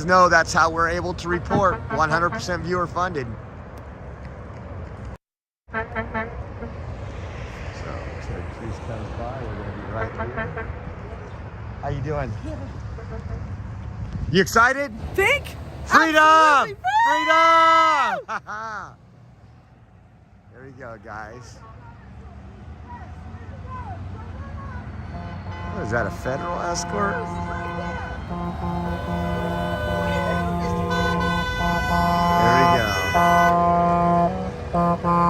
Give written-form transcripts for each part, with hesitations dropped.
guys know that's how we're able to report 100% viewer funded. So, Ted Cruz comes by. We're going to be right here. How you doing? You excited? Think? Freedom! Absolutely. Freedom! There we go, guys. What is that, a federal escort? There we go.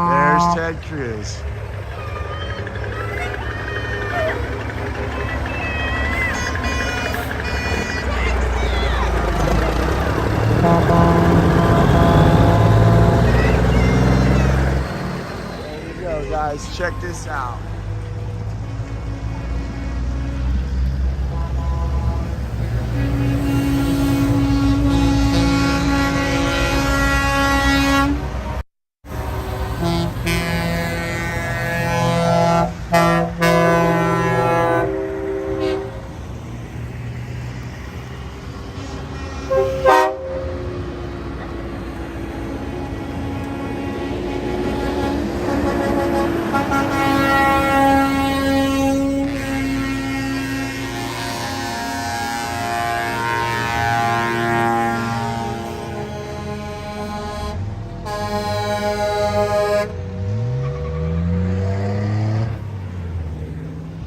There's Ted Cruz. There you go, guys. Check this out.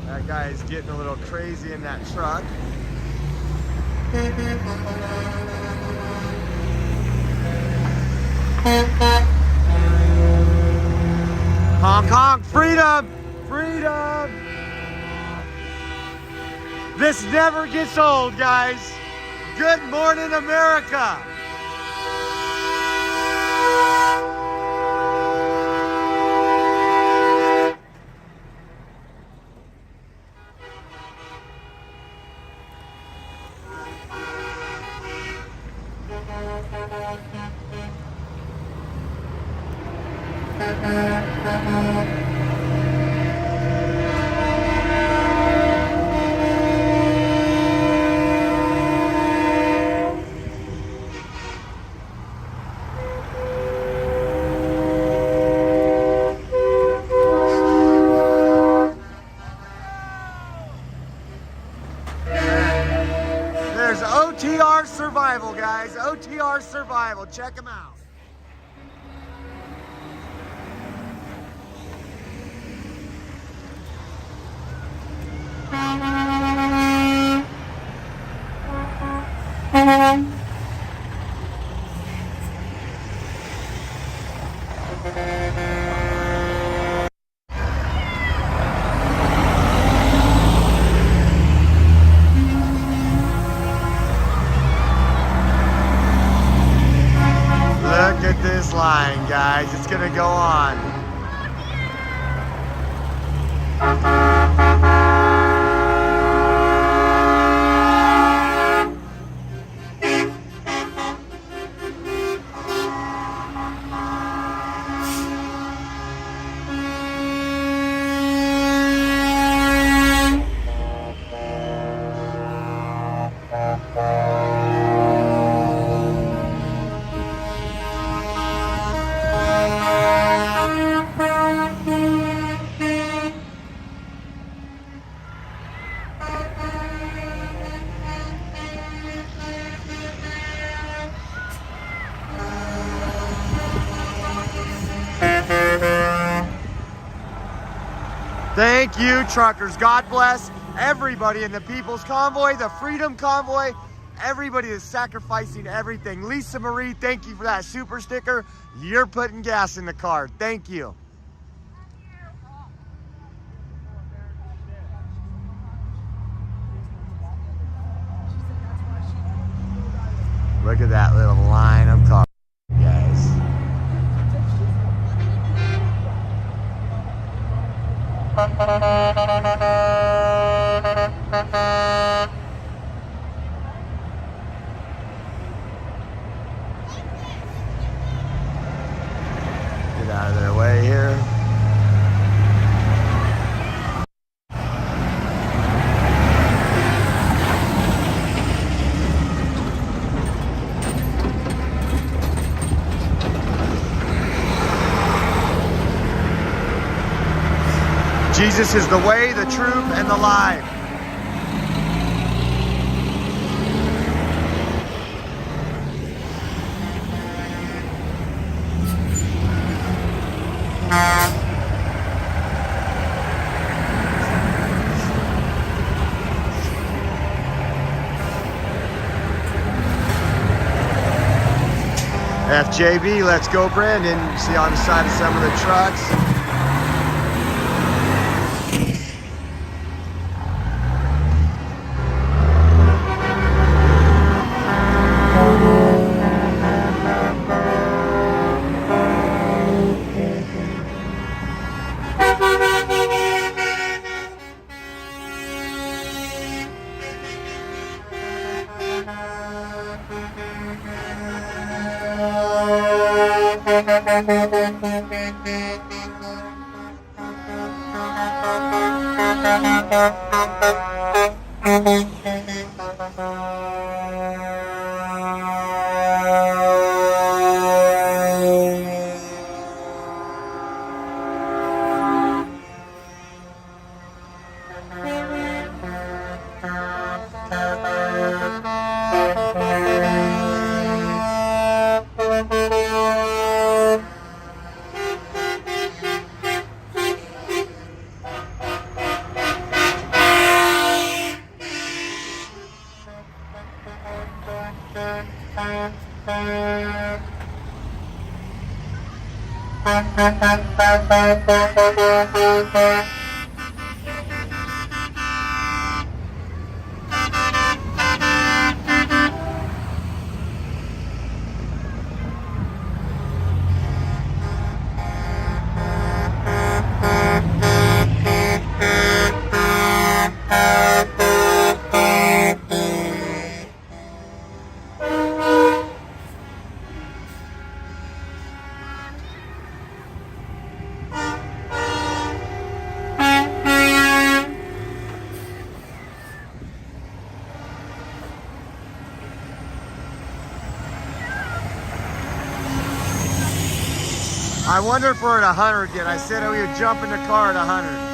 That guy's getting a little crazy in that truck. Honk honk, freedom! Freedom! This never gets old, guys. Good morning, America! There's OTR Survival, guys. OTR Survival. Check them out. Look at this line, guys. It's gonna go on. Thank you, truckers. God bless everybody in the People's Convoy, the Freedom Convoy, everybody is sacrificing everything. Lisa Marie, thank you for that super sticker. You're putting gas in the car. Thank you. Look at that little line of cars, guys. Get out of their way here. Jesus is the way, the truth, and the life. FJB, let's go Brandon. See on the side of some of the trucks. I wonder if we're at 100 yet. I said we would jump in the car at 100.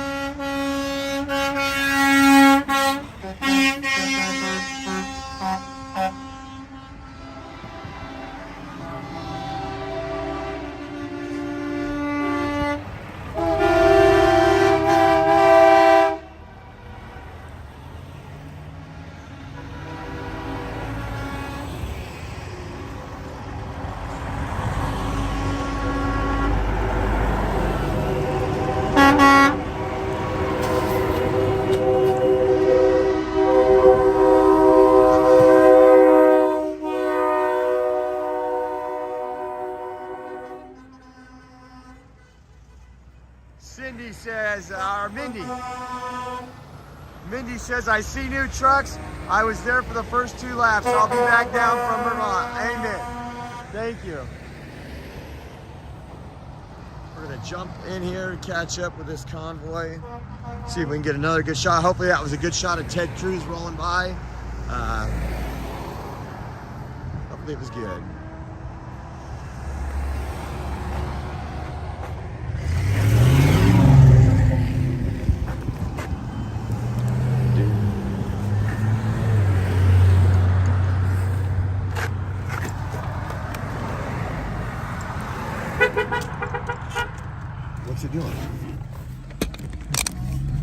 Cindy says, or Mindy says, I see new trucks. I was there for the first 2 laps. I'll be back down from Vermont. Amen. Thank you. We're gonna jump in here and catch up with this convoy. See if we can get another good shot. Hopefully that was a good shot of Ted Cruz rolling by. Hopefully it was good. What's he doing? I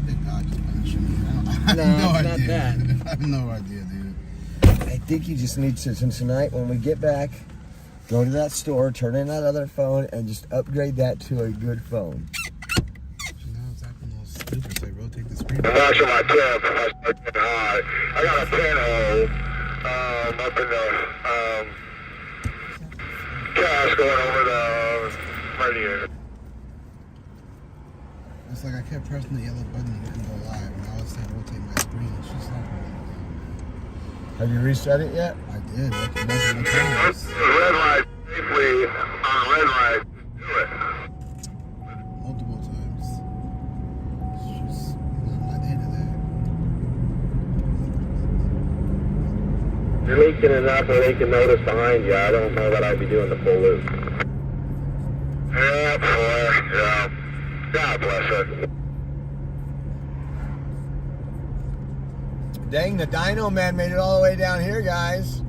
think God just punishing me. I have No, no not idea. that. I have no idea, dude. I think you just need to, since tonight when we get back, go to that store, turn in that other phone, and just upgrade that to a good phone. Now it's acting all stupid, so I rotate the screen. I'm watching my tip. I got a pinhole up in the cast going over the radiator. It's like I kept pressing the yellow button and it didn't go live, and I was saying rotate my screen. It's just not really. Have you reset it yet? I did. Multiple times. Red light, safely on red light. Do it. Multiple times. It's just not the end of that. You're leaking enough where they can notice behind you. I don't know that I'd be doing the full loop. Yeah, boy. Yeah. God bless her. Dang, the Dino Man made it all the way down here, guys.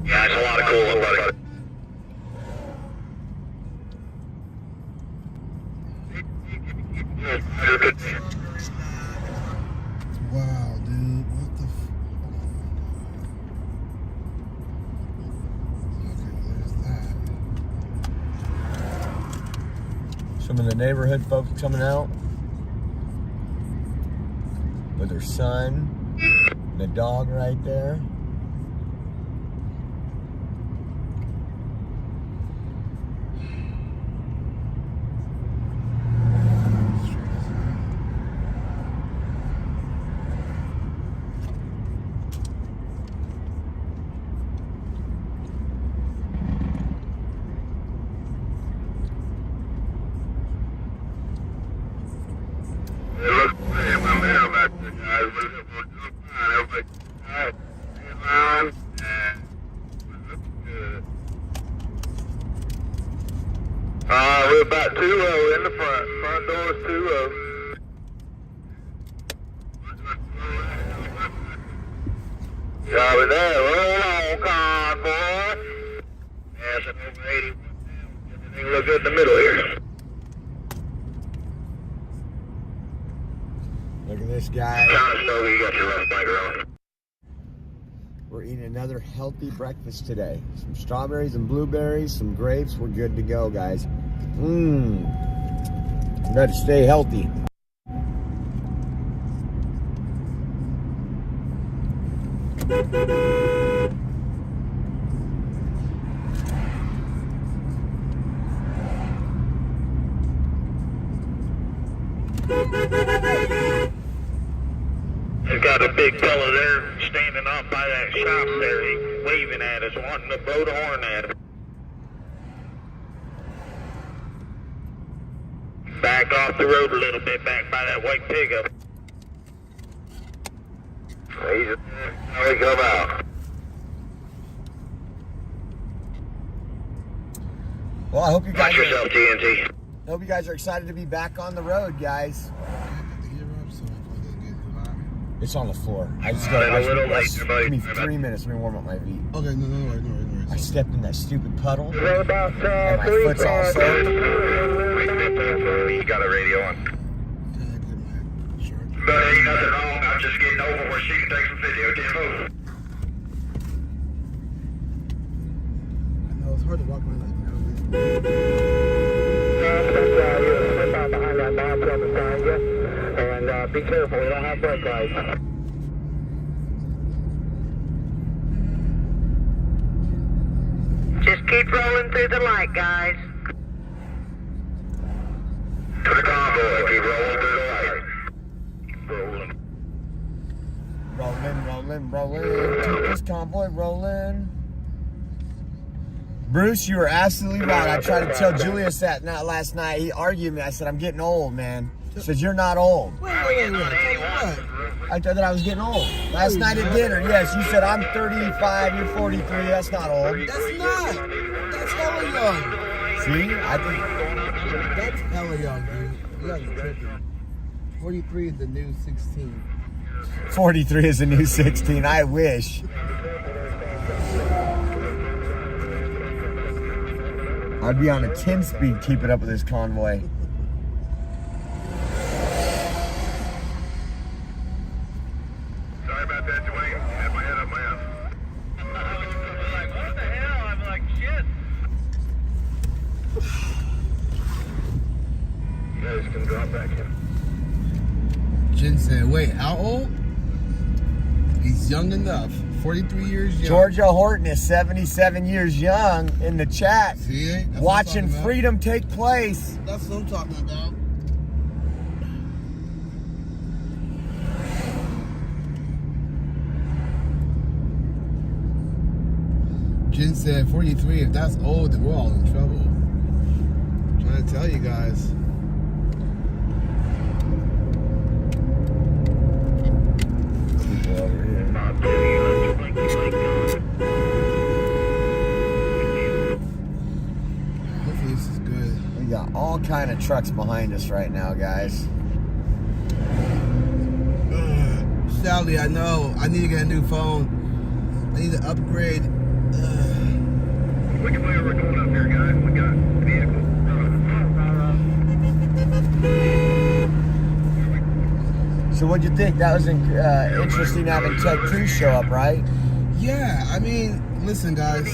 Yeah, it's a lot of cool, buddy. Wow, dude. What the Okay, there's that. Some of the neighborhood folks coming out with their son, the dog right there. We're about 2-0 in the front. Front door is 2-0. Yeah, we're there. Roll on, Convoy. Yeah, some over 80. Everything look good in the middle here. Look at this guy. Kind of snow, you got your left blanket on. We're eating another healthy breakfast today. Some strawberries and blueberries, some grapes. We're good to go, guys. Better stay healthy. There's got a big fella there standing up by that shop there. He's waving at us, wanting to blow the horn at him. Back off the road a little bit, back by that white pickup. He's how he come out. Well, I hope you guys Watch yourself, TNT. are excited to be back on the road, guys. It's on the floor. I just got a little late, everybody. Give me 3 minutes. Let me warm up my feet. Okay, no worries. I stepped in that stupid puddle. Right about And my foot's all soaked. You got a radio on. But ain't nothing wrong. I'm just getting over where she can take some video. Tempo. I know it's hard to walk around like Slip out behind that bomb coming behind you. And be careful, we don't have brake lights. Just keep rolling through the light, guys. To the convoy, keep rolling through the light. Keep rolling. Rolling. Keep this convoy rolling. Bruce, you were absolutely right. I tried to tell Julius that last night. He argued with me. I said, I'm getting old, man. He says, you're not old. Wait. Tell me what? I thought that I was getting old. Last night at dinner, yes, you said, I'm 35, you're 43. That's not old. That's not. That's hella young. See? I think... That's hella young, dude. You guys are tripping. 43 is the new 16. 43 is a new 16. I wish. I'd be on a 10-speed keeping up with this convoy. Sorry about that, Dwayne. Had my head up my ass. I was like, what the hell? I'm like, shit. You guys can drop back in. Jen said, wait, how old? He's young enough. 43 years young. Georgia Horton is 77 years young in the chat. See? That's what I'm Watching talking about. freedom take place. That's what I'm talking about. Jen said 43. If that's old, then we're all in trouble. I'm trying to tell you guys. People over here. Hopefully this is good. We got all kind of trucks behind us right now, guys. Sally, I know. I need to get a new phone. I need to upgrade. Which way are we going up here, guys? We got vehicles. So what'd you think? That was interesting having Ted Cruz show up, right? Yeah, I mean, listen, guys.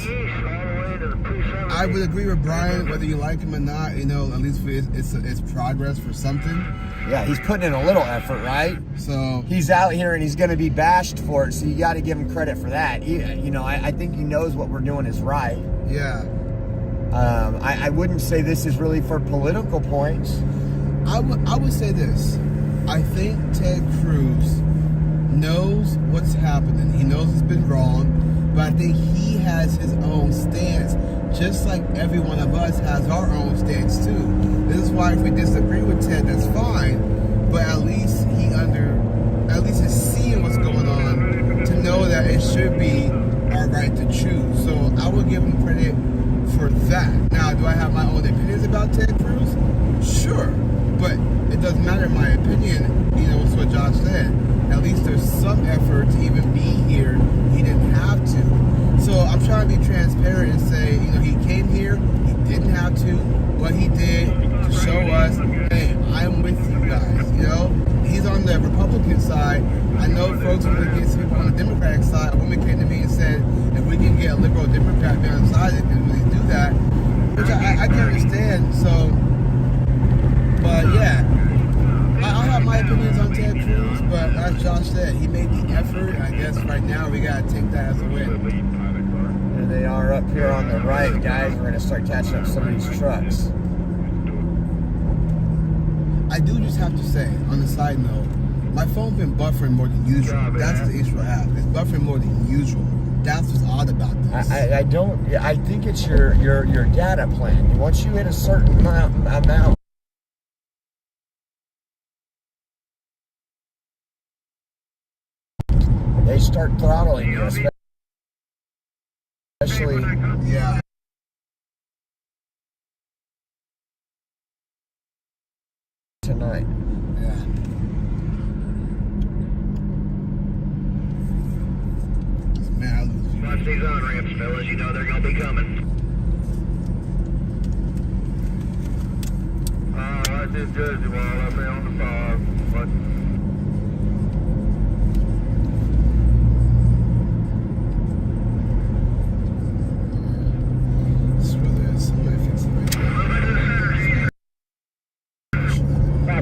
I would agree with Brian, whether you like him or not. You know, at least it's progress for something. Yeah, he's putting in a little effort, right? So he's out here and he's going to be bashed for it, so you got to give him credit for that. I think he knows what we're doing is right. Yeah. I wouldn't say this is really for political points. I would say this. I think Ted Cruz knows what's happening. He knows it's been wrong, but I think he has his own stance, just like every one of us has our own stance too. This is why if we disagree with Ted, that's fine, but at least he's seeing what's going on to know that it should be our right to choose. So I would give him credit for that. Now, do I have my own opinions about Ted Cruz? Sure, but it doesn't matter in my opinion. You know, it's what Josh said. At least there's some effort to even be here. He didn't have to. So I'm trying to be transparent and say, you know, he came here, he didn't have to. What he did to show us, hey, I'm with you guys, you know? He's on the Republican side. I know folks are going to get some people on the Democratic side. A woman came to me and said, if we can get a liberal Democrat down the side, they can really do that. Which I can understand. So, but yeah. I have my opinions on Ted Cruz, but as Josh said, he made the effort. I guess right now we got to take that as a win. Here they are up here on the right, guys. We're going to start catching up some of these trucks. I do just have to say, on the side note, my phone's been buffering more than usual. That's the issue I have. It's buffering more than usual. That's what's odd about this. I think it's your data plan. Once you hit a certain amount, they start throttling you, especially. Yeah. Tonight. Yeah. Man, I lose you. Watch these on-ramps, fellas. You know they're going to be coming. Watch this Jersey wall up there on the far.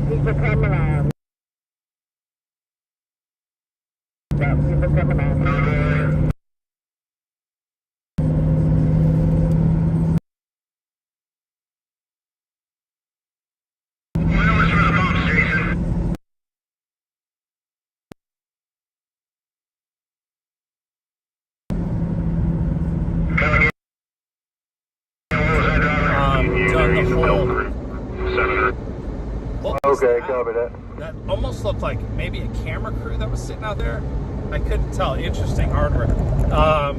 People coming on. People coming on. Okay, copy that. That almost looked like maybe a camera crew that was sitting out there. I couldn't tell. Interesting hardware. I'll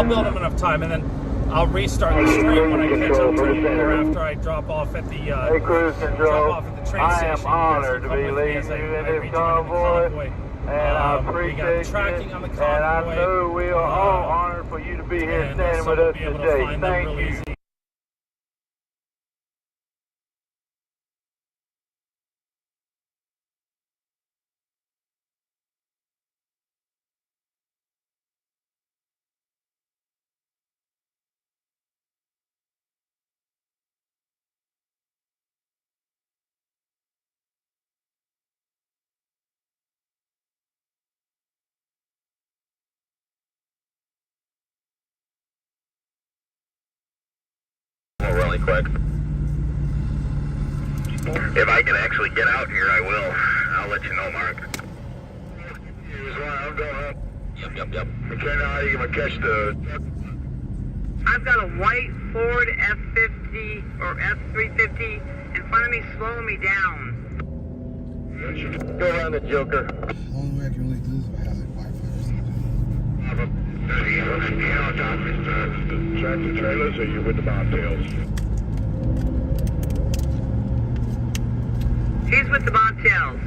build them enough time, and then I'll restart the stream when I catch up to them, or after I drop off at the Hey, Cruise Control. train I station. am honored to be leading you in this convoy, and I appreciate we got tracking it. on the And I convoy. know we are all honored for you to be here And standing so with we'll us be able to today. find them Thank real you. easy. Really quick. If I can actually get out here, I will. I'll let you know, Mark. I'm going up. Yep. McKenna, how are you going to catch the... I've got a white Ford F50 or F350 in front of me slowing me down. Go around the Joker. The only way I can really do this is if I have like Wi-Fi or something. Tractor trailers, or you with the bobtails? He's with the bobtails.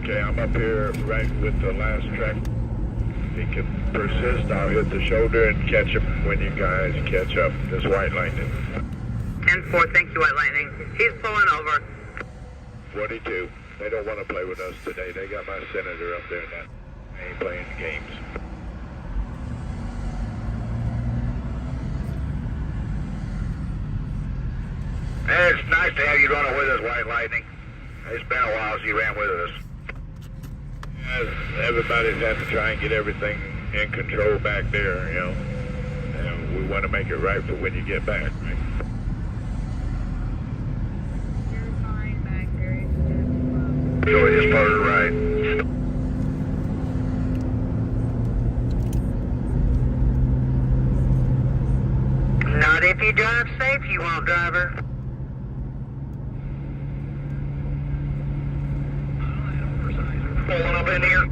Okay, I'm up here right with the last track. If he can persist, I'll hit the shoulder and catch him when you guys catch up. This White Lightning. 10-4, thank you, White Lightning. He's pulling over. 42. They don't want to play with us today. They got my senator up there now. They ain't playing games. Hey, it's nice to have you running with us, White Lightning. It's been a while since you ran with us. Yes, everybody's had to try and get everything in control back there, you know. And we want to make it right for when you get back, right? You're fine back there. So we just started right. Not if you drive safe, you won't, driver. Pulling up in here.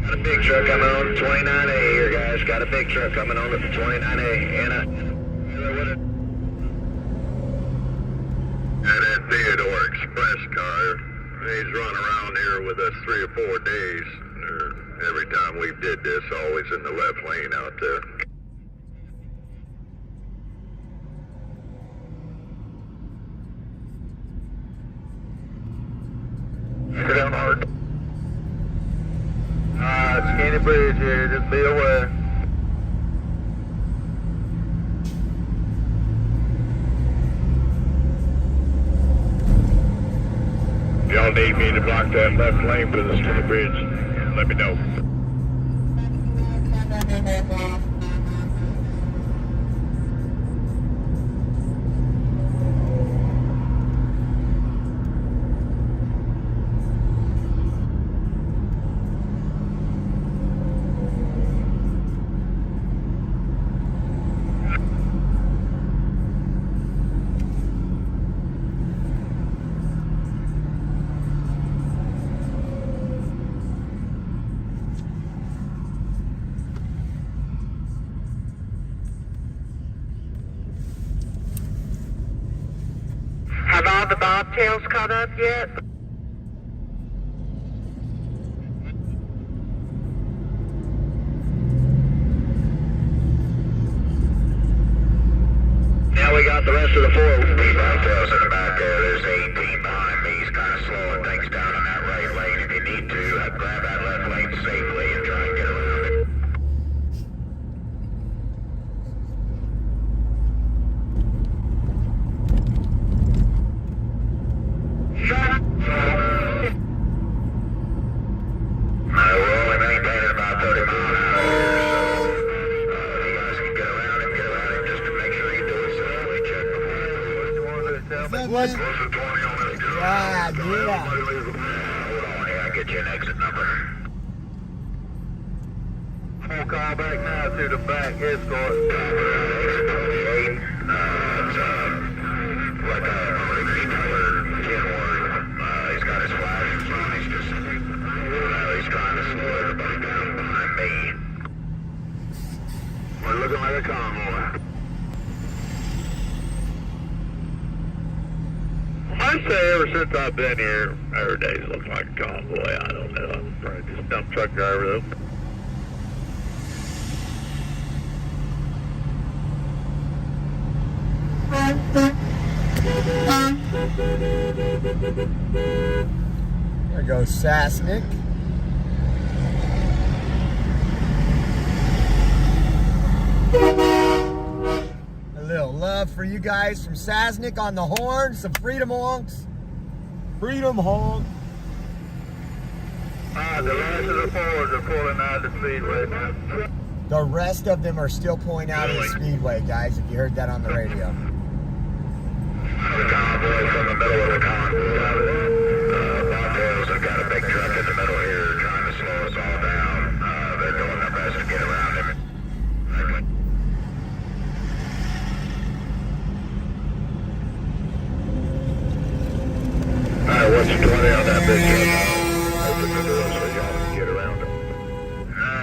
Got a big truck coming on the 29A here, guys. Got a big truck coming on the 29A. Anna. And that Theodore Express car, he's run around here with us 3 or 4 days. Every time we did this, always in the left lane out there. Sit down hard. Skinny bridge here, just be aware. If y'all need me to block that left lane for the skinny bridge, let me know. Have all the bobtails caught up yet? Now we got the rest of the 4 bobtails in the back there. There's 18 behind me. He's kind of slowing things down on that right lane. If you need to, grab that left lane safely and try and get around it. We're only maintaining about 30 miles an hour here, so you guys can get around him just to make sure you do it safely. Check before. What? Close to 20 on this. Yeah, yeah. Hold on here, I'll get you an exit number. Full call back now to the back escort. Exit 28. It's like a green color Kenworth. He's got his flashers on. He's just, he's trying to slow everybody down behind me. We're looking like a convoy. I say ever since I've been here, every day's looking like a convoy. I don't know. I'm probably just a dump truck driver though. There goes Sassnick. A little love for you guys from Sassnick on the horn. Some freedom honks. Freedom honk. The rest of the forwards are pulling out the speedway now. The rest of them are still pulling out of the speedway, guys, if you heard that on the radio. The convoy from the middle of the convoy. Bobtails have got a big truck in the middle here trying to slow us all down. They're doing their best to get around him. Alright, what's your 20 on that big truck? Open the door so y'all can get around him.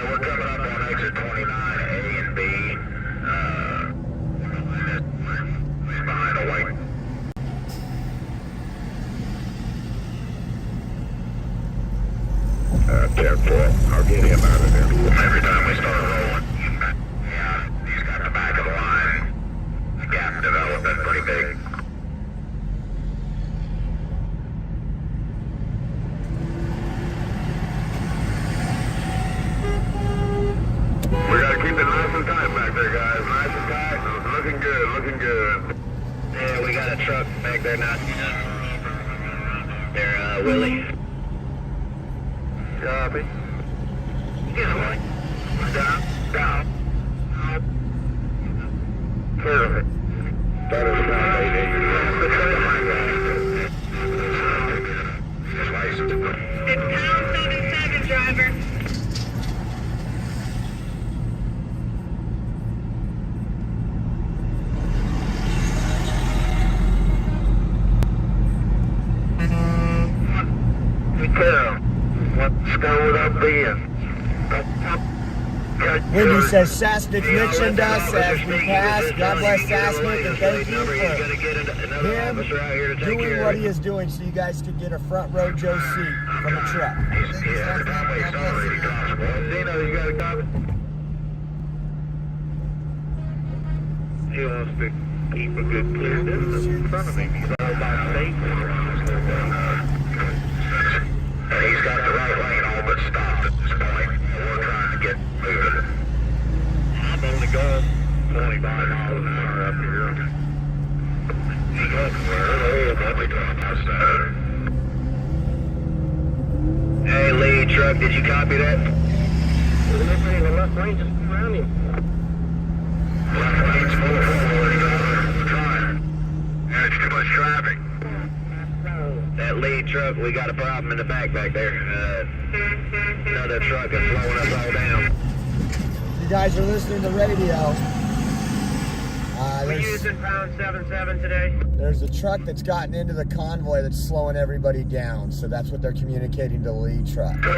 We're coming up on exit 29A and B. Behind a white. there, guys. Nice and tight. Looking good, looking good. Yeah, we got a truck back there not there, Willie. Copy. Yeah, Down. Perfect. That is not 880. License. It's pound 77, driver. What's going up there? Wendy says Sassnick mentioned us as we pass. God bless Sassnick, and thank you for him doing what he is doing so you guys could get a front row Joe seat from the truck. Dino, you got a copy? He wants to keep a good clear distance in front of him. He's all about safety. He's got the right lane all but stopped at this point. We're trying to get moving. I'm only going 25 miles an hour up here. He's looking where what we doing outside. Hey, lead truck, did you copy that? The left lane just around him. Left lane's full forward. We're trying. There's too much traffic. That lead truck, we got a problem in the back there. Another truck is slowing us all down. You guys are listening to radio. We're using pound 77 today. There's a truck that's gotten into the convoy that's slowing everybody down, so that's what they're communicating to the lead truck. I'm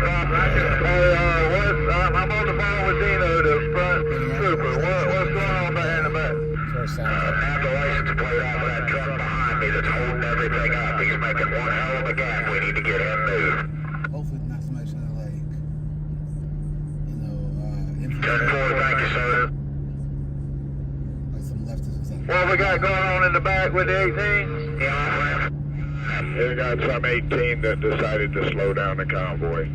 on the phone with Dino, the front trooper. What's going on there in the back? So it sounds like. I have the license plate off of that truck behind me that's holding everything up. He's making one hell of a gap. We need to get him moved. Hopefully not so much in the lake. You know, 10-4, thank you, sir. like some leftists or something. What we got going on in the back with the 18? Yeah, we got some 18 that decided to slow down the convoy.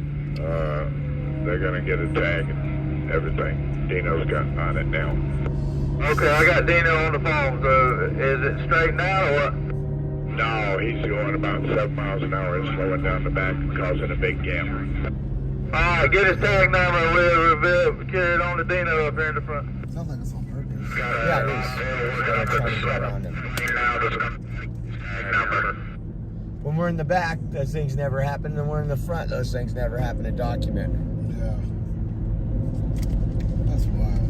They're gonna get a tag and everything. Dino's got on it now. Okay, I got Dino on the phone. So is it straightened out or what? No, he's going about 7 miles an hour and slowing down the back and causing a big gap. Alright, get his tag number and we'll carry it on to Dino up here in the front. Sounds like it's on purpose. Yeah, it is. They're trying to get on him. When we're in the back, those things never happen. And when we're in the front, those things never happen to document. Yeah. That's wild.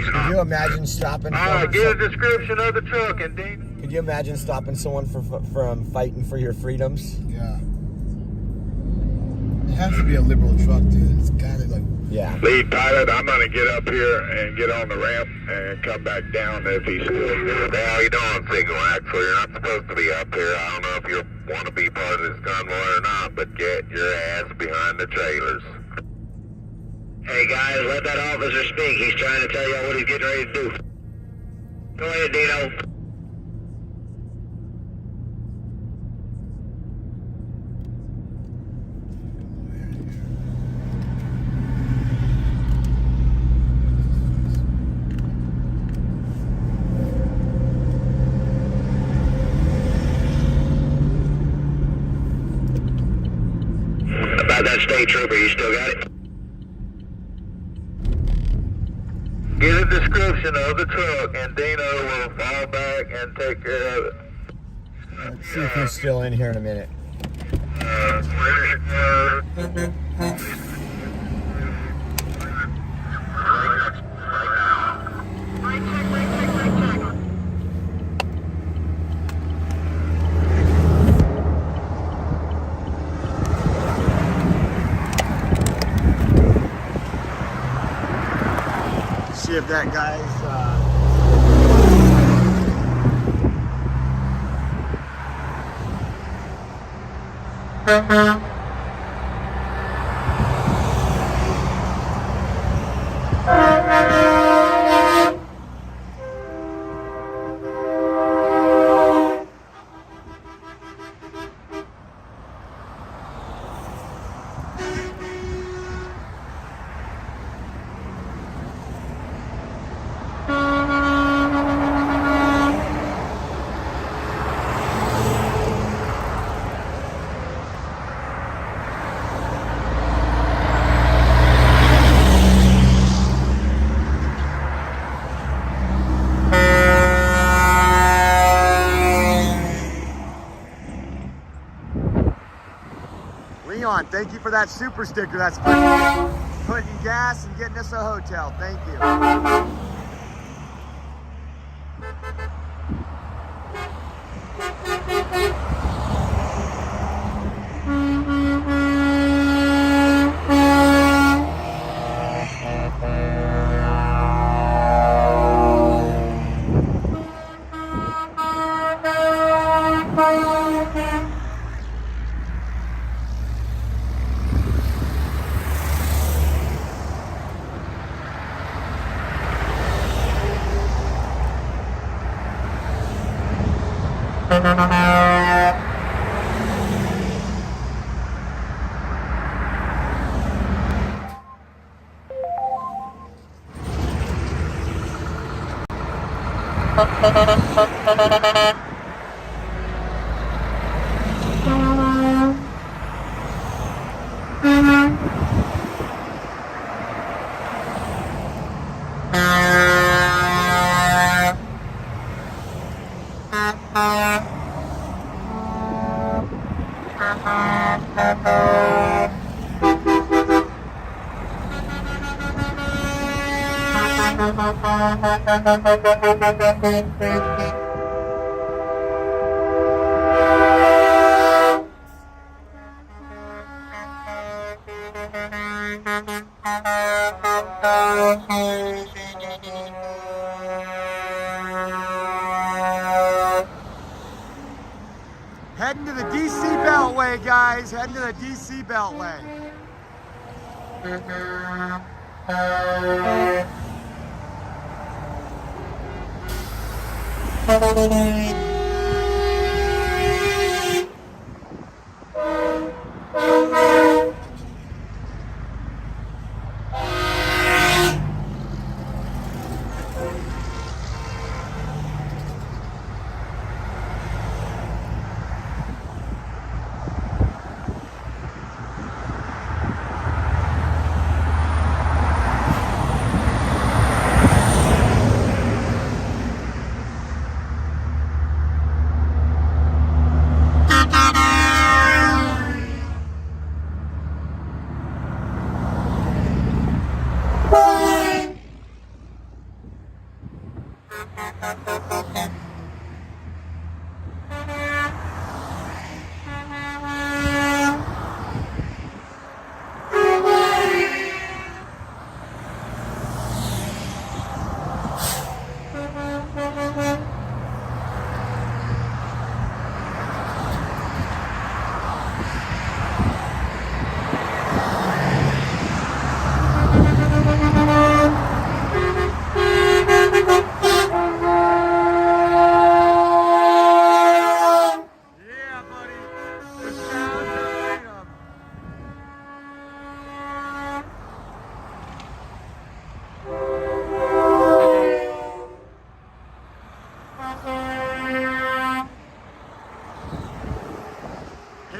Could you imagine stopping? Get a description of the truck and Dino. Could you imagine stopping someone from fighting for your freedoms? Yeah. It has to be a liberal truck, dude. It's gotta like. Yeah. Lead pilot, I'm going to get up here and get on the ramp and come back down if he's still there. How you doing, Single Axle? You're not supposed to be up here. I don't know if you want to be part of this convoy or not, but get your ass behind the trailers. Hey guys, let that officer speak. He's trying to tell y'all what he's getting ready to do. Go ahead, Dino. About that state trooper, you still got it? Get a description of the truck and Dino will fall back and take care of it. Let's see if he's still in here in a minute. See if that guy's Scott. Thank you for that super sticker. That's putting gas and getting us a hotel. Thank you. Heading to the DC Beltway, guys. Heading to the DC Beltway.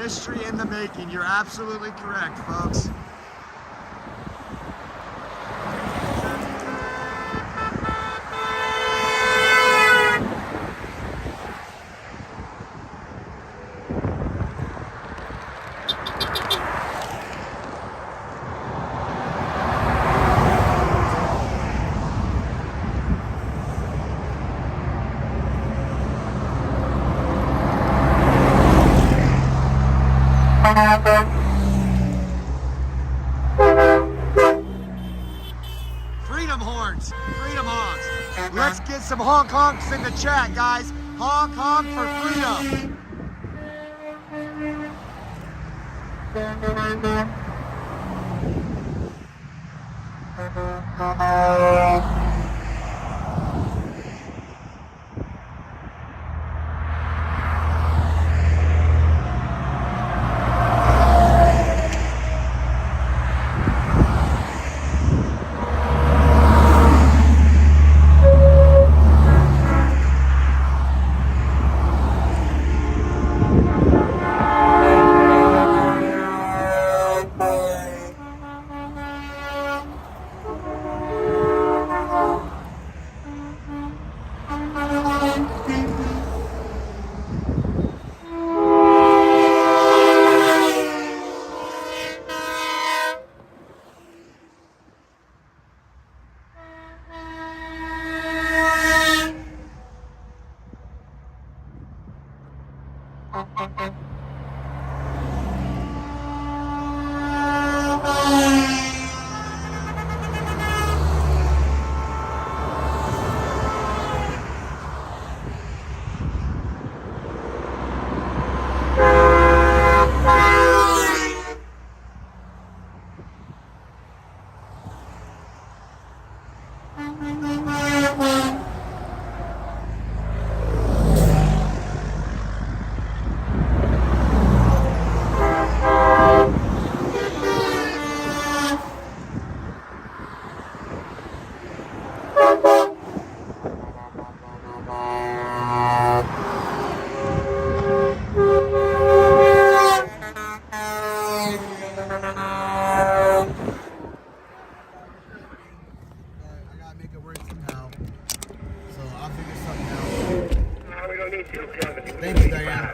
History in the making. You're absolutely correct, folks. Freedom horns, freedom honks. Let's get some honk honks in the chat, guys. Honk honk for freedom. I gotta make it work somehow. So I'll figure something out. We don't need 270. Thank you, Diane.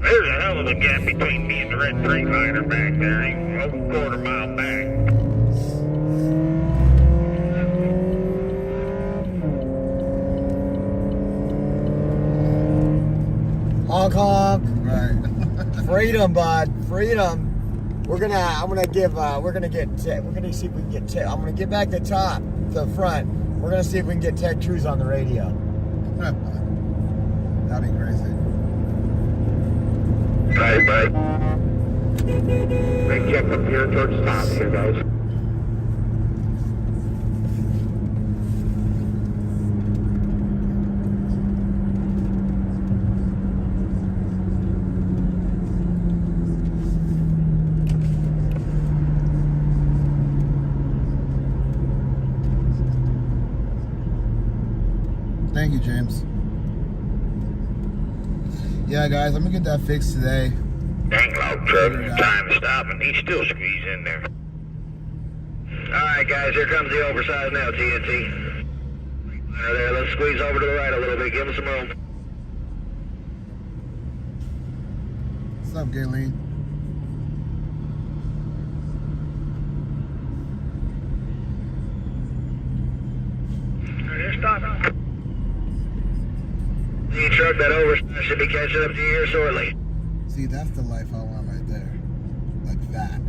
There's a hell of a gap between me and the red tree liner back there. Ain't over a quarter mile back. Honk honk. Right. Freedom, bud. Freedom. We're gonna see if we can get Ted. I'm gonna get back to the top, to the front. We're gonna see if we can get Ted Cruz on the radio. That'd be crazy. Right. Big check up here towards the top here, guys. Thank you, James. Yeah, guys, I'm gonna get that fixed today. Dang log truck, time to stop, and he's still squeezed in there. Alright guys, here comes the oversized now, TNT. There, let's squeeze over to the right a little bit, give him some room. What's up, Gayleen? Just stop. The truck, that oversized should be catching up to you here shortly. See, that's the life I want right there. Like that.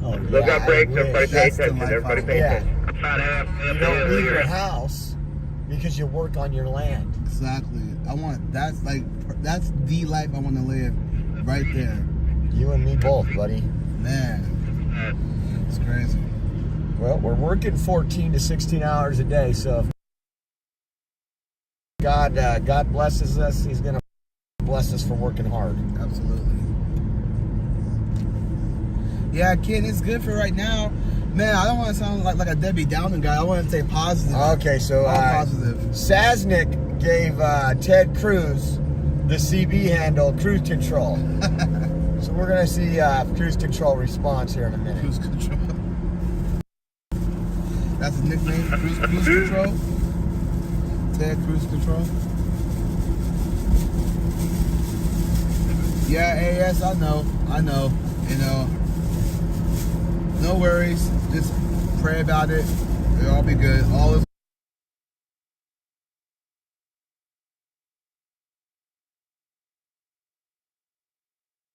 Oh, Look up brakes, everybody pay That's the attention, life everybody I pay want. attention. About half You up don't the leave hill your here. house because you work on your land. Exactly. That's the life I want to live right there. You and me both, buddy. Man, it's crazy. Well, we're working 14 to 16 hours a day, so if God blesses us, He's gonna bless us for working hard. Absolutely. Yeah, kid, it's good for right now. Man, I don't want to sound like a Debbie Downer guy. I want to say positive. Okay, so Positive. Saznick gave Ted Cruz the CB handle, cruise control. So we're gonna see if cruise control responds here in a minute. Cruise control. That's his nickname, cruise control. Ted Cruise Control. Yeah, AS, I know. You know, no worries. Just pray about it. It'll all be good. All is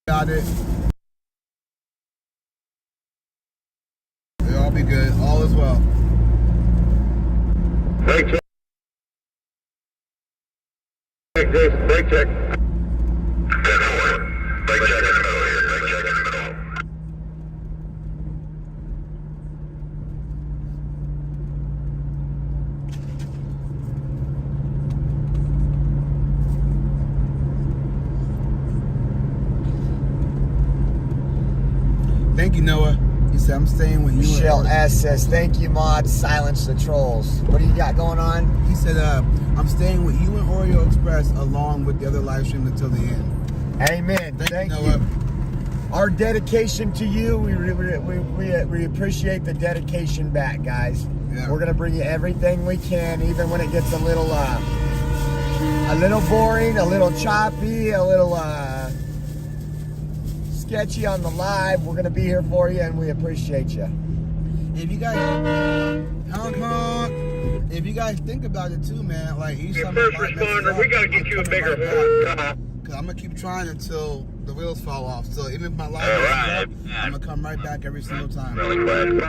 about it. It'll all be good. All is well. Brake check. Brake check. Brake check in the middle here. Brake check in the middle. Thank you, Noah. He said, I'm staying with you. Michelle S says, thank you, Mod. Silence the trolls. What do you got going on? He said, I'm staying with you and Oreo Express along with the other live stream until the end. Amen. Thank you, you. Noah. Our dedication to you, we appreciate the dedication back, guys. Yeah. We're gonna bring you everything we can, even when it gets a little boring, a little choppy, a little sketchy on the live. We're gonna be here for you, and we appreciate you. If you guys, if you guys think about it too, man, like each Your time first I messes responder, up, we gotta get I'm you a coming bigger right horn. back. Come on. Cause I'm gonna keep trying until the wheels fall off. So even if my life All messes right. up, I'm gonna come right back every single time. Really quick.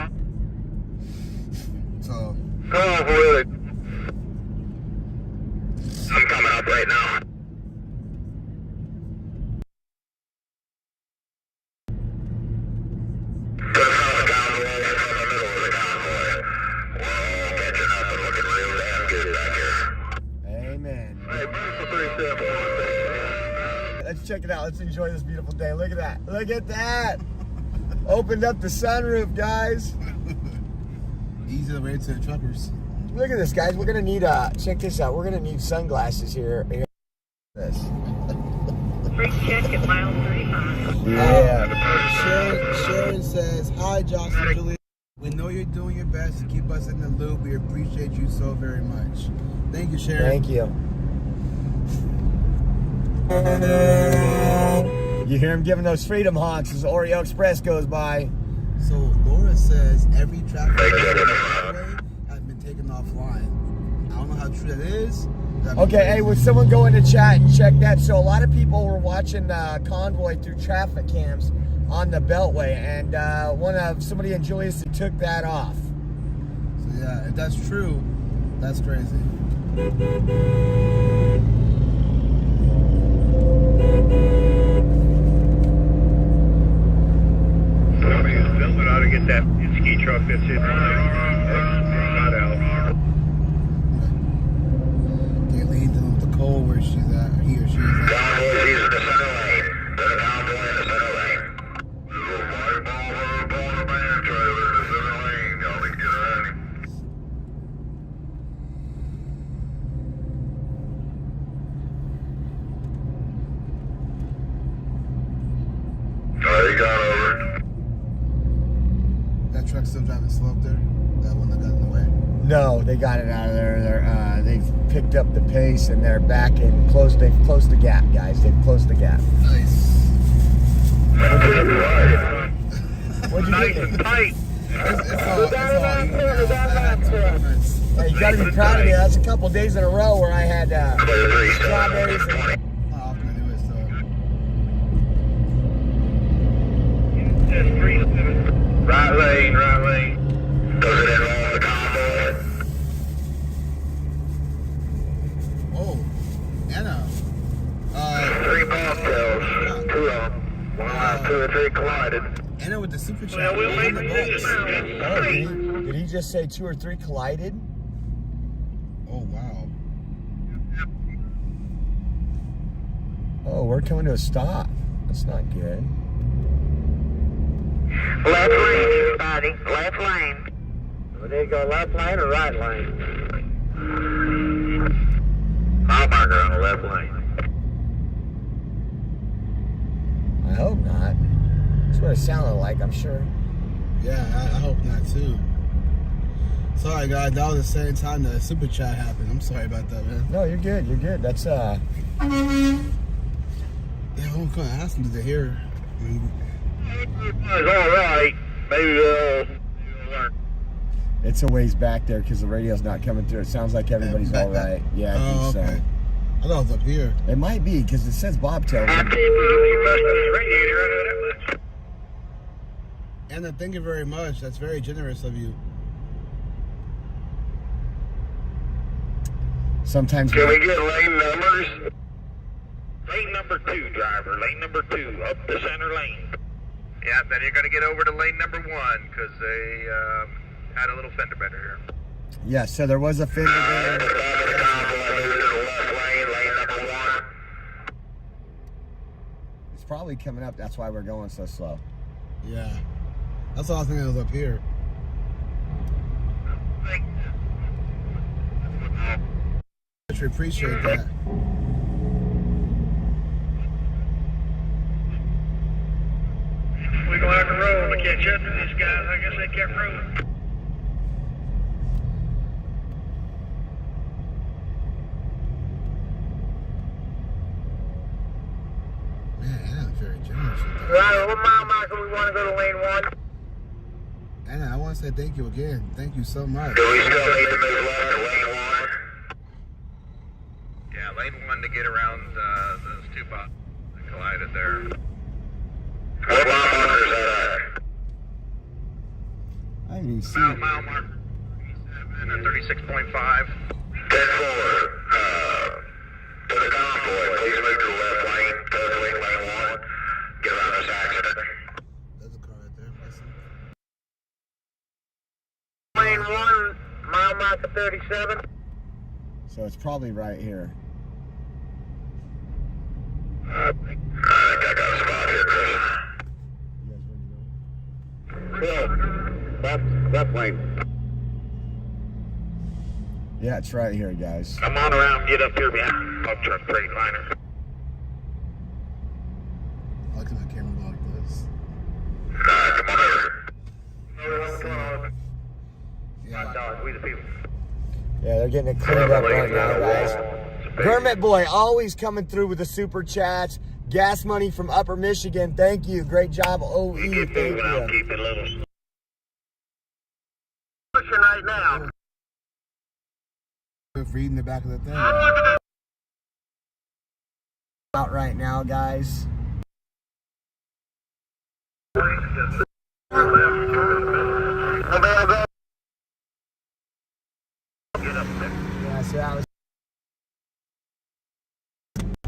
So Come on, Willie. I'm coming up right now. Put a solid down the wall right from the middle of the car. check it out. Let's enjoy this beautiful day. Look at that. Look at that. Opened up the sunroof, guys. Easy to wait to the truckers. Look at this, guys. We're gonna need check this out. We're gonna need sunglasses here. This. Free check at mile 35. Yeah. Sharon says, hi, Josh and Julie. We know you're doing your best to keep us in the loop. We appreciate you so very much. Thank you, Sharon. Thank you. You hear him giving those freedom honks as Oreo Express goes by. So Laura says every traffic highway has been taken offline. I don't know how true that is. Okay, hey, would someone go into chat and check that? So a lot of people were watching Convoy through traffic cams on the Beltway, and somebody in Julius took that off. So yeah, if that's true, that's crazy. Somebody who's filming ought to get that ski truck that's in not out. Can't lead them with the cold where she's at, or he or she's at. Convoy, he's in the center lane. There's a convoy in the center lane. There's a white ball over upon the man trailer in the center lane. Y'all need to get ready. Alright, you got over. That truck's still driving slow up there? That one that got in the way? No, they got it out of there. They've picked up the pace and they're back and they've closed the gap, guys. They've closed the gap. Nice. What'd you Nice think? and tight. It's all even now. Hey, you gotta be proud of me. That's a couple days in a row where I had strawberries and Not often I do it, so. Right lane, right lane. Does it involve the convoy? Oh, Anna. 3 bobtails. 2 of them. 1, 2, and 3 collided. Anna with the super chat. Well, we'll on wait the for this. box. did he just say 2 or 3 collided? Oh, wow. Oh, we're coming to a stop. That's not good. Left lane, buddy. Left lane. There you go, left lane or right lane? Mile marker on the left lane. I hope not. That's what it sounded like, I'm sure. Yeah, I hope not too. Sorry, guys. That was the same time the super chat happened. I'm sorry about that, man. No, you're good. You're good. That's Yeah, I'm gonna ask them to hear. It's alright. Maybe they'll learn. it's a ways back there because the radio's not coming through. It sounds like everybody's all right. Yeah, I Oh, think okay. so. I thought it was up here. It might be because it says bobtail. You must have the radiator under that much. Anna, thank you very much. That's very generous of you. Sometimes Can we get lane numbers? Lane number 2, driver. Lane number 2, up the center lane. Yeah, then you're going to get over to lane number 1 because they had a little fender bender here. yeah, so there was a fender there. The convoy moves to the left lane, lane number 1. It's probably coming up. That's why we're going so slow. Yeah. That's all I was thinking was up here. I should appreciate that. We're going to have to roll to catch up to these guys. I guess they kept rolling. Man, Anna's very generous with that. Right, what mile marker we want to go to lane 1? Anna, I want to say thank you again. Thank you so much. Do we still need to move left to lane 1? Yeah, lane 1 to get around those 2 bots that collided there. What mile marker is that at? I didn't even see Mile it. marker 36.5. 10-4. To the convoy, please move to the left lane, totally lane 1. Get around this accident. There's a car right there. Listen. Lane 1, mile marker 37. So it's probably right here. Left lane. Yeah, it's right here, guys. Come on around, get up here behind pump truck Freightliner. I like the camera like this. Come on over. Yeah. We the people. Yeah, they're getting it cleaned up right now, guys. Kermit Boy always coming through with the super chats. Gas money from Upper Michigan. Thank you. Great job, OE. Thank Keep it you. a little. Pushing right now. Reading the back of the thing. Out right now, guys. Yeah, so that was.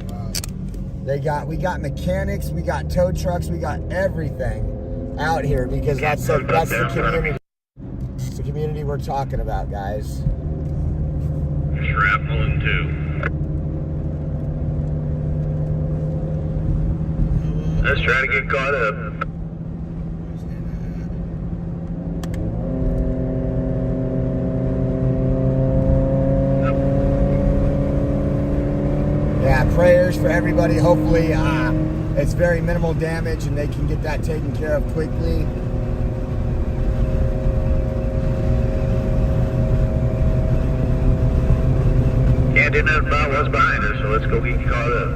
Wow. We got mechanics, we got tow trucks, we got everything out here because that's the community. It's the community we're talking about, guys. Shrapnel in 2. Let's try to get caught up. Yeah, prayers for everybody. Hopefully, it's very minimal damage and they can get that taken care of quickly. Can't do nothing about what's behind us, so let's go get caught up.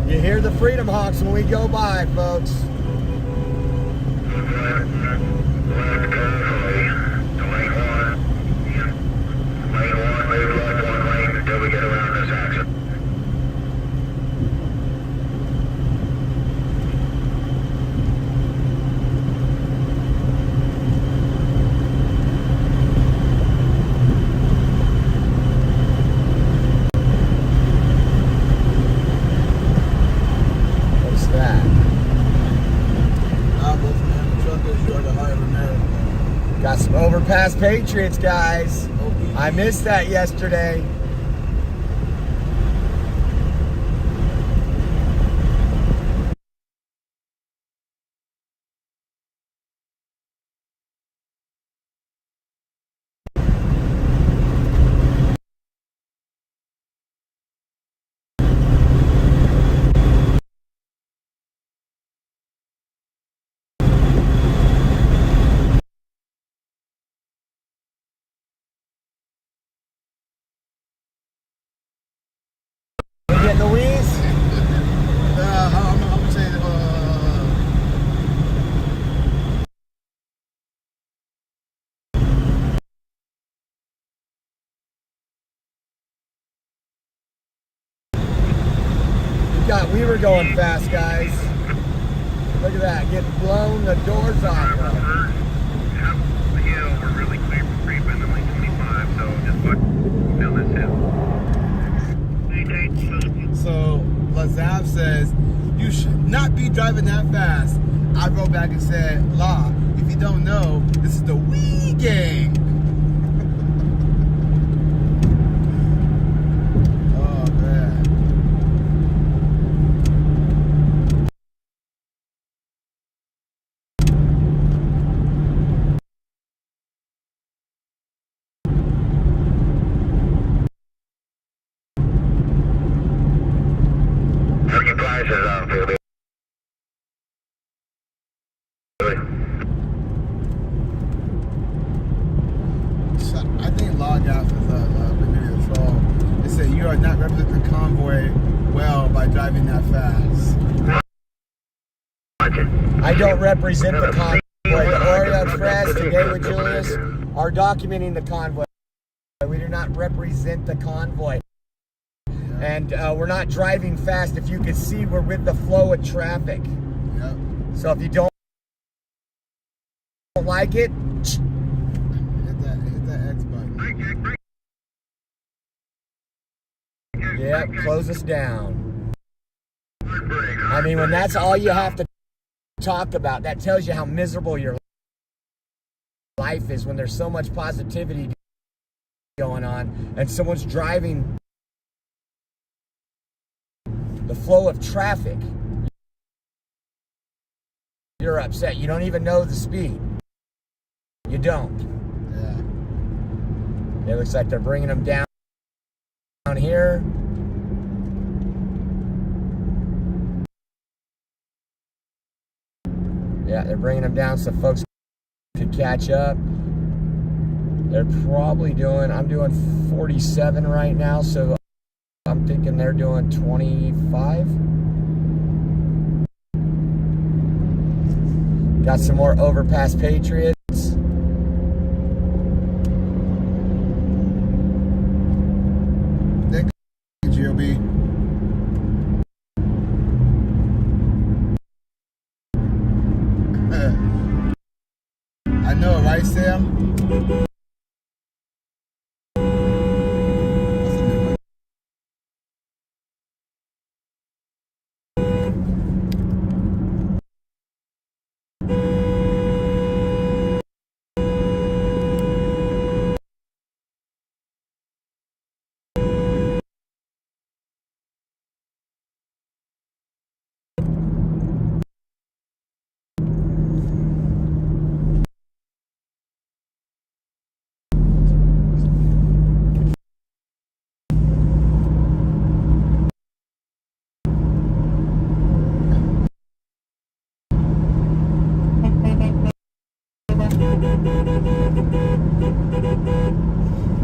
You hear the Freedom Hawks when we go by, folks. Until we get around this accident. What's that? Got some overpass Patriots, guys. I missed that yesterday. We getting the wheeze? I'm gonna say We were going fast, guys. Look at that, getting blown the doors off. Half the hill, we're really clear from creeping to like 25, so just watch down this hill. So Lazav says you should not be driving that fast. I wrote back and said, La, if you don't know, this is the Wii gang. Oh man. Turkey prices on for me. So I think log out is maybe a troll. It said you are not representing the convoy well by driving that fast. I don't represent the convoy. The Oreo Express, today with Julius, are documenting the convoy. We do not represent the convoy. And we're not driving fast. If you can see, we're with the flow of traffic. Yep. So if you don't like it, Hit that X button. yep, close us down. I mean, when that's all you have to talk about, that tells you how miserable your life is when there's so much positivity going on and someone's driving the flow of traffic. you're upset. You don't even know the speed. You don't. Yeah. It looks like they're bringing them down here. Yeah, they're bringing them down so folks could catch up. They're probably doing, I'm doing 47 right now, so I'm thinking they're doing 25. Got some more overpass Patriots. Thank you, GOB. I know, right, Sam?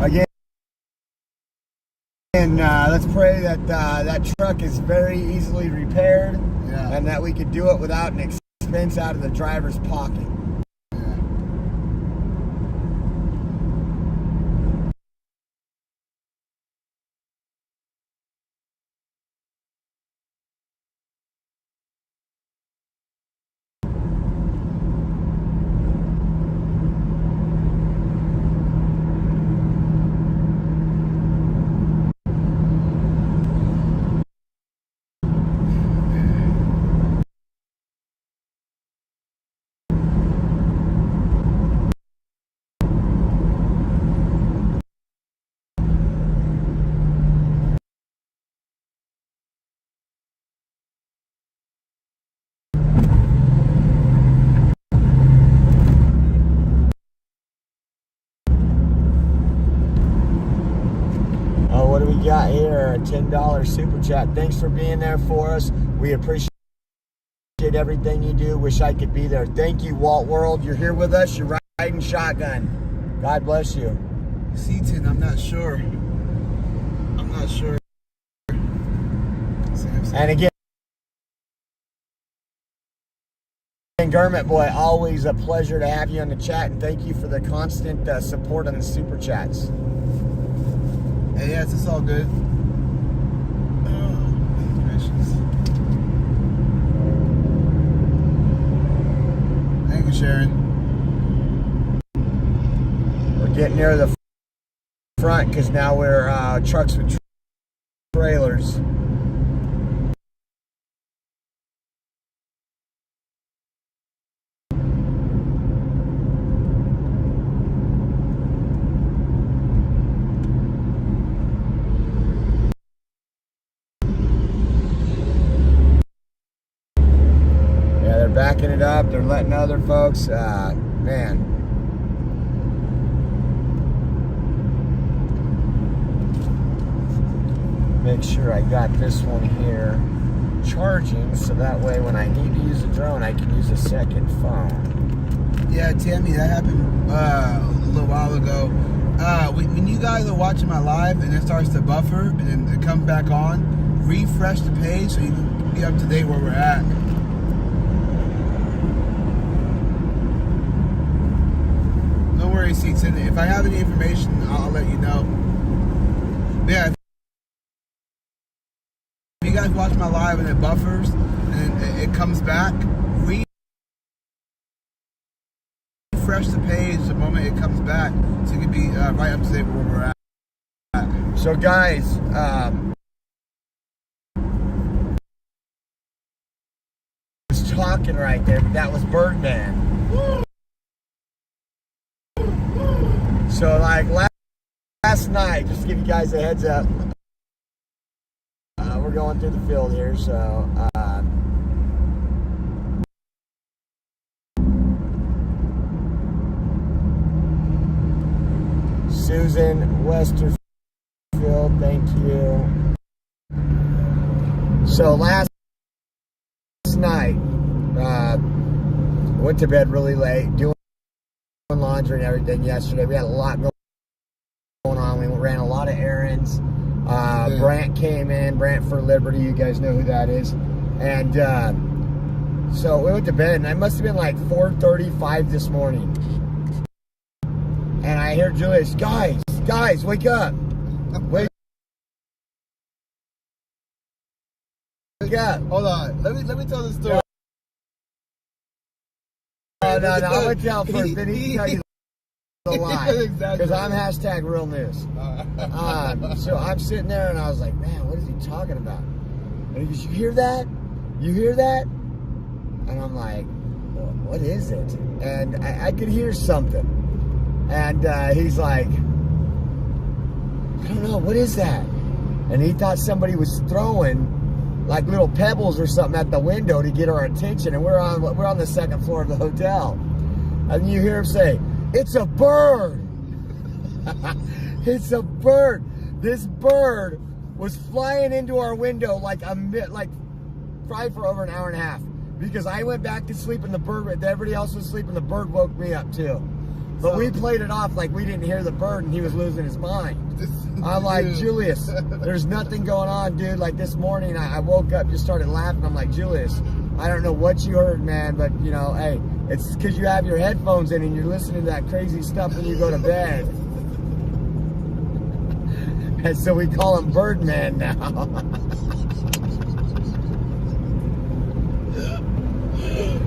Again, and let's pray that that truck is very easily repaired, and that we could do it without an expense out of the driver's pocket. What do we got here? A $10 super chat. Thanks for being there for us. We appreciate everything you do. Wish I could be there. Thank you, Walt World. You're here with us. You're riding shotgun. God bless you. Seaton, I'm not sure. I'm not sure. And again, Garment Boy, always a pleasure to have you on the chat, and thank you for the constant support on the super chats. Hey, yes, it's all good. Oh, gracious. Thank you, Sharon. We're getting near the front because now we're trucks with trailers. Backing it up, they're letting other folks, man. Make sure I got this one here charging, so that way when I need to use a drone, I can use a second phone. Yeah, Tammy, that happened a little while ago. When you guys are watching my live and it starts to buffer and then it comes back on, refresh the page so you can be up to date where we're at. No worries, Seaton. If I have any information, I'll let you know. But yeah, if you guys watch my live and it buffers and it comes back, refresh the page the moment it comes back so you can be right up to date where we're at. So guys, was talking right there. That was Birdman. So like last night, just to give you guys a heads up, we're going through the field here, so Susan Westerfield, thank you. So last night, went to bed really late, doing laundry and everything yesterday. We had a lot going on. We ran a lot of errands. Brant came in, Brant for Liberty. You guys know who that is. And so we went to bed, and it must have been like 4:35 this morning. And I hear Julius, guys, wake up. Wake up. Hold on. Let me tell the story. No, I'm going to tell first, then he can tell you the lie. Because I'm hashtag real news. So I'm sitting there, and I was like, man, what is he talking about? And he goes, you hear that? You hear that? And I'm like, well, what is it? And I could hear something. And he's like, I don't know, what is that? And he thought somebody was throwing like little pebbles or something at the window to get our attention. And we're on the second floor of the hotel. And you hear him say, it's a bird. It's a bird. This bird was flying into our window like probably for over an hour and a half. Because I went back to sleep and the bird, everybody else was asleep and the bird woke me up too. But we played it off like we didn't hear the bird and he was losing his mind. I'm like, Julius, there's nothing going on, dude. Like this morning, I woke up, just started laughing. I'm like, Julius, I don't know what you heard, man, but you know, hey, it's because you have your headphones in and you're listening to that crazy stuff when you go to bed. And so we call him Birdman now.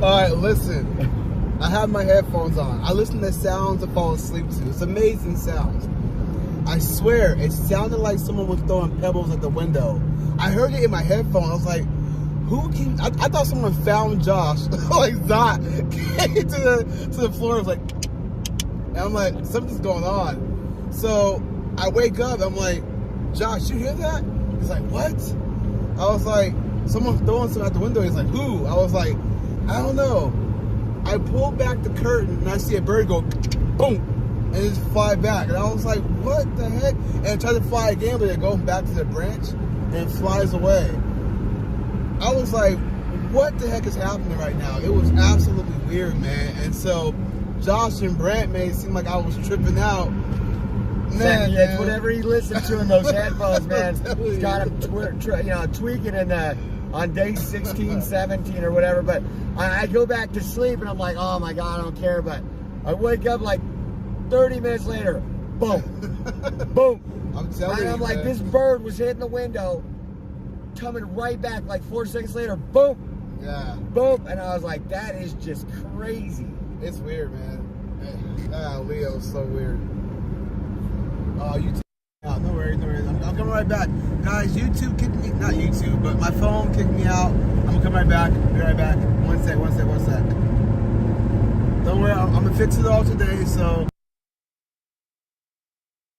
All right, listen. I have my headphones on. I listen to sounds to fall asleep to. It's amazing sounds. I swear, it sounded like someone was throwing pebbles at the window. I heard it in my headphones. I was like, I thought someone found Josh. Like that. Came to the floor. I was like, and I'm like, something's going on. So I wake up. I'm like, Josh, you hear that? He's like, what? I was like, someone's throwing something out the window. He's like, who? I was like, I don't know. I pulled back the curtain and I see a bird go boom and just fly back. And I was like, what the heck? And I tried to fly again, but it goes back to the branch and it flies away. I was like, what the heck is happening right now? It was absolutely weird, man. And so Josh and Brant made it seem like I was tripping out. Man, it's whatever he listened to in those headphones, man. He's got him tweaking in on day 16, 17 or whatever. But I go back to sleep and I'm like, oh my God, I don't care. But I wake up like 30 minutes later, boom, boom. I'm telling you, and I'm like, this bird was hitting the window, coming right back like 4 seconds later, boom, boom. And I was like, that is just crazy. It's weird, man. Leo's so weird. Oh, you out. No worries, no worries. I'm coming right back. Guys, YouTube kicked me, not YouTube, but my phone kicked me out. I'm gonna come right back. Be right back. One sec. Don't worry, I'm gonna fix it all today, so.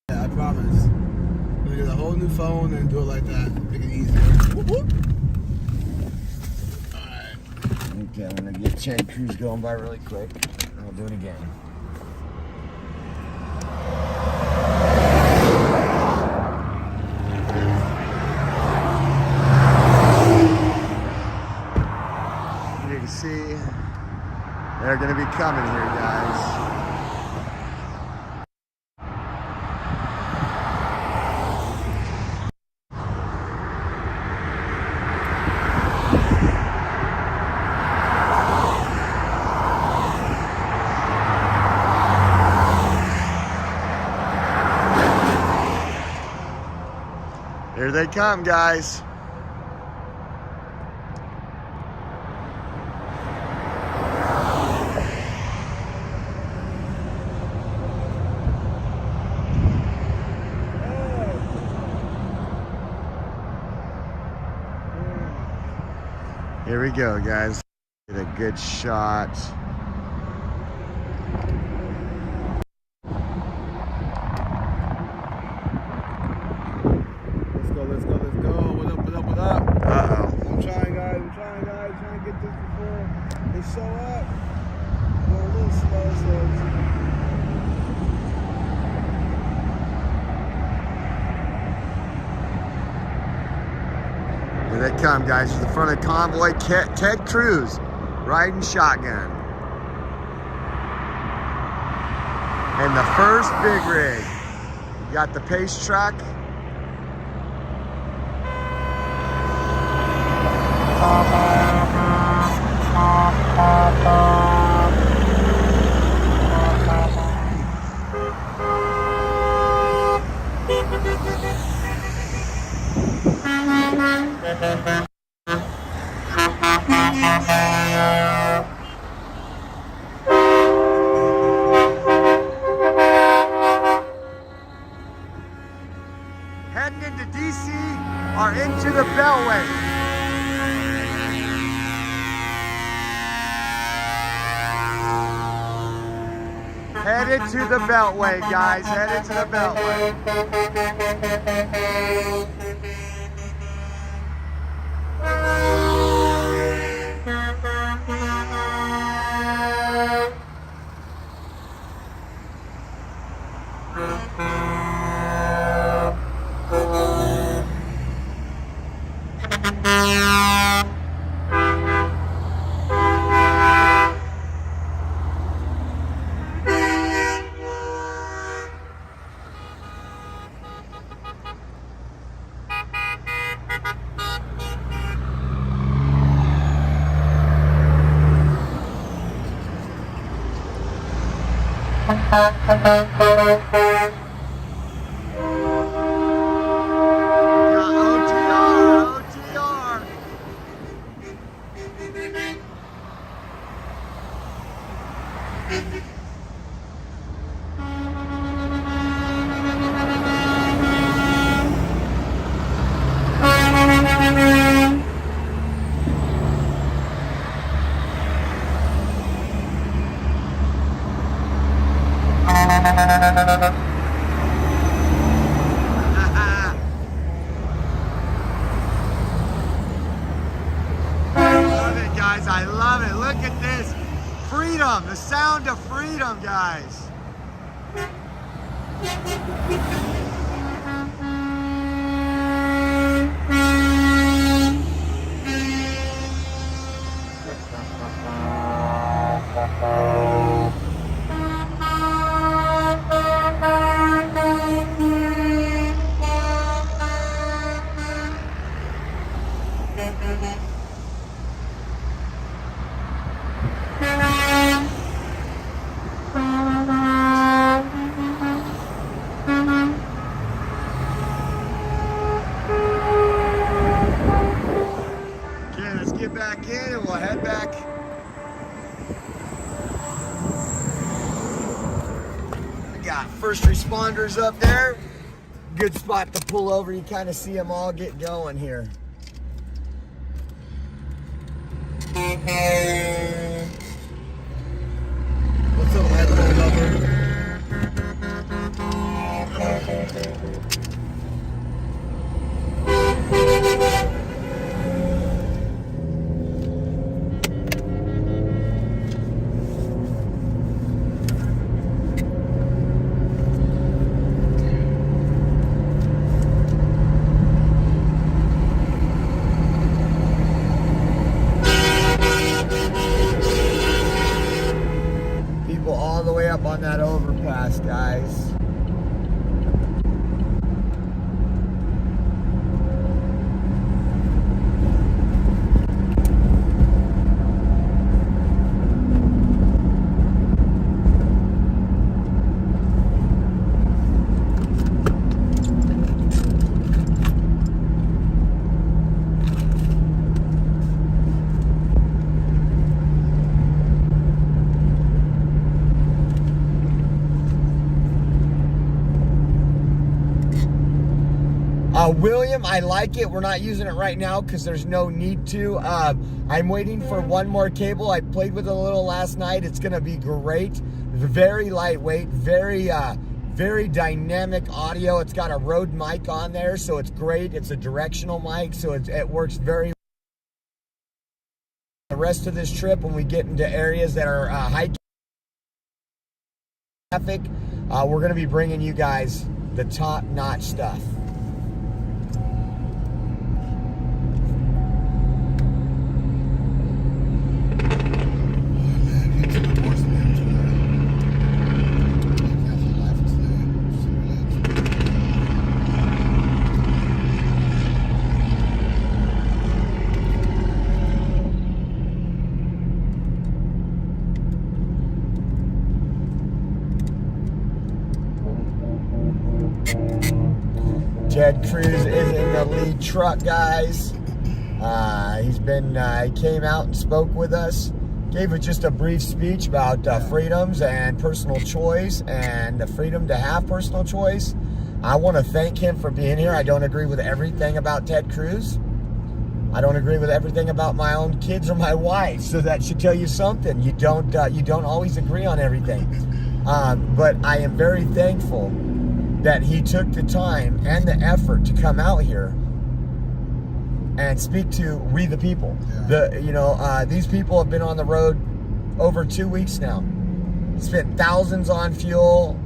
Yeah, I promise. I'm gonna get a whole new phone and do it like that. Make it easier. Whoop, whoop. Alright. Okay, I'm gonna get Ted Cruz going by really quick. I'll do it again. See, they're going to be coming here, guys. Here they come, guys. Here we go, guys. Get a good shot. Let's go. What up? Uh-oh. I'm trying, guys. Trying to get this before they show up. Going a little slow, so. come, guys. To the front of the convoy, Ted Cruz riding shotgun. And the first big rig. You got the pace truck. Heading into DC or into the Beltway. Headed to the Beltway, guys. Headed to the Beltway. OTR. Love it, guys. I love it. Look at this. Freedom. The sound of freedom, guys. Okay, let's get back in and we'll head back. We got first responders up there. Good spot to pull over. You kind of see them all get going here. What's up, Idaho lover? People all the way up on that overpass, guys. William, I like it. We're not using it right now because there's no need to. I'm waiting for one more cable. I played with it a little last night. It's going to be great. Very lightweight, very dynamic audio. It's got a Rode mic on there, so it's great. It's a directional mic, so it works very well. The rest of this trip, when we get into areas that are high traffic, we're going to be bringing you guys the top-notch stuff. Ted Cruz is in the lead truck, guys. He came out and spoke with us. Gave us just a brief speech about freedoms and personal choice and the freedom to have personal choice. I want to thank him for being here. I don't agree with everything about Ted Cruz. I don't agree with everything about my own kids or my wife, so that should tell you something. You don't always agree on everything. But I am very thankful that he took the time and the effort to come out here and speak to we the people. Yeah. These people have been on the road over 2 weeks now. Spent thousands on fuel.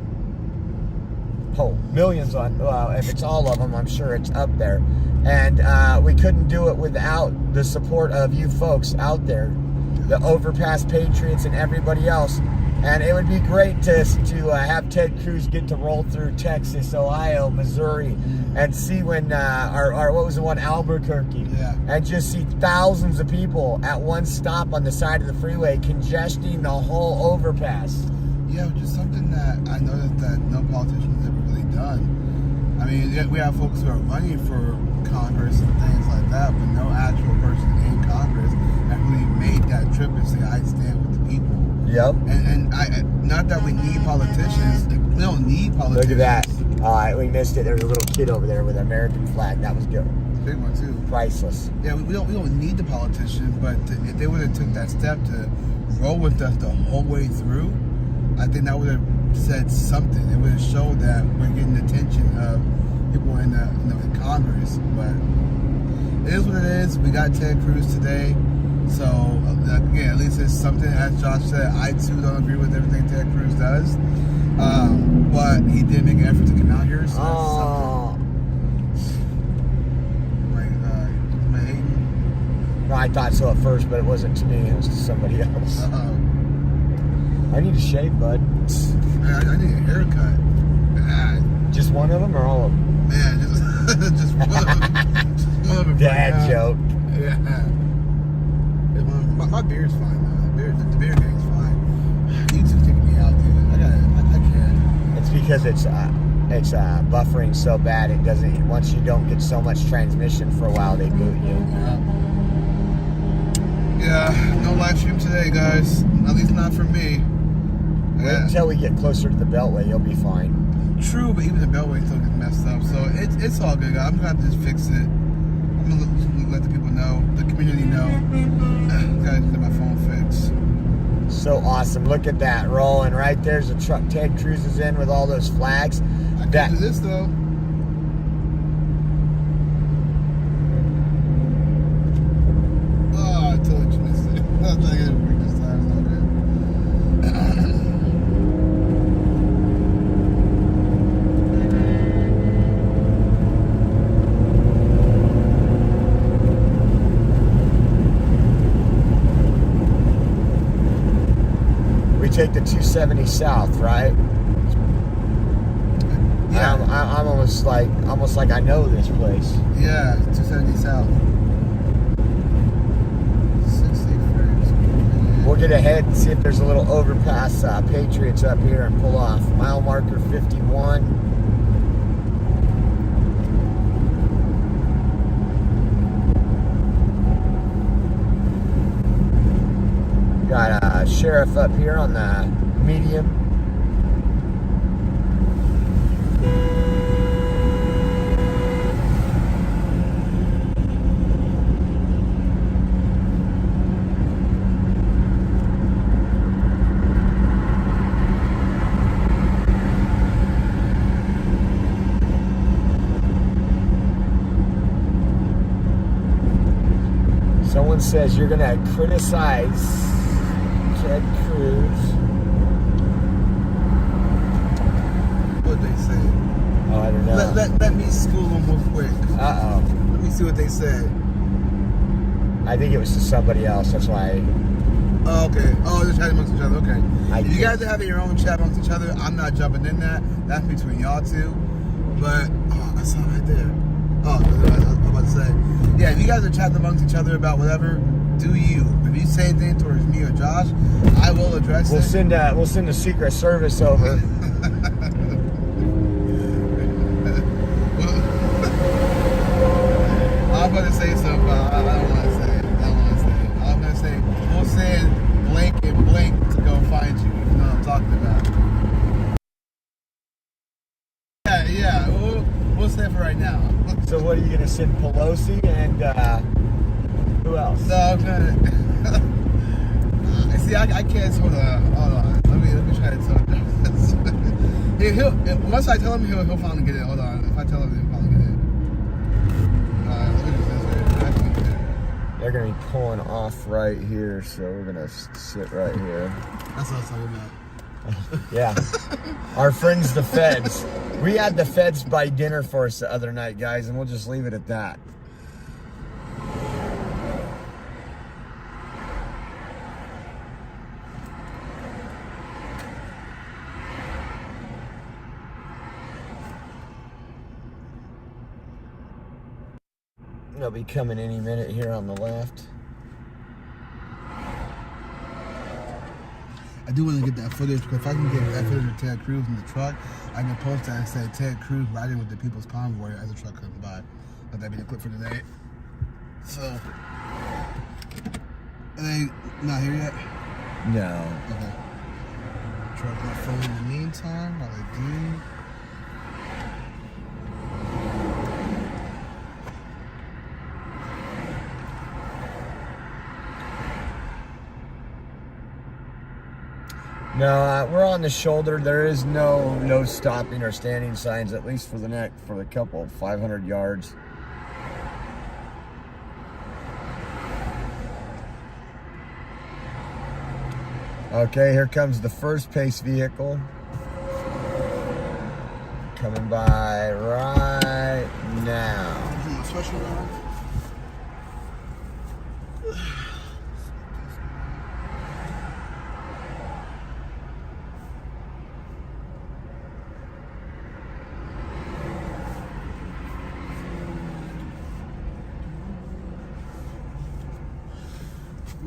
Millions on, if it's all of them, I'm sure it's up there. And we couldn't do it without the support of you folks out there, the Overpass Patriots and everybody else. And it would be great to have Ted Cruz get to roll through Texas, Ohio, Missouri, and see when, what was the one, Albuquerque, and just see thousands of people at one stop on the side of the freeway, congesting the whole overpass. Yeah, which is something that I noticed that no politician's ever really done. I mean, we have folks who are running for Congress and things like that, but no actual person in Congress that really made that trip and say, I stand with the people. Yep. And not that we need politicians. We don't need politicians. Look at that. We missed it. There was a little kid over there with an American flag. That was good. Big one, too. Priceless. Yeah, we don't need the politician, but if they would have took that step to roll with us the whole way through, I think that would have said something. It would have showed that we're getting the attention of people in Congress. But it is what it is. We got Ted Cruz today. So, again, at least it's something, as Josh said, I too don't agree with everything Ted Cruz does. But he did make an effort to come out here, so that's something. Am I hating? No, I thought so at first, but it wasn't to me. It was to somebody else. I need a shave, bud. I need a haircut. Man. Just one of them or all of them? Man, just one of them. Just one of them. Dad joke. Yeah. My beard's fine, though. The beard gang's fine. You two taking me out, dude. I can't. It's because it's buffering so bad it doesn't. Once you don't get so much transmission for a while, they boot you. Yeah, no live stream today, guys. At least not for me. Wait until we get closer to the Beltway, you'll be fine. True, but even the Beltway still gets messed up, so it's all good, guys. I'm gonna have to just fix it. I'm gonna let the people know, the community know. Gotta get my phone fixed. So awesome! Look at that rolling right there's a truck Ted Cruz is in with all those flags. I can't do this though. Oh, I told you missed it. I was like, I bring this time. It's all good. We take the 270 south, right? Yeah. I'm almost like I know this place. Yeah, 270 south. 60 frames. We'll get ahead and see if there's a little overpass Patriots up here and pull off. Mile marker 51. Got a sheriff up here on the medium. Someone says you're gonna criticize Ted Cruz. What'd they say? Oh, I don't know. Let me school them real quick. Uh-oh. Let me see what they said. I think it was to somebody else, that's why. Oh, okay. Oh, they're chatting amongst each other. Okay. If you guess. guys are having your own chat amongst each other, I'm not jumping in that. That's between y'all two. But, oh, I saw it right there. Oh, I was about to say. Yeah, if you guys are chatting amongst each other about whatever, do you. If you say anything towards me or Josh, I will address We'll it. send a Secret Service over. right now. So what are you gonna send Pelosi and who else? So I'm gonna. See, I can't. Hold on. Let me try to tell him. He'll once I tell him, he'll finally get it. Hold on. If I tell him, he'll finally get it. Look at this. They're gonna be pulling off right here, so we're gonna sit right here. That's what I was talking about. Yeah. Our friends, the feds. We had the feds buy dinner for us the other night, guys, and we'll just leave it at that. They'll be coming any minute here on the left. I do want to get that footage because if I can get that footage of Ted Cruz in the truck, I can post that and say Ted Cruz riding with the People's Convoy as the truck comes by. Let that be the clip for today. So, are they not here yet? No. Okay. Truck not filling in the meantime while they do. No, we're on the shoulder. There is no stopping or standing signs, at least for the couple 500 yards. Okay, here comes the first pace vehicle. Coming by right now. Special round.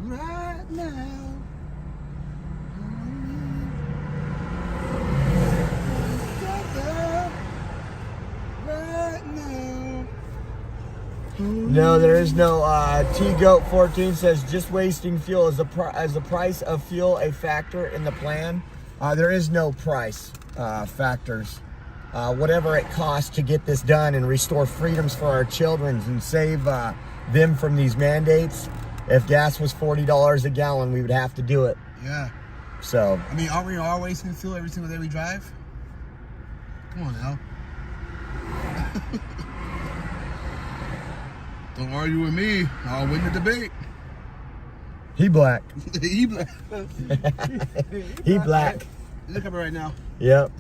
Right now. Right now. No, there is no. T-Goat 14 says just wasting fuel. Is the price of fuel a factor in the plan? There is no price factors. Whatever it costs to get this done and restore freedoms for our children and save them from these mandates. If gas was $40 a gallon, we would have to do it. Yeah. So. I mean, aren't we all wasting fuel every single day we drive? Come on now. Don't argue with me. I'll win the debate. He black. He black. He black. Look at me right now. Yep.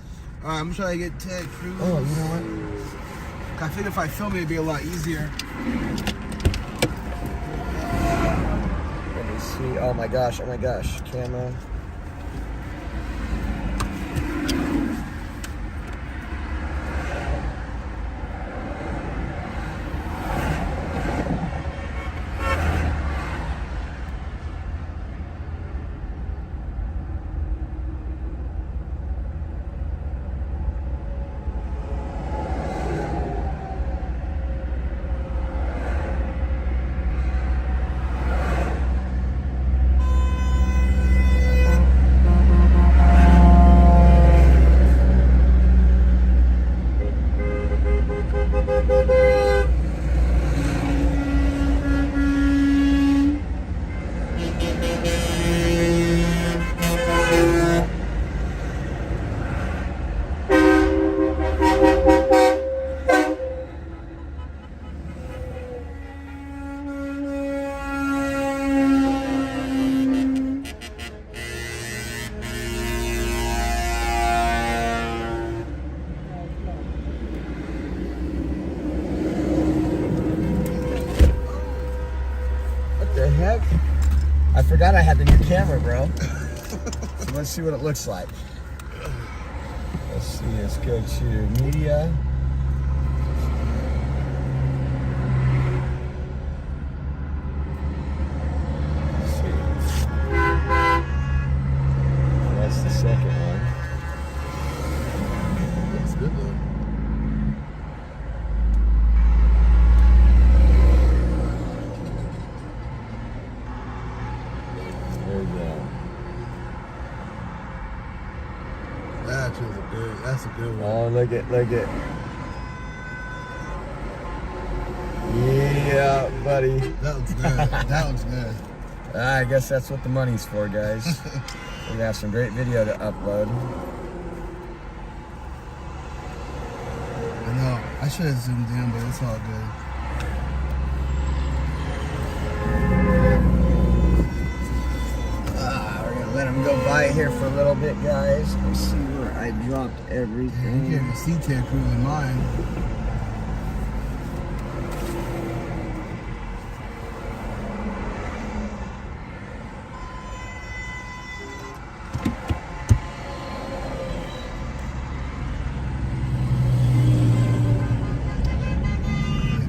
All right, I'm trying to get Ted Cruz. Oh, you know what? I think if I film it, it'd be a lot easier. Let me see. Oh my gosh. Camera. I forgot I had the new camera, bro. So let's see what it looks like. Let's see, let's go to media. Let's see. That's the second one. Looks good though. That's a good one. Oh, look at. Yeah, buddy. That looks good. That looks good. I guess that's what the money's for, guys. We're gonna have some great video to upload. I know. I should have zoomed in, but it's all good. We're gonna let him go by here for a little bit, guys. Let's see where I dropped You everything. can't even see Ted Cruz in mine.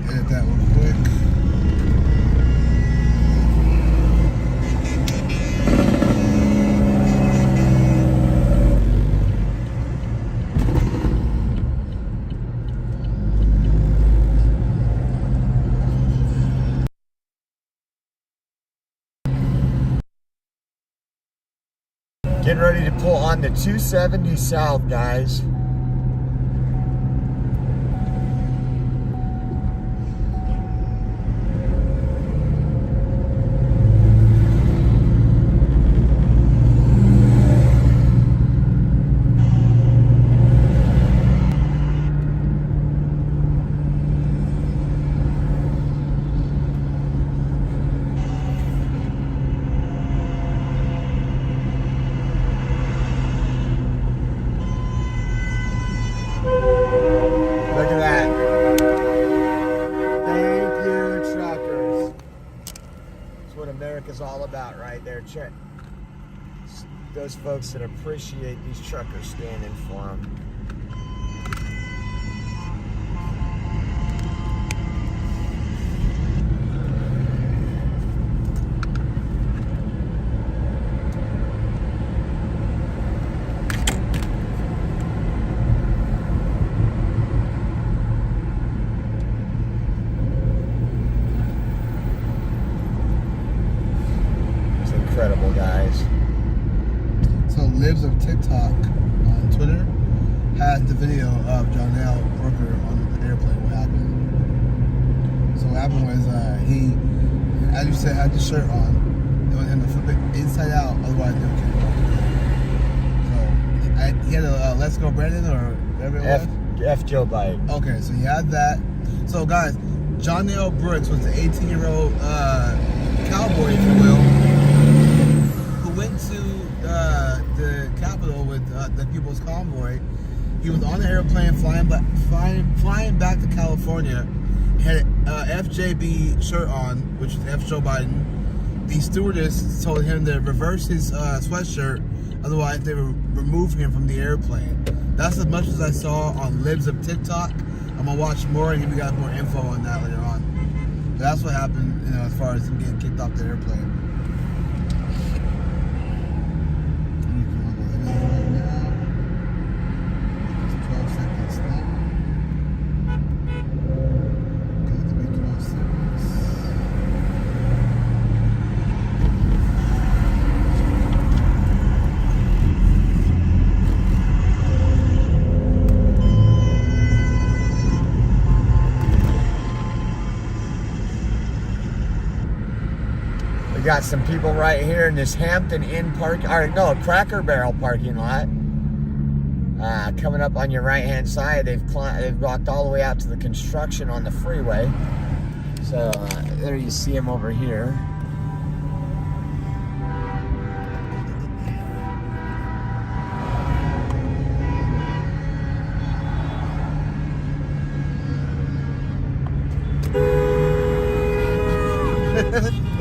Edit that real quick. Getting ready to pull on the 270 south, guys. Look at that. Thank you, truckers. That's what America's all about right there. Check those folks that appreciate these truckers standing for them. It's incredible, guys. So Libs of TikTok on Twitter has the video of Jonelle Brooker on the airplane. What happened? So what happened was he, as you said, had the shirt on. They wanted him to flip it inside out, otherwise they would kick him off. So he had a Let's Go Brandon or whatever it was. F Joe Biden. Okay, so he had that. So guys, Jonelle Brooks was the 18-year-old cowboy, if you will, who went to the Capitol with the People's Convoy. He was on the airplane flying back to California. He had an FJB shirt on, which is F Joe Biden. The stewardess told him to reverse his sweatshirt, otherwise they would remove him from the airplane. That's as much as I saw on Libs of TikTok. I'm gonna watch more and give you guys more info on that later on. But that's what happened, you know, as far as him getting kicked off the airplane. We got some people right here in this Hampton Inn Cracker Barrel parking lot. Coming up on your right-hand side, they've walked all the way out to the construction on the freeway. So there you see them over here.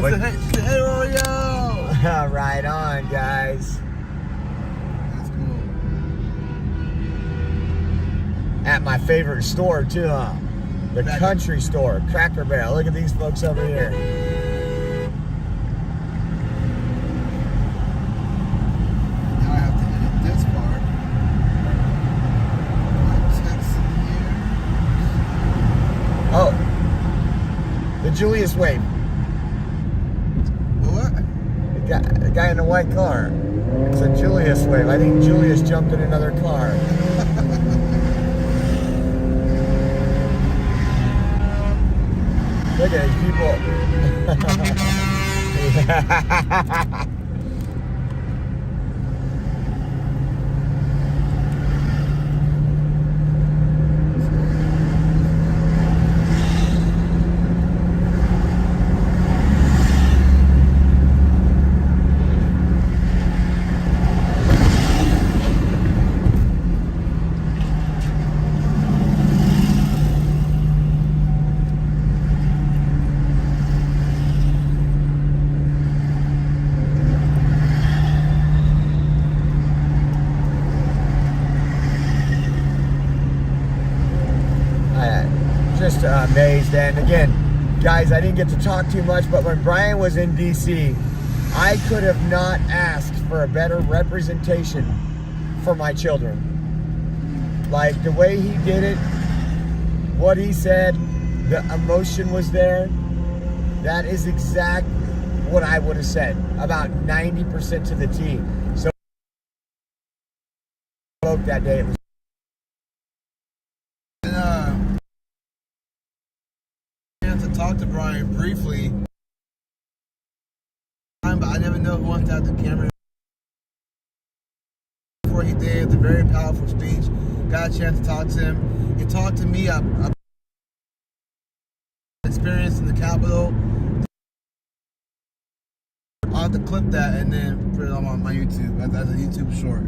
Hey, Oreo! Right on, guys. That's cool. At my favorite store too, huh? The Cracker- country store, Cracker Barrel. Look at these folks over here. Now I have to edit this part. My text in here. Oh, the Julius wave. What? The guy in the white car. It's a Julius wave. I think Julius jumped in another car. Look at these people. Just amazed. And again, guys, I didn't get to talk too much, but when Brian was in DC, I could have not asked for a better representation for my children. Like the way he did it, what he said, the emotion was there. That is exact what I would have said, about 90% to the T. So that day it was. To talk to Brian briefly, but I never know who wants to have the camera. Before he did the very powerful speech, got a chance to talk to him. He talked to me about experience in the Capitol. I'll have to clip that and then put it on my YouTube as a YouTube short.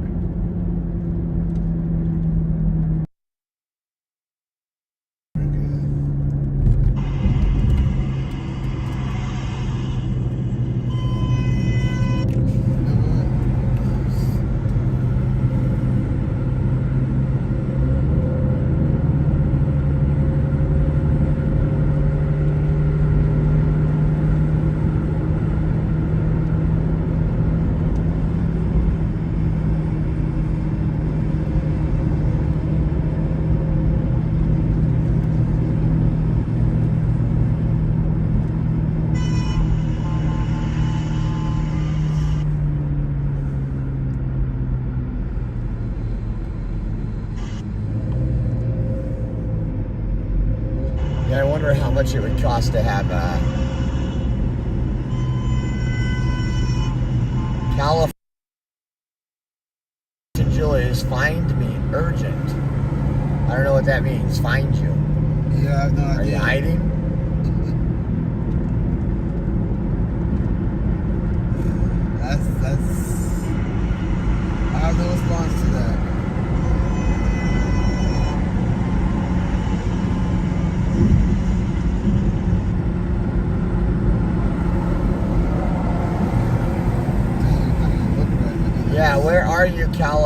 I wonder how much it would cost to have California Julius find me urgent. I don't know what that means. Find you. Yeah, I have no idea. Are you hiding? That's. I have no response to that. Yeah, where are you, Cal?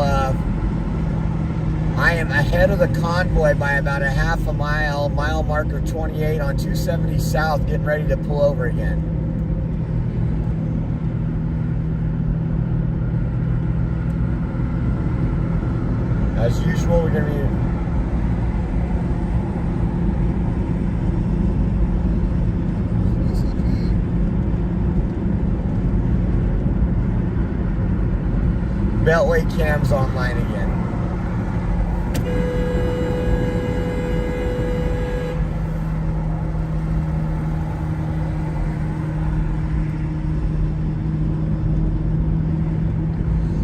I am ahead of the convoy by about a half a mile, mile marker 28 on 270 South, getting ready to pull over again. As usual, we're going to be... Beltway cams online again.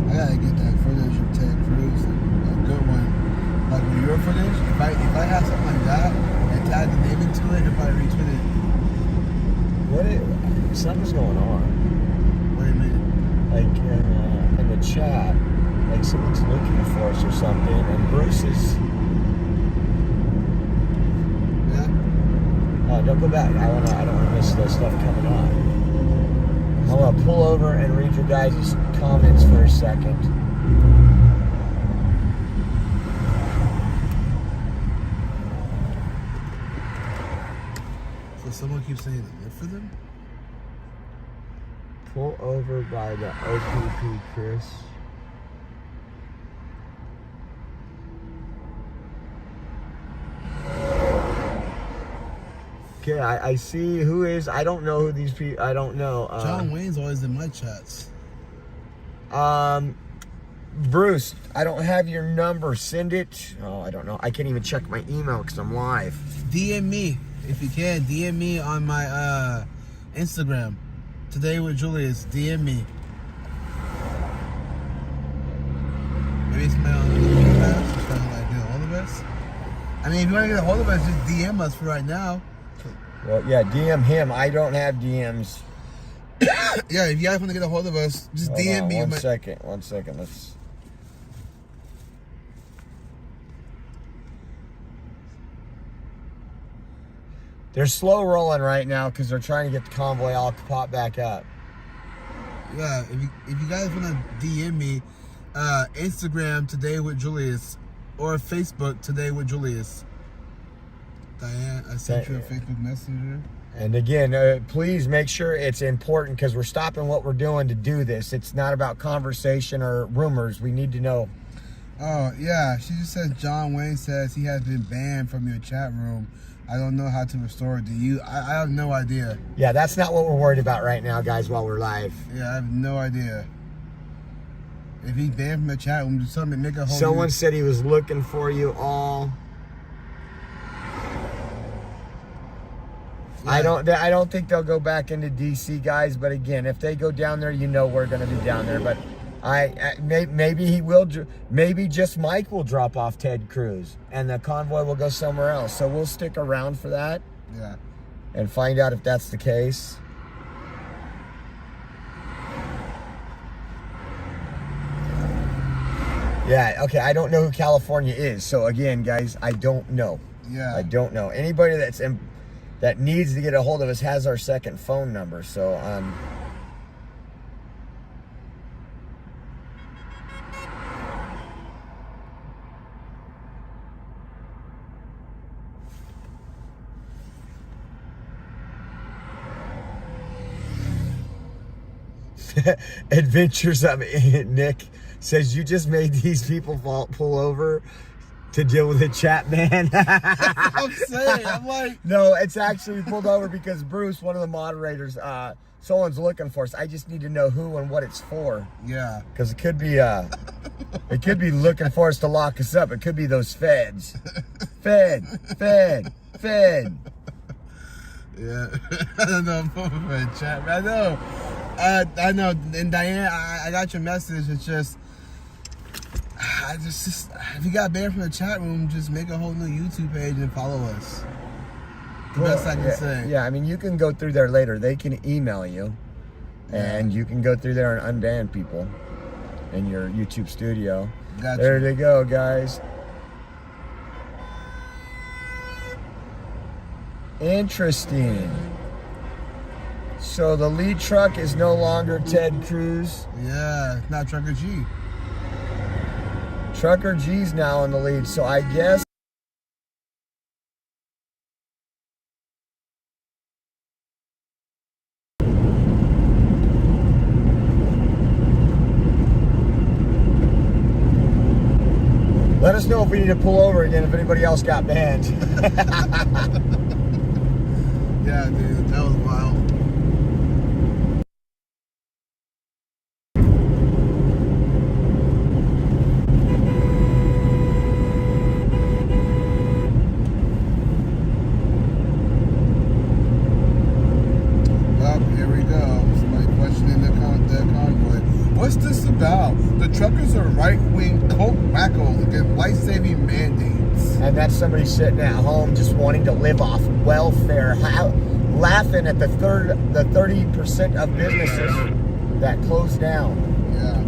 I gotta get that footage of Ted Cruz, a good one. Like with your footage, if I have something like that and tag the name into it, if I retweet it. Something's going on. What do you mean? Like in the chat, like someone's looking for us or something, and Bruce is... Yeah? Oh, don't go back. I don't want to miss the stuff coming on. I want to pull over and read your guys' comments for a second. So someone keeps saying to live for them? Pull over by the OPP, Chris. Okay, I see who is. I don't know who these people. I don't know. John Wayne's always in my chats. Bruce, I don't have your number. Send it. Oh, I don't know. I can't even check my email because I'm live. DM me. if you can, DM me on my Instagram. Today with Julius. DM me. Maybe somebody on the podcast is trying to like get a hold of us. I mean, if you want to get a hold of us, just DM us for right now. Well, yeah, DM him. I don't have DMs. Yeah, if you guys want to get a hold of us, just Hold DM on, me. One second. Let's. They're slow rolling right now because they're trying to get the convoy all pop back up. Yeah, if you guys want to DM me, Instagram Today with Julius, or Facebook Today with Julius. Diane, I sent you a Facebook Messenger. And again, please make sure it's important because we're stopping what we're doing to do this. It's not about conversation or rumors. We need to know. Oh, yeah. She just says John Wayne says he has been banned from your chat room. I don't know how to restore it. Do you? I have no idea. Yeah, that's not what we're worried about right now, guys, while we're live. Yeah, I have no idea. If he's banned from the chat room, just tell me make a whole Someone new... said he was looking for you all. Yeah. I don't think they'll go back into DC, guys. But again, if they go down there, you know we're going to be down there. But maybe he will. Maybe just Mike will drop off Ted Cruz, and the convoy will go somewhere else. So we'll stick around for that. Yeah. And find out if that's the case. Yeah. Okay. I don't know who California is. So again, guys, I don't know. Yeah. I don't know. Anybody that needs to get a hold of us has our second phone number. So, Adventures of Nick says you just made these people pull over to deal with a chat man. I'm saying, I'm like... No, it's actually pulled over because Bruce, one of the moderators, someone's looking for us. I just need to know who and what it's for. Yeah. Because it could be looking for us to lock us up. It could be those feds. Fed. Yeah. I don't know if I'm for a chat, man. I know. And Diane, I got your message. It's just, if you got banned from the chat room, just make a whole new YouTube page and follow us. The best I can say. Yeah, I mean, you can go through there later. They can email you, and you can go through there and unban people in your YouTube studio. Gotcha. There they go, guys. Interesting. So the lead truck is no longer Ted Cruz. Yeah, not Trucker G. Trucker G's now in the lead, so I guess let us know if we need to pull over again if anybody else got banned. Yeah, dude, that was wild. Here we go. Somebody questioning the convoy. What's this about? The truckers are right-wing cult wackos against life-saving mandates. And that's somebody sitting at home just wanting to live off welfare, laughing at the 30% of businesses that close down. Yeah.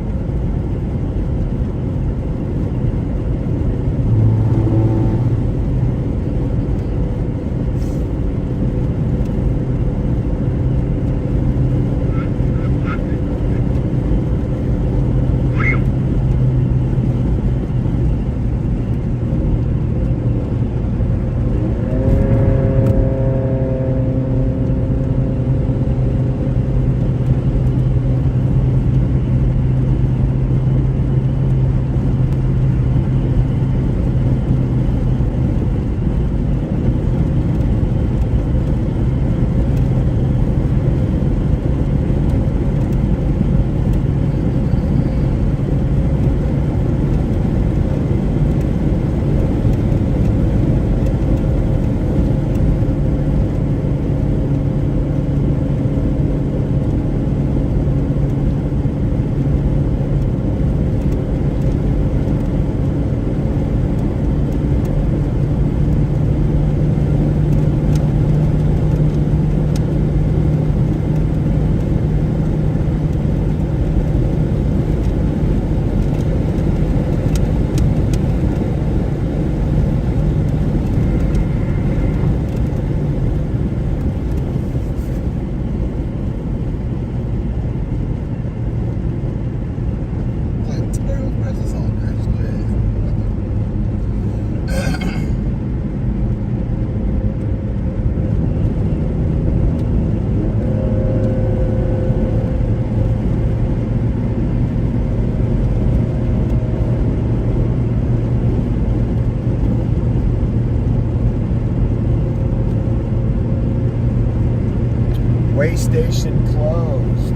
police station closed.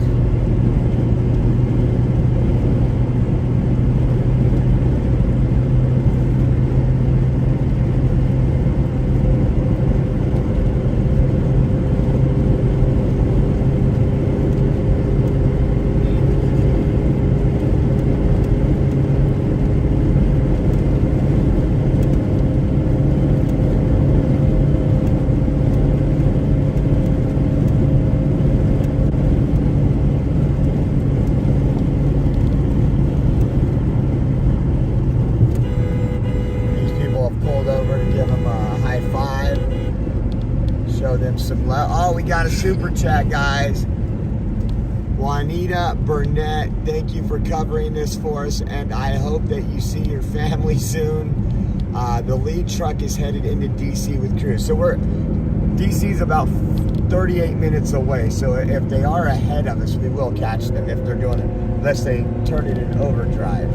Oh, we got a super chat, guys. Juanita Burnett, thank you for covering this for us, and I hope that you see your family soon. The lead truck is headed into DC with crews. So DC's about 38 minutes away, so if they are ahead of us, we will catch them if they're doing it, unless they turn it in overdrive.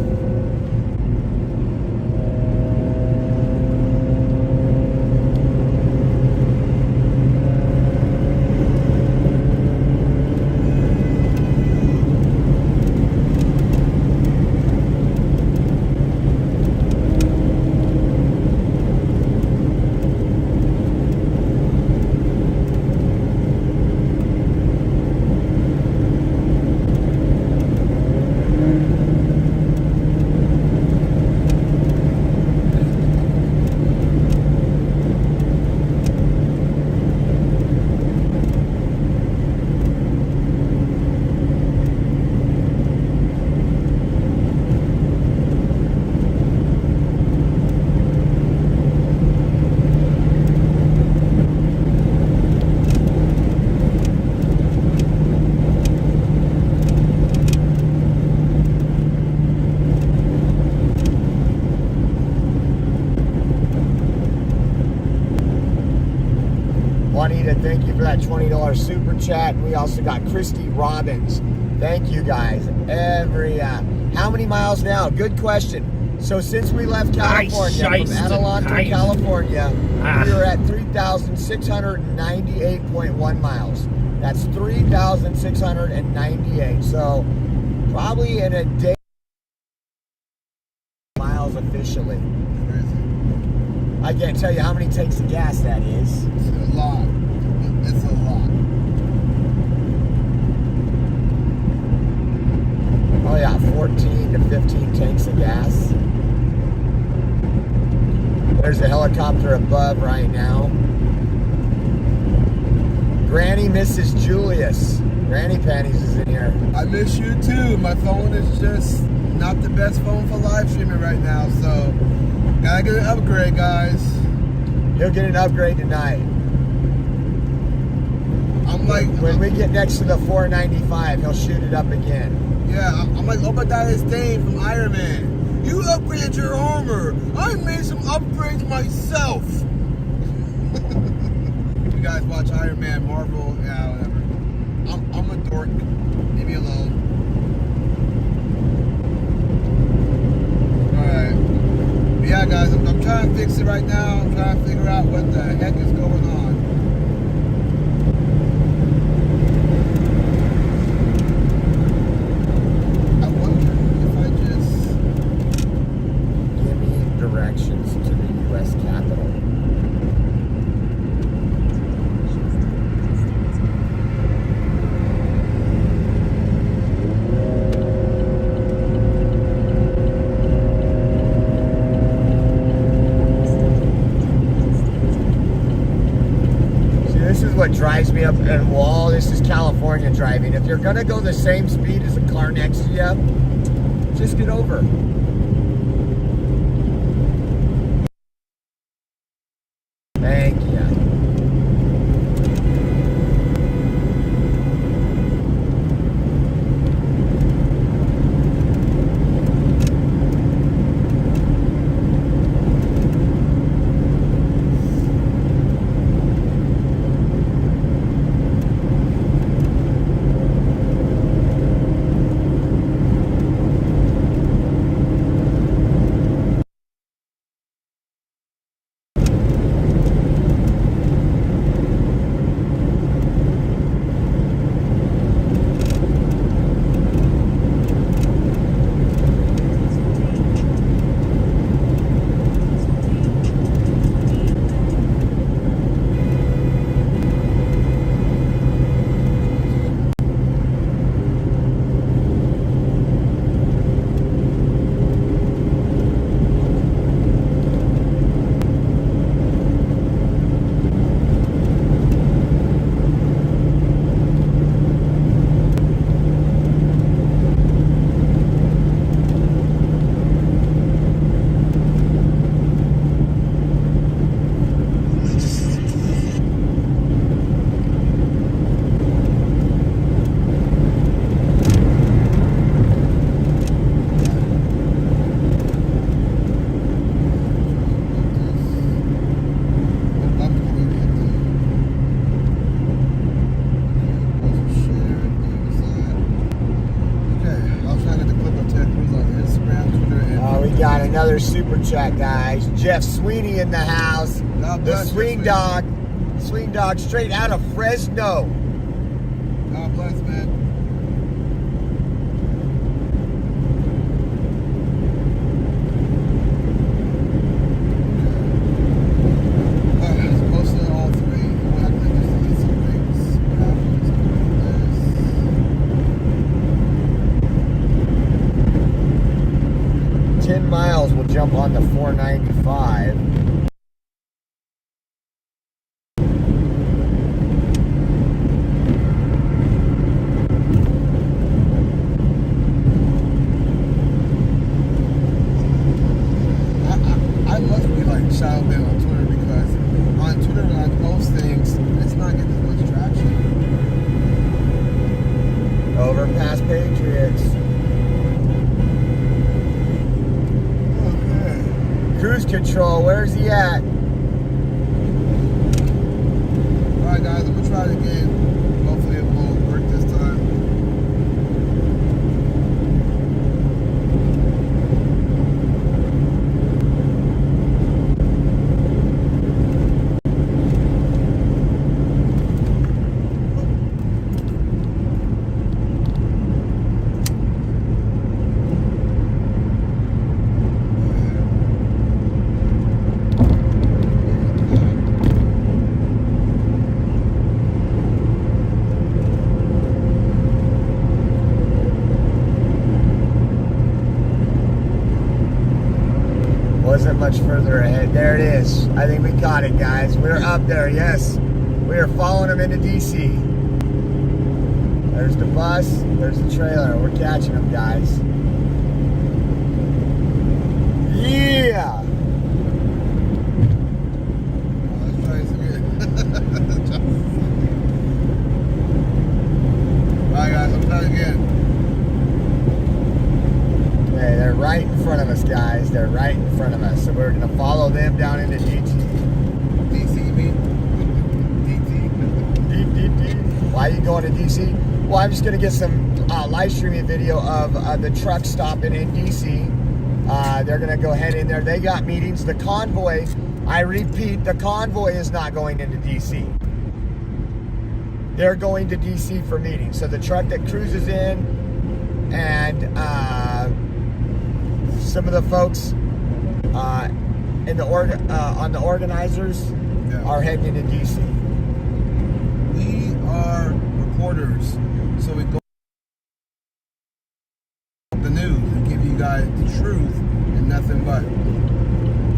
Juanita, thank you for that $20 super chat. And we also got Christy Robbins. Thank you guys. How many miles now? Good question. So since we left California, from Adelanto, California, we were at 3,698.1 miles. That's 3,698. So probably in a day miles officially. I can't tell you how many tanks of gas that is. It's a lot. It's a lot. Oh yeah, 14 to 15 tanks of gas. There's a helicopter above right now. Granny misses Julius. Granny Panties is in here. I miss you too. My phone is just not the best phone for live streaming right now, so gotta get an upgrade, guys. You'll get an upgrade tonight. I'm like, when we get next to the 495, he'll shoot it up again. Yeah, I'm like Obadiah Stane from Iron Man. You upgraded your armor. I made some upgrades myself. You guys watch Iron Man, Marvel, yeah, whatever. I'm a dork. Leave me alone. Alright. Yeah, guys, I'm trying to fix it right now. I'm trying to figure out what the heck is going on. I wonder if I just... Give me directions to the U.S. Capitol. What drives me up and wall. This is California driving. If you're gonna go the same speed as a car next to you, just get over. Thank you. got another super chat, guys. Jeff Sweeney in the house. God The bless swing you, dog. Swing dog straight out of Fresno. God bless, man. Posted all three. What happened to just delete some things? What happened to this? 10 miles will jump on the 495. I must be like child bit on Twitter because on Twitter when I post things, it's not getting as much traction. Over past Patriots. Okay. Cruise control, where's he at? Alright guys, I'm gonna try it again. Hopefully it will work this time. Wasn't much further ahead. There it is. I think we caught it, guys. We're up there, yes. We are following them into DC. There's the bus. There's the trailer. We're catching them, guys. Yeah! Let's try this again. Alright guys, I'm trying again. Hey, they're right in front of us, guys. They're right in front of us. So we're going to follow them down into DT. DC, you mean? DT. Why are you going to DC? Well, I'm just going to get some live streaming video of the truck stopping in DC. They're going to go head in there. They got meetings. The convoy, I repeat, the convoy is not going into DC. They're going to DC for meetings. So the truck that cruises in and some of the folks in the on the organizers are heading into DC. We are reporters, so we go the news and give you guys the truth and nothing but.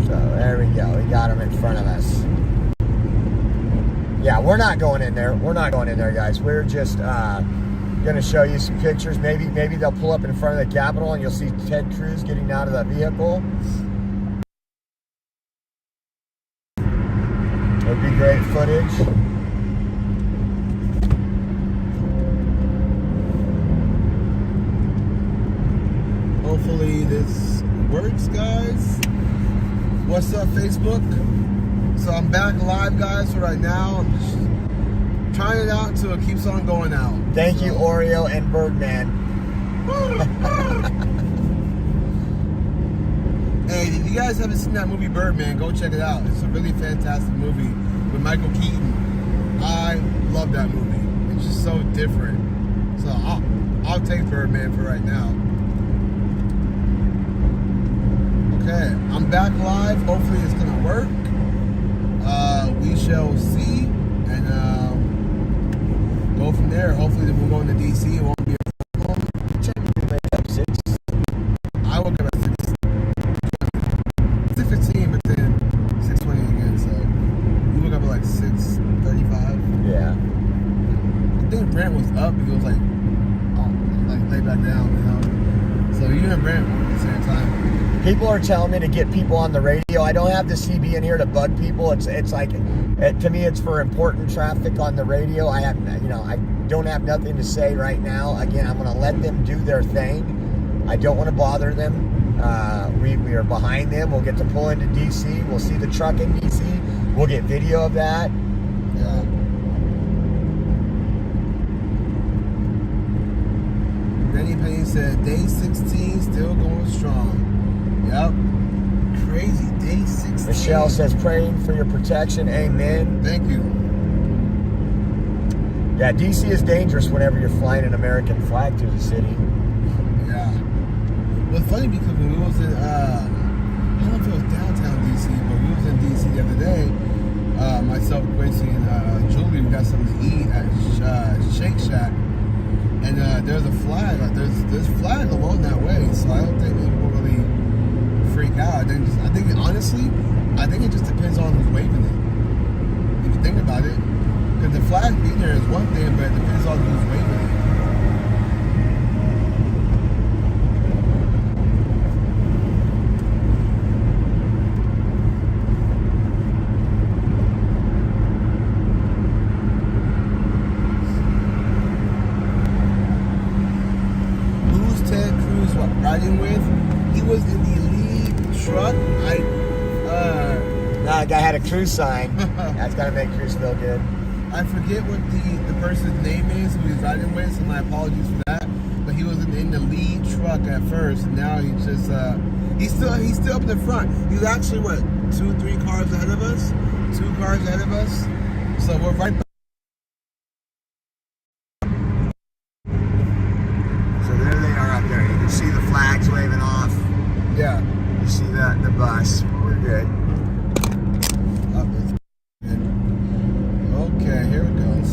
So there we go. We got them in front of us. Yeah, we're not going in there. We're not going in there, guys. We're just going to show you some pictures. Maybe they'll pull up in front of the Capitol and you'll see Ted Cruz getting out of the vehicle. Would be great footage. Hopefully this works, guys. What's up, Facebook? So I'm back live, guys, for right now. I'm just trying it out until it keeps on going out. Thank you, Oreo and Birdman. Hey, if you guys haven't seen that movie Birdman, go check it out. It's a really fantastic movie with Michael Keaton. I love that movie. It's just so different. So I'll take Birdman for right now. Okay, I'm back live. Hopefully it's gonna work. We shall see and go from there. Hopefully we're going to DC. It won't be a problem. I woke up at 6:15, but then 6:20 again. So we woke up at like 6:35. Yeah. I think Brent was up because it was like lay back down, you know. So you and Brent were at the same time. People are telling me to get people on the radio. I don't have the CB in here to bug people. It's like, to me, it's for important traffic on the radio. I don't have nothing to say right now. Again, I'm going to let them do their thing. I don't want to bother them. We are behind them. We'll get to pull into DC. We'll see the truck in DC. We'll get video of that. Yeah. Benny Penny said, day 16 still going strong. Yep. Crazy. Day 16. Michelle says, praying for your protection. Amen. Thank you. Yeah, DC is dangerous whenever you're flying an American flag through the city. Yeah. Well, it's funny because when we was in, I don't know if it was downtown DC, but we was in DC the other day. Myself, Quincy, and Julie, we got something to eat at Shake Shack. And there's a flag. Like, there's flag along that way, so I don't think people really freak out. I think honestly, I think it just depends on who's waving it. If you think about it, because the flag being there is one thing, but it depends on who's waving it. Who's Ted Cruz riding with? He was in the lead truck. Nah, the guy had a Cruz sign. That's gotta make Cruz feel good. I forget what the person's name is who he's riding with, so my apologies for that. But he was in the lead truck at first, and now he's just he's still up in the front. He's actually what, 2-3 cars ahead of us? 2 cars ahead of us. So we're right back. So there they are up there. You can see the flags waving off. Yeah. You see the bus. We're good. Okay, here it goes.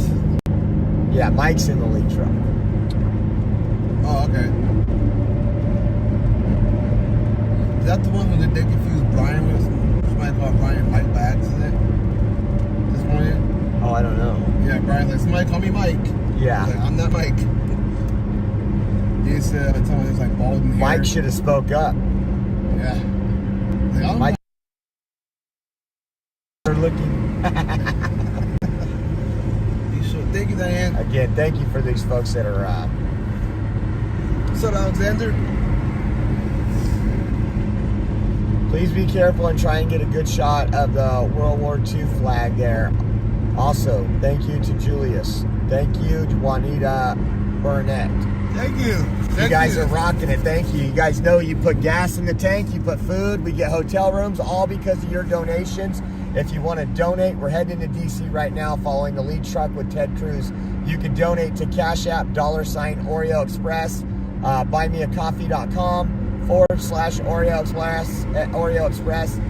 Yeah, Mike's in the lead truck. Oh, okay. Is that the one who they confused Brian with? Somebody called Brian Mike by accident this morning? Oh, I don't know. Yeah, Brian's like, somebody call me Mike. Yeah. Like, I'm not Mike. He said, someone was like bald in the Mike hair. should have spoke up. Yeah. Like, oh, Mike. They're looking. he should. Thank you, Diane. Again, thank you for these folks that are. What's up, Alexander? Please be careful and try and get a good shot of the World War II flag there. Also, thank you to Julius. Thank you to Juanita Burnett. Thank you. You guys are rocking it. Thank you. You guys know you put gas in the tank, you put food, we get hotel rooms, all because of your donations. If you want to donate, we're heading into DC right now following the lead truck with Ted Cruz. You can donate to Cash App, $Oreo Express, buymeacoffee.com/Oreo Express,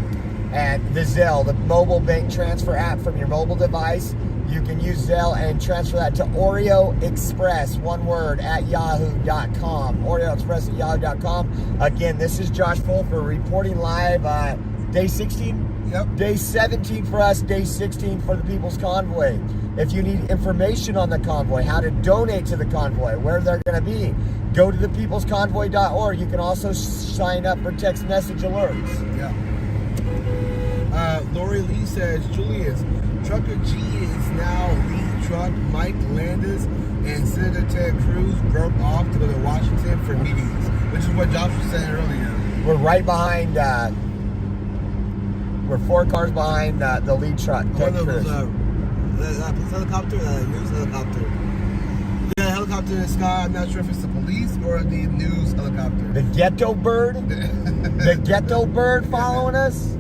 and the Zelle, the mobile bank transfer app from your mobile device. You can use Zelle and transfer that to Oreo Express, one word, at yahoo.com. Oreo Express at yahoo.com. Again, this is Josh Fulfer reporting live day 16. Yep. Day 17 for us, day 16 for the People's Convoy. If you need information on the convoy, how to donate to the convoy, where they're going to be, go to thepeoplesconvoy.org. You can also sign up for text message alerts. Yeah. Lori Lee says, Julius, Trucker G is now lead truck. Mike Landis and Senator Ted Cruz broke off to go to Washington for meetings, which is what Josh was saying earlier. We're right behind, we're 4 cars behind the lead truck. Ted Cruz. Police helicopter, news helicopter. We got a helicopter in the sky. I'm not sure if it's the police or the news helicopter. The ghetto bird? The ghetto bird following us?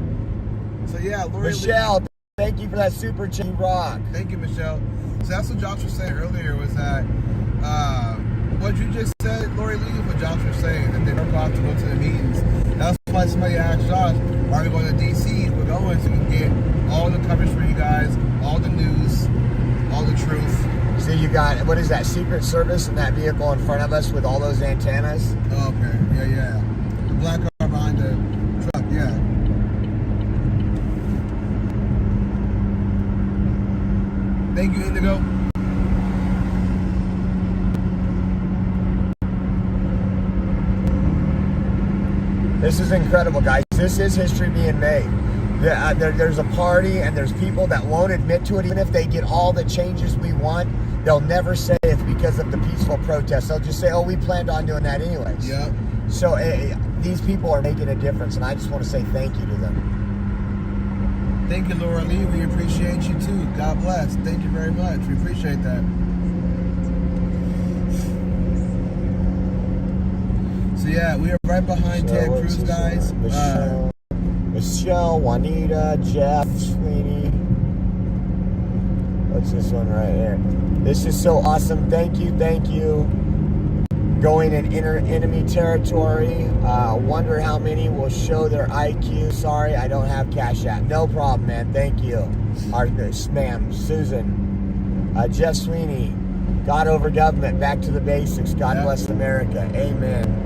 So yeah, Lori Michelle, thank you for that super chain rock. Thank you, Michelle. So that's what Josh was saying earlier, was that what you just said, Lori Lee, what Josh was saying, that they broke off to go to the meetings. That's why somebody asked Josh, are we going to DC? We're going so we can get all the coverage for you guys, all the news, all the truth. So you got, what is that, Secret Service in that vehicle in front of us with all those antennas? Oh, okay. Yeah. The black car behind the truck, yeah. Thank you, Indigo. This is incredible, guys. This is history being made. There's a party and there's people that won't admit to it. Even if they get all the changes we want, they'll never say it's because of the peaceful protest. They'll just say, oh, we planned on doing that anyways. Yep. So these people are making a difference, and I just want to say thank you to them. Thank you, Laura Lee. We appreciate you too. God bless. Thank you very much. We appreciate that. So So yeah, we are right behind Ted what's Cruz, his guys. name? Michelle, Juanita, Jeff, Sweeney. What's this one right here? This is so awesome. Thank you, thank you. Going in enemy territory. Wonder how many will show their IQ. Sorry, I don't have Cash App. No problem, man. Thank you. Our ma'am, Susan. Jeff Sweeney. God over government. Back to the basics. God bless America. Amen.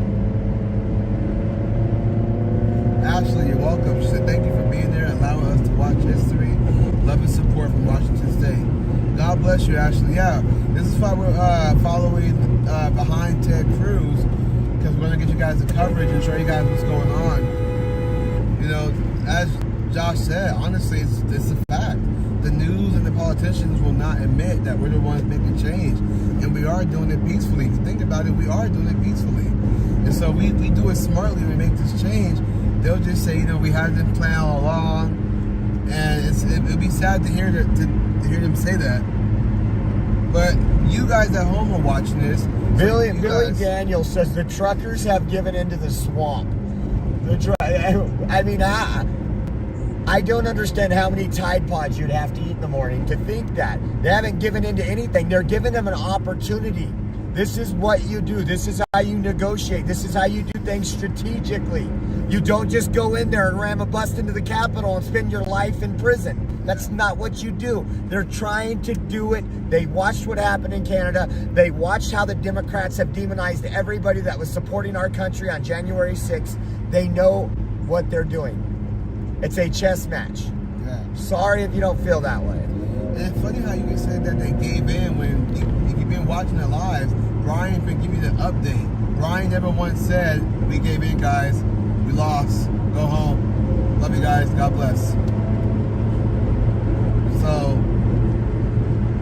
Ashley, you're welcome. She said thank you for being there and allowing us to watch history. Love and support from Washington State. God bless you, Ashley. Yeah, this is why we're following behind Ted Cruz, because we're going to get you guys the coverage and show you guys what's going on. You know, as Josh said, honestly, it's a fact. The news and the politicians will not admit that we're the ones making change. And we are doing it peacefully. If you think about it, we are doing it peacefully. And so we do it smartly when we make this change. They'll just say, you know, we had this plan all along. And it'd be sad to hear them say that. But you guys at home are watching this. Billy Daniel says the truckers have given into the swamp. I don't understand how many Tide Pods you'd have to eat in the morning to think that. They haven't given into anything. They're giving them an opportunity. This is what you do. This is how you negotiate. This is how you do things strategically. You don't just go in there and ram a bust into the Capitol and spend your life in prison. That's not what you do. They're trying to do it. They watched what happened in Canada. They watched how the Democrats have demonized everybody that was supporting our country on January 6th. They know what they're doing. It's a chess match. Yeah. Sorry if you don't feel that way. And it's funny how you said that they gave in when if you've been watching the lives, Brian been giving you the update. Brian never once said, we gave in, guys. We lost. Go home. Love you guys. God bless. So,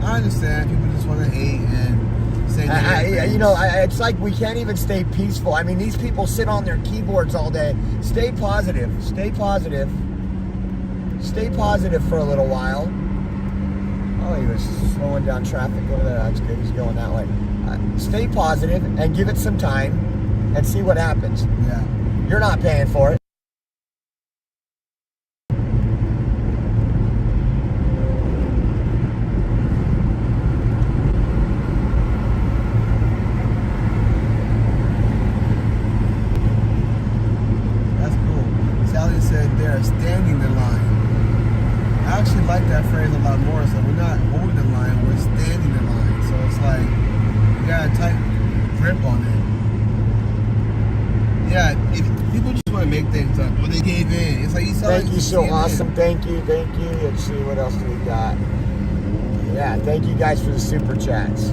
I understand people just want to hate and say it's like we can't even stay peaceful. I mean, these people sit on their keyboards all day. Stay positive. Stay positive. Stay positive for a little while. Oh, he was slowing down traffic over there. That's good. He's going that way. Stay positive and give it some time and see what happens. Yeah. You're not paying for it. That's cool. Sally said they're standing the line. I actually like that phrase a lot more. So we're not holding the line, we're standing the line. So it's like you got a tight grip on it. Yeah, if people just want to make things up, or they gave in. It's like you saw. Thank you, so awesome. Thank you. Let's see what else do we got. Yeah, thank you guys for the super chats.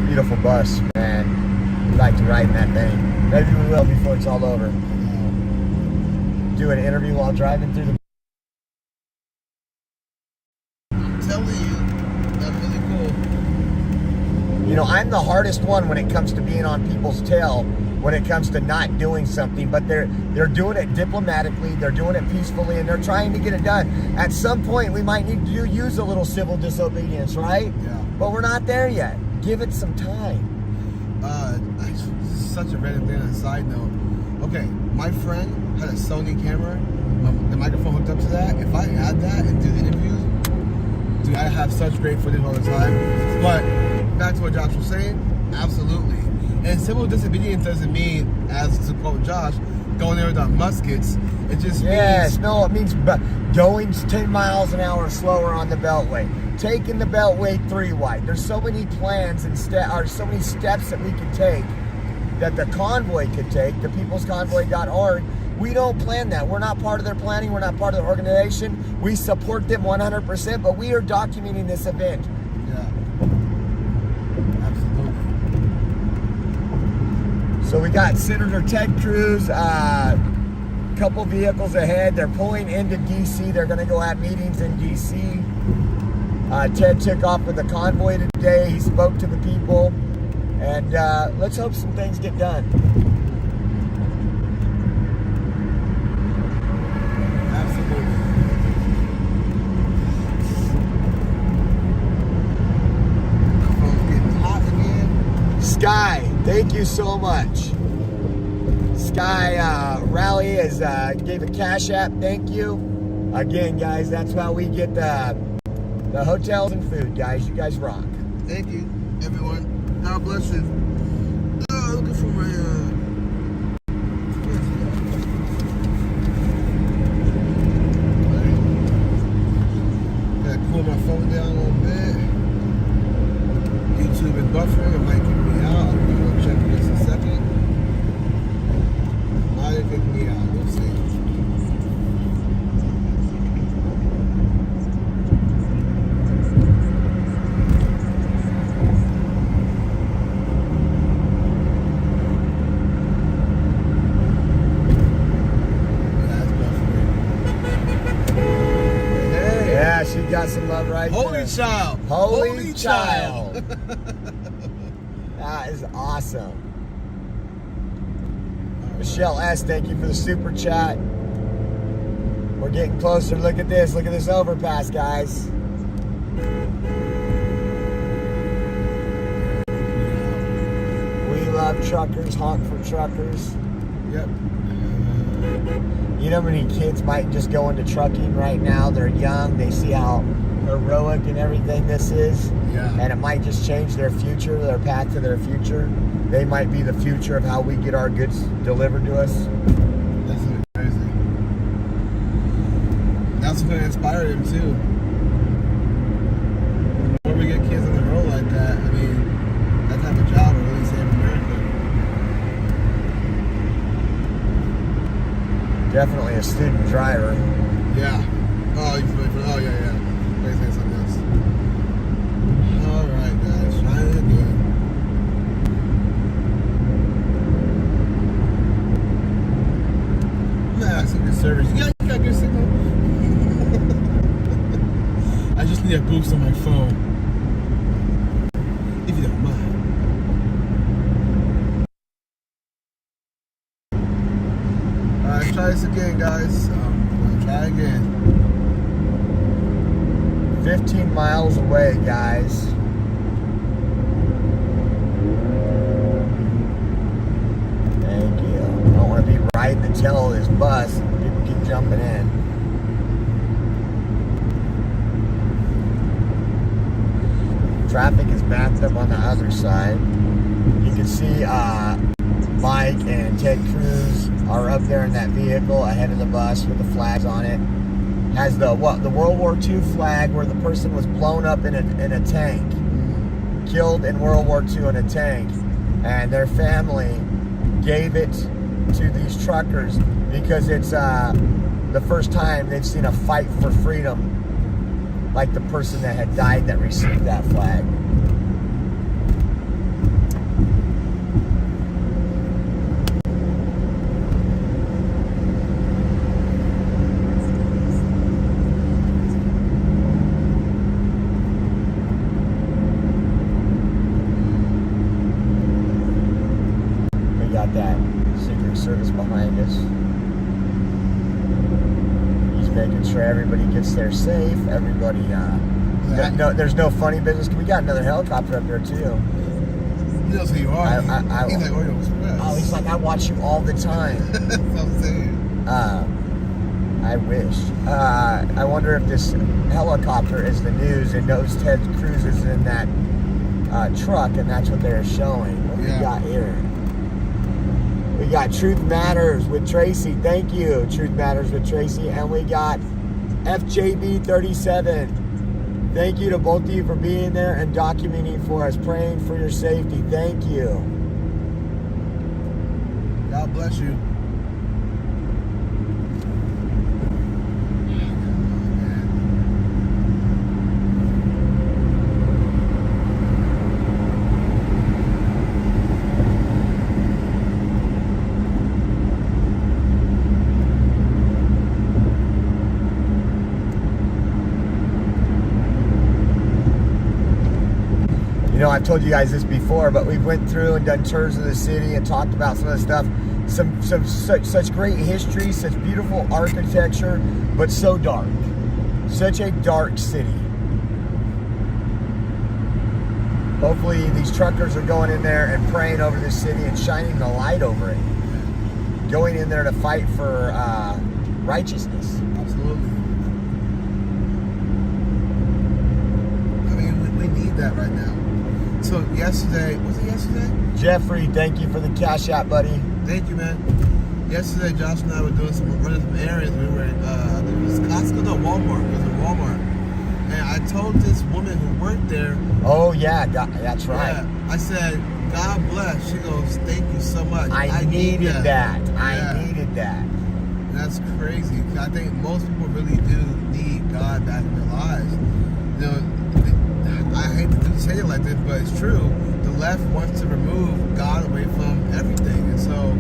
Beautiful bus, man. We'd like to ride in that thing. Maybe we will before it's all over. Do an interview while driving through the... I'm telling you, that's really cool. You know, I'm the hardest one when it comes to being on people's tail, when it comes to not doing something, but they're doing it diplomatically, they're doing it peacefully, and they're trying to get it done. At some point, we might need to use a little civil disobedience, right? Yeah. But we're not there yet. Give it some time. This is such a random thing on a side note. Okay, my friend had a Sony camera, the microphone hooked up to that. If I add that and do the interviews, dude, I have such great footage all the time. But back to what Josh was saying, absolutely. And civil disobedience doesn't mean, as to quote Josh, going there without muskets. It just means... No, it means going 10 miles an hour slower on the Beltway. Taking the Beltway 3 wide. There's so many plans and so many steps that we can take, that the Convoy could take, the peoplesconvoy.org. We don't plan that. We're not part of their planning. We're not part of their organization. We support them 100%, but we are documenting this event. Yeah. Absolutely. So we got Senator Ted Cruz, couple vehicles ahead. They're pulling into D.C. They're going to go have meetings in D.C. Ted took off with a convoy today. He spoke to the people. And let's hope some things get done. Absolutely. My phone's getting hot again. Sky, thank you so much. Sky Rally is gave a Cash App. Thank you. Again, guys, that's how we get the hotels and food, guys. You guys rock. Thank you, everyone. God bless you. Looking for my gotta cool my phone down a little bit. YouTube is buffering. It might kick me out. I'm gonna check this in a second. Might kick me out. We'll see. She got some love right Holy there. child. Holy child. That is awesome. Michelle S., thank you for the super chat. We're getting closer. Look at this. Look at this overpass, guys. We love truckers. Honk for truckers. Yep. You know how many kids might just go into trucking right now? They're young. They see how heroic and everything this is. Yeah. And it might just change their future, their path to their future. They might be the future of how we get our goods delivered to us. That's crazy. That's going to inspire them too. The more we get kids on the road like that, I mean, that type of job will really save America. Definitely a student driver. Yeah. Oh, oh yeah. Let's say something else. All right, guys, trying it again. Yeah, some good service. You got good signal. I just need a boost on my phone, if you don't mind. Alright, try this again, guys. We'll try again. 15 miles away, guys. Thank you. I don't want to be riding the tail of this bus. People keep jumping in. Traffic is backed up on the other side. You can see Mike and Ted Cruz are up there in that vehicle ahead of the bus with the flags on it. Has the World War II flag where the person was blown up in a tank, killed in World War II in a tank, and their family gave it to these truckers because it's the first time they've seen a fight for freedom like the person that had died that received that flag. That Secret Service behind us. He's making sure everybody gets there safe. Everybody, no, there's no funny business. We got another helicopter up there too. He knows who you are. He's like Oreo Express. Oh, he's like, I watch you all the time. That's what I'm saying. I wish. I wonder if this helicopter is the news and knows Ted Cruz is in that truck, and that's what they're showing. What do we got here? We got Truth Matters with Tracy. Thank you, Truth Matters with Tracy. And we got FJB37. Thank you to both of you for being there and documenting for us, praying for your safety. Thank you. God bless you. You know, I've told you guys this before, but we went through and done tours of the city and talked about some of the stuff. Such great history, such beautiful architecture, but so dark. Such a dark city. Hopefully these truckers are going in there and praying over this city and shining the light over it. Going in there to fight for righteousness. Absolutely. I mean, we need that right now. So yesterday, was it yesterday? Jeffrey, thank you for the cash out, buddy. Thank you, man. Yesterday, Josh and I were running some errands. We were at, I think it was Costco, no, Walmart. It was in Walmart. And I told this woman who worked there. Oh, yeah, that's right. Yeah, I said, God bless. She goes, thank you so much. I needed that. Yeah. I needed that. And that's crazy. I think most people really do need God back in their lives. You know, I hate to say it like this, but it's true. The left wants to remove God away from everything. And so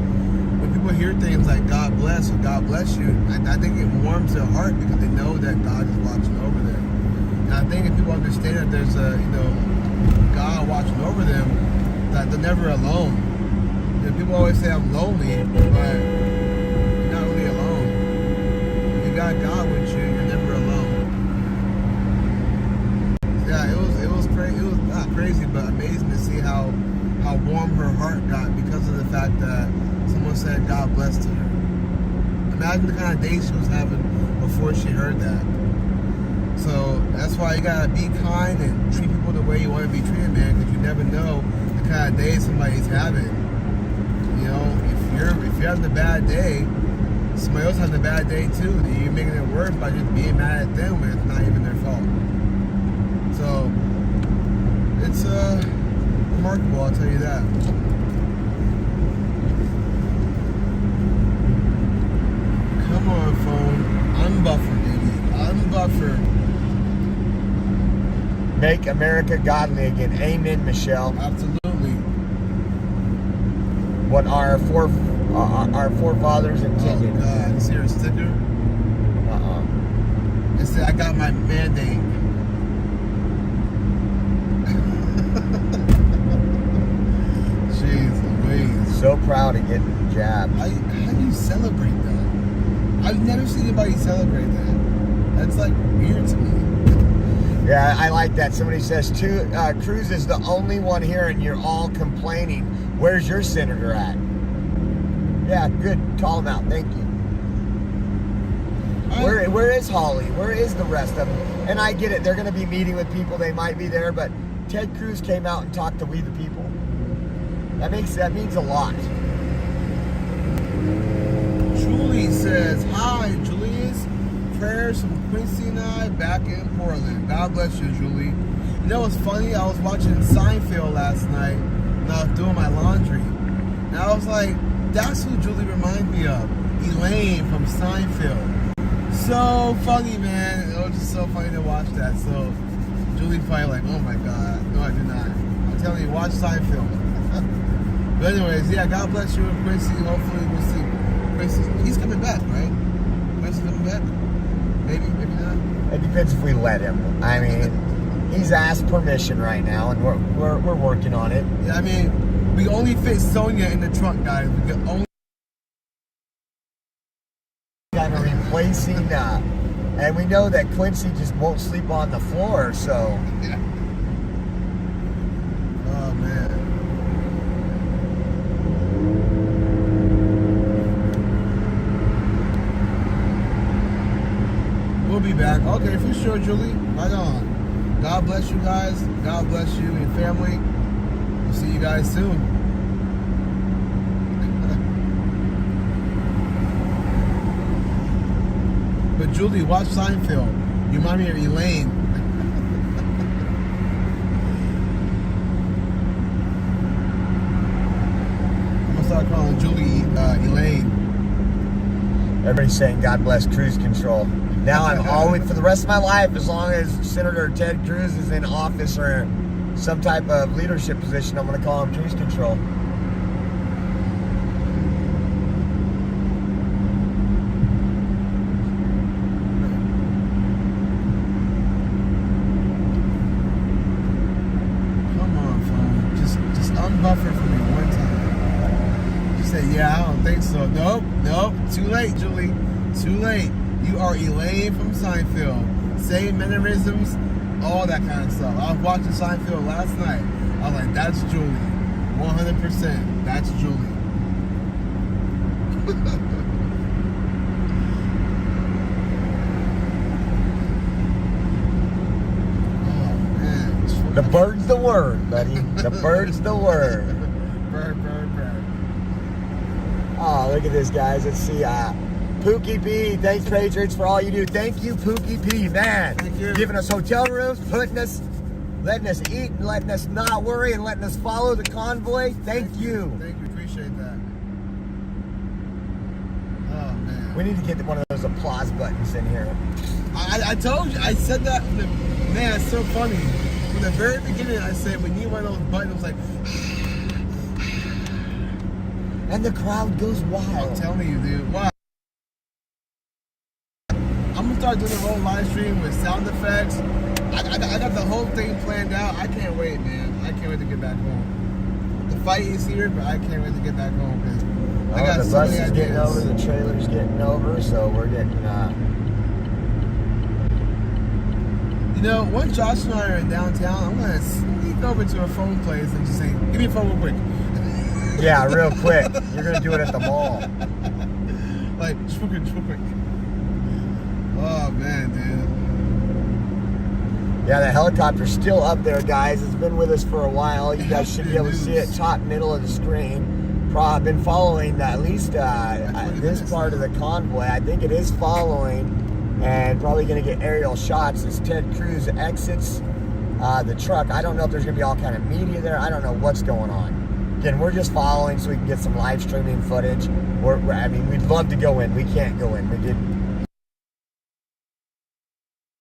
when people hear things like God bless or God bless you, I think it warms their heart because they know that God is watching over them. And I think if people understand that there's a, God watching over them, that they're never alone. People always say I'm lonely, but you're not really alone. If you got God with you, you're never alone. Yeah, it was crazy. It was not crazy, but amazing to see how warm her heart got because of the fact that someone said God bless to her. Imagine the kind of day she was having before she heard that. So that's why you gotta be kind and treat people the way you want to be treated, man, because you never know the kind of day somebody's having. You know, if you're having a bad day, somebody else has a bad day too. You're making it worse by just being mad at them when it's not even their fault. So it's remarkable, I'll tell you that. Come on, phone. Unbuffer, baby. Unbuffer. Make America godly again. Amen, Michelle. Absolutely. What our forefathers intended. Oh, God. Is here a sticker? It said, I got my mandate. Jeez Louise. So proud of getting the jab. How do you celebrate that? I've never seen anybody celebrate that. That's like weird to me. Yeah, I like that. Somebody says, Cruz is the only one here and you're all complaining. Where's your senator at? Yeah, good. Call him out. Thank you. Where is Holly? Where is the rest of them? And I get it. They're going to be meeting with people. They might be there. But Ted Cruz came out and talked to We the People. That means a lot. Julie says, hi, Julius. Prayers from Quincy and I back in Portland. God bless you, Julie. You know what's funny? I was watching Seinfeld last night when I was doing my laundry. And I was like, that's who Julie reminds me of. Elaine from Seinfeld. So funny, man. It was just so funny to watch that. So Julie probably like, oh my God. No, I do not. I'm telling you, watch Seinfeld. But anyways, yeah, God bless you, Quincy. Hopefully we'll see. Quincy, he's coming back, right? Quincy's coming back? Maybe, maybe not. It depends if we let him. I mean, he's asked permission right now, and we're working on it. Yeah, I mean, we only fit Sonia in the trunk, guys. We can only Kind of replacing, and we know that Quincy just won't sleep on the floor, so. Yeah. Oh man. We'll be back. Okay, for sure, Julie. Right on. God bless you guys. God bless you and your family. We'll see you guys soon. But Julie, watch Seinfeld. You remind me of Elaine. I'm gonna start calling Julie Elaine. Everybody's saying God bless cruise control. Now I'm always, for the rest of my life, as long as Senator Ted Cruz is in office or some type of leadership position, I'm going to call him cruise control. Come on, unbuffer for me one time. She said, yeah, I don't think so. Nope. Too late, Julie. Too late. You are Elaine from Seinfeld. Same mannerisms, all that kind of stuff. I was watching Seinfeld last night. I was like, that's Julie. 100%. That's Julie. The bird's the word, buddy. The bird's the word. Bird. Oh, look at this, guys. Let's see. Pookie P, thanks, Patriots, for all you do. Thank you, Pookie P, man. Thank you. Giving us hotel rooms, letting us eat, and letting us not worry, and letting us follow the convoy. Thank you. Thank you. Appreciate that. Oh, man. We need to get one of those applause buttons in here. I told you. I said that. Man, it's so funny. From the very beginning, I said we need one of those buttons. Like, and the crowd goes wild. I'm telling you, dude. Wow. I'm gonna start doing a whole live stream with sound effects. I got the whole thing planned out. I can't wait, man. I can't wait to get back home. The fight is here, but I can't wait to get back home because I got the so bus many is ideas. getting over, the trailer's getting over, so we're getting. You know, once Josh and I are in downtown, I'm gonna sneak over to a phone place and just say, "Give me a phone real quick." Yeah, real quick. You're gonna do it at the mall. Like, just real quick. Oh man, dude. Yeah, the helicopter's still up there, guys. It's been with us for a while. You guys should be able to see it top middle of the screen. I've been following at least this part of the convoy. I think it is following, and probably going to get aerial shots as Ted Cruz exits the truck. I don't know if there's going to be all kind of media there. I don't know what's going on. Again, we're just following so we can get some live streaming footage. I mean, we'd love to go in. We can't go in. We didn't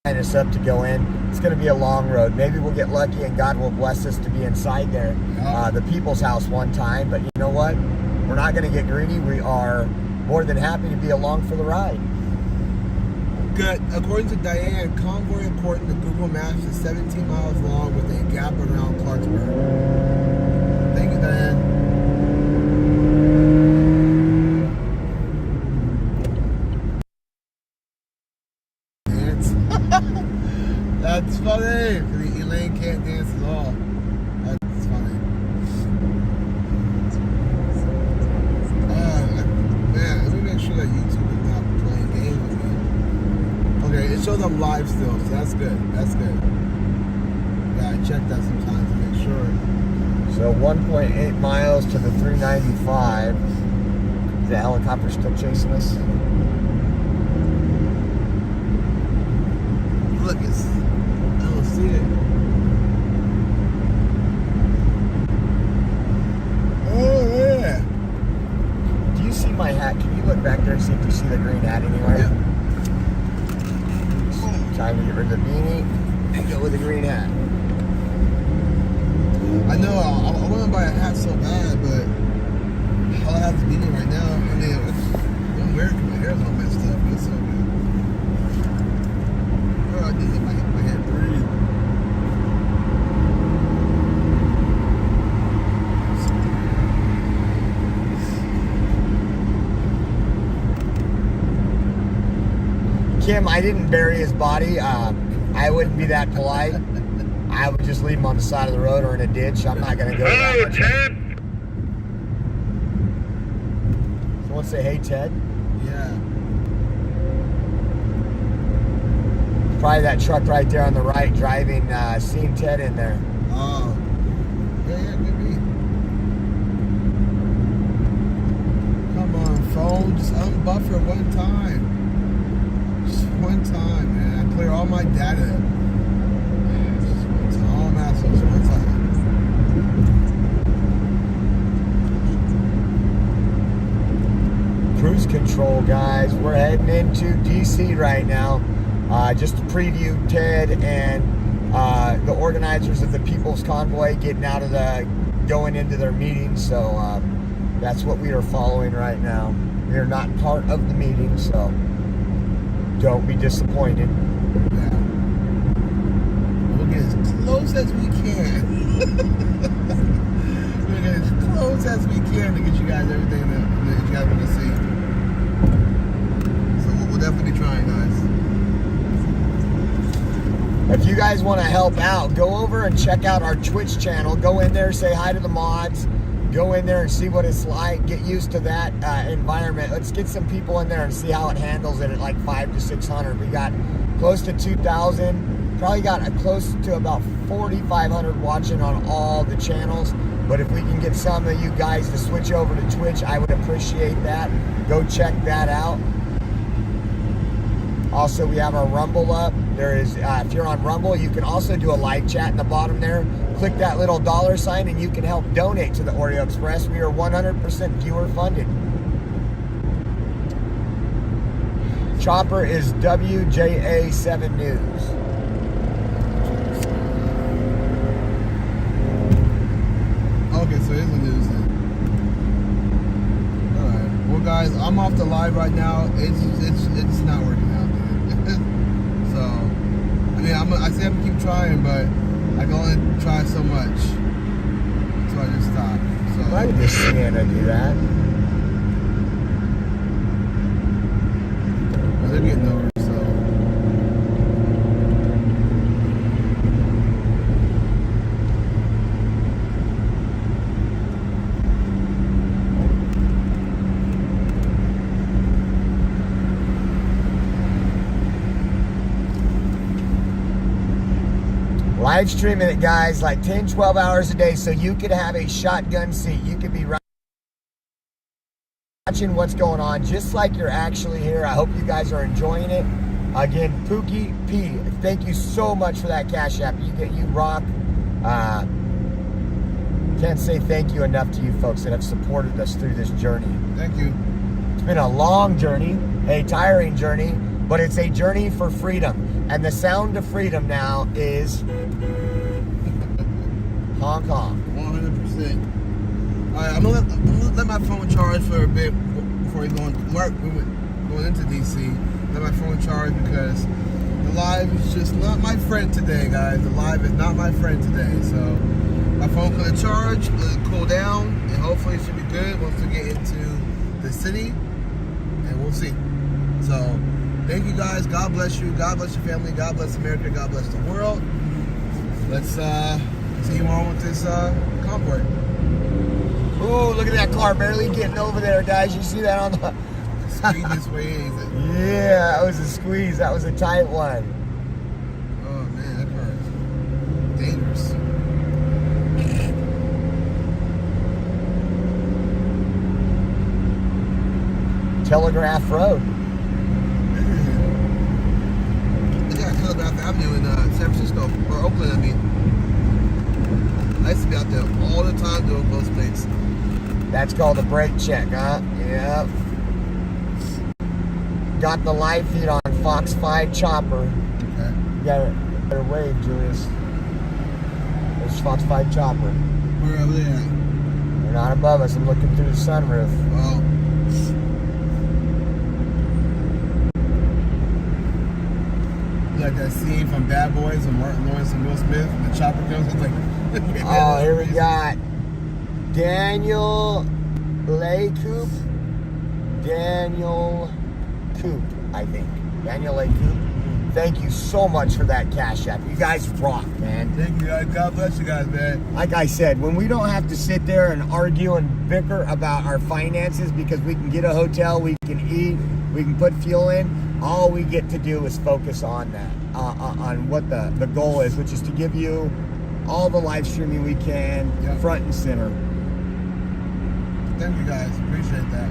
sign us up to go in. It's going to be a long road. Maybe we'll get lucky and God will bless us to be inside there. The People's House one time. But you know what? We're not going to get greedy. We are more than happy to be along for the ride. Good. According to Diane, Convoy, according to Google Maps, is 17 miles long with a gap around Clarksburg. Thank you, Diane. Dance. That's funny. Because Elaine can't dance at all. That's funny. Man, let me make sure that YouTube is not playing games with me. Okay, it shows I'm live still, so that's good. That's good. Yeah, I check that sometimes to make sure. So 1.8 miles to the 395. Is the helicopter still chasing us? Look, I don't see it. Oh, yeah. Do you see my hat? Can you look back there and see if you see the green hat anywhere? Yeah. Time to get rid of the beanie and go with the green hat. I know, I want to buy a hat so bad, but all I have is a beanie right now. I mean, I'm wearing it because my hair's all messed up, but it's so good. Oh, I need to my head breathe. Kim, I didn't bury his body. I wouldn't be that polite. I would just leave him on the side of the road or in a ditch. I'm not going to go Hello, that much. Ted. Someone say, hey, Ted. Yeah. Probably that truck right there on the right driving, seeing Ted in there. Oh. Yeah, could be. Come on, phone. Just unbuffer one time. Just one time, man. I clear all my data. Just one time. All my assholes one time. Cruise control, guys. We're heading into DC right now. Just to preview Ted and the organizers of the People's Convoy going into their meeting. So that's what we are following right now. We are not part of the meeting, so don't be disappointed. Yeah. We'll get as close as we can. We're gonna as best we can to get you guys everything that you guys want to see. So we'll definitely be trying, guys. If you guys want to help out, go over and check out our Twitch channel. Go in there, say hi to the mods. Go in there and see what it's like. Get used to that environment. Let's get some people in there and see how it handles it at like 500 to 600. We got close to 2,000. Probably got close to about 4,500 watching on all the channels. But if we can get some of you guys to switch over to Twitch, I would appreciate that. Go check that out. Also, we have our Rumble up. There is, if you're on Rumble, you can also do a live chat in the bottom there. Click that little $sign and you can help donate to the Oreo Express. We are 100% viewer funded. Chopper is WJA7 News. Okay, so here's the news then. Alright. Well guys, I'm off the live right now. It's not working out, man. So I mean I say I'm gonna keep trying, but I can only try so much. So I just stopped. So Why did this Sienna do that? well, they're getting over, so Live streaming it, guys, like 10, 12 hours a day so you could have a shotgun seat. You could be watching what's going on just like you're actually here. I hope you guys are enjoying it. Again, Pookie P, thank you so much for that Cash App. You rock. Can't say thank you enough to you folks that have supported us through this journey. thank you. It's been a long journey, a tiring journey, but it's a journey for freedom. And the sound of freedom now is Hong Kong. 100%. Alright, I'm gonna let my phone charge for a bit before we go into DC. Let my phone charge because the live is just not my friend today, guys. The live is not my friend today. So my phone's gonna charge, let it cool down, and hopefully it should be good once we get into the city. And we'll see. So thank you guys. God bless you. God bless your family. God bless America. God bless the world. Let's see you on with this convoy. Ooh, look at that car barely getting over there, guys. You see that on the... Speed this way, is it? Yeah, that was a squeeze. That was a tight one. Oh man, that car is dangerous. Telegraph Road. They got Telegraph Avenue in San Francisco, or Oakland, I mean. I used to be out there all the time doing both plates. That's called a brake check, huh? Yep. Got the live feed on Fox 5 Chopper. Okay. You got a better wave, Julius. There's Fox 5 Chopper. Where are they at? They're not above us. I'm looking through the sunroof. Oh. Like that scene from Bad Boys with Martin Lawrence and Will Smith, and the chopper comes. It's like, Oh, here we got Daniel Coop, I think. Daniel A. Coop. Thank you so much for that Cash App. You guys rock, man. Thank you guys. God bless you guys, man. Like I said, when we don't have to sit there and argue and bicker about our finances because we can get a hotel, we can eat, we can put fuel in, all we get to do is focus on that, on what the goal is, which is to give you all the live streaming we can, Yep. front and center. Thank you guys. Appreciate that.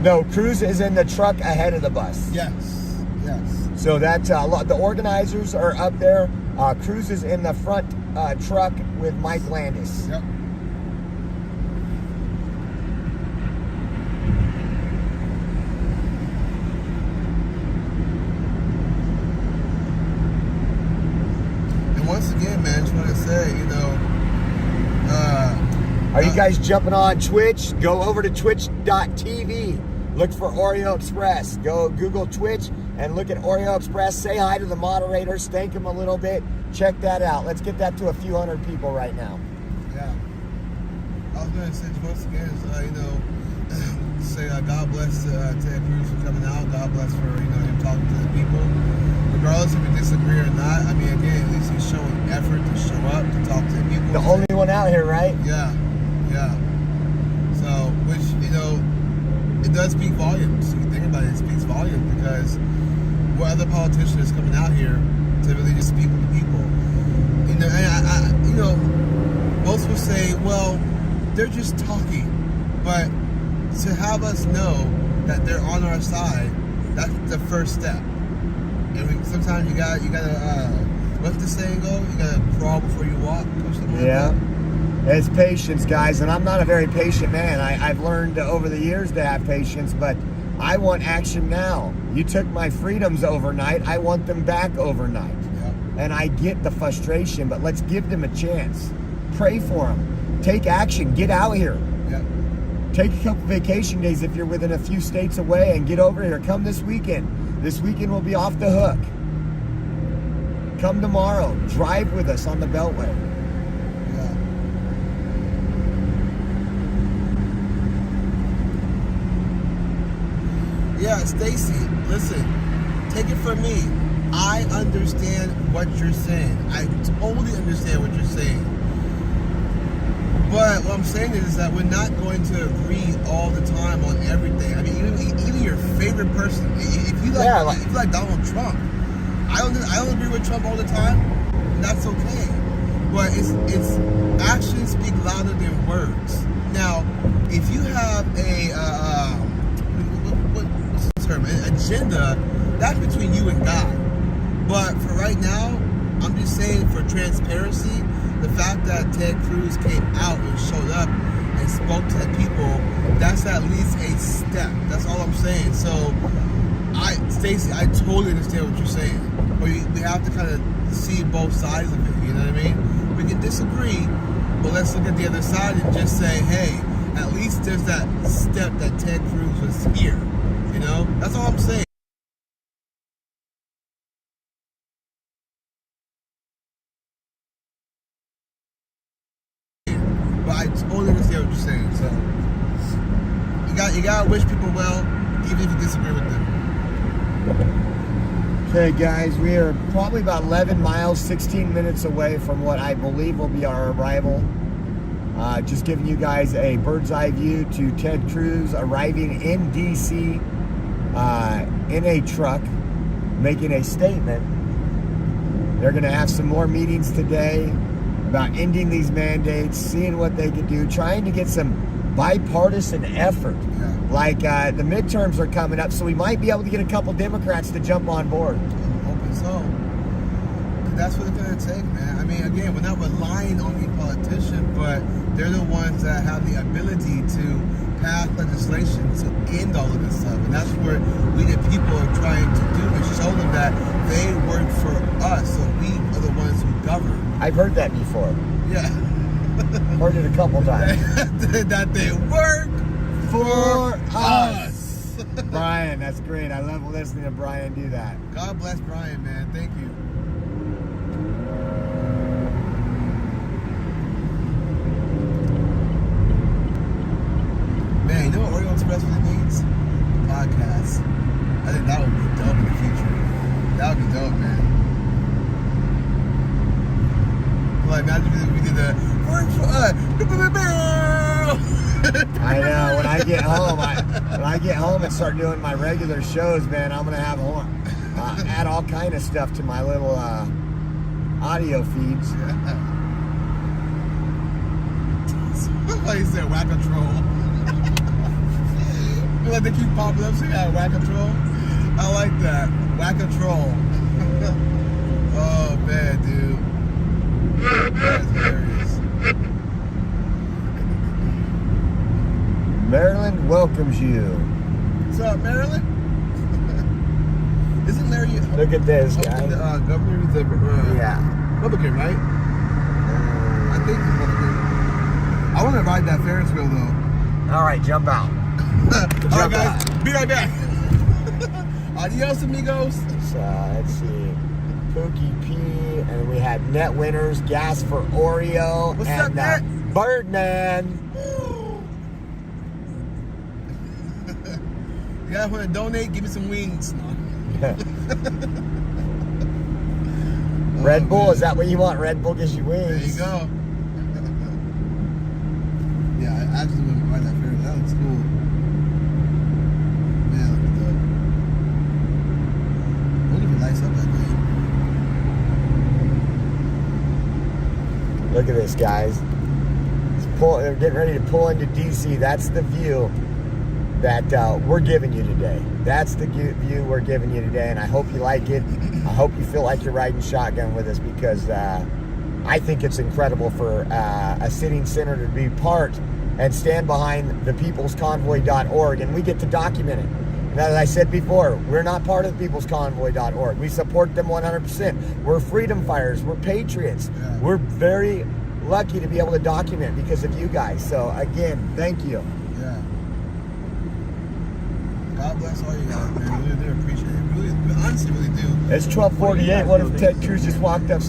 No, Cruz is in the truck ahead of the bus. Yes. Yes. So that's the organizers are up there. Cruz is in the front truck with Mike Landis. Yep. And once again, man, I just want to say, Are you guys jumping on Twitch? Go over to twitch.tv. Look for Oreo Express. Go Google Twitch and look at Oreo Express. Say hi to the moderators. Thank them a little bit. Check that out. Let's get that to a few hundred people right now. yeah. going to say once again is, say God bless Ted Cruz for coming out. God bless for him talking to the people. Regardless if we disagree or not, I mean, again, at least he's showing effort to show up, to talk to the people. The only one out here, right? Yeah. So, which, it does speak volumes. You can think about it, it speaks volumes because what other politician is coming out here to really just speak with the people? Most will say, well, they're just talking. But to have us know that they're on our side, that's the first step. And sometimes you gotta what's the saying go? You gotta crawl before you walk or something like that. It's patience, guys, and I'm not a very patient man. I've learned over the years to have patience, but I want action now. You took my freedoms overnight. I want them back overnight. Yeah. And I get the frustration, but let's give them a chance. Pray for them. Take action. Get out here. Yeah. Take a couple vacation days if you're within a few states away and get over here. Come this weekend. This weekend will be off the hook. Come tomorrow. Drive with us on the Beltway. Yeah, Stacy, listen, take it from me. I understand what you're saying. I totally understand what you're saying. But what I'm saying is that we're not going to agree all the time on everything. I mean, even your favorite person, if you like Donald Trump, I don't agree with Trump all the time, and that's okay. But it's actions speak louder than words. Now, if you have an agenda, that's between you and God. But for right now, I'm just saying for transparency, the fact that Ted Cruz came out and showed up and spoke to the people, that's at least a step. That's all I'm saying. So, Stacey, I totally understand what you're saying. But we have to kind of see both sides of it, you know what I mean? We can disagree, but let's look at the other side and just say, hey, at least there's that step that Ted Cruz was here. That's all I'm saying. But I totally understand what you're saying. So you gotta wish people well, even if you disagree with them. Okay, guys, we are probably about 11 miles, 16 minutes away from what I believe will be our arrival. Just giving you guys a bird's eye view to Ted Cruz arriving in D.C. In a truck, making a statement. They're going to have some more meetings today about ending these mandates, seeing what they can do, trying to get some bipartisan effort. Yeah. Like the midterms are coming up, so we might be able to get a couple Democrats to jump on board. I'm hoping so. That's what it's going to take, man. I mean, again, we're not relying on any politician, but they're the ones that have the ability to pass legislation to end all of this stuff. And that's what we the people are trying to do, is show them that they work for us, so we are the ones who govern. I've heard that before. Yeah. Heard it a couple times. That they work for us. Brian, that's great. I love listening to Brian do that. God bless Brian, man. Thank you. Man, you know what Oreo Express really needs? Podcasts. I think that would be dope in the future. That would be dope, man. Like, imagine if we did the work for us. I know. When I get home and start doing my regular shows, man, I'm gonna have add all kind of stuff to my little audio feeds. Like you said, whack control. Like they keep popping up, so yeah, whack control. I like that. Whack control. Oh man, dude. That's hilarious. Maryland welcomes you. What's up, Maryland? Isn't Larry? Look at this guy. The governor of the Republican, right? I think Republican. I want to ride that Ferris wheel though. All right, jump out. All right, guys, be right back. Adios, amigos. So let's see. Pookie P, and we had net winners, gas for Oreo, What's and up, Net? Birdman. Woo! guys want to donate, give me some wings. Red Bull, is that what you want? Red Bull gives you wings. There you go. Yeah, I actually went by that fair. That looks cool. Man, look at that. I wonder if it lights up that thing. Look at this, guys. They're getting ready to pull into DC. That's the view that we're giving you today. That's the view we're giving you today, and I hope you like it. I hope you feel like you're riding shotgun with us, because I think it's incredible for a sitting senator to be part and stand behind the peoplesconvoy.org, and we get to document it. And as I said before, we're not part of peoplesconvoy.org. We support them 100%. We're freedom fighters. We're patriots. Yeah. We're very lucky to be able to document because of you guys. So again, thank you. Yeah. God bless all you guys, man. We really do appreciate it. Really, honestly, really do. It's 12:48. What if Ted Cruz just walked up?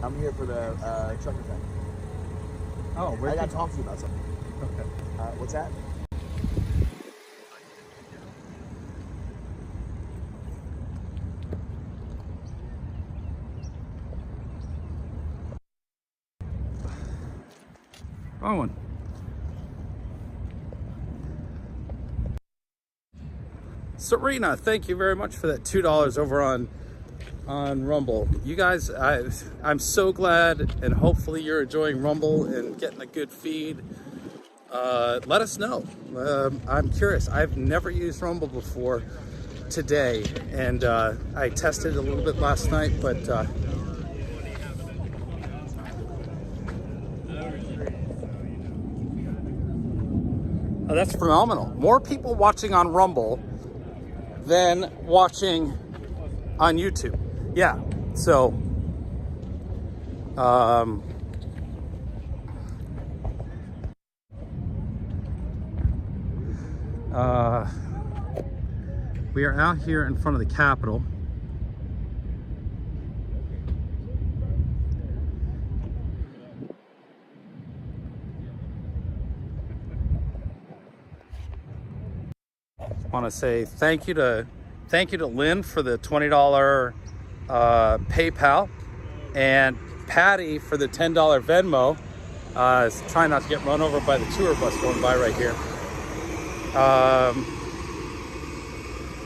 I'm here for the truck attack. Oh, I got to talk to you about something. Okay. What's that? Wrong one. Serena, thank you very much for that $2 over on Rumble. You guys, I'm so glad, and hopefully you're enjoying Rumble and getting a good feed. Let us know. I'm curious. I've never used Rumble before today, and I tested a little bit last night, but oh, that's phenomenal. More people watching on Rumble than watching on YouTube. Yeah, so we are out here in front of the Capitol. Want to say thank you to Lynn for the $20 PayPal, and Patty for the $10 Venmo. Trying not to get run over by the tour bus going by right here.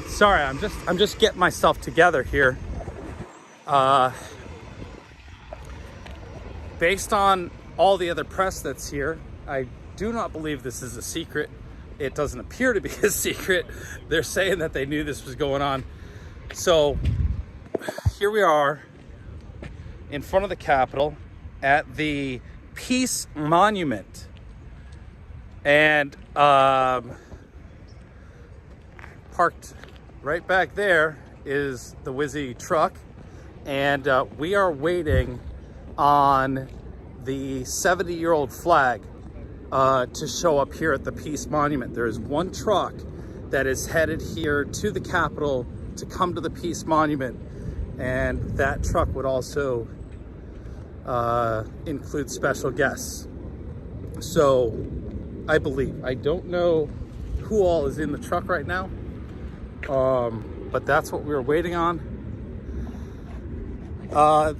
Sorry, I'm just getting myself together here. Based on all the other press that's here, I do not believe this is a secret. It doesn't appear to be a secret. They're saying that they knew this was going on. So here we are in front of the Capitol at the Peace Monument. And parked right back there is the Wizzy truck. And we are waiting on the 70-year-old flag to show up here at the Peace Monument. There is one truck that is headed here to the Capitol to come to the Peace Monument, and that truck would also include special guests. So I believe, I don't know who all is in the truck right now, but that's what we were waiting on.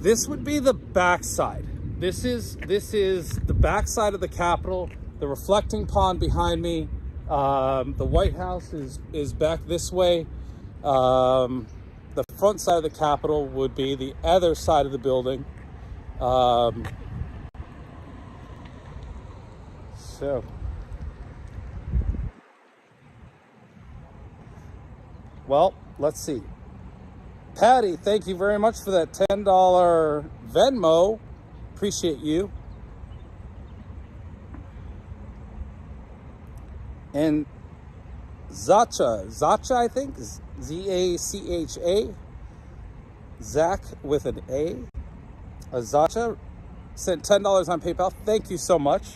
This would be the backside. This is the backside of the Capitol. The reflecting pond behind me. The White House is back this way. The front side of the Capitol would be the other side of the building. So well, let's see. Patty, thank you very much for that $10 Venmo. Appreciate you. And Zacha, I think, Z-A-C-H-A, Zach with an A. Zacha sent $10 on PayPal. Thank you so much.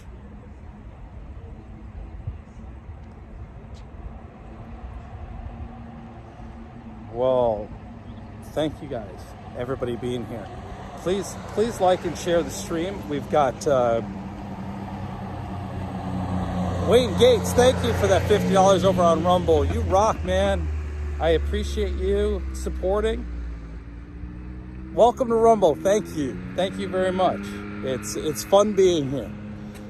Well, thank you guys, everybody being here. Please like and share the stream. We've got Wayne Gates, thank you for that $50 over on Rumble. You rock, man. I appreciate you supporting. Welcome to Rumble. Thank you. Thank you very much. It's fun being here.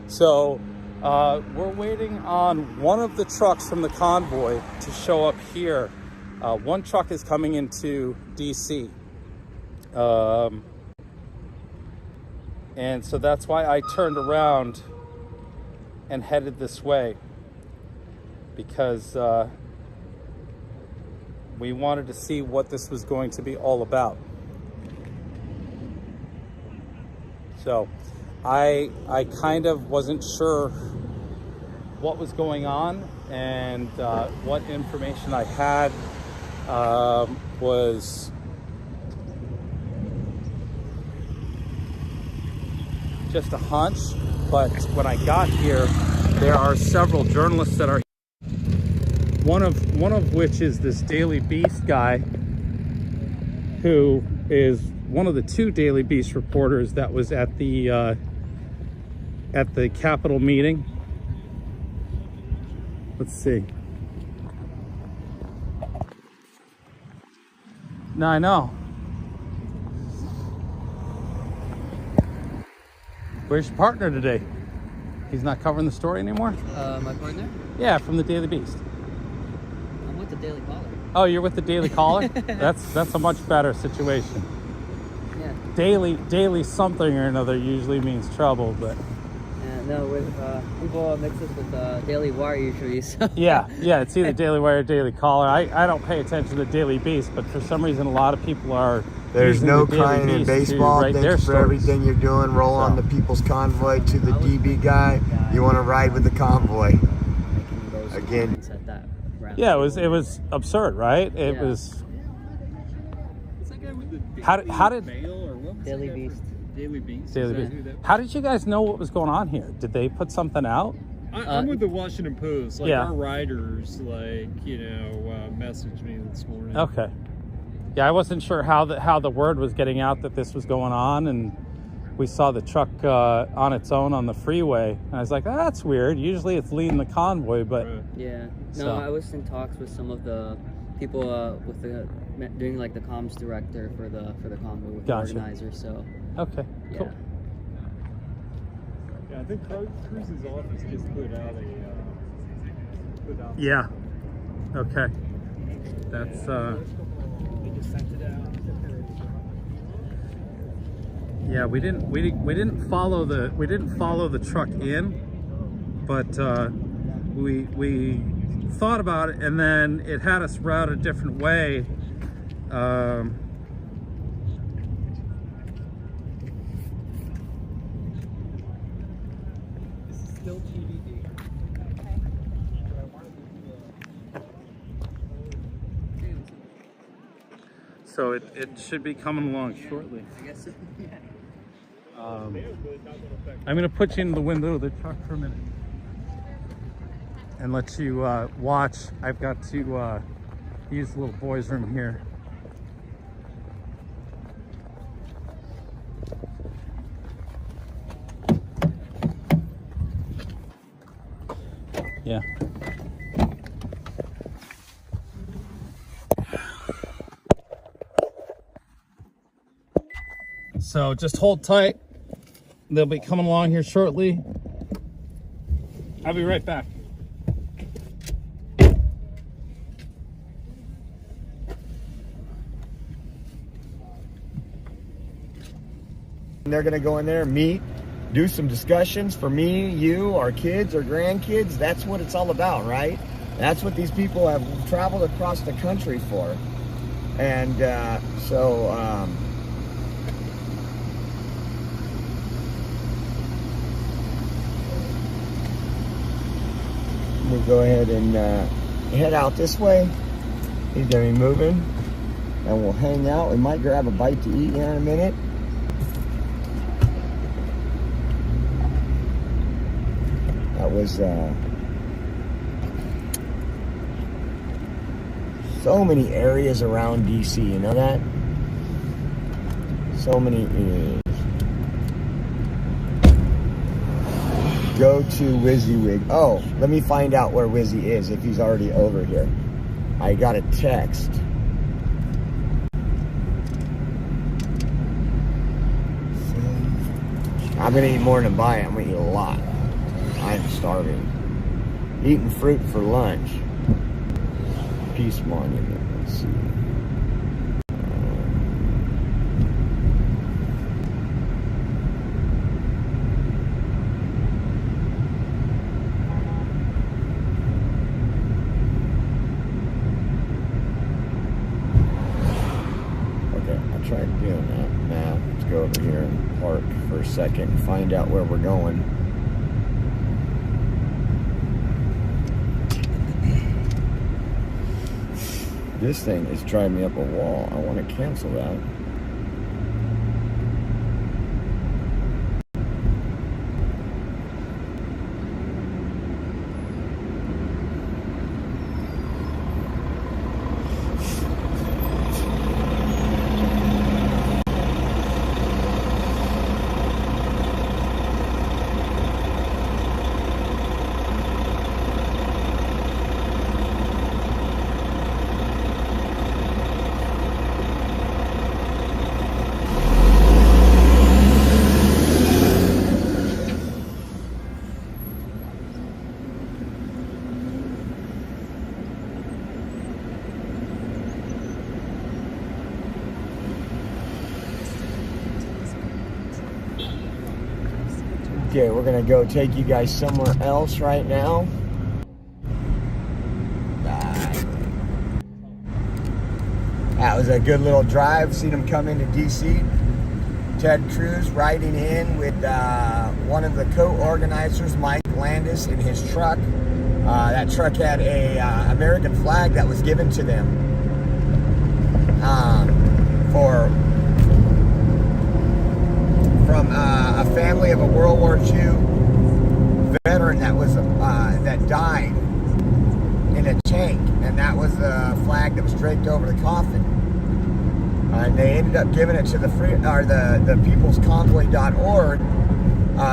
So we're waiting on one of the trucks from the convoy to show up here. One truck is coming into DC. And so that's why I turned around and headed this way, because we wanted to see what this was going to be all about. So I kind of wasn't sure what was going on, and what information I had was just a hunch. But when I got here, there are several journalists that are here. One of which is this Daily Beast guy, who is one of the 2 Daily Beast reporters that was at the Capitol meeting. Let's see. No, I know. Where's your partner today? He's not covering the story anymore? My partner? Yeah, from the Daily Beast. I'm with the Daily Caller. Oh, you're with the Daily Caller? That's a much better situation. Yeah. Daily something or another usually means trouble, but... No, with people mix this with Daily Wire usually. So. Yeah, it's either Daily Wire or Daily Caller. I don't pay attention to Daily Beast, but for some reason a lot of people are... There's no the Daily crying in Beast baseball. to write their Thanks for stories. everything you're doing. Roll on the People's Convoy to the DB guy. You want to ride with the convoy? Again. At that round. Yeah, it was absurd, right? It Yeah. was... What's that guy with the How did Mail or what was Daily that guy Beast. from? Daily Beast. Daily Is that Beast. who that- How did you guys know what was going on here? Did they put something out? I'm with the Washington Post. Like Yeah. our writers, messaged me this morning. Okay. Yeah, I wasn't sure how the word was getting out that this was going on, and we saw the truck on its own on the freeway, and I was like, that's weird. Usually it's leading the convoy, but Right. Yeah. No, So- I was in talks with some of the people with doing like the comms director for the convoy with Gotcha. the organizer. So okay, yeah. cool. Yeah, I think Cruz's office just put out Yeah. Okay. That's They just sent it out. yeah. We didn't follow the truck in, but we thought about it, and then it had us route a different way. This is still TBD. So it should be coming along shortly. I guess so. I'm going to put you in the window of the truck for a minute and let you watch. I've got to use the little boys' room here. Yeah. So just hold tight. They'll be coming along here shortly. I'll be right back. They're going to go in there, meet, do some discussions for me, you, our kids, our grandkids. That's what it's all about, right? That's what these people have traveled across the country for. And we'll go ahead and head out this way. He's going to be moving. And we'll hang out. We might grab a bite to eat here in a minute. That was so many areas around DC, you know that? So many areas. Go to WYSIWYG. Oh, let me find out where Wizzy is, if he's already over here. I got a text. I'm gonna eat more than buy. I'm gonna eat a lot. I'm starving. Eating fruit for lunch. Peace Monument. Let's see. Tried doing that. Now let's go over here and park for a second and find out where we're going. This thing is driving me up a wall. I want to cancel that. Okay, we're gonna go take you guys somewhere else right now. That was a good little drive. Seen him come into DC. Ted Cruz riding in with one of the co-organizers, Mike Landis, in his truck. That truck had a American flag that was given to them from a family of a World War II veteran that was that died in a tank, and that was the flag that was draped over the coffin. And they ended up giving it to the peoplesconvoy.org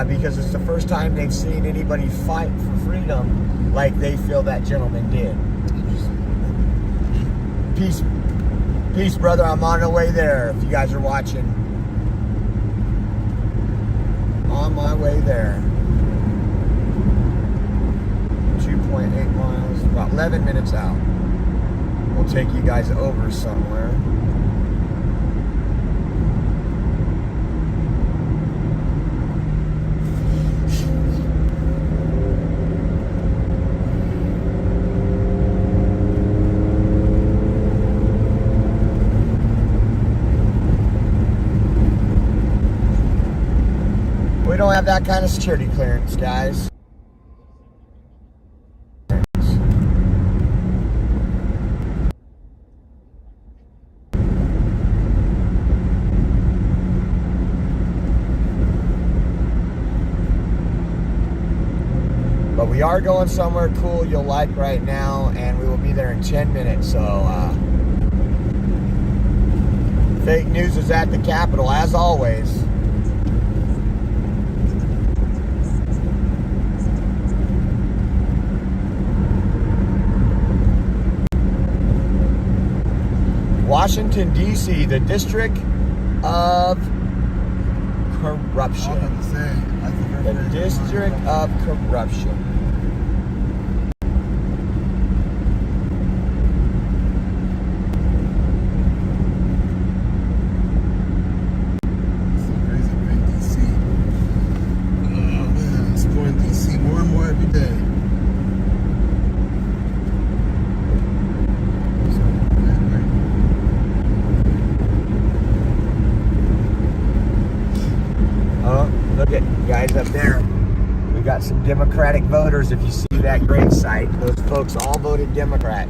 because it's the first time they've seen anybody fight for freedom like they feel that gentleman did. Peace, brother. I'm on the way there. If you guys are watching, on my way there. 2.8 miles, about 11 minutes out. We'll take you guys over somewhere. We don't have that kind of security clearance, guys. But we are going somewhere cool you'll like right now, and we will be there in 10 minutes. So, fake news is at the Capitol, as always. Washington, D.C., the District of Corruption. The District of Corruption. So crazy being DC. Oh man, it's going to DC more and more every day. Look at guys up there. We got some Democratic voters. If you see that grave site, those folks all voted Democrat.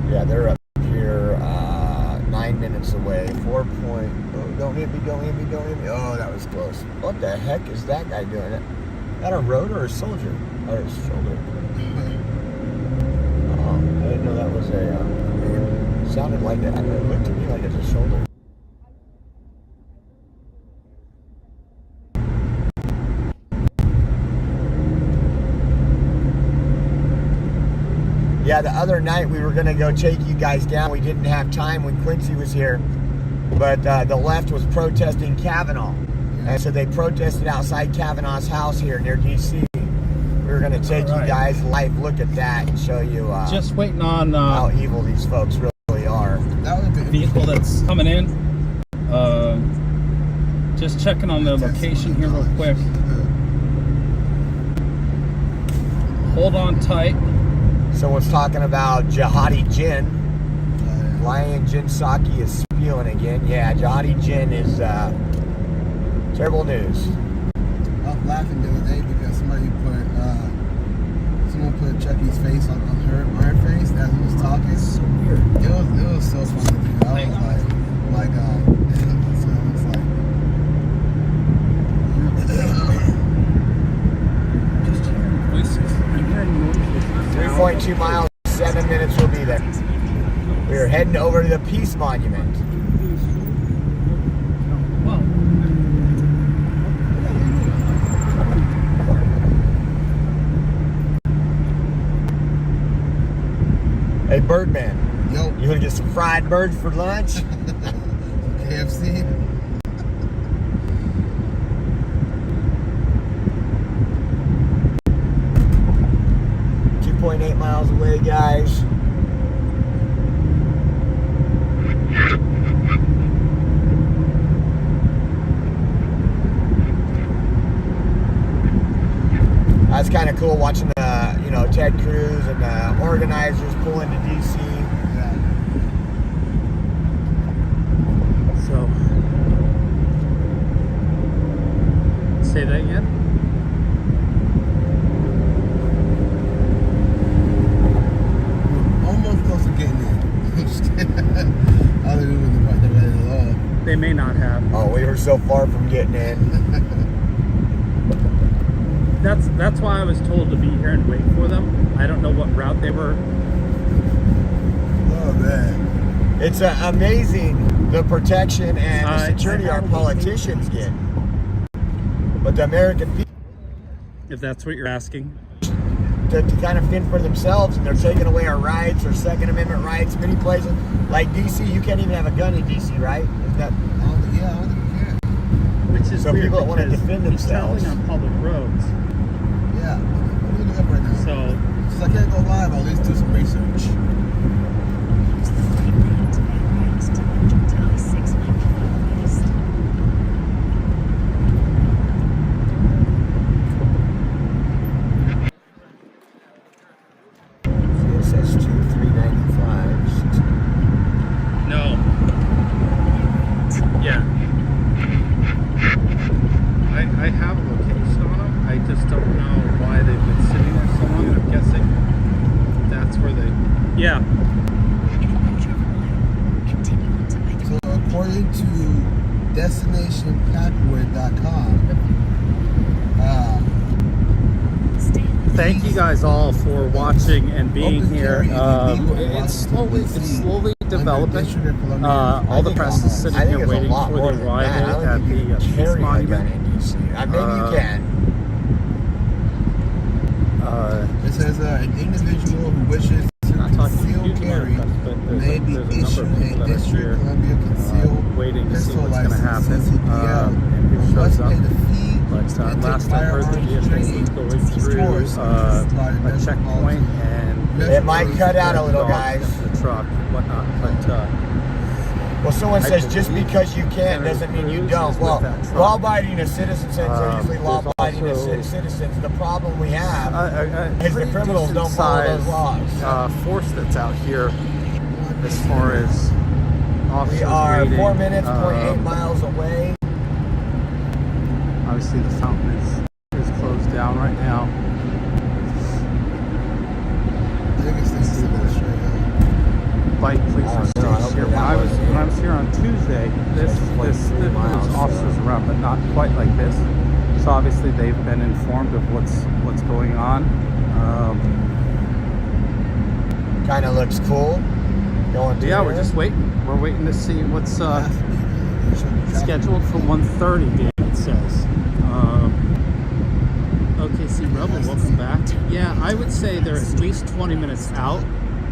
Yeah, they're up here 9 minutes away. 4 point. Oh, don't hit me, don't hit me, don't hit me. Oh, that was close. What the heck is is that guy doing? Is that a rotor or a soldier? Or a shoulder? Oh, I didn't know that was a. Sounded like that. It looked to me like it's a shoulder. Yeah, the other night we were gonna go take you guys down. We didn't have time when Quincy was here, but the left was protesting Kavanaugh, and so they protested outside Kavanaugh's house here near DC. We were gonna take you guys live look at that and show you Just waiting on how evil these folks really are. That would be vehicle that's coming in. Just checking on the location here real quick. Hold on tight. Someone's talking about Jihadi Jin. Lion Jin Saki is spewing again. Yeah, Jihadi Jin is terrible news. I was laughing the other day because someone put Chucky's face on her face as he was talking. It's so weird. It was so funny. Dude. I was like, oh my god. So it's like. Just hearing voices. I'm hearing noises. 3.2 miles, 7 minutes we'll be there. We are heading over to the Peace Monument. Hey, Birdman. Yo. You gonna get some fried birds for lunch? KFC. 2.8 miles away, guys. That's kind of cool watching the, Ted Cruz and the organizers pull into DC. Yeah. So, say that again. Almost close to getting in. I'm just kidding. I don't even know if they're ready at all. They may not have. Oh, we were so far from getting in. That's why I was told to be here and wait for them. I don't know what route they were. Oh man. It's amazing the protection and the security our politicians get. But the American people, If that's what you're asking. to kind of fend for themselves, and they're taking away our rights, our Second Amendment rights. Many places, like DC, you can't even have a gun in DC, right? Isn't that? I don't think you can. Which is So weird people that want to because defend he's themselves. traveling on public roads. Yeah. I'm looking up right now. So Since I can't go live, I'll at least do some research. It says 2,395. no. Yeah. I have a location on them. I just don't know why they've been sitting there so long. I'm guessing that's where they. Yeah. So according to destinationpackwood.com, Thank you guys all for watching and being Open here. carry is illegal in It's Washington, slowly DC, developing. District of Columbia. All the press is sitting I think here it's a waiting lot for more the than that. I arrival don't at think you the can Peace carry a gun Monument. in DC. Maybe you can. It says an individual who wishes to Not talking conceal huge amount carry of press, but may be there's a issued number of people a that are District here, of Columbia concealed waiting to see pistol what's going to license happen. CCPL, And who must shows up. pay the fee But and take last I heard, the firearms vehicle was training going through course a by checkpoint, and It might cut out a little, dogs guys. into the truck, whatnot. But Well, someone I says just believe because you can Senator doesn't mean you Cruz don't. is Well, with that truck. law-abiding citizens are usually there's law-abiding also citizens. The problem we have is the pretty criminals don't follow those decent-sized, laws. force that's out here as far as officers We are waiting. 4 minutes, 0.8 miles away. Obviously, the fountain is closed down right now. I think it's this is Bike police I are don't know. I stationed here. hope that When I was was here on Tuesday, there was officers around, but not quite like this. So obviously they've been informed of what's going on. Kind of looks cool. Going through Yeah, we're there. just waiting. We're waiting to see what's scheduled for 1:30. David says. OKC Rebel, welcome back. Yeah, I would say they're at least 20 minutes out.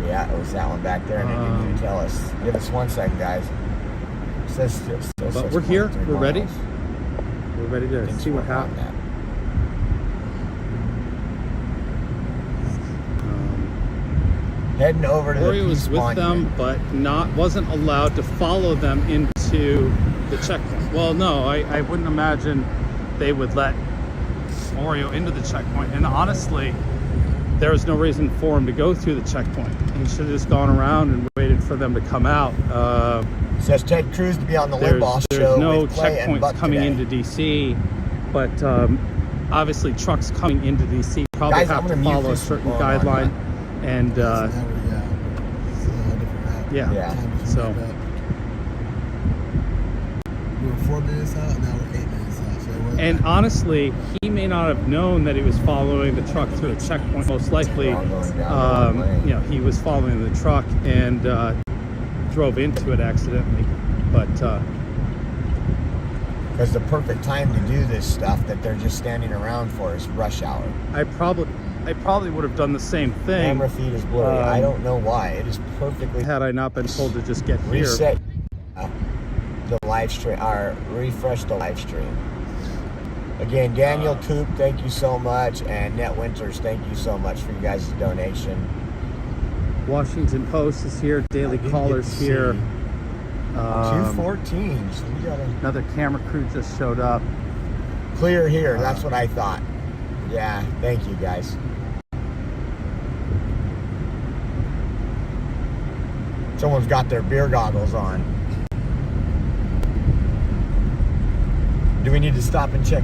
Yeah, it was that one back there, and they didn't even tell us. Give us 1 second, guys. It says, But we're here. 6.3 We're ready. miles. We're ready to Things see what work on happens. that. Heading over to the Oreo was Peace with Monument. them, but wasn't allowed to follow them into the checkpoint. Well, no, I wouldn't imagine they would let Oreo into the checkpoint. And honestly, there was no reason for him to go through the checkpoint. He should have just gone around and waited for them to come out. Says Ted Cruz to be on the Limbaugh There's show no with Clay and checkpoints Buck coming today. into DC, but obviously trucks coming into DC probably Guys, I'm have to gonna mute follow a this certain while I'm on guideline. And yeah, Yeah. so We were 4 minutes out, now we're 8 minutes out. So it wasn't and that- honestly, he may not have known that he was following the truck through the checkpoint. Most likely, All going down the wrong lane. you know, he was following the truck and drove into it accidentally. But Because the perfect time to do this stuff that they're just standing around for is rush hour. I probably would have done the same thing Camera feed is blurry. I don't know why. It is perfectly had I not been told to just get here. reset the live stream or refresh the live stream. Again, Daniel Coop, thank you so much, and Net Winters, thank you so much for you guys' donation. Washington Post is here. Daily I didn't Caller's get to here. see 214. So we gotta Another camera crew just showed up. clear here. That's what I thought. Yeah, thank you guys. Someone's got their beer goggles on. Do we need to stop and check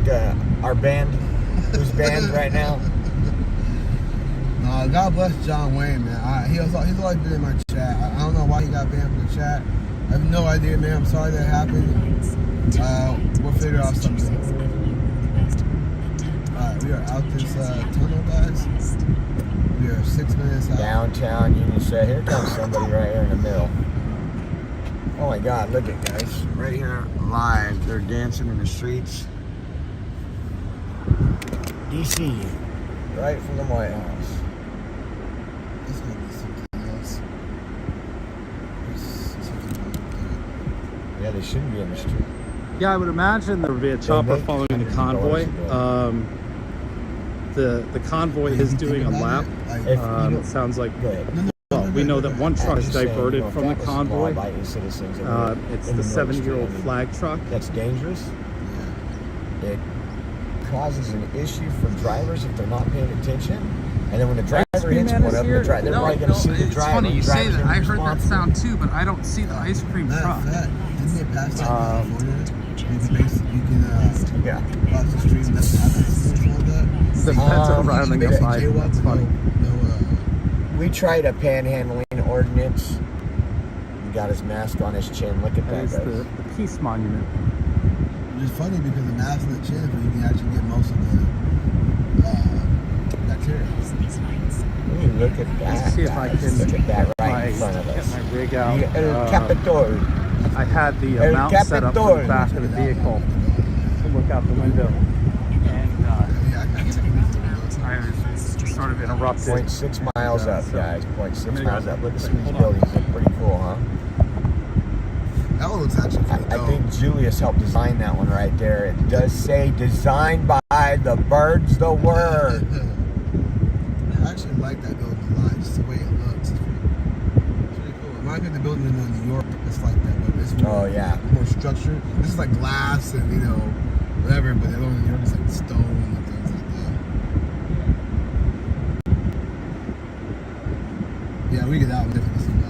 our band? Who's banned right now? God bless John Wayne, man. He's always been in my chat. I don't know why he got banned from the chat. I have no idea, man. I'm sorry that happened. We'll figure out something. Alright, we are out this tunnel, guys. We are 6 minutes out. Downtown Union Square. Here comes somebody right here in the middle. Oh my God, look at guys. Right here live. They're dancing in the streets. DC. Right from the White House. This is gonna be something else. Yeah, they shouldn't be in the street. Yeah, I would imagine there would be a chopper make following the hundreds of convoy. dollars The convoy is doing a lap. If you It sounds like go ahead. well, we know that one truck is Just saying, diverted you know, if from the that was convoy. law-abiding citizens in the- It's in the middle of street, 70-year-old I mean, flag truck. That's dangerous. It causes an issue for drivers if they're not paying attention. And then when the driver hits one of them, they're probably going to see the driver. The driver's gonna be responsible. too, but I don't see the ice cream Matter of fact, didn't they pass that in California? You can Yeah. cross the street and that's something like that. The pets are rounding Basically, up by. jaywalk, That's funny. We tried a panhandling ordinance. He got his mask on his chin. Look at That that, is guys. the Peace Monument. It's funny because the mask on the chin, but you can actually get most of the bacteria. Ooh, look at that. Let's see if I guys. can Look at that right my, in front of get us. my rig out. El Capitol. I had the El mount set up Capitol. in the back of the vehicle to look out the window. And Yeah, I can take I was sort of interrupted. 0.6 miles Yeah, up, so- guys. 0.6 I'm gonna miles go- up. Look at some of these hold on. buildings. Look pretty cool, huh? That one looks actually pretty I dope. think Julius helped design that one right there. It does say designed by the birds, the word. I actually like that building a lot, just the way it looks. It's pretty cool. It reminds me of the building in New York. It's like that, but it's more, Oh, yeah. more structured. This is like glass and, you know, whatever, but the other one in New York is like stone and things like that. Yeah, we get out with definitely some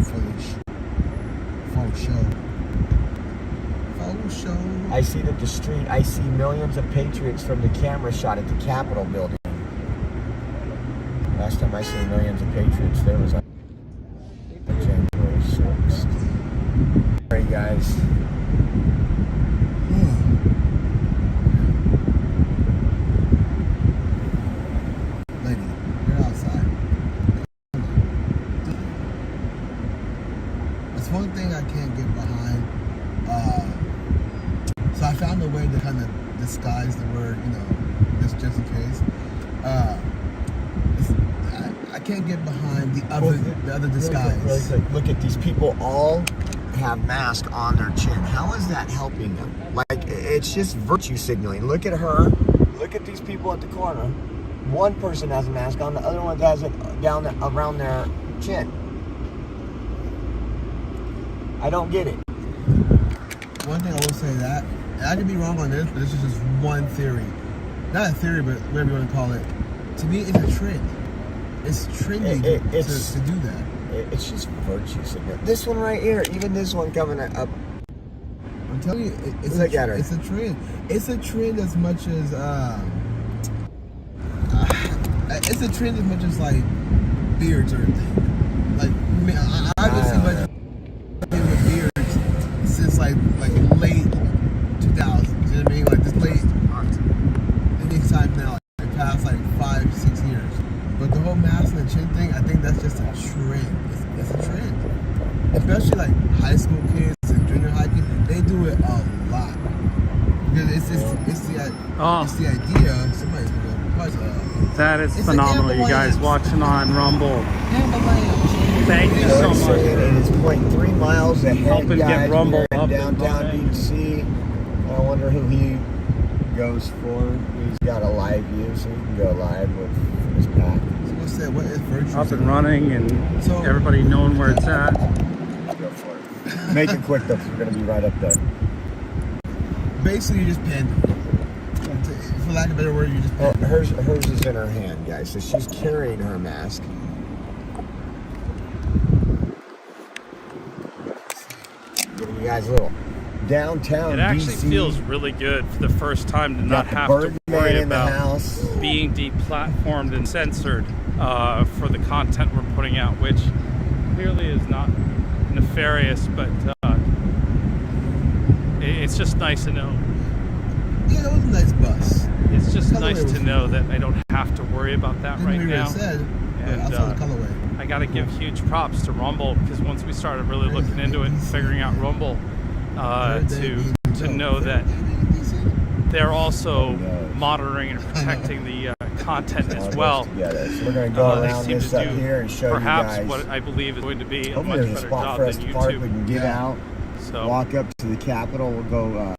footage. Faux show. Faux show. I see that the street, I see millions of patriots from the camera shot at the Capitol building. Last time I seen millions of patriots, there was January 6th. Alright, guys. disguise the word, just in case. I can't get behind the other disguise. Really quick, look at these people all have masks on their chin. How is that helping them? Like, it's just virtue signaling. Look at her. Look at these people at the corner. One person has a mask on, the other one has it down around their chin. I don't get it. One thing I will say that, and I could be wrong on this, but this is just one theory. Not a theory, but whatever you want to call it. To me, it's a trend. It's trendy to do that. It's just virtue signaling. This one right here, even this one coming up. I'm telling you, it's Look at her. It's a trend. It's a trend as much as it's a trend as much as like beards or anything. Like, I've been seeing much with beards since like late 2000s. You know what I mean? Like this late anytime now, like past like 5-6 years. But the whole mask and the chin thing, I think that's just a trend. It's a trend. Especially like high school kids and junior high kids, they do it a lot. Because it's the idea. Somebody's gonna That is phenomenal, you guys watching on Rumble. Thank you so much. And it's 0.3 miles ahead, Helping guys. get Rumble We're in up downtown and DC. I wonder who he goes for. He's got a live view, so he can go live with his pack. What is virtue? Up and running, and so everybody knowing where it's at. Go for it. Make it quick though, 'cause we're gonna be right up there. Basically, you're just pandering. For lack of a better word, you just pandering. Hers is in her hand, guys, so she's carrying her mask. Giving you guys a little downtown It actually DC. feels really good for the first time to not Got the have to Birdman worry in the about house. being deplatformed and censored for the content we're putting out, which clearly is not nefarious, but it's just nice to know. Yeah, that was a nice bus. It's just Colorway nice to know that I don't have to worry about that right now. Said, And I saw the colorway. I got to give huge props to Rumble, because once we started really looking into it and figuring out Rumble, to know that they're also monitoring and protecting the content as well. So we're going to go around they seem this to up do here and show perhaps you guys. what I believe is going to be a Hopefully much there's a better spot job for us than to park. We YouTube. can get out, So walk up to the Capitol. We'll go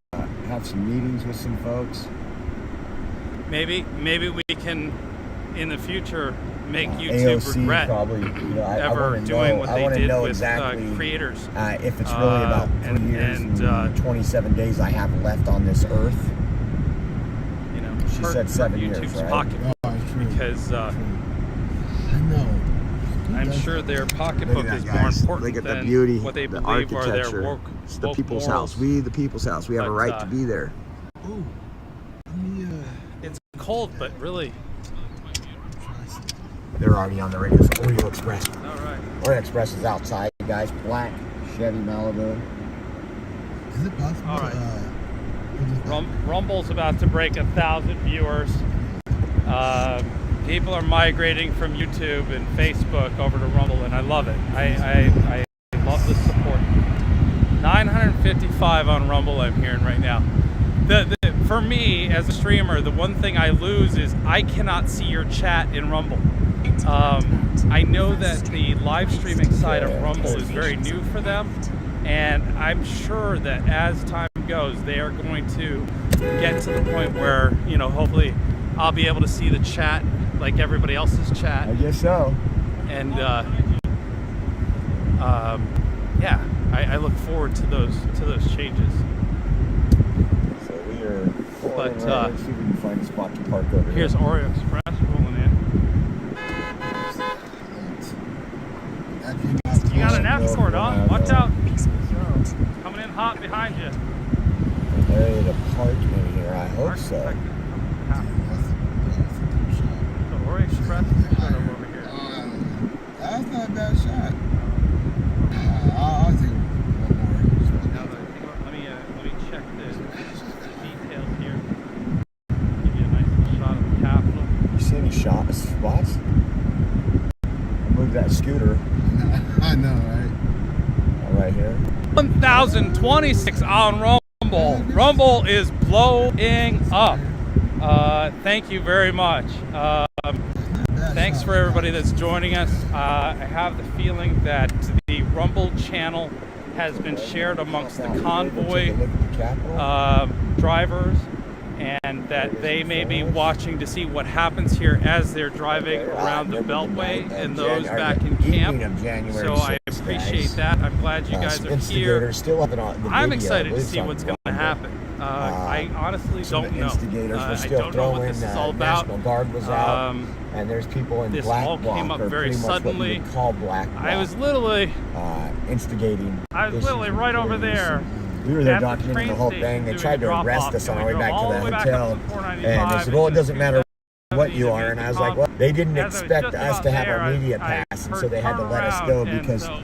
have some meetings with some folks. maybe we can in the future make YouTube AOC regret probably, I ever wanna doing know, what I they wanna did know with exactly, creators. if it's really about 3 years and 27 days I have left on this earth. You know, She said 7 years, YouTube's right? pocketbook, because I know. I'm sure their pocketbook Look at is that, more guys. important Look at than the beauty, what they the believe are their architecture. woke, It's the woke people's morals. house. We, the people's house. We have a But, right to be there. Ooh. It's cold, but really. They're already on the radio. Oreo Express. All right. Oreo Express is outside, guys. Black Chevy Malibu. Is it possible? All right. Rumble's about to break 1,000 viewers. People are migrating from YouTube and Facebook over to Rumble, and I love it. I love the support. 955 on Rumble, I'm hearing right now. For me, as a streamer, the one thing I lose is I cannot see your chat in Rumble. I know that the live streaming side of Rumble is very new for them, and I'm sure that as time goes, they are going to get to the point where, hopefully I'll be able to see the chat like everybody else's chat. I guess so. And yeah, I look forward to those changes. So we are pulling But, right. Let's see if we can find a spot to park over Here's here. Oreo Express rolling in. You got an escort on. Watch out. Coming in hot behind you. Area to park in here. I hope so. The Oreo Express is right over here. That's not a bad shot. I'll take one more. Now, let me check the details here. Give you a nice little shot of the Capitol. You see any spots? Move that scooter. I know, right? Right here. 1,026 on Rumble. Rumble. Rumble is blowing up. Thank you very much. Thanks for everybody that's joining us. I have the feeling that the Rumble channel has been shared amongst the Convoy drivers, and that they may be watching to see what happens here as they're driving around the Beltway and those back in camp. So I appreciate that. I'm glad you guys are here. I'm excited to see what's going to happen. I honestly don't know. I don't know what this is all about. And there's people in this black all bloc, came up or very pretty much what you suddenly. would call black bloc, I was literally instigating. I was literally right over there. We were there at the documenting train the whole station thing. They doing tried a to arrest drop-off, us on and our we way back drove to all the the way back hotel. up to 495, And they said, well, it doesn't matter what you to are. meet And I was the like, well, they didn't As I was expect just us about to have there, our media I pass, and so heard they had to let us turnaround, go and because so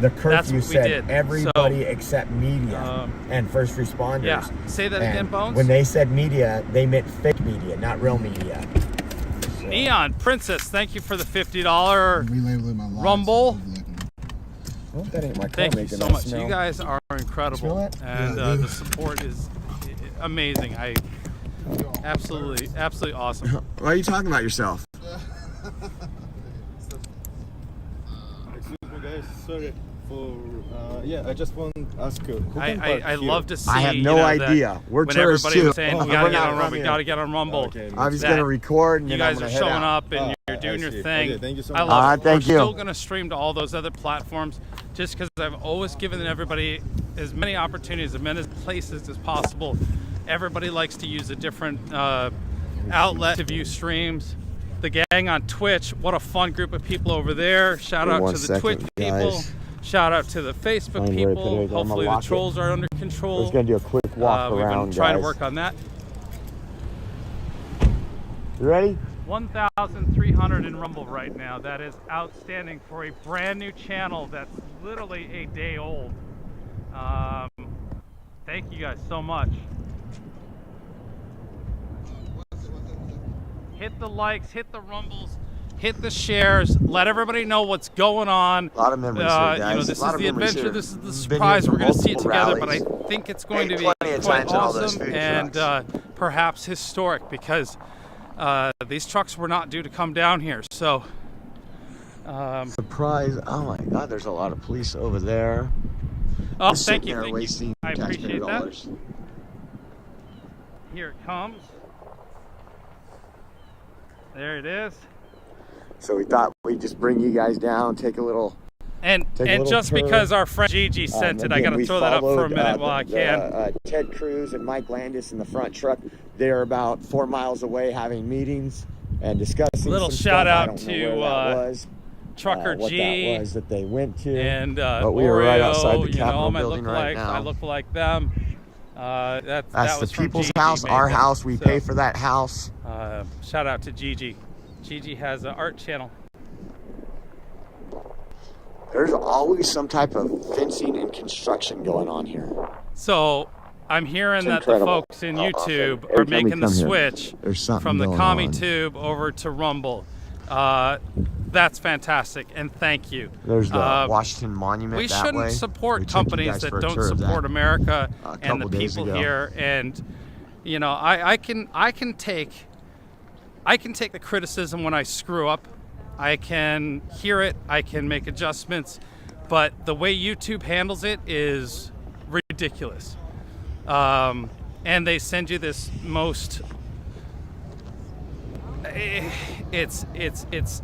the that's curfew what we said did. everybody So, except media and first responders. Yeah, say that again, And Bones. when they said media, they meant fake media, not real media. So, Neon Princess, thank you for the $50 Rumble. well, that ain't my car Thank you making so that much. smell. You guys are incredible, Smell it? and Yeah, the support is amazing. I absolutely awesome. Why are you talking about yourself? Excuse me, guys. Sorry for. Yeah, I just want to ask you. Who can I park love here? to see. I have no that idea. We're when tourists everybody too. was saying we We're gotta get not on Rumble, from we here. gotta get on Rumble. Okay, I was that gonna record, and You then I'm guys are gonna head showing out. up and you're doing I your see. thing. Okay, thank you so I much. love it. thank We're you. still gonna stream to all those other platforms, just because I've always given everybody as many opportunities, as many places as possible. Everybody likes to use a different outlet to view streams. The gang on Twitch, what a fun group of people over there. Shout Wait out one to the second, Twitch people. guys. Shout out to the Facebook Find where I put people. it. I'm gonna Hopefully the lock it. trolls are under We're control. just gonna do a quick walk We've around, been trying guys. to work on that. You ready? 1,300 in Rumble right now. That is outstanding for a brand new channel that's literally a day old. Thank you guys so much. Hit the likes, hit the rumbles, hit the shares. Let everybody know what's going on. A lot of memories here, guys. You know, this A lot is of the memories adventure. here. This is the Been here surprise. for We're going to see it multiple together, rallies. but I think it's going to be Plenty of quite times in all those awesome food and trucks. perhaps historic, because these trucks were not due to come down here. So. Surprise! Oh my God, there's a lot of police over there. Oh, Just thank sitting you, there thank wasting you. I taxpayer appreciate that. dollars. Here it comes. There it is. So we thought we'd just bring you guys down, take a little. And just tour. because our friend Gigi sent it, I Again, got to we throw that up for a followed, minute while I can. Ted Cruz and Mike Landis in the front truck. They're about 4 miles away having meetings and discussing. Little some shout stuff. I out don't know to, where that was, Trucker what G that was that they went to. and but we Oreo, were right outside the you know, Capitol all my building right lookalikes. now. I look like them. That That's the was from people's Gigi, house, made our that. house. We So, pay for that house. Shout out to Gigi. Gigi has an art channel. There's always some type of fencing and construction going on here. So I'm hearing It's that the incredible. folks in Every YouTube time are we making the come here, switch there's something from the going commie on. tube over to Rumble. That's fantastic, and thank you. There's the Washington Monument We that shouldn't way. support We took you companies guys that for a don't tour of support that America a and the couple days people ago. here. And you know, I can take the criticism when I screw up. I can hear it. I can make adjustments. But the way YouTube handles it is ridiculous. And they send you this most. It's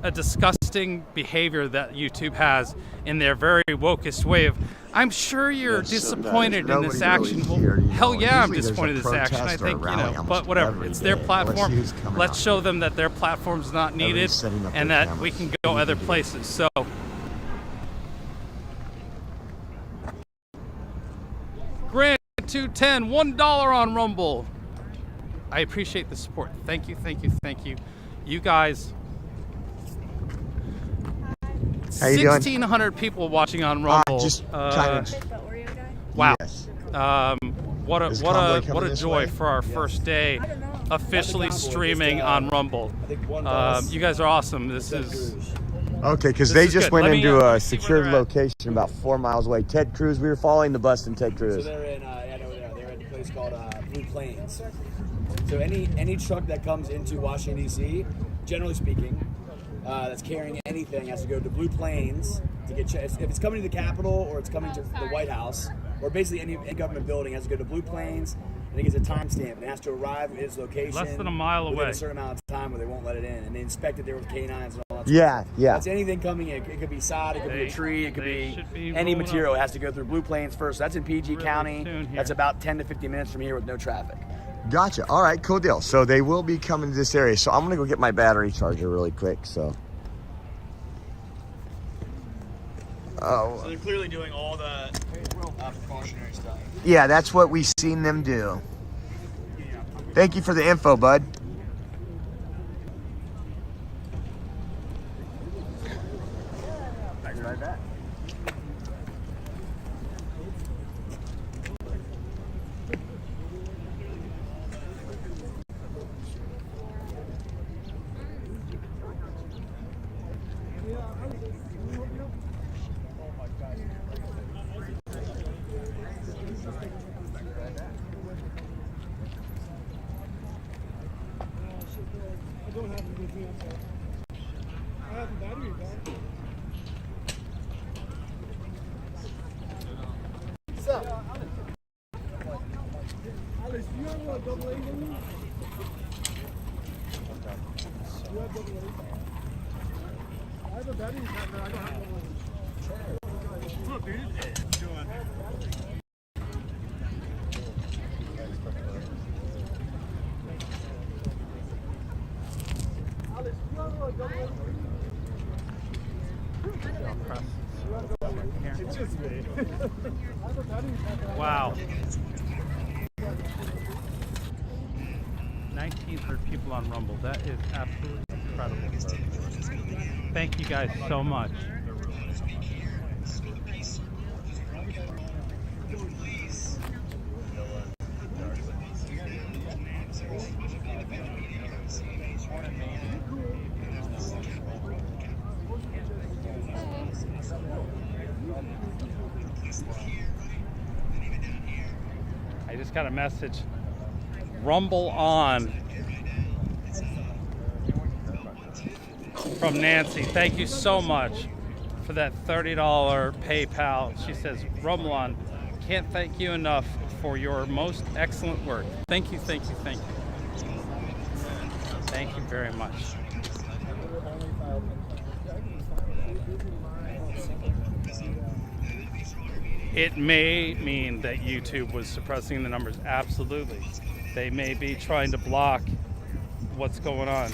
a disgusting behavior that YouTube has in their very wokest way of. I'm sure you're Yes, disappointed in this nobody action. really here, you hell know. yeah, I'm Usually there's a disappointed in this action. I protest or a think, you rally know, almost but whatever. every It's their day. Let's see platform. who's coming Let's out. show them that their platform's not needed Everybody's setting up and their that cameras. we can go other places. So. Grand 210, $1 on Rumble. I appreciate the support. Thank you, thank you, thank you. You guys. How you doing? 1,600 people watching on Rumble. Just kind of. Wow. Yes. What Is Convoy a coming this joy way? for our first day officially streaming on Rumble. You guys are awesome. This is Okay, because This they is just good. went Let me, into a see where secured they're at. location about 4 miles away. Ted Cruz, we were following the bus and Ted Cruz. So they're in, yeah, I know they're in the place It's called Blue Plains. So any truck that comes into Washington, D.C., generally speaking, that's carrying anything has to go to Blue Plains to get if it's coming to the Capitol or it's coming to the White House or basically any government building has to go to Blue Plains and it gets a timestamp and it has to arrive at its location Less than a mile within away. a certain amount of time where they won't let it in and they inspect it there with canines and all that. Yeah, yeah. That's anything coming in. It could be sod, it could be a tree, it could be any rolling material. up It has to go through Blue Plains first. That's in PG really County. soon here. That's about 10 to 15 minutes from here with no traffic. Gotcha. All right, cool deal. So they will be coming to this area. So I'm gonna go get my battery charger really quick. So. Oh. So they're clearly doing all the precautionary stuff. Yeah, that's what we've seen them do. Thank you for the info, bud. Be right back. Wow. 1,900 people on Rumble. That is absolutely incredible. Thank you guys so much. I just got a message. Rumble on from Nancy. Thank you so much for that $30 PayPal. She says, Rumble on. Can't thank you enough for your most excellent work. Thank you, thank you, thank you. Thank you very much. It may mean that YouTube was suppressing the numbers. Absolutely. They may be trying to block what's going on.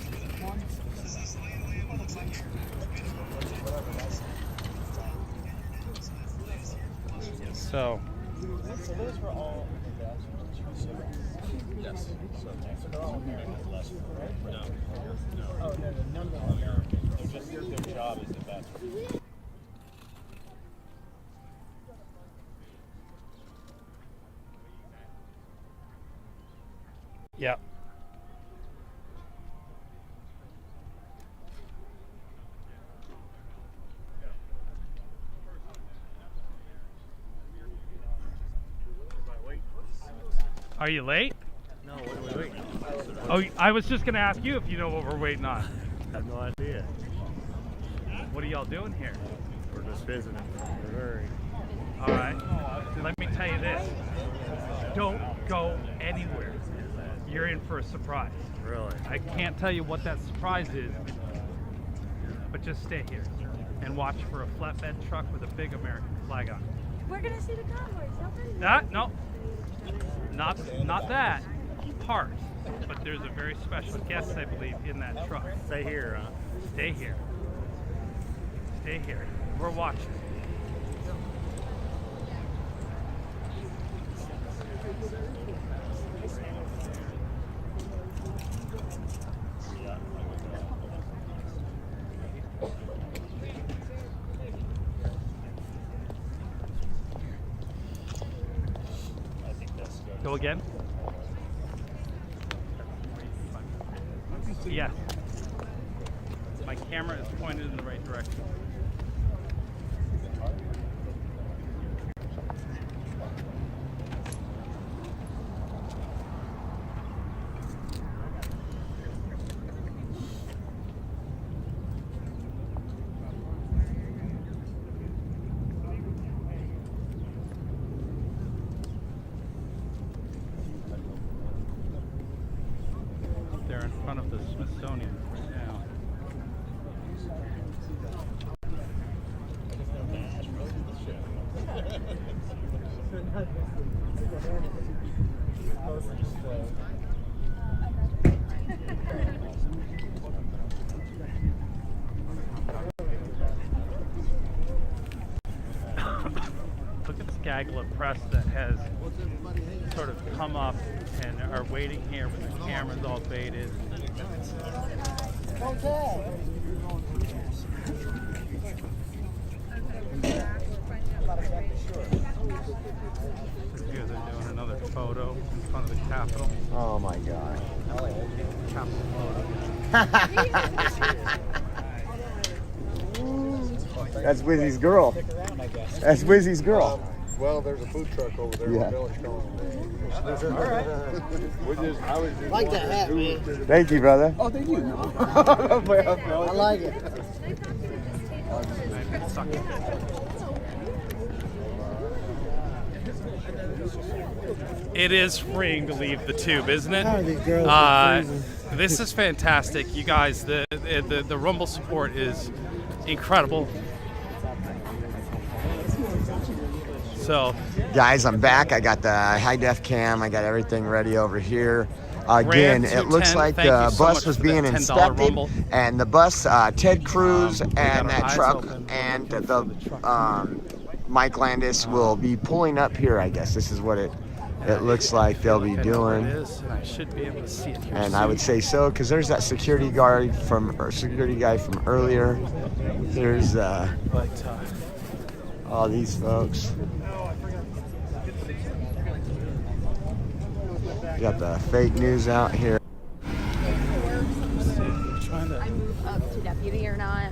So those were all yes. So they're all American, right? No. Oh, no, none of them are American. They're just their job is ambassadors. yeah. Are you late? No, what are we waiting on? Oh, I was just going to ask you if you know what we're waiting on. I have no idea. What are y'all doing here? We're just visiting. We're very... All right. Let me tell you this. Don't go anywhere. You're in for a surprise. Really? I can't tell you what that surprise is, but just stay here and watch for a flatbed truck with a big American flag on it. We're gonna see the convoy. No, not that part, but there's a very special guest, I believe, in that truck. Stay here, huh? Stay here. Stay here. We're watching. Go again? Yes. My camera is pointed in the right direction. Look at this gaggle of press that has sort of come up and are waiting here with the cameras all baited. Here they're doing another photo in front of the Capitol. Oh my God. Capitol photo. That's Wizzy's girl. That's Wizzy's girl. Well, there's a food truck over there. Yeah. Billy's calling. All right. I was just Like that hat, man. Thank you, brother. Oh, thank you. I like it. It is freeing to leave the tube, isn't it? Oh, these girls are crazy. This is fantastic, you guys. The Rumble support is incredible. So, Guys, I'm back. I got the high def cam. I got everything ready over here. Again, Grand it looks 210, like thank you the so bus much was for that being $10 inspected, Rumble. and the bus, Ted Cruz We got and our that eyes truck open. and the Mike Landis will be pulling up here. I guess this is what it looks like they'll be I know where doing. it is, and I should be able to see it here And soon. I would say so, because there's that security guy from earlier. There's all these folks. Got the fake news out here. Trying to I'm up to deputy or not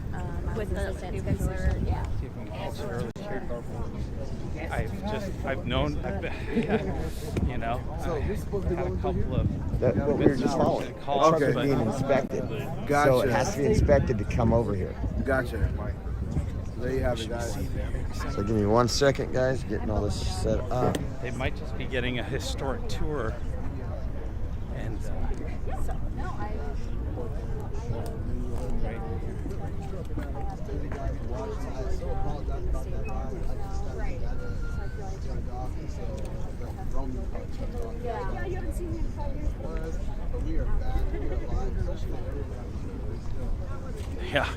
with the assistant scheduler. Yeah. see if I'm also early here. I've known, you know, I had a couple of That's what we were just following. calls, The truck but- is being inspected. Gotcha. So it has to be inspected to come over here. Gotcha. There you have it, guys. So give me 1 second, guys, getting all this set up. They might just be getting a historic tour. And Yeah, you haven't seen me in 5 years. yeah,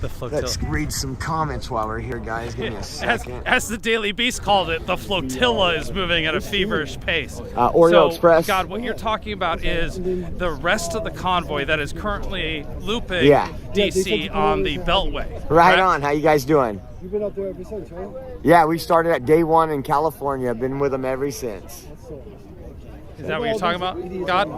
the flotilla. Let's read some comments while we're here, guys. Give me a second. As the Daily Beast called it, the flotilla is moving at a feverish pace. Oreo so, Express. God, what you're talking about is the rest of the convoy that is currently looping Yeah. DC on the Beltway. Right correct? on. How you guys doing? You've been up there ever since, right? Yeah, we started at day 1 in California. I've been with them ever since. Is that what you're talking about, God?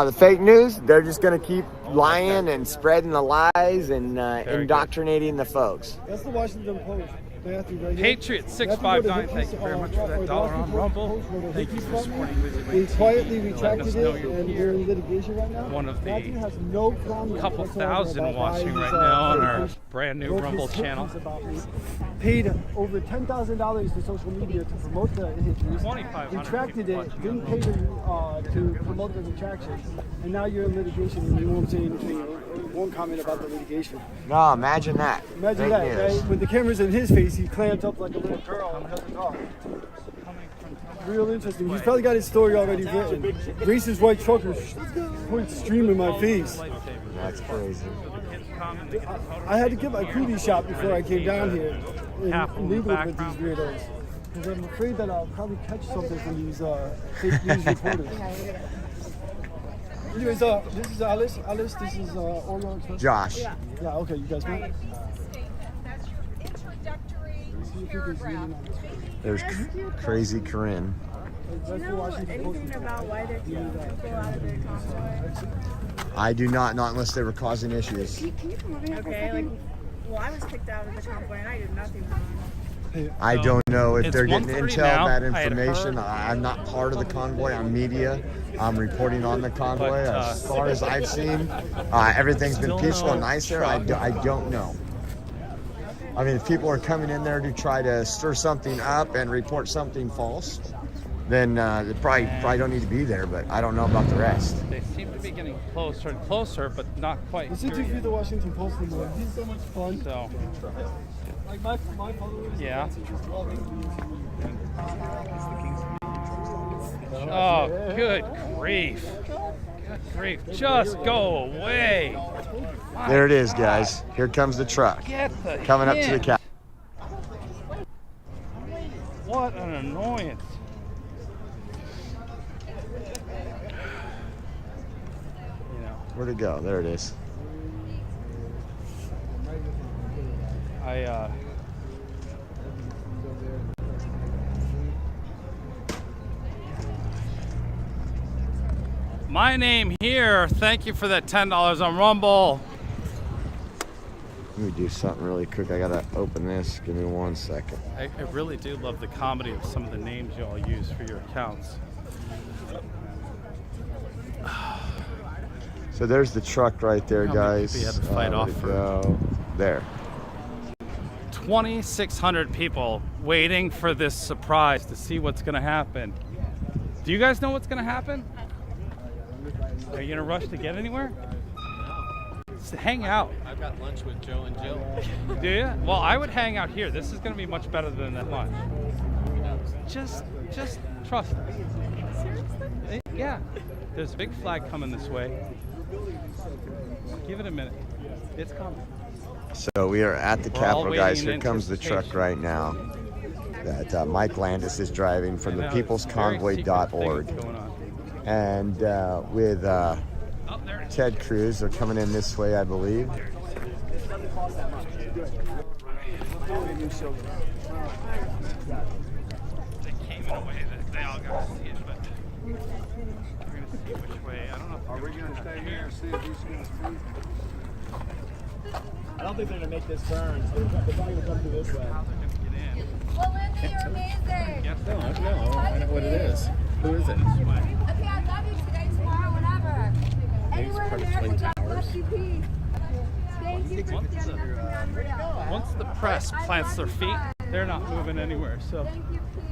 The fake news, they're just going to keep lying and spreading the lies and indoctrinating the folks. That's the Washington Post. Matthew, right here. Patriot 659, thank you very much for that dollar on Rumble. Thank you for supporting Wizzy They Wizzy. quietly Letting retracted us know it, you're and here. they're in litigation right now. One of the Matthew has no problem couple whatsoever thousand about watching why right he's, now on our broke brand new his Rumble history channel. about me. Paid over $10,000 to social media to promote the injuries. 2,500 Retracted people it, watching didn't on pay to promote the retraction, and now you're in litigation and you won't say anything, won't comment about the litigation. No, imagine that. Imagine Fake that, news. right? With the cameras in his face, he clamped up like a little girl and doesn't talk. Real interesting. He's probably got his story already written. Racist white truckers point stream in my face. That's crazy. I had to get my cootie shot before I came down here and mingle with these weirdos. Because I'm afraid that I'll probably catch something from these fake news reporters. Anyways, this is Alice. Alice, this is Oreo Express. Josh. Yeah, okay, you guys met? There's crazy Corinne. Do you know anything about why they're kicking people out of their convoy? I do not unless they were causing issues. Can you come over here? Okay, well, I was kicked out of the convoy and I did nothing wrong. I don't know if It's they're getting 1:30 intel, now. bad I had information. heard- I'm not part of the convoy. I'm media. I'm reporting on the convoy. But, As far as I've seen, everything's been still peaceful no and nice there. I don't know. I mean, if people are coming in there to try to stir something up and report something false, then they probably don't need to be there. But I don't know about the rest. They seem to be getting closer and closer, but not quite. Let's here interview yet. the Washington Post anymore. He's so much fun. So, Like my followers. Yeah. Just love it. Oh, good grief. Good grief. Just go away. My There it is, God. guys. Here comes the truck. Get the Coming up to the hint. cap. What an annoyance. You know, Where'd it go? There it is. My name here. Thank you for that $10 on Rumble. Let me do something really quick. I gotta open this. Give me 1 second. I really do love the comedy of some of the names you all use for your accounts. So there's the truck right there, How many guys. people you had to fight off where'd it for? go? There. 2,600 people waiting for this surprise to see what's going to happen. Do you guys know what's going to happen? Are you in a rush to get anywhere? Just hang out. I've got lunch with Joe and Jill. Do you? Well, I would hang out here. This is going to be much better than that lunch. Just trust us. Yeah. There's a big flag coming this way. Give it a minute. It's coming. So we are at the We're all Capitol, guys. waiting Here in comes the truck anticipation. right now that Mike Landis is driving from the I know, it's very secret peoplesconvoy.org. things going on. And with Ted Cruz, they're coming in this way, I believe. They came in a way that they all got to see it, but we're going to see which way. I don't know if Are we going to stay here and see if he's going to speak? I don't think they're gonna make this turn. So they're probably gonna come through this way. how they're going to get in. Well, Linda, you're amazing. Yes, No, I don't know. I know what it is. Who is it? Okay, I love you today, tomorrow, whenever. Anywhere in part of America, Twin God bless Towers. you, peace. Thank you for standing up for me on radio. Once the press plants their feet, they're not moving anywhere. So Thank you, peace.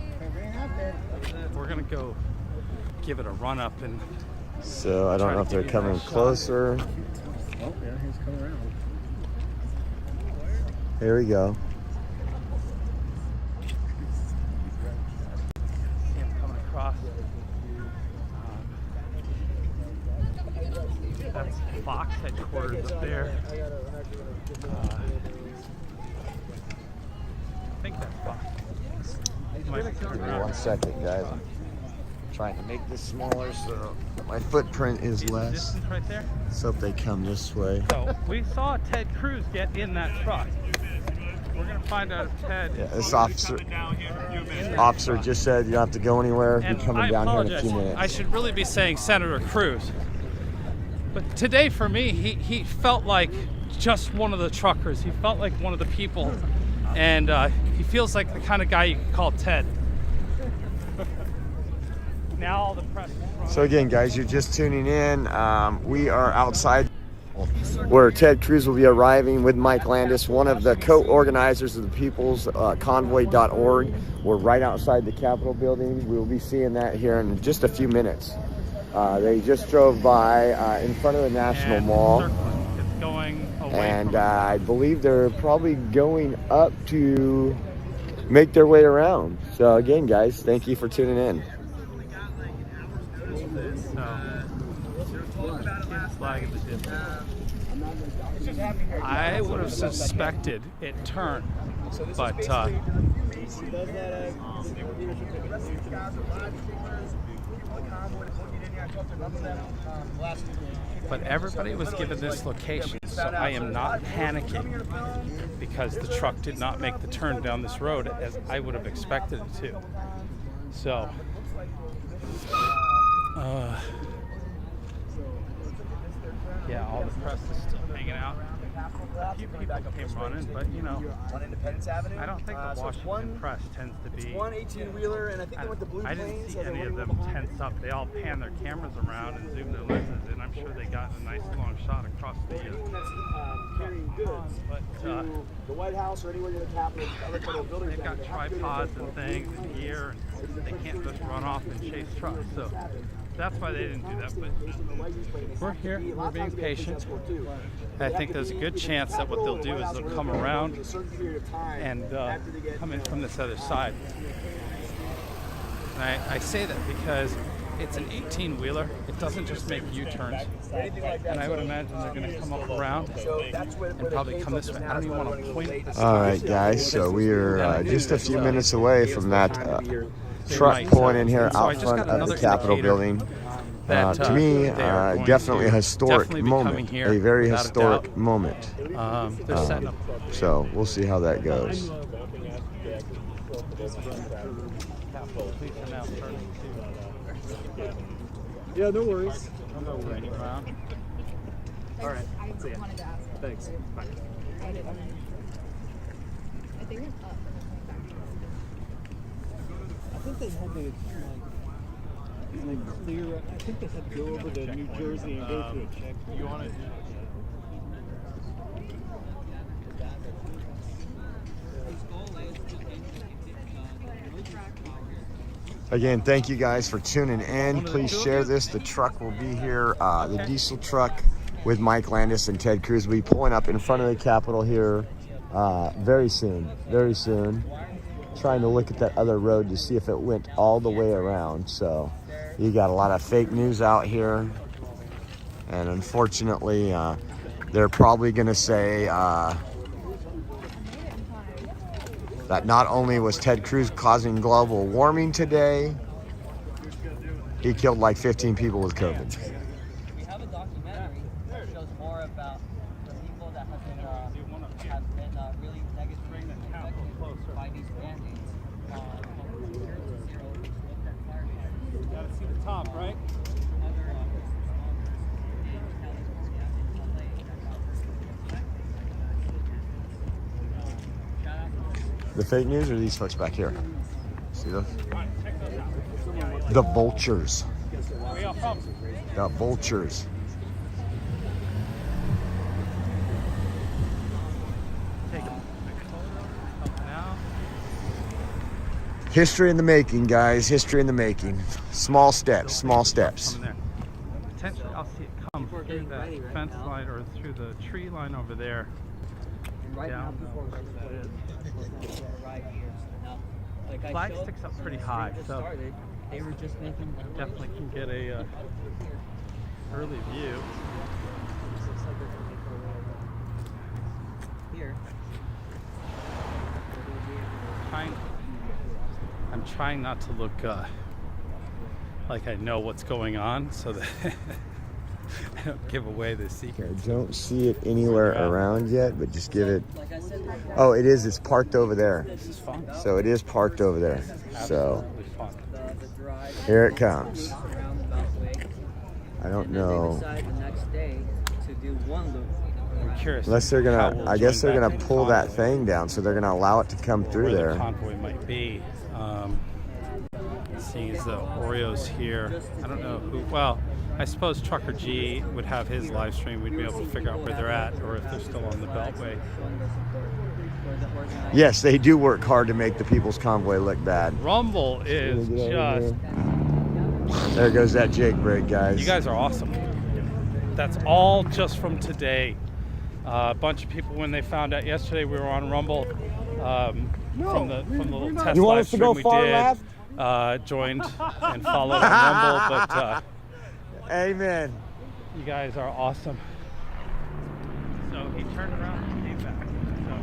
we're going to go give it a run up and So I don't know if they're coming closer. Oh, yeah, he's coming around. Here we go. see him coming across. That's Fox headquarters up there. I think that's Fox. Might be Give me around. 1 second, guys. I'm trying to make this smaller so my footprint is See the less. distance right there? Let's hope they come this way. So we saw Ted Cruz get in that truck. We're gonna find out if Ted. Yeah, this officer just said you don't have to go anywhere. He's And coming I down here in a apologize. few minutes. I should really be saying Senator Cruz. But today for me, he felt like just one of the truckers. He felt like one of the people. And he feels like the kind of guy you could call Ted. Now all the press is running. So again, guys, you're just tuning in. We are outside where Ted Cruz will be arriving with Mike Landis, one of the co-organizers of the People's Convoy.org. We're right outside the Capitol building. We'll be seeing that here in just a few minutes. They just drove by in front of the National And Mall. It's going away And from I believe they're probably going up to make their way around. So again, guys, thank you for tuning in. flag in the distance. I would have suspected it turned, but everybody was given this location, so I am not panicking because the truck did not make the turn down this road as I would have expected it to. So, yeah, all the press is still hanging out. A few people came running, but you know, On Independence Avenue. I don't think the So it's Washington press tends to be. One 18-wheeler, and I think they went to Blue I Plains. didn't see as they're any of running them along. tense up. They all pan their cameras around and zoom their lenses in. I'm sure they got a nice long shot across the. Anyone that's carrying goods to the White House or anywhere near the Capitol, other federal buildings. They've got tripods and things and gear. And they can't just run off and chase trucks. So that's why they didn't do that. But we're here, we're being patient. I think there's a good chance that what they'll do is they'll come around and come in from this other side. And I say that because it's an 18-wheeler. It doesn't just make U-turns. And I would imagine they're going to come up around and probably come this way. I don't even want to point this. All right, guys. So we are just a few minutes away from that truck pulling in here out front of the Capitol building. To me, definitely a historic moment. A very historic moment. So we'll see how that goes. Yeah, no worries. All right. I wanted to ask. Thanks. Bye. I think it's up. I think they had to like clear. I think they had to go over to New Jersey and go through a check. You want to? Again, thank you guys for tuning in. Please share this. The truck will be here. The diesel truck with Mike Landis and Ted Cruz will be pulling up in front of the Capitol here very soon. Very soon. Trying to look at that other road to see if it went all the way around. So you got a lot of fake news out here. And unfortunately, they're probably going to say that not only was Ted Cruz causing global warming today, he killed like 15 people with COVID. We have a documentary that shows more about the people that have been really negatively affected by these mandates. You gotta see the top, right? The fake news or these folks back here? See those? The vultures. The vultures. History in the making, guys. History in the making. Small steps, small steps. Potentially, I'll see it come through that fence line or through the tree line over there. Down. Flag sticks up pretty high, so they were just making definitely can get a early view. Here. I'm trying not to look like I know what's going on, so that I don't give away the secret. I don't see it anywhere around yet, but just give it. Oh, it is. It's parked over there. This is fun. So it is parked over there. So here it comes. I don't know. I'm curious. Unless they're gonna, I guess they're gonna pull that thing down, so they're gonna allow it to come through there. The convoy might be. Seeing as the Oreos here, I don't know who. Well, I suppose Trucker G would have his live stream. We'd be able to figure out where they're at, or if they're still on the Beltway. Yes, they do work hard to make the People's Convoy look bad. Rumble is just. There goes that Jake break, guys. You guys are awesome. That's all just from today. A bunch of people, when they found out yesterday we were on Rumble, from the little test you want live us to stream go we far did, left? Joined and followed on Rumble, but amen. You guys are awesome. So he turned around and came back. So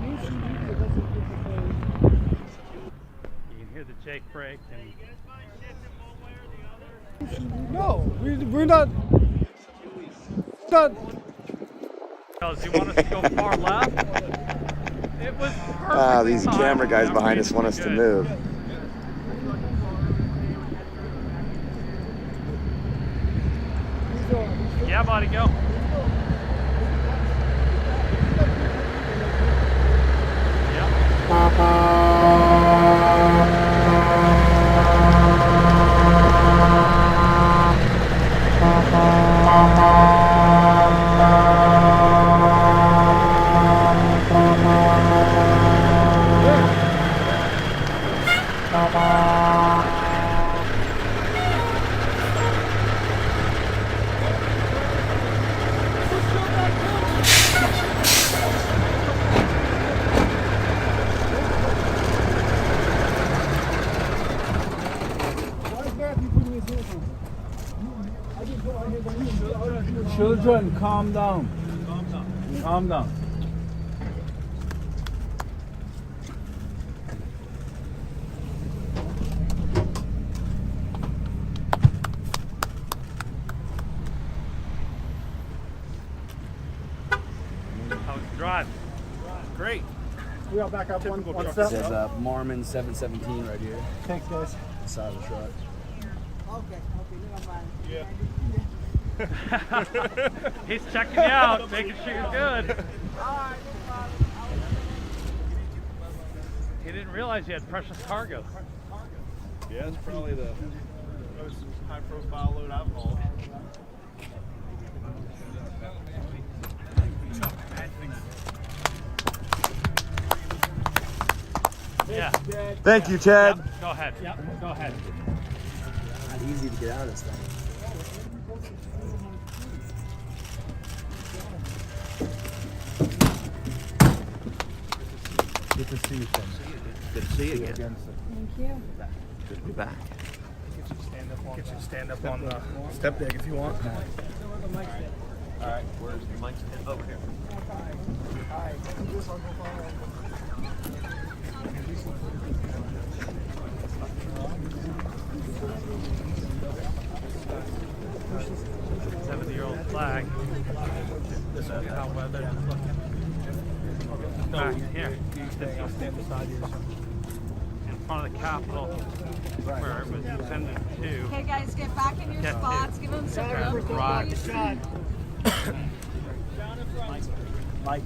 you can hear the Jake break and. No, we're not. Not. Do you want us to go far left? It was perfect. These camera guys behind us want us to move. Yeah, buddy, go. Jordan, calm down. Calm down. Calm down. How was the drive? Great. We are back up one It step. says Marmon 717 right here. Thanks, guys. The side of the truck. He's checking you out, making sure you're good. He didn't realize you had precious cargo. Yeah, it's probably the most high-profile load I've hauled. Yeah. Thank you, Ted. Yep. Go ahead. Yep. Go ahead. Not easy to get out of this thing. Good to see you, Tim. Good to see you again. Thank you. Good to be back. Get you stand up on the step deck if you want. All right, where's the mic stand? Over here. Seven-year-old flag. This is how weather is looking. Back here. I'll stand beside you. In front of the Capitol, where it was intended to. Okay, guys, get back in your Get spots. Give them some room. Right. Mike.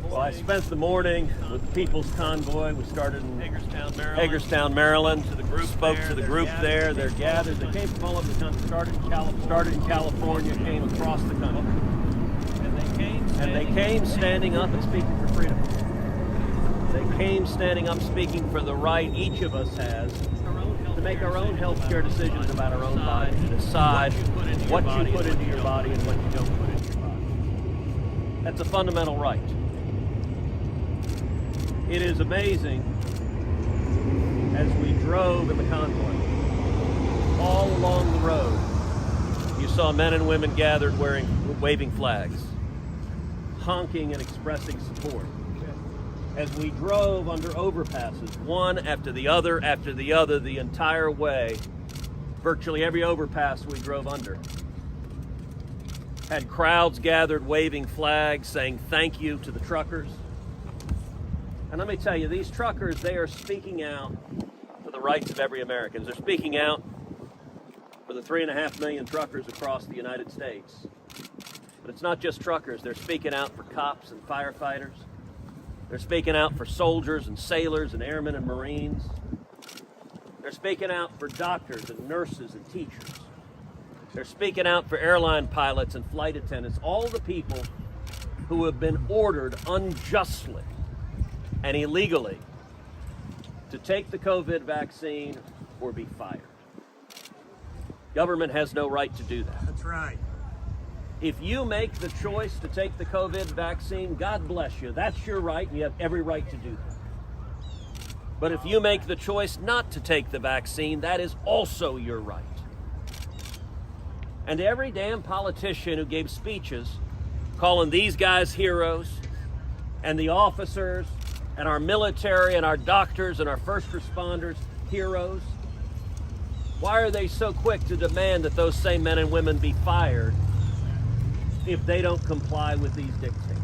Well, I spent the morning with the People's Convoy. We started in Hagerstown, Maryland. Spoke to the group there. They're gathered. They came from all over the country. Started in California, came across the country. And they came standing up and speaking for freedom. They came standing up speaking for the right each of us has to make our own health care decisions about our own body, to decide what you put into your body and what you don't put into your body. That's a fundamental right. It is amazing as we drove in the convoy, all along the road, you saw men and women gathered waving flags, honking and expressing support. As we drove under overpasses, one after the other, the entire way, virtually every overpass we drove under had crowds gathered waving flags, saying thank you to the truckers. And let me tell you, these truckers, they are speaking out for the rights of every American. They're speaking out for the 3.5 million truckers across the United States. But it's not just truckers. They're speaking out for cops and firefighters. They're speaking out for soldiers and sailors and airmen and Marines. They're speaking out for doctors and nurses and teachers. They're speaking out for airline pilots and flight attendants, all the people who have been ordered unjustly and illegally to take the COVID vaccine or be fired. Government has no right to do that. That's right. If you make the choice to take the COVID vaccine, God bless you. That's your right, and you have every right to do that. But if you make the choice not to take the vaccine, that is also your right. And every damn politician who gave speeches calling these guys heroes, and the officers, and our military, and our doctors, and our first responders heroes, why are they so quick to demand that those same men and women be fired if they don't comply with these dictates?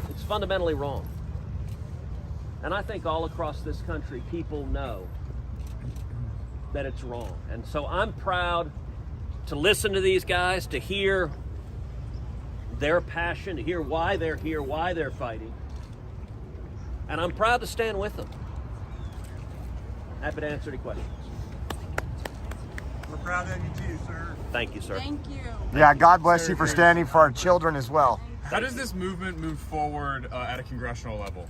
It's fundamentally wrong. And I think all across this country, people know that it's wrong. And so I'm proud to listen to these guys, to hear their passion, to hear why they're here, why they're fighting. And I'm proud to stand with them. Happy to answer any questions. We're proud of you too, sir. Thank you, sir. Thank you. Yeah, God bless you for standing for our children as well. How does this movement move forward at a congressional level?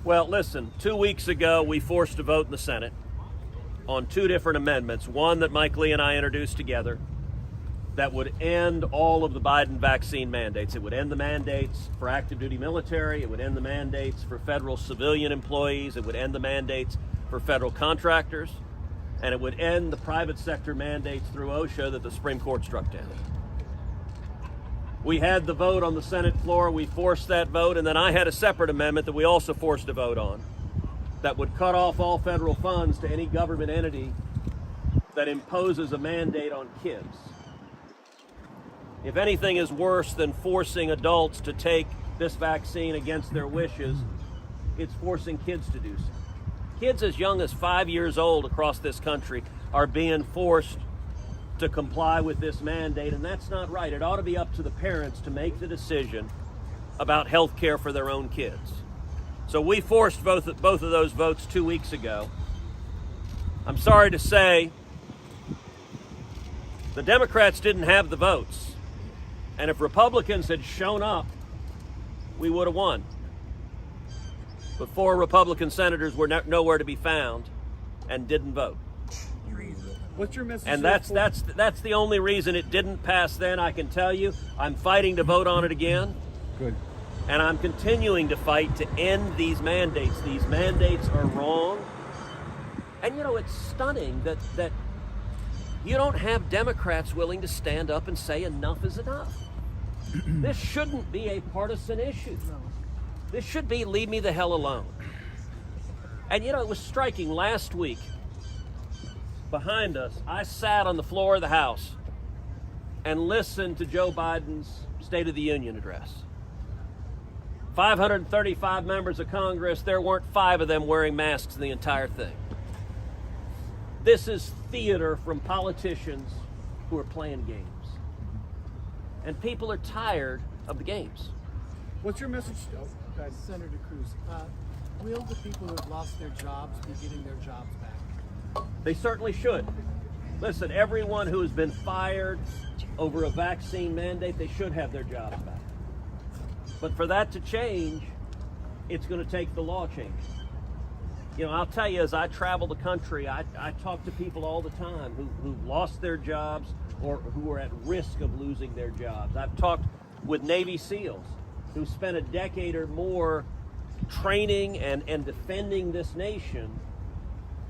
Well, listen, 2 weeks ago, we forced a vote in the Senate on 2 different amendments. One that Mike Lee and I introduced together that would end all of the Biden vaccine mandates. It would end the mandates for active duty military. It would end the mandates for federal civilian employees. It would end the mandates for federal contractors. and it would end the private sector mandates through OSHA that the Supreme Court struck down. We had the vote on the Senate floor, we forced that vote, and then I had a separate amendment that we also forced a vote on that would cut off all federal funds to any government entity that imposes a mandate on kids. If anything is worse than forcing adults to take this vaccine against their wishes, it's forcing kids to do so. Kids as young as 5 years old across this country are being forced to comply with this mandate, and that's not right. It ought to be up to the parents to make the decision about health care for their own kids. So we forced both of those votes 2 weeks ago. I'm sorry to say the Democrats didn't have the votes, and if Republicans had shown up, we would have won. But 4 Republican senators were nowhere to be found and didn't vote. What's your message? And that's the only reason it didn't pass then. I can tell you, I'm fighting to vote on it again. Good. And I'm continuing to fight to end these mandates. These mandates are wrong. And you know, it's stunning that you don't have Democrats willing to stand up and say enough is enough. This shouldn't be a partisan issue. This should be leave me the hell alone. And you know, it was striking last week. Behind us, I sat on the floor of the House and listened to Joe Biden's State of the Union address. 535 members of Congress, there weren't 5 of them wearing masks in the entire thing. This is theater from politicians who are playing games. And people are tired of the games. What's your message? Senator Cruz, will the people who have lost their jobs be getting their jobs back? They certainly should. Listen, everyone who has been fired over a vaccine mandate, they should have their jobs back. But for that to change, it's going to take the law change. You know, I'll tell you, as I travel the country, I talk to people all the time who've lost their jobs or who are at risk of losing their jobs. I've talked with Navy SEALs who spent a decade or more training and defending this nation,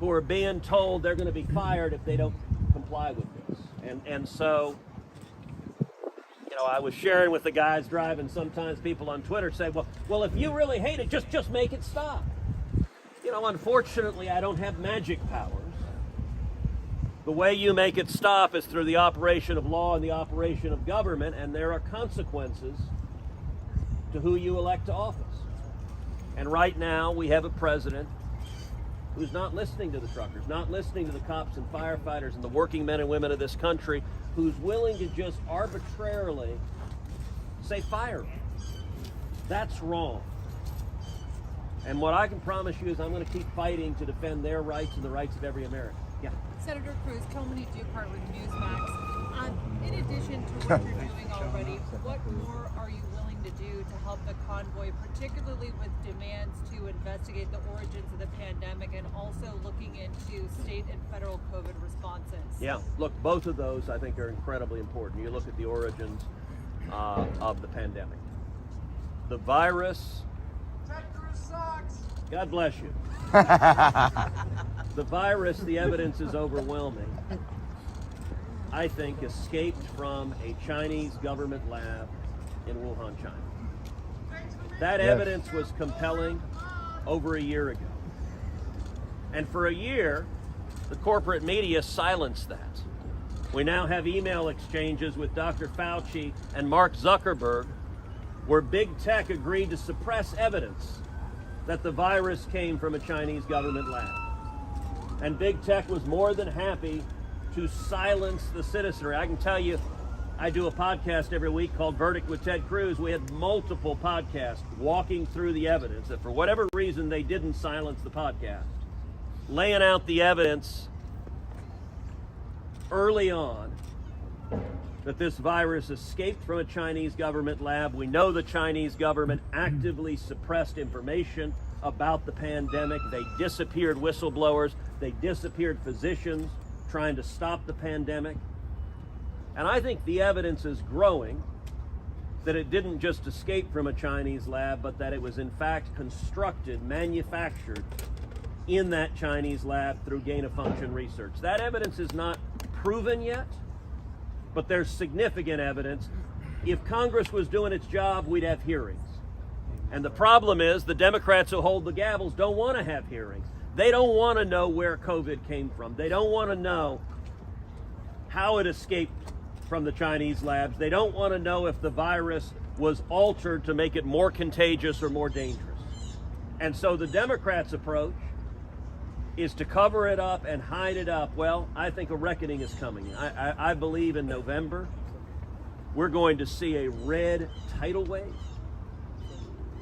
who are being told they're going to be fired if they don't comply with this. And so, you know, I was sharing with the guys driving, sometimes people on Twitter say, well, if you really hate it, just make it stop. You know, unfortunately, I don't have magic powers. The way you make it stop is through the operation of law and the operation of government, and there are consequences to who you elect to office. And right now, we have a president who's not listening to the truckers, not listening to the cops and firefighters and the working men and women of this country, who's willing to just arbitrarily say fire them. That's wrong. And what I can promise you is I'm going to keep fighting to defend their rights and the rights of every American. Yeah. Senator Cruz, Comey Dupart with Newsmax. In addition to what you're doing already, what more are you willing to do to help the convoy, particularly with demands to investigate the origins of the pandemic and also looking into state and federal COVID responses? Yeah, look, both of those I think are incredibly important. You look at the origins of the pandemic. The virus. God bless you. The virus, the evidence is overwhelming. I think escaped from a Chinese government lab in Wuhan, China. That evidence was compelling over a year ago. And for a year, the corporate media silenced that. We now have email exchanges with Dr. Fauci and Mark Zuckerberg where big tech agreed to suppress evidence that the virus came from a Chinese government lab. And big tech was more than happy to silence the citizenry. I can tell you, I do a podcast every week called Verdict with Ted Cruz. We had multiple podcasts walking through the evidence that for whatever reason they didn't silence the podcast, laying out the evidence early on that this virus escaped from a Chinese government lab. We know the Chinese government actively suppressed information about the pandemic. They disappeared whistleblowers. They disappeared physicians trying to stop the pandemic. And I think the evidence is growing that it didn't just escape from a Chinese lab, but that it was in fact constructed, manufactured in that Chinese lab through gain-of-function research. That evidence is not proven yet, but there's significant evidence. If Congress was doing its job, we'd have hearings. And the problem is the Democrats who hold the gavels don't want to have hearings. They don't want to know where COVID came from. They don't want to know how it escaped from the Chinese labs. They don't want to know if the virus was altered to make it more contagious or more dangerous. And so the Democrats' approach is to cover it up and hide it up. Well, I think a reckoning is coming. I believe in November we're going to see a red tidal wave.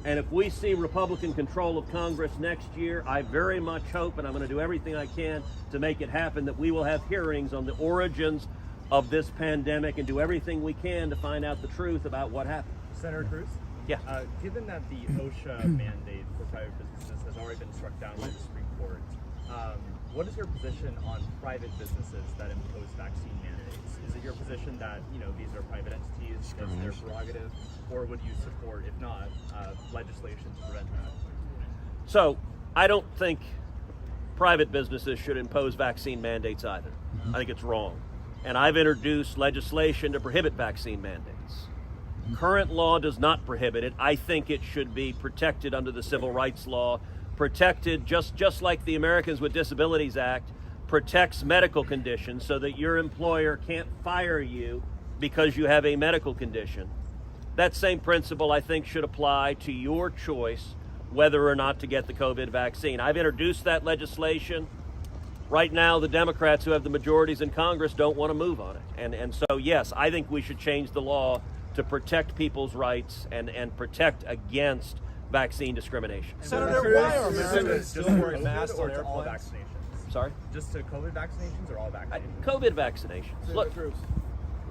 And if we see Republican control of Congress next year, I very much hope, and I'm going to do everything I can to make it happen, that we will have hearings on the origins of this pandemic and do everything we can to find out the truth about what happened. Senator Cruz? Yeah. Given that the OSHA mandate for private businesses has already been struck down by the Supreme Court, what is your position on private businesses that impose vaccine mandates? Is it your position that, these are private entities, that's their prerogative, or would you support, if not, legislation to prevent that? So, I don't think private businesses should impose vaccine mandates either. I think it's wrong. And I've introduced legislation to prohibit vaccine mandates. Current law does not prohibit it. I think it should be protected under the civil rights law, protected just like the Americans with Disabilities Act protects medical conditions so that your employer can't fire you because you have a medical condition. That same principle, I think, should apply to your choice whether or not to get the COVID vaccine. I've introduced that legislation. Right now, the Democrats who have the majorities in Congress don't want to move on it. And so, yes, I think we should change the law to protect people's rights and protect against vaccine discrimination. Senator, why are Americans just wearing masks or to all vaccinations? Sorry? Just to COVID vaccinations or all vaccinations? COVID vaccinations. Look, Cruz,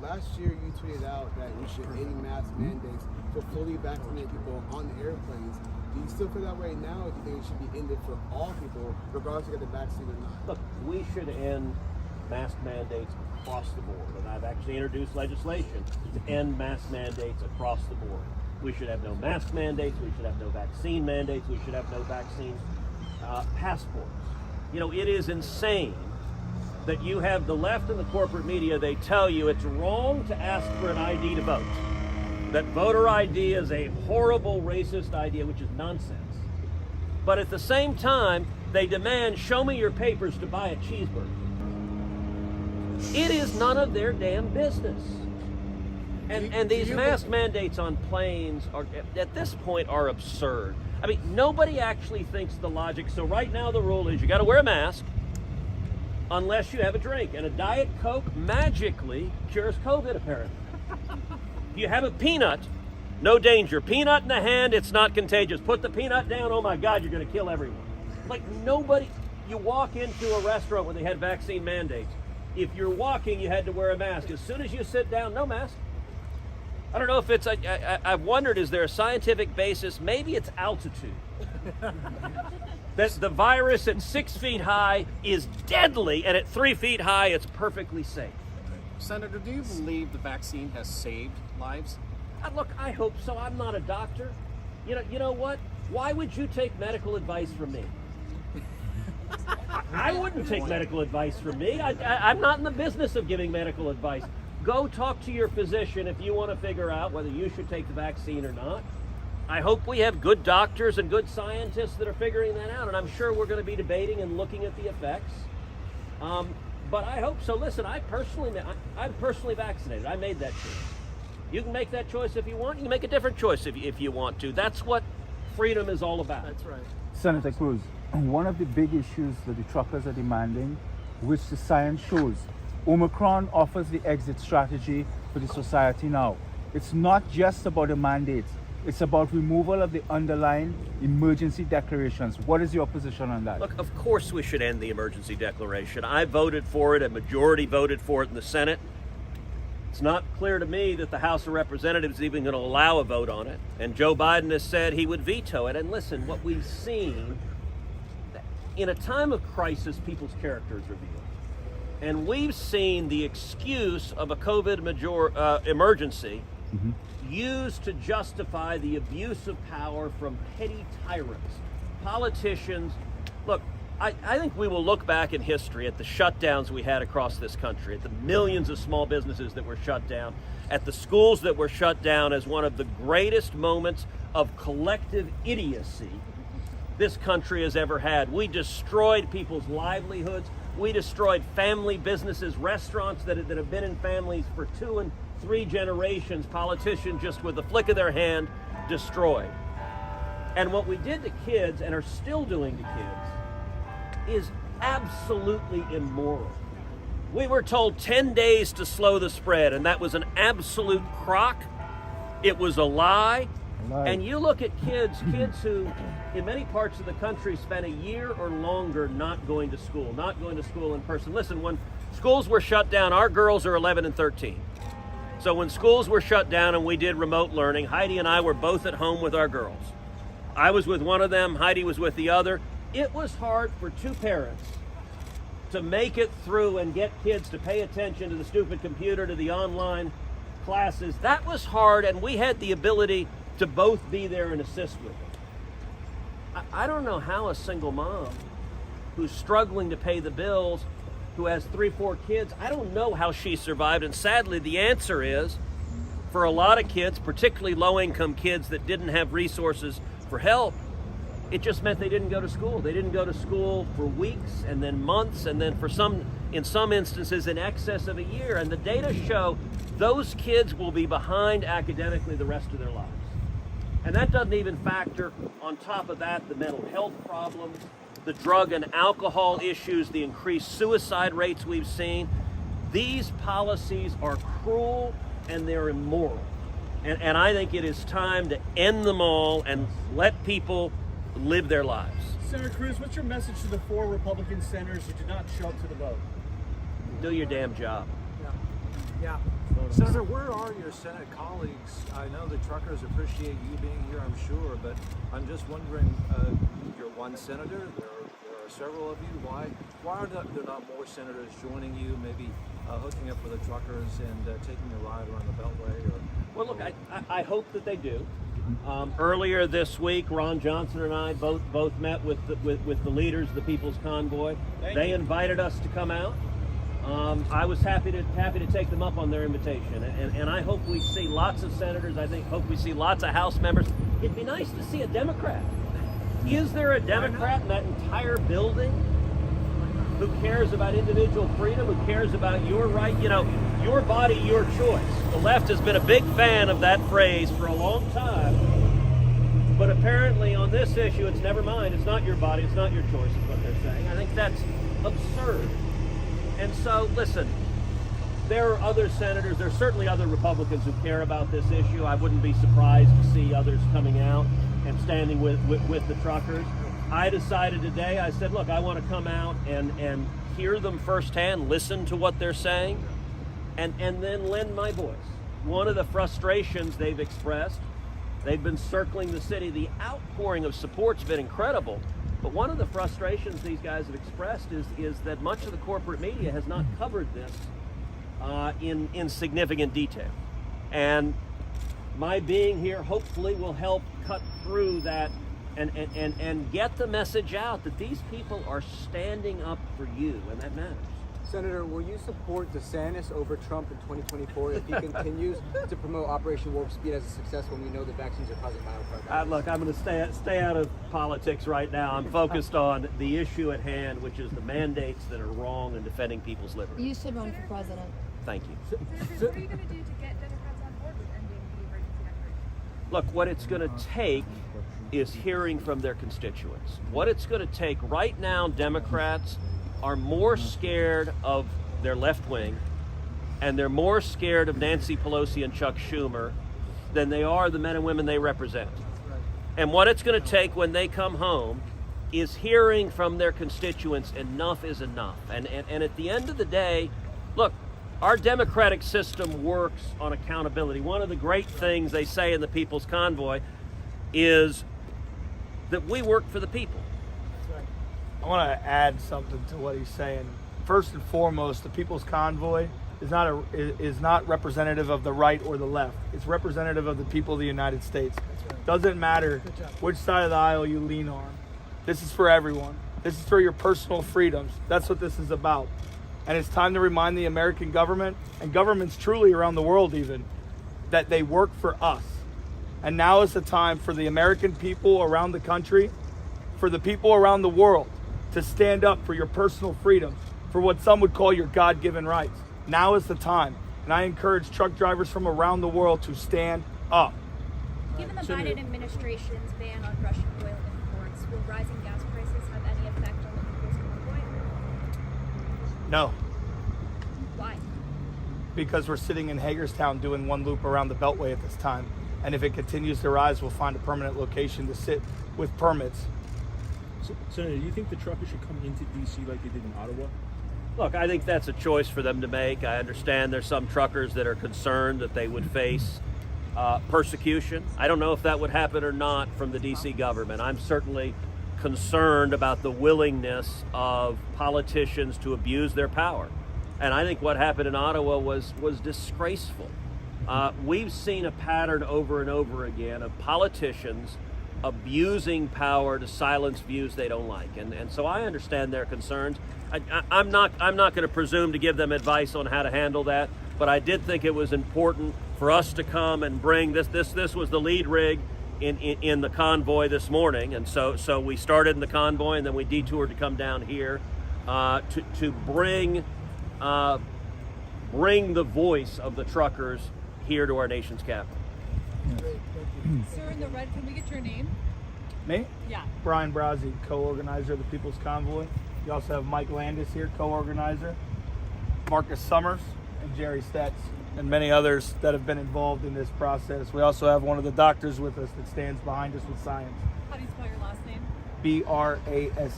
last year you tweeted out that we should end mask mandates for fully vaccinated people on the airplanes. Do you still feel that way now, or do you think it should be ended for all people, regardless of get the vaccine or not? Look, we should end mask mandates across the board, and I've actually introduced legislation to end mask mandates across the board. We should have no mask mandates, we should have no vaccine mandates, we should have no vaccine passports. It is insane that you have the left and the corporate media, they tell you it's wrong to ask for an ID to vote. That voter ID is a horrible racist idea, which is nonsense. But at the same time, they demand, show me your papers to buy a cheeseburger. It is none of their damn business. And these mask mandates on planes are, at this point, are absurd. I mean, nobody actually thinks the logic. So right now the rule is you got to wear a mask unless you have a drink. And a Diet Coke magically cures COVID, apparently. If you have a peanut, no danger. Peanut in the hand, it's not contagious. Put the peanut down, oh my God, you're going to kill everyone. Like nobody, you walk into a restaurant where they had vaccine mandates. If you're walking, you had to wear a mask. As soon as you sit down, no mask. I don't know if it's, I've wondered, is there a scientific basis? Maybe it's altitude. That the virus at 6 feet high is deadly, and at 3 feet high, it's perfectly safe. Senator, do you believe the vaccine has saved lives? Look, I hope so. I'm not a doctor. You know what? Why would you take medical advice from me? I wouldn't take medical advice from me. I'm not in the business of giving medical advice. Go talk to your physician if you want to figure out whether you should take the vaccine or not. I hope we have good doctors and good scientists that are figuring that out, and I'm sure we're going to be debating and looking at the effects. But I hope so. Listen, I'm personally vaccinated. I made that choice. You can make that choice if you want. You can make a different choice if you want to. That's what freedom is all about. That's right. Senator Cruz, one of the big issues that the truckers are demanding, which the science shows, Omicron offers the exit strategy for the society now. It's not just about the mandates. It's about removal of the underlying emergency declarations. What is your position on that? Look, of course we should end the emergency declaration. I voted for it. A majority voted for it in the Senate. It's not clear to me that the House of Representatives is even going to allow a vote on it. And Joe Biden has said he would veto it. And listen, what we've seen, in a time of crisis, people's character is revealed. And we've seen the excuse of a COVID emergency used to justify the abuse of power from petty tyrants. Politicians, look, I think we will look back in history at the shutdowns we had across this country, at the millions of small businesses that were shut down, at the schools that were shut down as one of the greatest moments of collective idiocy this country has ever had. We destroyed people's livelihoods. We destroyed family businesses, restaurants that have been in families for 2 and 3 generations. Politicians just with the flick of their hand destroyed. And what we did to kids and are still doing to kids is absolutely immoral. We were told 10 days to slow the spread, and that was an absolute crock. It was a lie. And you look at kids who in many parts of the country spent a year or longer not going to school in person. Listen, when schools were shut down, our girls are 11 and 13. So when schools were shut down and we did remote learning, Heidi and I were both at home with our girls. I was with one of them, Heidi was with the other. It was hard for 2 parents to make it through and get kids to pay attention to the stupid computer, to the online classes. That was hard, and we had the ability to both be there and assist with it. I don't know how a single mom who's struggling to pay the bills, who has 3-4 kids, I don't know how she survived. And sadly, the answer is, for a lot of kids, particularly low-income kids that didn't have resources for help, it just meant they didn't go to school. They didn't go to school for weeks and then months and then in some instances in excess of a year. And the data show those kids will be behind academically the rest of their lives. And that doesn't even factor, on top of that, the mental health problems, the drug and alcohol issues, the increased suicide rates we've seen. These policies are cruel and they're immoral. And I think it is time to end them all and let people live their lives. Senator Cruz, what's your message to the 4 Republican senators who did not show up to the vote? Do your damn job. Yeah. Senator, where are your Senate colleagues? I know the truckers appreciate you being here, I'm sure, but I'm just wondering, you're one senator, there are several of you. Why are there not more senators joining you, maybe hooking up with the truckers and taking a ride around the Beltway? Well, look, I hope that they do. Earlier this week, Ron Johnson and I both met with the leaders of the People's Convoy. They invited us to come out. I was happy to take them up on their invitation, and I hope we see lots of senators. Hope we see lots of House members. It'd be nice to see a Democrat. Is there a Democrat in that entire building who cares about individual freedom, who cares about your right? You know, your body, your choice. The left has been a big fan of that phrase for a long time, but apparently on this issue, it's never mind. It's not your body, it's not your choice, is what they're saying. I think that's absurd. And so, listen, there are other senators, there are certainly other Republicans who care about this issue. I wouldn't be surprised to see others coming out and standing with the truckers. I decided today, I said, look, I want to come out and hear them firsthand, listen to what they're saying, and then lend my voice. One of the frustrations they've expressed, they've been circling the city. The outpouring of support's been incredible. But one of the frustrations these guys have expressed is that much of the corporate media has not covered this in significant detail. And my being here hopefully will help cut through that and get the message out that these people are standing up for you, and that matters. Senator, will you support DeSantis over Trump in 2024 if he continues to promote Operation Warp Speed as a success when we know the vaccines are causing myocarditis? Look, I'm going to stay out of politics right now. I'm focused on the issue at hand, which is the mandates that are wrong and defending people's liberty. You should run for president. Thank you. Senators, what are you going to do to get Democrats on board with ending the emergency declaration? Look, what it's going to take is hearing from their constituents. What it's going to take right now, Democrats are more scared of their left wing and they're more scared of Nancy Pelosi and Chuck Schumer than they are the men and women they represent. And what it's going to take when they come home is hearing from their constituents enough is enough. And at the end of the day, look, our democratic system works on accountability. One of the great things they say in the People's Convoy is that we work for the people. I want to add something to what he's saying. First and foremost, the People's Convoy is not representative of the right or the left. It's representative of the people of the United States. Doesn't matter which side of the aisle you lean on. This is for everyone. This is for your personal freedoms. That's what this is about. And it's time to remind the American government, and governments truly around the world even, that they work for us. And now is the time for the American people around the country, for the people around the world, to stand up for your personal freedoms, for what some would call your God-given rights. Now is the time. And I encourage truck drivers from around the world to stand up. Given the Biden administration's ban on Russian oil imports, will rising gas prices have any effect on the People's Convoy? No, Why? because we're sitting in Hagerstown doing one loop around the Beltway at this time. And if it continues to rise, we'll find a permanent location to sit with permits. Senator, do you think the truckers should come into D.C. like they did in Ottawa? Look, I think that's a choice for them to make. I understand there's some truckers that are concerned that they would face persecution. I don't know if that would happen or not from the D.C. government. I'm certainly concerned about the willingness of politicians to abuse their power. And I think what happened in Ottawa was disgraceful. We've seen a pattern over and over again of politicians abusing power to silence views they don't like. And so I understand their concerns. I'm not going to presume to give them advice on how to handle that, but I did think it was important for us to come and bring this was the lead rig in the convoy this morning. And so we started in the convoy and then we detoured to come down here to bring the voice of the truckers here to our nation's capital. Sir in the red, can we get your name? Me? Yeah. Brian Brozzi, co-organizer of the People's Convoy. You also have Mike Landis here, co-organizer. Marcus Summers and Jerry Stetz, and many others that have been involved in this process. We also have one of the doctors with us that stands behind us with science. How do you spell your last name? Brase.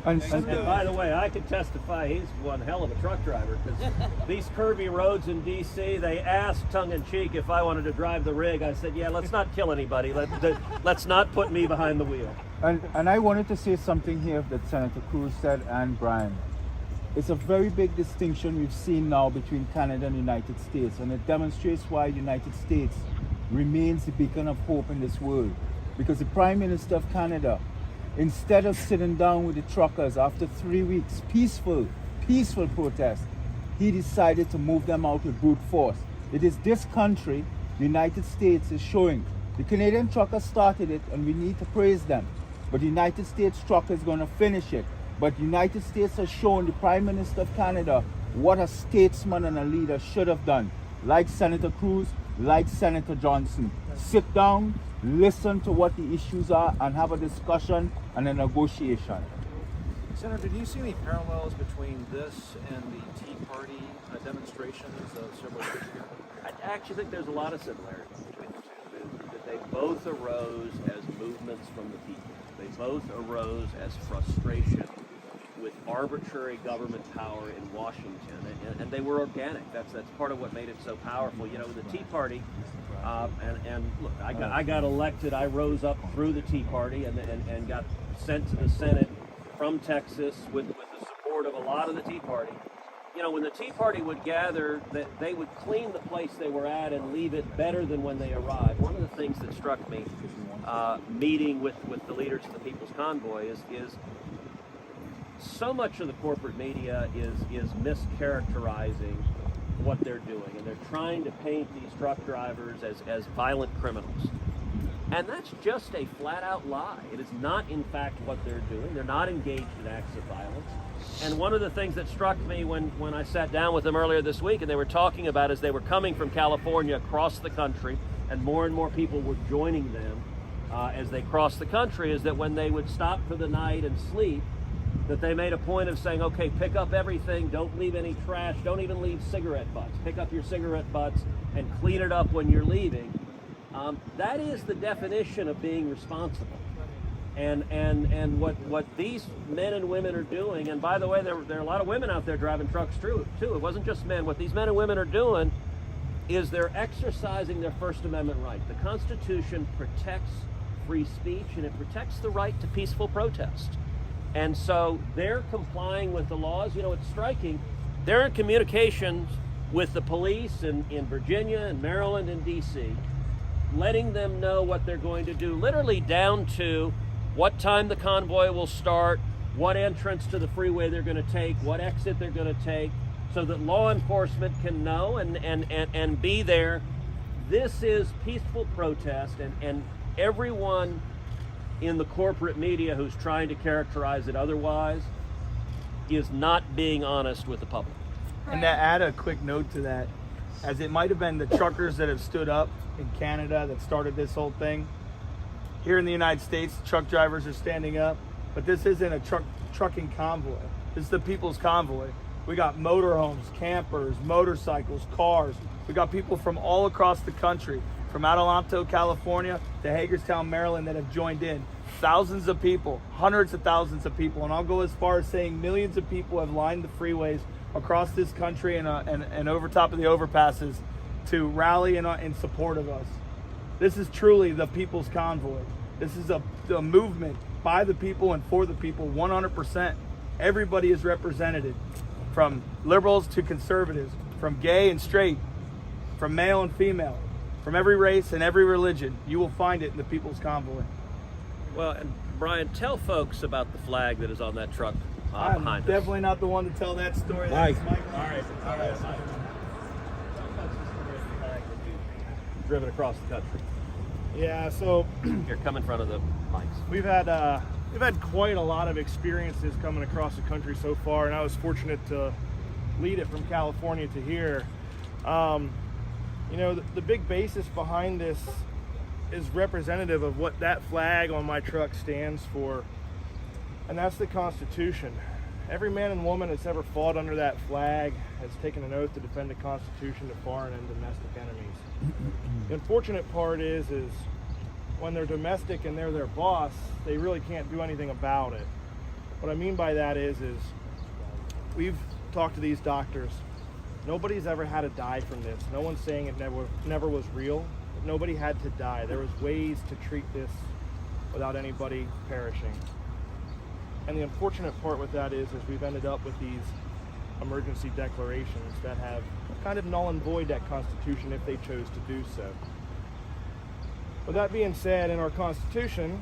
And by the way, I can testify he's one hell of a truck driver, because these curvy roads in D.C., they asked tongue-in-cheek if I wanted to drive the rig. I said, yeah, let's not kill anybody. Let's not put me behind the wheel. And I wanted to say something here that Senator Cruz said and Brian. It's a very big distinction we've seen now between Canada and the United States, and it demonstrates why the United States remains the beacon of hope in this world. Because the Prime Minister of Canada, instead of sitting down with the truckers after 3 weeks, peaceful protest, he decided to move them out with brute force. It is this country, the United States, is showing. The Canadian truckers started it, and we need to praise them. But the United States trucker is going to finish it. But the United States has shown the Prime Minister of Canada what a statesman and a leader should have done. Like Senator Cruz, like Senator Johnson. Sit down, listen to what the issues are, and have a discussion and a negotiation. Senator, do you see any parallels between this and the Tea Party demonstrations several years ago? I actually think there's a lot of similarities between the two. That they both arose as movements from the people. They both arose as frustration with arbitrary government power in Washington, and they were organic. That's part of what made it so powerful. You know, the Tea Party, and look, I got elected. I rose up through the Tea Party and got sent to the Senate from Texas with the support of a lot of the Tea Party. You know, when the Tea Party would gather, they would clean the place they were at and leave it better than when they arrived. One of the things that struck me meeting with the leaders of the People's Convoy is so much of the corporate media is mischaracterizing what they're doing, and they're trying to paint these truck drivers as violent criminals. And that's just a flat-out lie. It is not, in fact, what they're doing. They're not engaged in acts of violence. And one of the things that struck me when I sat down with them earlier this week, and they were talking about as they were coming from California across the country, and more people were joining them as they crossed the country, is that when they would stop for the night and sleep, that they made a point of saying, okay, pick up everything, don't leave any trash, don't even leave cigarette butts. Pick up your cigarette butts and clean it up when you're leaving. That is the definition of being responsible. And what these men and women are doing, and by the way, there are a lot of women out there driving trucks too. It wasn't just men. What these men and women are doing is they're exercising their First Amendment right. The Constitution protects free speech, and it protects the right to peaceful protest. And so they're complying with the laws. You know, it's striking. They're in communications with the police in Virginia and Maryland and D.C., letting them know what they're going to do, literally down to what time the convoy will start, what entrance to the freeway they're going to take, what exit they're going to take, so that law enforcement can know and be there. This is peaceful protest, and everyone in the corporate media who's trying to characterize it otherwise is not being honest with the public. And to add a quick note to that, as it might have been the truckers that have stood up in Canada that started this whole thing, here in the United States, truck drivers are standing up, but this isn't a trucking convoy. This is the people's convoy. We got motorhomes, campers, motorcycles, cars. We got people from all across the country, from Adelanto, California to Hagerstown, Maryland, that have joined in. Thousands of people, hundreds of thousands of people, and I'll go as far as saying millions of people have lined the freeways across this country and over top of the overpasses to rally in support of us. This is truly the people's convoy. This is a movement by the people and for the people, 100%. Everybody is represented, from liberals to conservatives, from gay and straight, from male and female, from every race and every religion. You will find it in the people's convoy. Well, and Brian, tell folks about the flag that is on that truck I'm behind us. definitely not the one to tell that story. Mike. That's All right, Mike. Driven across the country. Yeah, so Here, come in front of the mics. we've had quite a lot of experiences coming across the country so far, and I was fortunate to lead it from California to here. You know, the big basis behind this is representative of what that flag on my truck stands for, and that's the Constitution. Every man and woman that's ever fought under that flag has taken an oath to defend the Constitution to foreign and domestic enemies. The unfortunate part is when they're domestic and they're their boss, they really can't do anything about it. What I mean by that is we've talked to these doctors. Nobody's ever had to die from this. No one's saying it never was real. But nobody had to die. There was ways to treat this without anybody perishing. And the unfortunate part with that is we've ended up with these emergency declarations that have kind of null and void that Constitution if they chose to do so. With that being said, in our Constitution,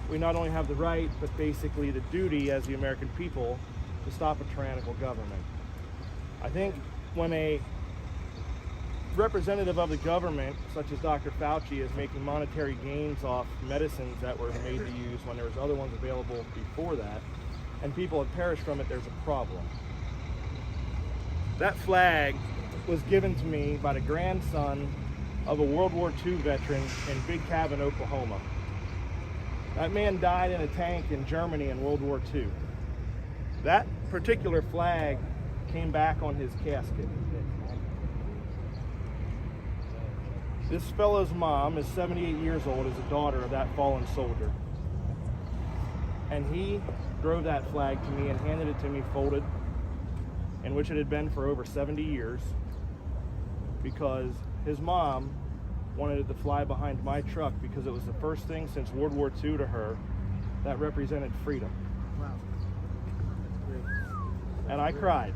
we not only have the right, but basically the duty as the American people to stop a tyrannical government. I think when a representative of the government, such as Dr. Fauci, is making monetary gains off medicines that were made to use when there was other ones available before that, and people have perished from it, there's a problem. That flag was given to me by the grandson of a World War II veteran in Big Cabin, Oklahoma. That man died in a tank in Germany in World War II. That particular flag came back on his casket. This fellow's mom is 78 years old, is a daughter of that fallen soldier. And he drove that flag to me and handed it to me folded, in which it had been for over 70 years, because his mom wanted it to fly behind my truck because it was the first thing since World War II to her that represented freedom. Wow. And I cried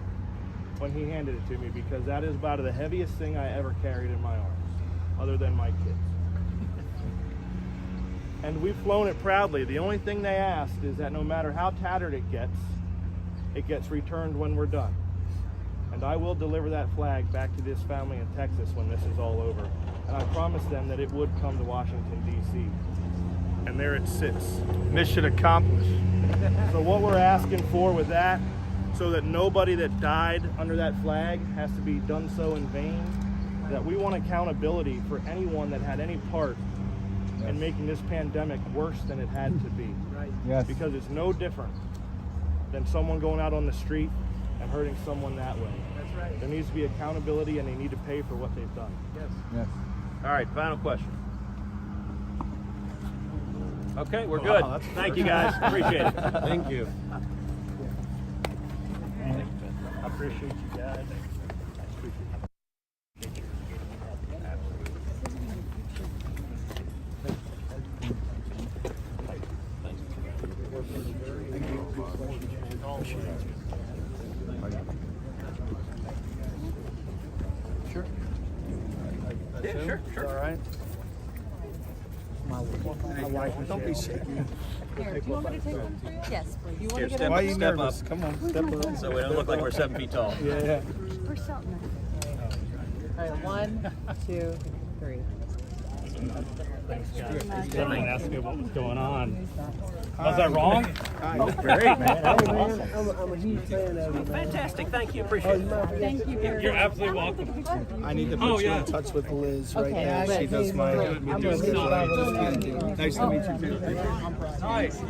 when he handed it to me, because that is about the heaviest thing I ever carried in my arms, other than my kids. And we've flown it proudly. The only thing they asked is that no matter how tattered it gets returned when we're done. And I will deliver that flag back to this family in Texas when this is all over. And I promised them that it would come to Washington, D.C. And there it sits. Mission accomplished. So what we're asking for with that, so that nobody that died under that flag has to be done so in vain, that we want accountability for anyone that had any part in making this pandemic worse than it had to be. Right. Yes. Because it's no different than someone going out on the street and hurting someone that way. That's right. There needs to be accountability, and they need to pay for what they've done. Yes. Yes. All right, final question. Okay, we're good. Wow, Thank you, guys. Appreciate it. Thank you. I appreciate you guys. Sure. Yeah, sure. All right. My wife. Don't be shaky. Here, do you want me to take one for you? Yes, please. You want Here, to get step, Why are a you step nervous? up Come on, step up. so we don't look like we're 7 feet tall. Yeah. for something? All right, 1, 2, 3. Someone asked me what was going on. Was that wrong? Great, man. I'm a huge fan of you. Fantastic. Thank you. Appreciate it. Thank you very You're much. absolutely welcome. I need to put you in touch with Liz right Okay, now. She does my I'm Nice to meet you too. Nice.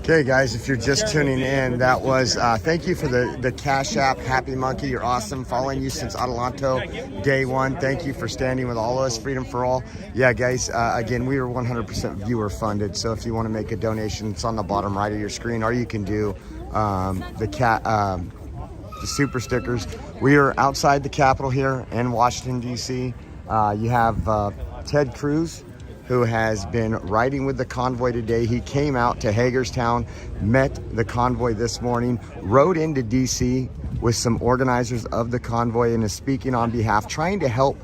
Okay, guys, if you're just tuning in, that was thank you for the Cash App. Happy Monkey, you're awesome. Following you since Adelanto day one. Thank you for standing with all of us. Freedom for all. Yeah, guys, again, we are 100% viewer funded. So if you want to make a donation, it's on the bottom right of your screen, or you can do the super stickers. We are outside the Capitol here in Washington, D.C. You have Ted Cruz, who has been riding with the convoy today. He came out to Hagerstown, met the convoy this morning, rode into DC with some organizers of the convoy, and is speaking on behalf, trying to help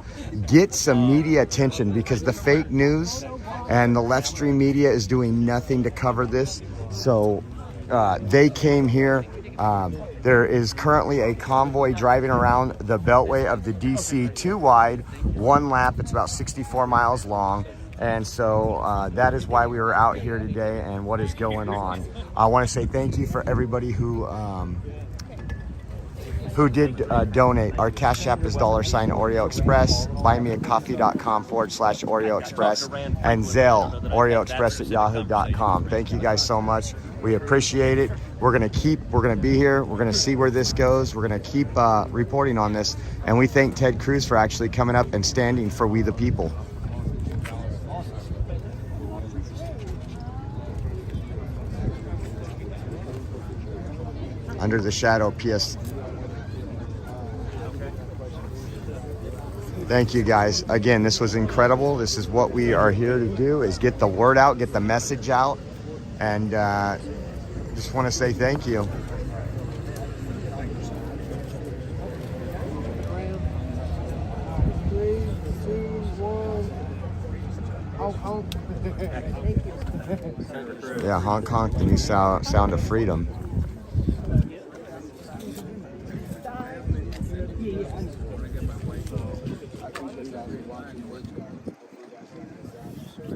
get some media attention, because the fake news and the left stream media is doing nothing to cover this. So they came here. There is currently a convoy driving around the beltway of the DC, 2 wide, 1 lap. It's about 64 miles long. And so that is why we were out here today and what is going on. I want to say thank you for everybody who did donate. Our Cash App is $sign Oreo Express, buymeacoffee.com/Oreo Express, and Zelle, OreoExpress@yahoo.com. Thank you guys so much. We appreciate it. We're gonna be here. We're gonna see where this goes. We're gonna keep reporting on this. And we thank Ted Cruz for actually coming up and standing for we the people. Under the Shadow, PS. Thank you guys. Again, this was incredible. This is what we are here to do, is get the word out, get the message out. And just want to say thank you. Yeah, honk honk, the new sound of freedom.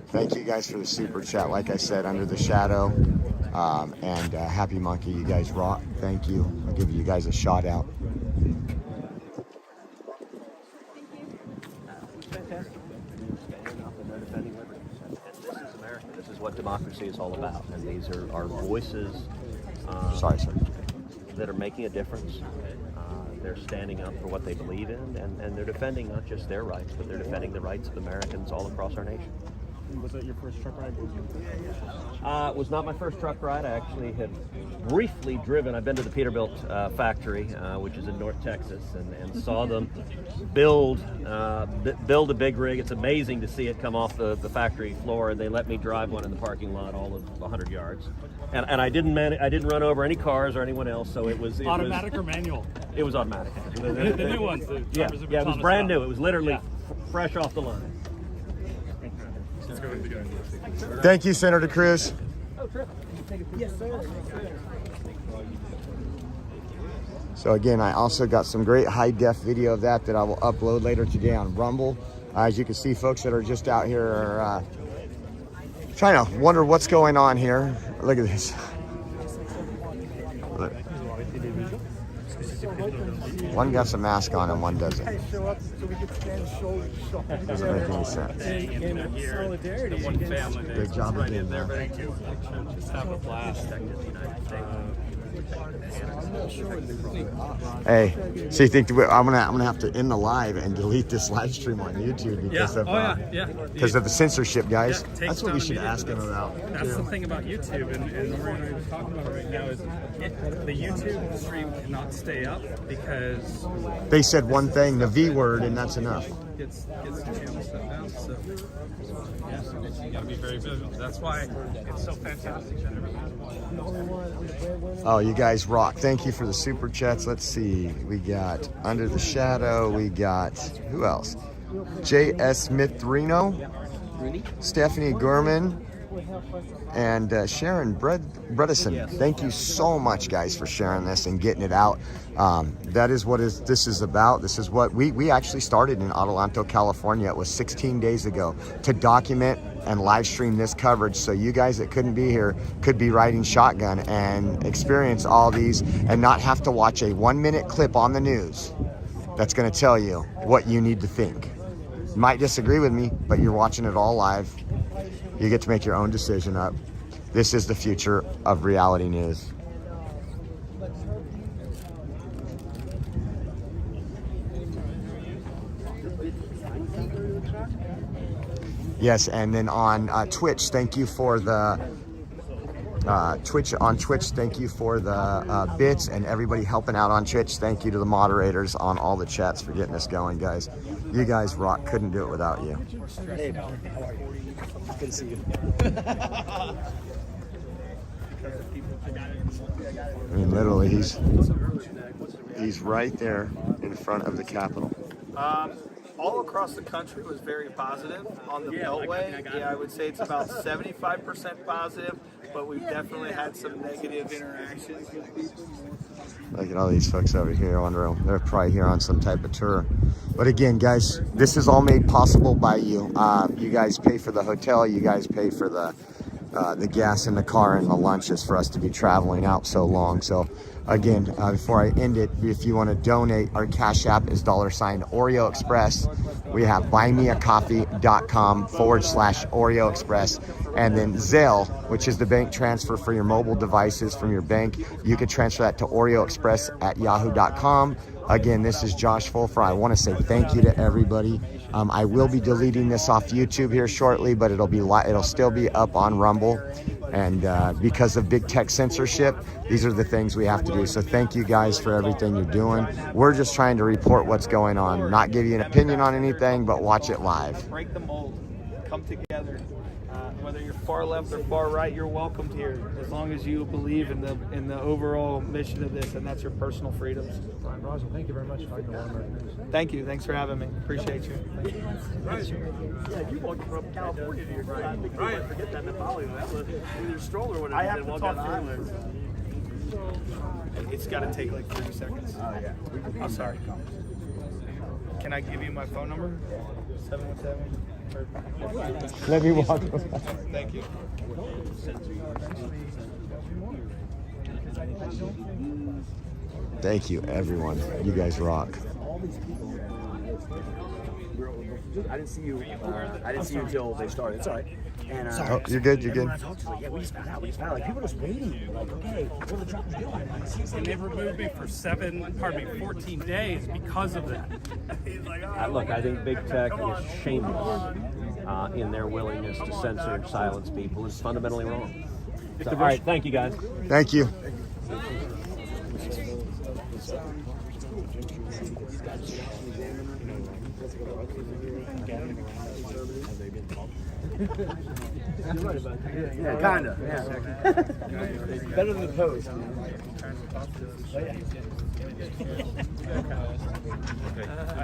Thank you guys for the super chat. Like I said, Under the Shadow and Happy Monkey, you guys rock. Thank you. I'll give you guys a shout out. This is America. This is what democracy is all about. And these are our voices Sorry, sir. that are making a difference. They're standing up for what they believe in, and they're defending not just their rights, but they're defending the rights of Americans all across our nation. Was that your first truck ride? It was not my first truck ride. I actually had briefly driven. I've been to the Peterbilt factory, which is in North Texas, and saw them build a big rig. It's amazing to see it come off the factory floor, and they let me drive one in the parking lot all of 100 yards. And I didn't run over any cars or anyone else, so it was Automatic or manual? It was automatic. The new ones. Yeah, it was brand new. It was literally fresh off the line. Thank you, Senator Cruz. Yes, sir. So again, I also got some great high-def video of that I will upload later today on Rumble. As you can see, folks that are just out here are trying to wonder what's going on here. Look at this. Look. One got a mask on and one doesn't. Doesn't make any sense. Solidarity. One family. Good job of being there. Thank you. Just have a blast. Hey, so you think I'm gonna have to end the live and delete this live stream on YouTube because of because of the censorship, guys? That's what we should ask them about. That's the thing about YouTube, and what we're talking about right now is the YouTube stream cannot stay up because They said one thing, the V word, and that's enough. gets the channel shut down. So you got to be very vigilant. That's why it's so fantastic that everybody's watching. Oh, you guys rock. Thank you for the super chats. Let's see. We got Under the Shadow. We got, who else? J.S. Mithrino, Stephanie Gurman, and Sharon Bredesen. Thank you so much, guys, for sharing this and getting it out. That is what this is about. This is what we actually started in Adelanto, California. It was 16 days ago to document and live stream this coverage, so you guys that couldn't be here could be riding shotgun and experience all these and not have to watch a 1-minute clip on the news that's going to tell you what you need to think. You might disagree with me, but you're watching it all live. You get to make your own decision up. This is the future of reality news. Yes, and then on Twitch, thank you for the Twitch. Thank you for the bits and everybody helping out on Twitch. Thank you to the moderators on all the chats for getting us going, guys. You guys rock. Couldn't do it without you. Hey, how are you? Good to see you. I mean, literally, he's right there in front of the Capitol. All across the country was very positive. On the Beltway, I would say it's about 75% positive, but we've definitely had some negative interactions with people. Look at all these folks over here. I wonder, they're probably here on some type of tour. But again, guys, this is all made possible by you. You guys pay for the hotel. You guys pay for the gas in the car and the lunches for us to be traveling out so long. So again, before I end it, if you want to donate, our Cash App is $Oreo Express. We have buymeacoffee.com/Oreo Express. And then Zelle, which is the bank transfer for your mobile devices from your bank. You can transfer that to oreoexpress@yahoo.com. Again, this is Josh Fulfer. I want to say thank you to everybody. I will be deleting this off YouTube here shortly, but it'll still be up on Rumble. And because of big tech censorship, these are the things we have to do. So thank you guys for everything you're doing. We're just trying to report what's going on, not give you an opinion on anything, but watch it live. Break the mold. Come together. Whether you're far left or far right, you're welcomed here, as long as you believe in the overall mission of this, and that's your personal freedoms. Brian Brosnan, thank you very much for Thank you. Thanks for having me. Appreciate you. Yeah, you walked from California to your right. I think people might forget that in Bali. That was with your stroller when I have they to walk talk down the highway. It's got to take like 30 seconds. Oh, yeah. I'm sorry. Can I give you my phone number? 717. Let me walk. Thank you. Thank you, everyone. You guys rock. I didn't see you. I didn't see you until they started. It's all right. And, oh, you're good. You're good. When I talked to them, like, yeah, we just found out. Like, people are just waiting. Like, okay, what are the truckers doing? And they removed me for 14 days because of that. Look, I think big tech is shameless in their willingness to censor and silence people. It's fundamentally wrong. So, all right, thank you, guys. Thank you. You're right about that. Yeah, kind of. Yeah. Better than the Post.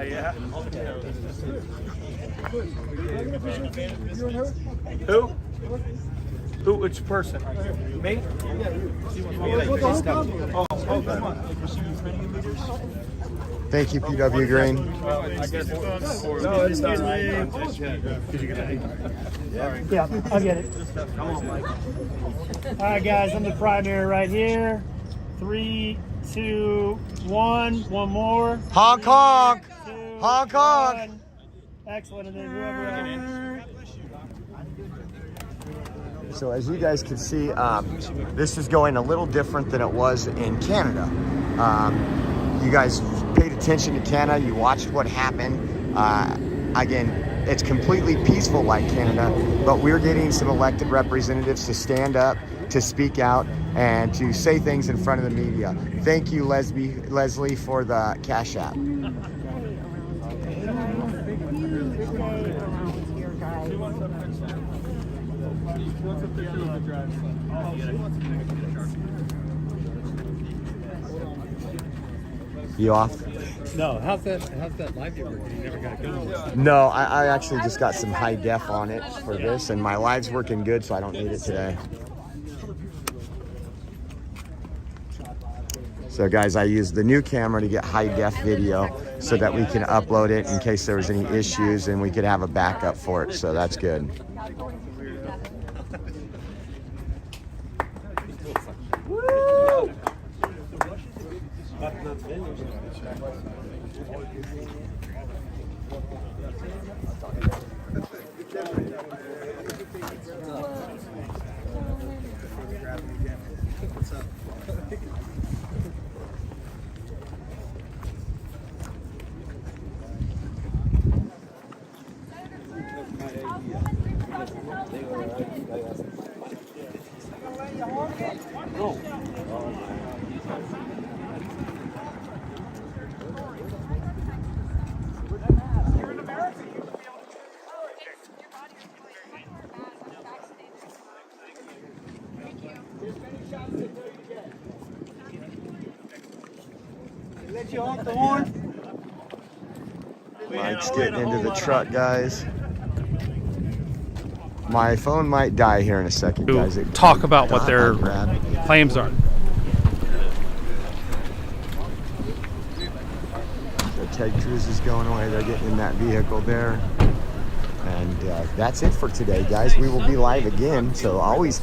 Yeah. Who? Which person? Me? Oh, come on. Thank you, PW Green. Yeah, I'll get it. All right, guys, I'm the primary right here. 3, 2, 1. One more. Hong Kong. Hong Kong. Excellent. And then whoever. So as you guys can see, this is going a little different than it was in Canada. You guys paid attention to Canada. You watched what happened. Again, it's completely peaceful like Canada, but we're getting some elected representatives to stand up, to speak out, and to say things in front of the media. Thank you, Leslie, for the Cash App. You off? No, how's that live view working? You never got it going. No, I actually just got some high def on it for this, and my live's working good, so I don't need it today. So guys, I used the new camera to get high def video so that we can upload it in case there was any issues and we could have a backup for it, so that's good. Let you off the horn. Mike's getting into the truck, guys. My phone might die here in a second, guys. Talk about what their claims are. So Ted Cruz is going away. They're getting in that vehicle there. And that's it for today, guys. We will be live again, so always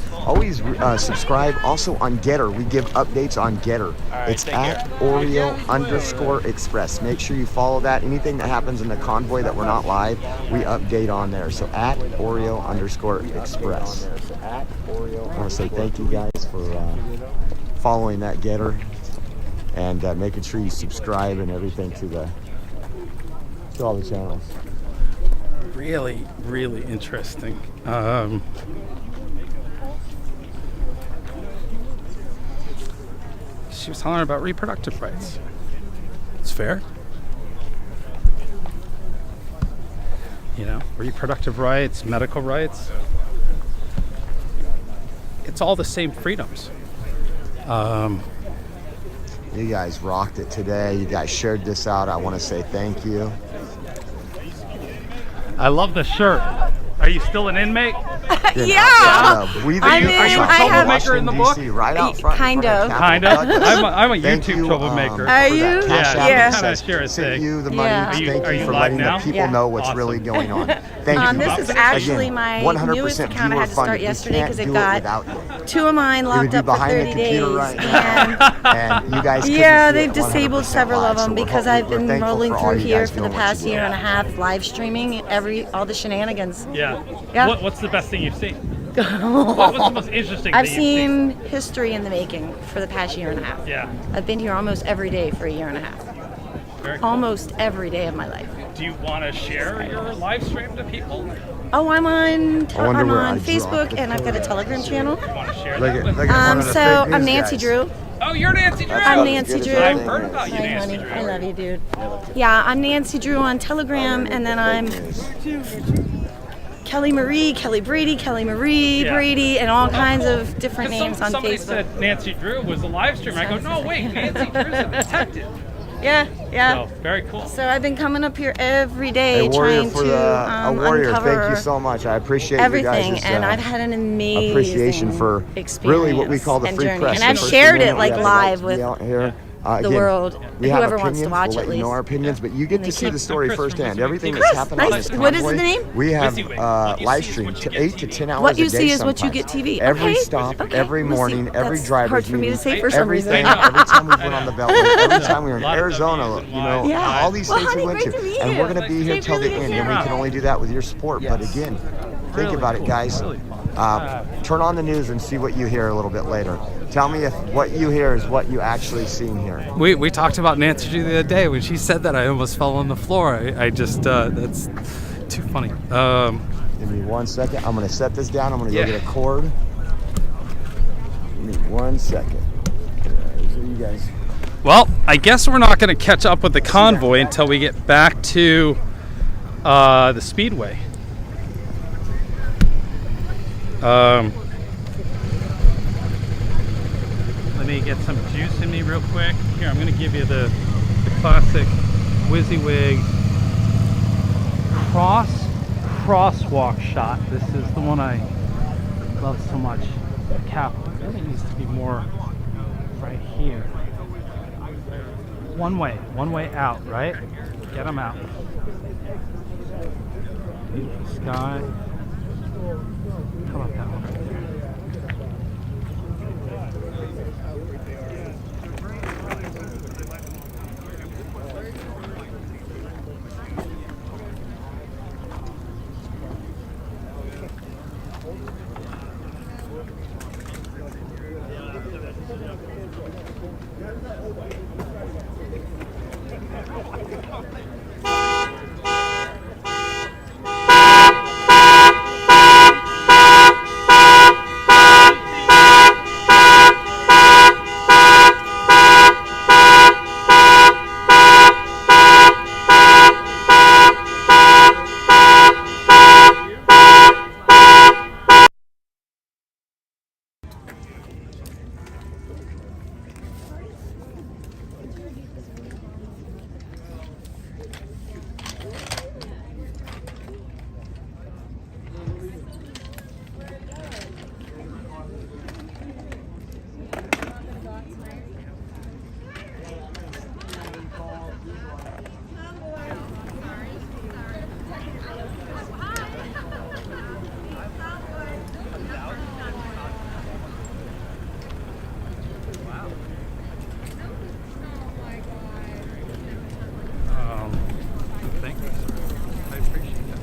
subscribe. Also on Getter, we give updates on Getter. It's at Oreo_Express. Make sure you follow that. Anything that happens in the convoy that we're not live, we update on there. So at Oreo_Express. So at Oreo. I want to say thank you guys for following that Getter and making sure you subscribe and everything to all the channels. Really, really interesting. She was talking about reproductive rights. It's fair. You know, reproductive rights, medical rights. It's all the same freedoms. You guys rocked it today. You guys shared this out. I want to say thank you. I love the shirt. Are you still an inmate? Yeah. Are you a troublemaker in the book? Right out front. Kind of. Kind of. I'm a YouTube troublemaker. Are you? Yeah. I'm kind of share a thing. You the money. Thank you for letting the people know what's really going on. Thank you. This is actually my newest account. I had to start yesterday because it got 2 of mine locked up for 30 days. And you guys yeah, they've disabled several of them because I've been rolling through here for the past year and a half, live streaming all the shenanigans. Yeah. What's the best thing you've seen? What's the most interesting I've thing seen history in the making for the past year and a half. Yeah. I've been here almost every day for a year and a half. Very cool. Almost every day of my life. Do you want to share your live stream to people? Oh, I'm on Facebook and I've got a Telegram channel. You want to share so I'm Nancy Drew. Oh, you're Nancy Drew. I'm Nancy Drew. I've heard about you, Hi, Nancy honey. Drew. I love you, dude. Yeah, I'm Nancy Drew on Telegram, and then I'm Kelly Marie, Kelly Brady, Kelly Marie Brady, and all kinds of different names on somebody Facebook. Said Nancy Drew was a live streamer. I go, no, wait, Nancy Drew's a detective. Yeah. So, very cool. So I've been coming up here every day A warrior trying for to a warrior. uncover Thank you so much. I appreciate everything, you guys. and I've had an amazing appreciation for really what we call the free press. And I've shared it like live with here. the Again, world, we have whoever wants to opinions. watch We'll at let you least. know our opinions, but you get to see the story firsthand. Everything Chris, that's happened on nice. this What is convoy, the name? we have live stream 8 to 10 hours What you a day see is what you sometimes. get TV. Every Okay. stop, Okay. every We'll see. morning, every That's driver's hard for me to meeting, say for some reason. everything. Every time we went on the Beltway, every time we were in Arizona, you know, all these Well, states we honey, went great to meet to, and you. we're going to be here Great till the to meet end, you. and we can only do that with your support. But again, think about it, guys. Turn on the news and see what you hear a little bit later. Tell me if what you hear is what you actually seen here. We talked about Nancy Drew the other day. When she said that, I almost fell on the floor. I just, that's too funny. Give me 1 second. I'm going to set this down. I'm going to go get a cord. Give me 1 second. So you guys. Well, I guess we're not going to catch up with the convoy until we get back to the Speedway. Let me get some juice in me real quick. Here, I'm going to give you the classic WYSIWYG crosswalk shot. This is the one I love so much. The cap really needs to be more right here. One way out, right? Get them out. Beautiful sky. How about that one right there? Thank you, sir. I appreciate that.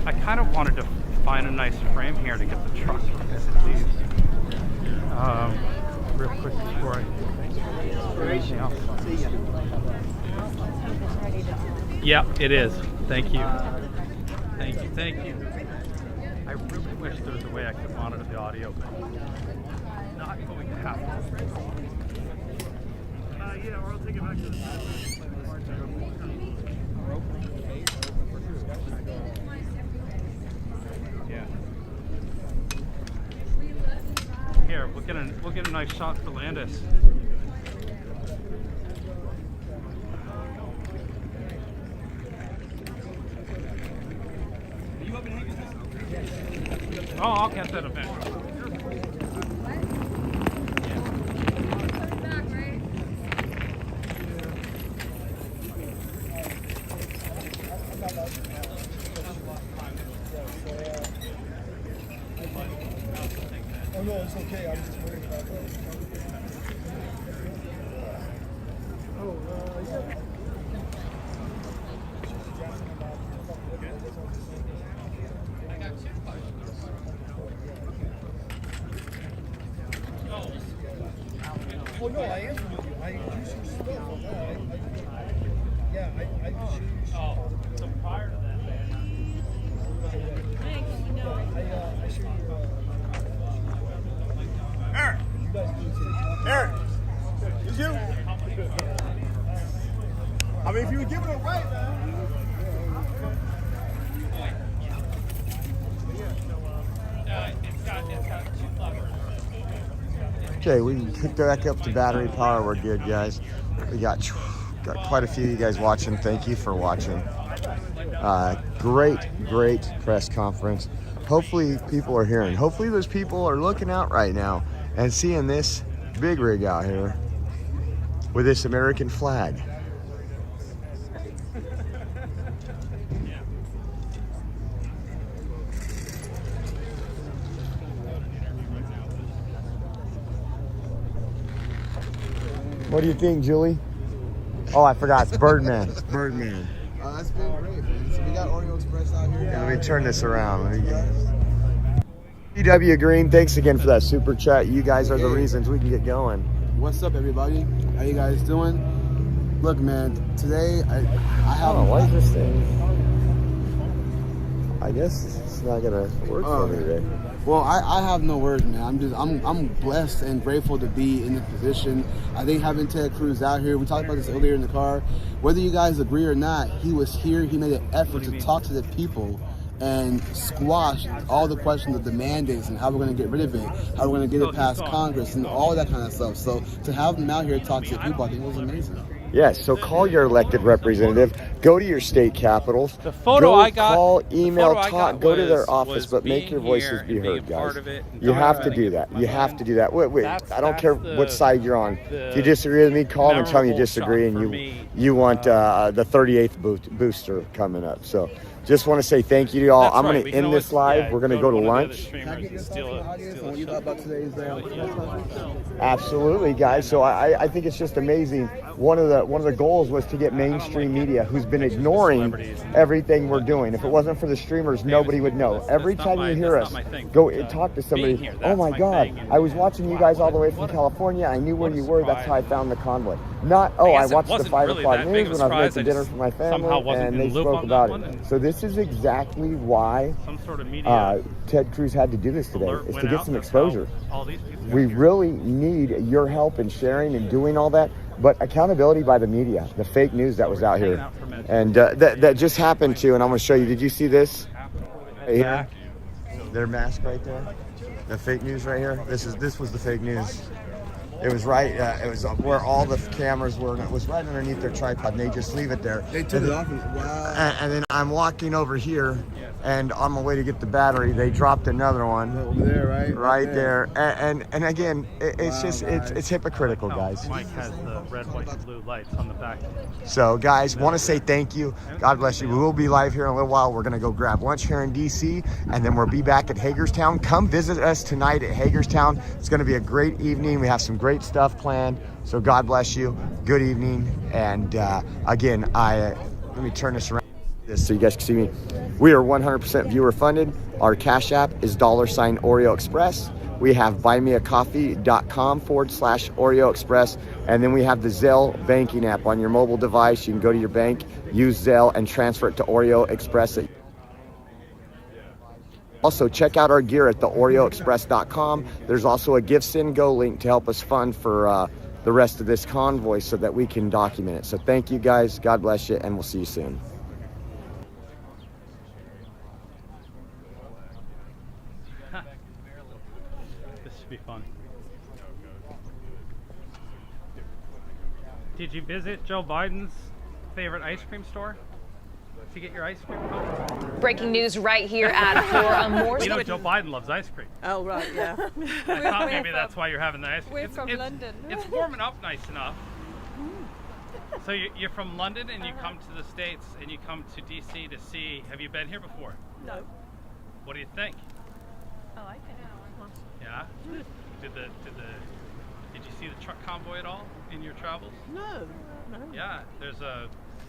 I kind of wanted to find a nice frame here to get the truck as it leaves. Real quick before I do anything else. Yeah, it is. Thank you. Thank you. I really wish there was a way I could monitor the audio, but not going to happen. Yeah, or I'll take it back to the side. Yeah. Here, we'll get a nice shot for Landis. Oh, I'll get that eventually. Oh no, it's okay. I'm just worried about that. Yeah. Oh no, I answered you. I used your stuff. I just used. Oh, so prior to that, I showed you. Eric! Eric! Did you? I mean, if you were giving it right, man. It's got 2 levers. Okay, we can hook back up to battery power. We're good, guys. We got quite a few of you guys watching. Thank you for watching. Great press conference. Hopefully people are hearing. Hopefully those people are looking out right now and seeing this big rig out here with this American flag. What do you think, Julie? Oh, I forgot. It's Birdman. It's Birdman. That's been great, man. So we got Oreo Express out here. Yeah, let me turn this around. EW Green, thanks again for that super chat. You guys are the reasons we can get going. What's up, everybody? How you guys doing? Look, man. Today I have. Oh, why is this thing? I guess it's not gonna work for me today. Well, I have no words, man. I'm blessed and grateful to be in this position. I think having Ted Cruz out here, we talked about this earlier in the car. Whether you guys agree or not, he was here. He made an effort to talk to the people and squash all the questions of the mandates and how we're going to get rid of it, how we're going to get it past Congress and all that kind of stuff. So to have them out here talk to people, I think was amazing. Yes, so call your elected representative, go to your state capitals, The photo go I got, call, the email, photo I talk, got go to their was- office, was but make being your voices here be and being heard, a part guys. of it and You have to documenting do it that. with my You have son. to do that. Wait, That's- I don't care that's what the- side you're on. the If you disagree with me, call them and tell me you memorable disagree, shot and for you me. you want the 38th booster coming up. So just want to say thank you to y'all. That's I'm right. going We to can end this always, live. yeah, We're going to go go to to one of the other lunch. streamers and steal it. What you thought about today's Absolutely, guys. So I think it's just amazing. One of the goals was to get mainstream media, who's been ignoring everything we're doing. If it wasn't for the streamers, nobody would know. Every time you hear us, go talk to somebody. Oh my God, I was watching you guys all the way from California. I knew where you were. That's how I found the Convoy. Not I watched the 5 o'clock news when I was making dinner for my family, and they spoke about it. So this is exactly why Ted Cruz had to do this today, is to get some exposure. We really need your help in sharing and doing all that, but accountability by the media, the fake news that was out here, and that just happened to. And I'm going to show you. Did you see this right here? Their mask right there. The fake news right here. This was the fake news. It was right. It was where all the cameras were, and it was right underneath their tripod. And they just leave it there. They took it off. Wow. And then I'm walking over here, and on my way to get the battery, they dropped another one. Over there, right? Right there. And again, it's just it's hypocritical, guys. Mike has the red, white, and blue lights on the back. So, guys, want to say thank you. God bless you. We will be live here in a little while. We're going to go grab lunch here in D.C., and then we'll be back at Hagerstown. Come visit us tonight at Hagerstown. It's going to be a great evening. We have some great stuff planned. So, God bless you. Good evening. And again, let me turn this around so you guys can see me. We are 100% viewer funded. Our Cash App is $ Oreo Express. We have buymeacoffee.com/Oreo Express. And then we have the Zelle banking app on your mobile device. You can go to your bank, use Zelle, and transfer it to Oreo Express. Also, check out our gear at theoreoexpress.com. There's also a Give Send Go link to help us fund for the rest of this convoy so that we can document it. So thank you, guys. God bless you, and we'll see you soon. This should be fun. Did you visit Joe Biden's favorite ice cream store to get your ice cream cone? Breaking news right here at 4. A more You know, Joe Biden loves ice cream. Oh, right, yeah. I thought maybe that's why you're having the ice cream. We're from London. It's warming up nice enough. So you're from London and you come to the States and you come to DC to see. Have you been here before? No. What do you think? I like it. Yeah. Did you see the truck convoy at all in your travels? No. Yeah. It's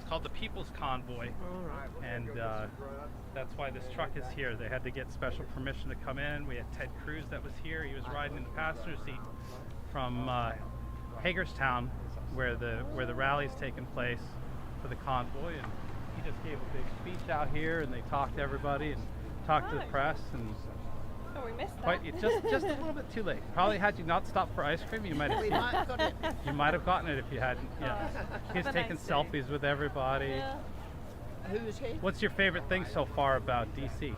called the People's Convoy. And that's why this truck is here. They had to get special permission to come in. We had Ted Cruz that was here. He was riding in the passenger seat from Hagerstown, where the rally's taking place for the convoy, and he just gave a big speech out here, and they talked to everybody and talked to the press, and Oh, we missed that. just a little bit too late. Probably had you not stopped for ice cream, you might have We seen might have got it. You might have gotten it if you hadn't. Yeah. He was Have a taking nice day. selfies with everybody. Yeah. Who was he? What's your favorite thing so far about DC?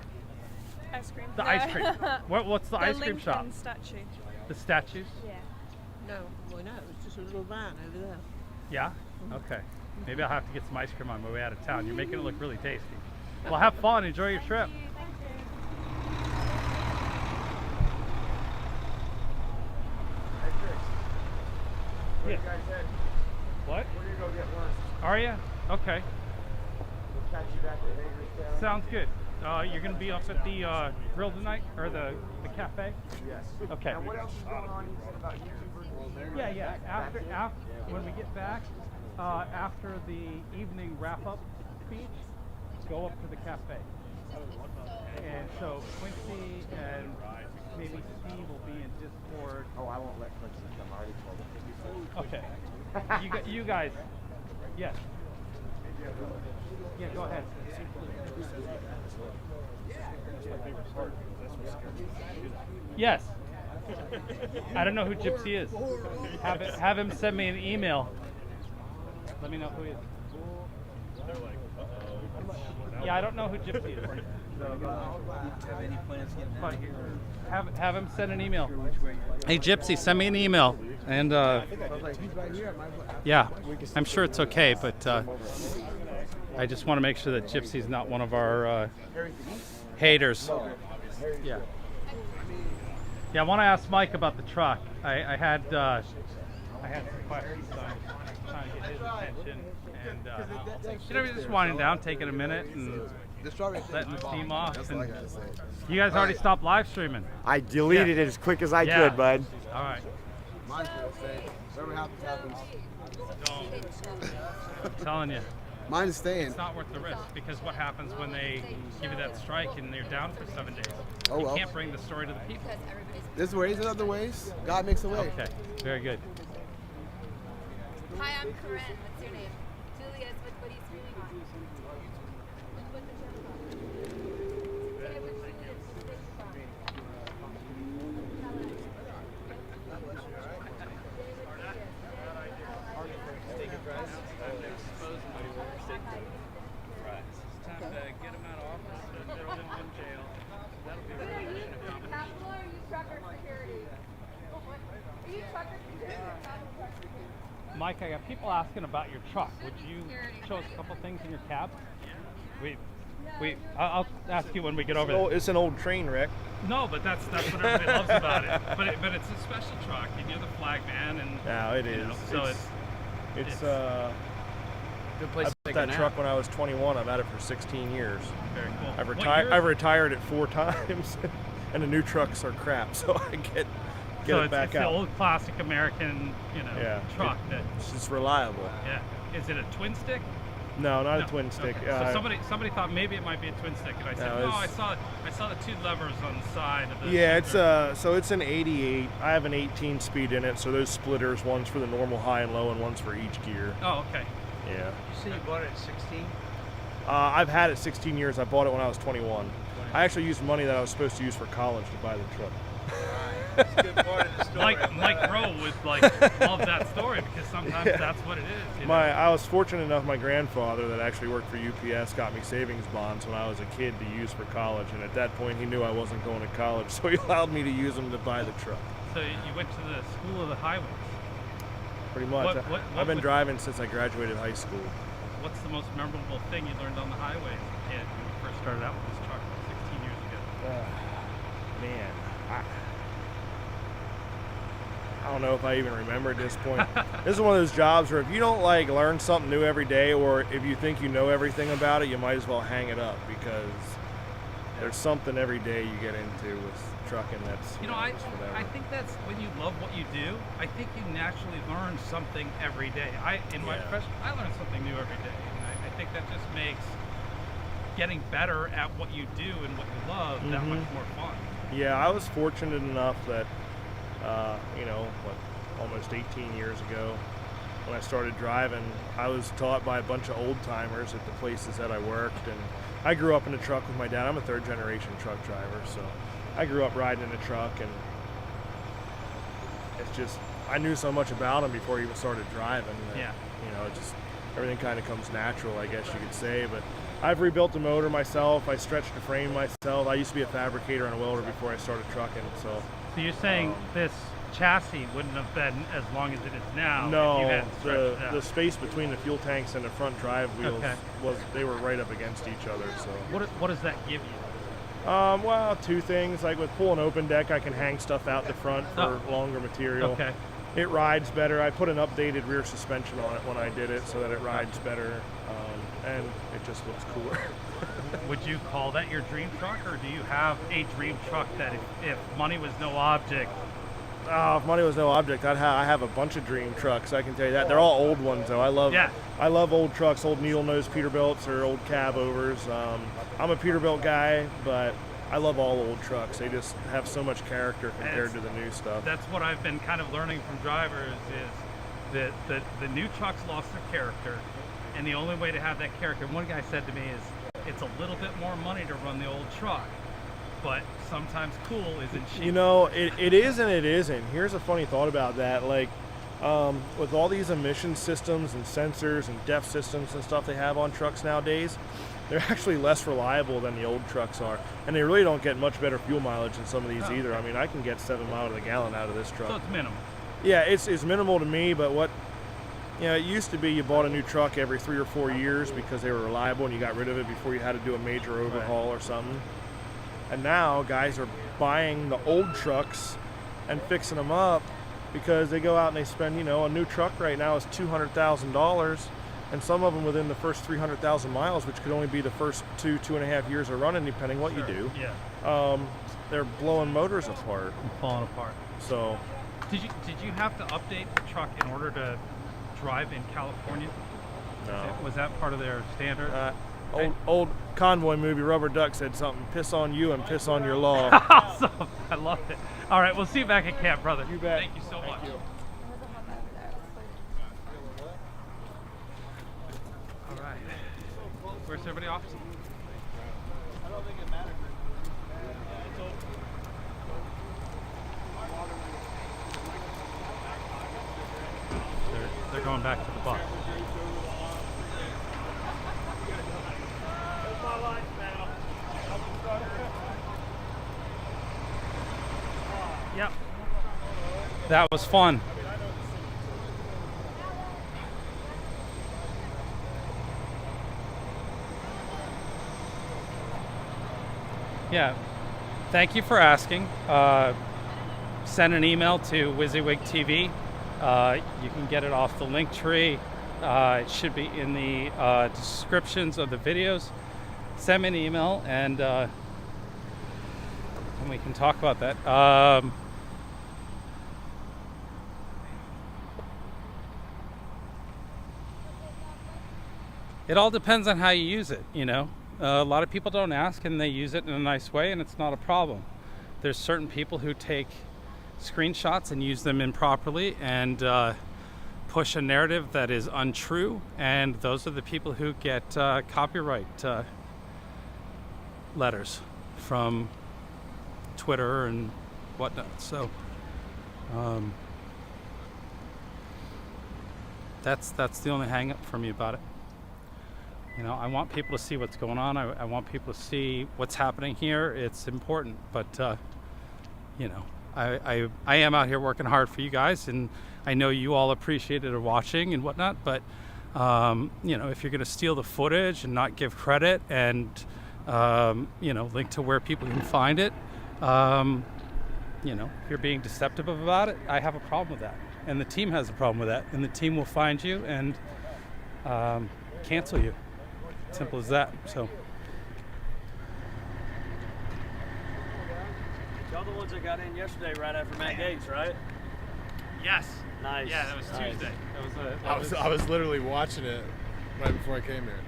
Ice cream. The ice cream. What's the ice cream shop? Lincoln statue. The statues? Yeah. No, well, no, it's just a little van over there. Yeah? Okay. Maybe I'll have to get some ice cream on my way out of town. You're making it look really tasty. Well, have fun. Enjoy your trip. Yeah. What? We're gonna go get lunch. Are you? Okay. We'll catch you back at Hagerstown. Sounds good. You're gonna be up at the grill tonight, or the cafe? Yes. Okay. And what else is going on? You said about YouTubers? Yeah. After when we get back, after the evening wrap-up speech, go up to the cafe. And so Quincy and maybe Steve will be in Discord. Oh, I won't let Quincy come. I already told him. Okay. You guys. Yes. Yeah, go ahead. Yes. I don't know who Gypsy is. Have him send me an email. Let me know who he is. Yeah, I don't know who Gypsy is. Have any plans getting Have him send an email. Hey Gypsy, send me an email. And yeah, I'm sure it's okay, but I just want to make sure that Gypsy's not one of our haters. Yeah. Yeah, I want to ask Mike about the truck. I had some questions, so I'm trying to get his attention. And you know, just winding down, taking a minute and letting the steam off. And you guys already stopped live streaming. I deleted it as quick as I could, bud. All right. Mine's gonna say, whatever happens, happens. I'm telling you. Mine's staying. It's not worth the risk, because what happens when they give you that strike and you're down for 7 days? Oh, well. You can't bring the story to the people. There's ways and other ways. God makes a way. Okay, very good. Hi, I'm Corinne. What's your name? Julia. What are you streaming on? Mike, I got people asking about your truck. Would you show us a couple things in your cab? I'll ask you when we get over there. It's an old train wreck. No, but that's what everybody loves about it. But it's a special truck, and you're the flag man, and yeah, it is. You know, so it's good place I to take bought a that nap. truck when I was 21. I've had it for 16 years. Very cool. I've retired it 4 times, and the new trucks are crap, so I get it back it's out. the old classic American, truck It's just reliable. Yeah. Is it a twin stick? No, not a twin stick. Okay. So somebody thought maybe it might be a twin stick, and I said, no, I saw the 2 levers on the side of the. Yeah, it's an 88. I have an 18 speed in it, so those splitters, one's for the normal high and low, and one's for each gear. Oh, okay. Yeah. You said you bought it at 16? I've had it 16 years. I bought it when I was 21. I actually used money that I was supposed to use for college to buy the truck. That's a good part of the story. Mike Rowe would love that story, because sometimes that's what it is. You know? I was fortunate enough. My grandfather, that actually worked for UPS, got me savings bonds when I was a kid to use for college, and at that point he knew I wasn't going to college, so he allowed me to use them to buy the truck. So you went to the School of the Highways. Pretty much. I've been driving since I graduated high school. What's the most memorable thing you learned on the highway as a kid when you first started out with this truck 16 years ago? Man, I don't know if I even remember at this point. This is one of those jobs where if you don't learn something new every day, or if you think you know everything about it, you might as well hang it up, because there's something every day you get into with trucking that's I think that's when you love what you do. I think you naturally learn something every day. In my profession, I learn something new every day, and I think that just makes getting better at what you do and what you love that much more fun. Yeah, I was fortunate enough that almost 18 years ago, when I started driving, I was taught by a bunch of old timers at the places that I worked, and I grew up in a truck with my dad. I'm a 3rd generation truck driver, so I grew up riding in a truck, and it's just, I knew so much about them before I even started driving that, just everything kind of comes natural, I guess you could say. But I've rebuilt the motor myself, I stretched the frame myself. I used to be a fabricator and a welder before I started trucking. So you're saying this chassis wouldn't have been as long as it is now? No, if you hadn't stretched it out? the space between the fuel tanks and the front drive wheels they were right up against each other. So what does that give you? Well, 2 things. Like with pulling open deck, I can hang stuff out the front for longer material. Okay. It rides better. I put an updated rear suspension on it when I did it, so that it rides better, and it just looks cooler. Would you call that your dream truck, or do you have a dream truck that if money was no object? Oh, if money was no object, I have a bunch of dream trucks. I can tell you that. They're all old ones, though. I love old trucks, old needle nose Peterbilts or old cab overs. I'm a Peterbilt guy, but I love all old trucks. They just have so much character compared to the new stuff. That's what I've been kind of learning from drivers, is that the new trucks lost their character, and the only way to have that character, one guy said to me, is it's a little bit more money to run the old truck, but sometimes cool isn't cheap. You know, it is and it isn't. Here's a funny thought about that. with all these emission systems and sensors and DEF systems and stuff they have on trucks nowadays, they're actually less reliable than the old trucks are. And they really don't get much better fuel mileage than some of these either. I mean, I can get 7 miles to the gallon out of this truck. So it's minimal. Yeah, it's minimal to me, but it used to be you bought a new truck every 3 or 4 years because they were reliable and you got rid of it before you had to do a major overhaul or something. And now guys are buying the old trucks and fixing them up because they go out and they spend, a new truck right now is $200,000, and some of them within the first 300,000 miles, which could only be the first 2.5 years of running, depending what you do. Yeah. They're blowing motors apart. And falling apart. So. Did you have to update the truck in order to drive in California? No. Was that part of their standard? Old Convoy movie, Rubber Duck said something, piss on you and piss on your law. Awesome. I love it. All right, we'll see you back at camp, brother. You bet. Thank you so much. All right. Where's everybody off to? I don't think it matters. They're going back to the bus. Yep. That was fun. Yeah. Thank you for asking. Send an email to WYSIWYG TV. You can get it off the link tree. It should be in the descriptions of the videos. Send me an email and we can talk about that. It all depends on how you use it, A lot of people don't ask and they use it in a nice way and it's not a problem. There's certain people who take screenshots and use them improperly and push a narrative that is untrue, and those are the people who get copyright letters from Twitter and whatnot. So that's the only hang up for me about it. I want people to see what's going on. I want people to see what's happening here. It's important, but I am out here working hard for you guys, and I know you all appreciate it or watching and whatnot, but if you're going to steal the footage and not give credit and link to where people can find it, if you're being deceptive about it, I have a problem with that, and the team has a problem with that, and the team will find you and cancel you. Simple as that. So Y'all the ones that got in yesterday right after Matt Gates, right? Yes. Nice. Yeah, that was Tuesday. I was literally watching it right before I came here.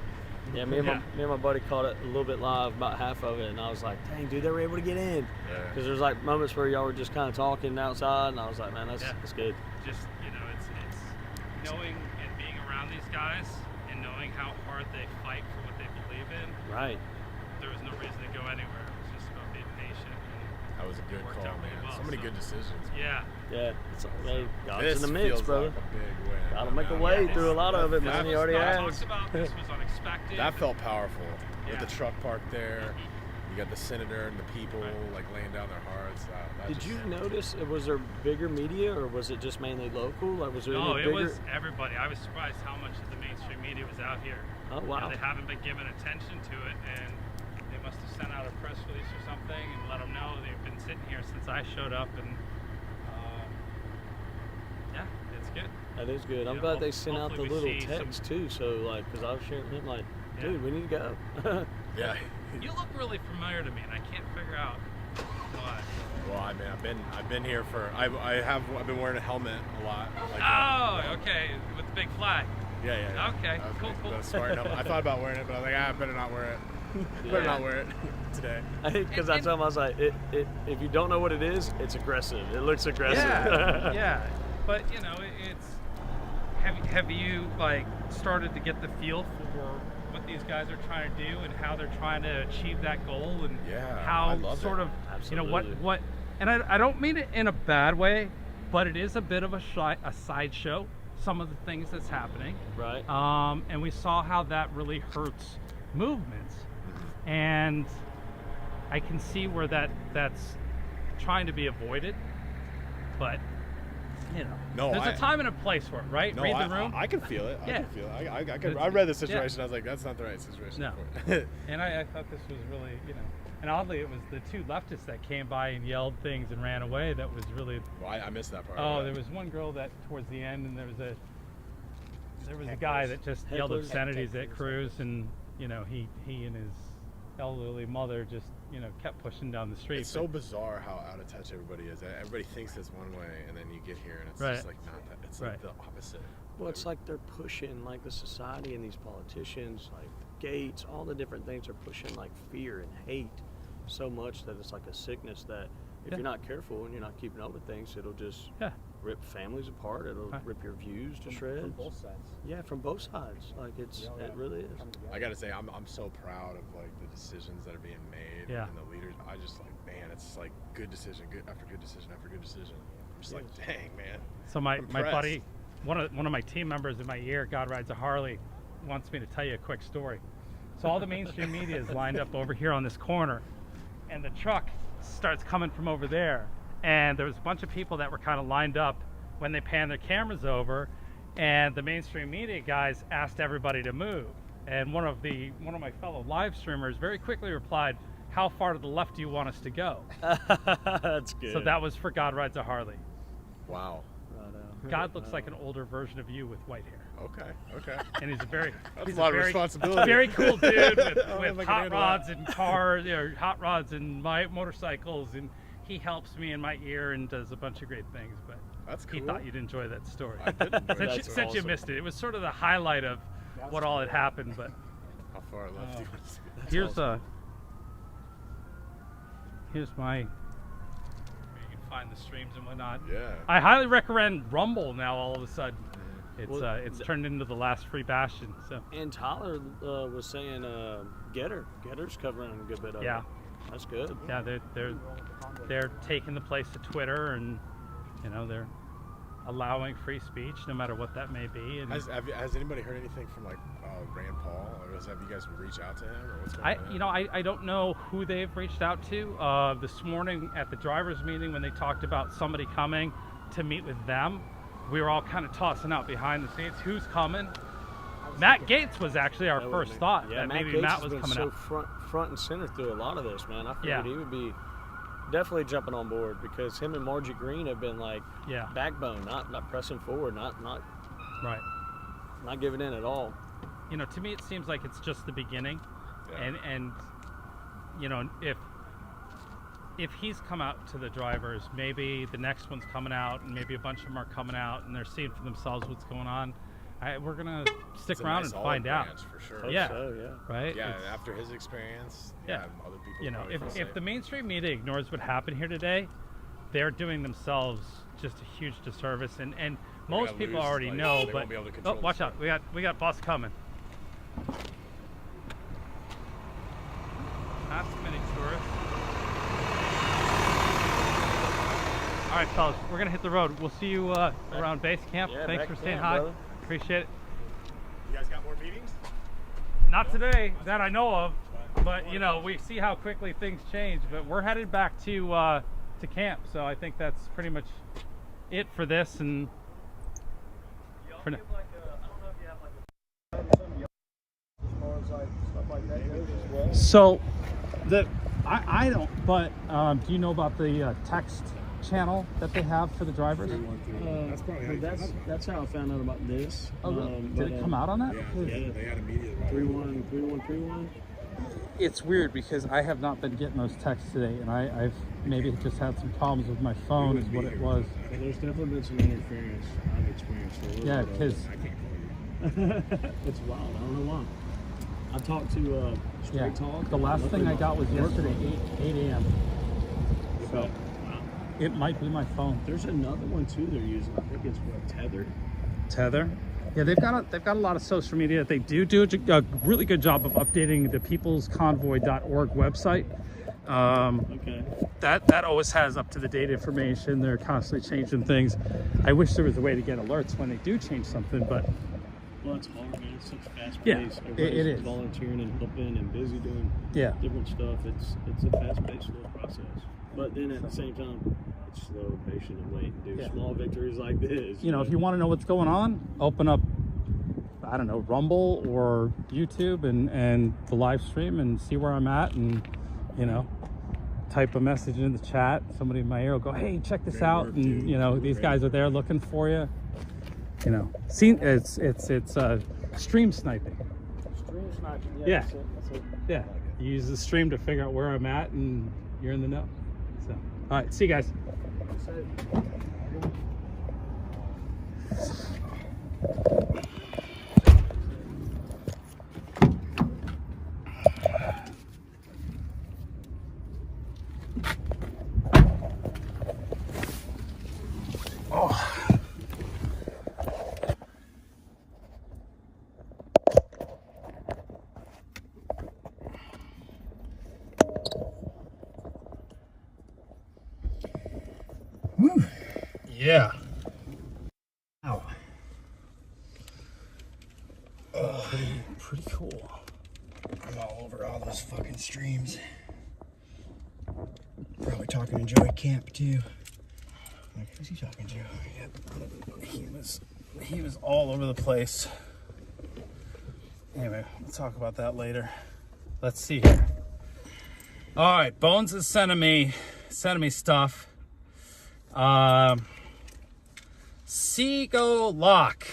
Yeah, me and my buddy caught it a little bit live, about half of it, and I was like, dang, dude, they were able to get in. Because there's like moments where y'all were just kind of talking outside, and I was like, man, that's good. Just, it's knowing and being around these guys and knowing how hard they fight for what they believe in. Right. There was no reason to go anywhere. It was just about being patient. That was a good call, man. Well, so many good decisions. Yeah. Yeah. God's this in the mix, feels brother. like a big win. Gotta make a way through a lot of it, man. You already has. This was unexpected. That felt powerful. With the truck parked there. You got the senator and the people like laying down their hearts. Did you notice, was there bigger media or was it just mainly local? Like, was there No, any it bigger? was everybody. I was surprised how much of the mainstream media was out here. Oh, wow. They haven't been given attention to it, and they must have sent out a press release or something and let them know they've been sitting here since I showed up, and yeah, it's good. That is good. I'm glad they sent out the little text too. So like, because I was sharing him like, dude, we need to go. Yeah. You look really familiar to me, and I can't figure out why. Well, I mean, I've been here for. I've been wearing a helmet a lot. Like okay, with the big flag. Yeah. Okay, cool. I thought about wearing it, but I was like, I better not wear it. Better not wear it today. Because I told him, I was like, if you don't know what it is, it's aggressive. It looks aggressive. Yeah. But it's have you like started to get the feel for what these guys are trying to do and how they're trying to achieve that goal, and how I love sort it. of Absolutely. what and I don't mean it in a bad way, but it is a bit of a sideshow, some of the things that's happening. Right. And we saw how that really hurts movements. And I can see where that's trying to be avoided, but you know, there's a time and a place for it, right? No, Read the room. I can feel it. Yeah. I can feel it. I read the situation. I was like, that's not the right situation. No. For it. And I thought this was really, and oddly, it was the two leftists that came by and yelled things and ran away. That was really. Well, I missed that part. Oh, there was one girl that towards the end, and there was a guy that just yelled obscenities at Cruz, and he and his elderly mother just kept pushing down the street. It's so bizarre how out of touch everybody is. Everybody thinks it's one way, and then you get here and it's Right. just like not that. It's like the opposite. Well, it's like they're pushing like the society and these politicians, like Gates, all the different things are pushing like fear and hate so much that it's like a sickness that if you're not careful and you're not keeping up with things, it'll just rip families apart. It'll rip your views to shreds. From both sides. Yeah, from both sides. Like it really is. I gotta say, I'm so proud of like the decisions that are being made and the leaders. I just like, man, it's like good decision, good after good decision after good decision. I'm just like, dang, man. So my buddy, one of my team members in my year, God Rides a Harley, wants me to tell you a quick story. So all the mainstream media is lined up over here on this corner, and the truck starts coming from over there, and there was a bunch of people that were kind of lined up when they panned their cameras over, and the mainstream media guys asked everybody to move, and one of my fellow live streamers very quickly replied, "How far to the left do you want us to go?" That's good. So that was for God Rides a Harley. Wow. God looks like an older version of you with white hair. Okay. And he's a lot of responsibility. Very cool dude with like hot rods and cars, hot rods and my motorcycles, and he helps me in my ear and does a bunch of great things. But that's cool. He thought you'd enjoy that story. I did enjoy since you missed it, it was sort of the highlight of what all had happened. But how far left do you want to see? Here's my. Find the streams and whatnot. Yeah. I highly recommend Rumble now. All of a sudden, it's turned into the last free bastion. So. And Tyler was saying Getter's covering a good bit of it. Yeah. That's good. Yeah, they're taking the place of Twitter, and they're allowing free speech no matter what that may be. And has anybody heard anything from like Rand Paul, or have you guys reached out to him, or what's going on? I don't know who they've reached out to. This morning at the drivers' meeting, when they talked about somebody coming to meet with them, we were all kind of tossing out behind the scenes who's coming. Matt Gaetz was actually our first thought that maybe Matt was coming out. Front and center through a lot of this, man. I figured he would be definitely jumping on board because him and Margie Green have been like backbone, not pressing forward, not giving in at all. To me it seems like it's just the beginning, and if he's come out to the drivers, maybe the next one's coming out, and maybe a bunch of them are coming out and they're seeing for themselves what's going on. We're gonna stick around and find out. For sure. Right. Yeah, and after his experience, other people. If the mainstream media ignores what happened here today, they're doing themselves just a huge disservice, and most people already know. But watch out, we got boss coming. Not too many tourists. All right, fellas, we're gonna hit the road. We'll see you around base camp. Thanks for staying high. Brother. Appreciate it. You guys got more meetings? Not today that I know of, but we see how quickly things change. But we're headed back to camp, so I think that's pretty much it for this. And for now. So, I don't. But do you know about the text channel that they have for the drivers? That's probably that's how I found out about this. Did it come out on that? Yeah, they had a media 313131. It's weird because I have not been getting those texts today, and I've maybe just had some problems with my phone. Is what it was. Well, there's definitely been some interference I've experienced. Yeah, because it's wild. I don't know why. I talked to Straight Talk. The last thing I got was yesterday, 8 a.m. So. It might be my phone. There's another one too they're using. I think it's Tether. Yeah, they've got a lot of social media. They do a really good job of updating the peoplesconvoy.org website. Okay. That always has up to the date information. They're constantly changing things. I wish there was a way to get alerts when they do change something, but well, it's hard, man. It's such fast yeah, pace. it is. Volunteering and helping and busy doing different stuff. It's a fast paced slow process. But then at the same time, it's slow, patient, and wait and do small victories like this. You know, if you want to know what's going on, open up, I don't know, Rumble or YouTube and the live stream and see where I'm at, and you know, type a message in the chat. Somebody in my ear will go, hey, check this out, and you know, these guys are there looking for you. You know, see, it's stream sniping. Stream sniping, Yeah. That's it. Yeah, you use the stream to figure out where I'm at, and you're in the know. So, all right, see you guys. Woo. Yeah. Ow. Pretty cool. I'm all over all those fucking streams. Probably talking to Joey Camp too. Like, who's he talking to? Yep. He was all over the place. Anyway, we'll talk about that later. Let's see here. All right, Bones is sending me stuff. Seago Lock,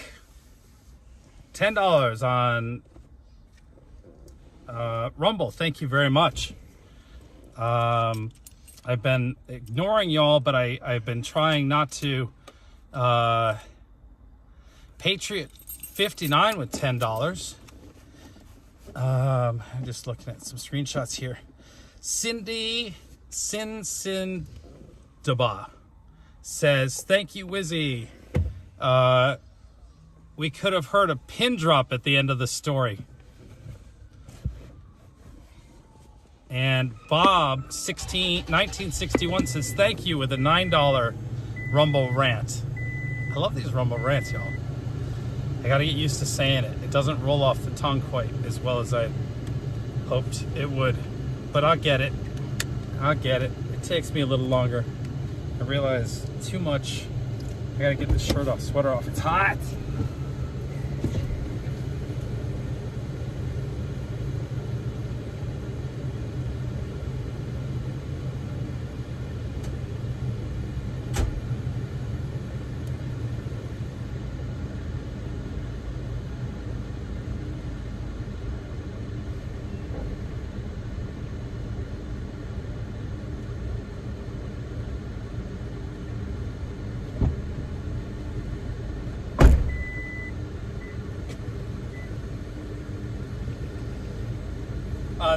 $10 on Rumble. Thank you very much. I've been ignoring y'all, but I've been trying not to. Patriot 59 with $10. I'm just looking at some screenshots here. Cindy Daba says, thank you, Wizzy. We could have heard a pin drop at the end of the story. And Bob 1961 says, thank you, with a $9 Rumble rant. I love these Rumble rants, y'all. I gotta get used to saying it. It doesn't roll off the tongue quite as well as I hoped it would. But I'll get it. I'll get it. It takes me a little longer. I realize too much. I gotta get the shirt off, sweater off. It's hot.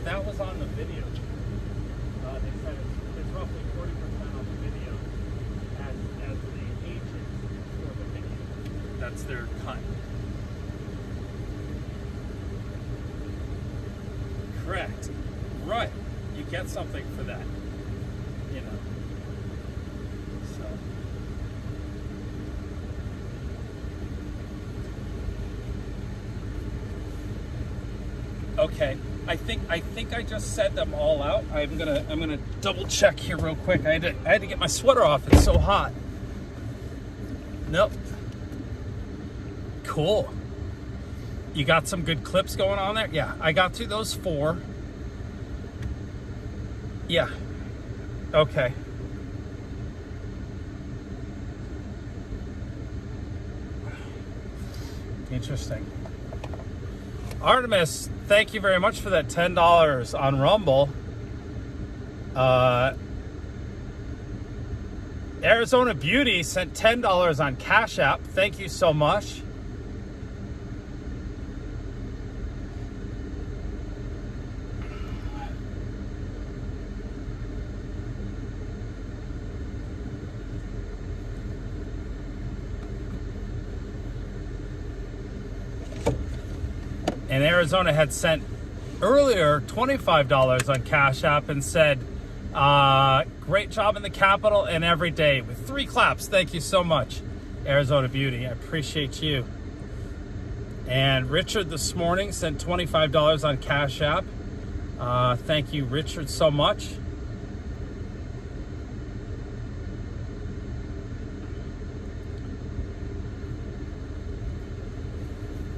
That was on the video. They said it's roughly 40% on the video as the agents for the video. That's their cut. Correct. Right. You get something for that. You know. So. Okay. I think I just said them all out. I'm gonna double check here real quick. I had to get my sweater off. It's so hot. Nope. Cool. You got some good clips going on there? Yeah, I got through those 4. Yeah. Okay. Interesting. Artemis, thank you very much for that $10 on Rumble. Arizona Beauty sent $10 on Cash App. Thank you so much. And Arizona had sent earlier $25 on Cash App and said, Great job in the Capitol and every day with 3 claps. Thank you so much, Arizona Beauty. I appreciate you. And Richard this morning sent $25 on Cash App. Thank you, Richard, so much.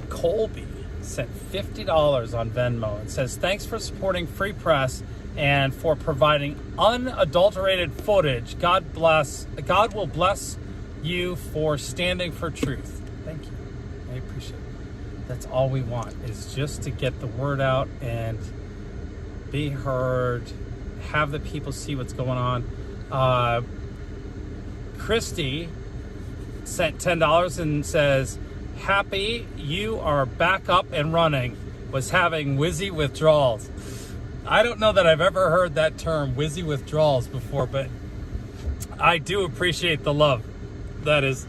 Colby sent $50 on Venmo and says, thanks for supporting Free Press and for providing unadulterated footage. God will bless you for standing for truth. Thank you. I appreciate it. That's all we want, is just to get the word out and be heard, have the people see what's going on. Christy sent $10 and says, happy you are back up and running. Was having wizzy withdrawals. I don't know that I've ever heard that term, wizzy withdrawals, before, but I do appreciate the love. That is.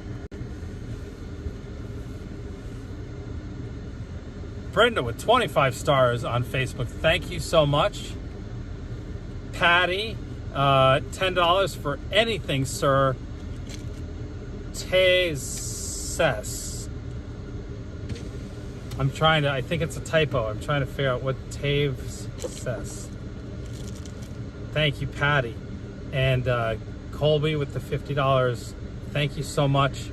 Brenda with 25 stars on Facebook. Thank you so much. Patty, $10 for anything, sir. Tezes. I think it's a typo. I'm trying to figure out what Taves says. Thank you, Patty. And Colby with the $50. Thank you so much.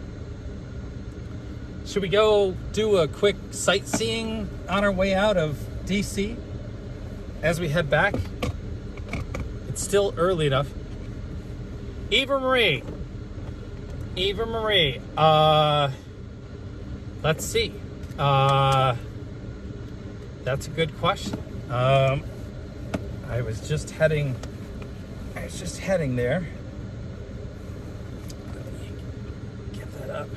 Should we go do a quick sightseeing on our way out of DC as we head back? It's still early enough. Eva Marie. Let's see. That's a good question. I was just heading there. Let me get that up.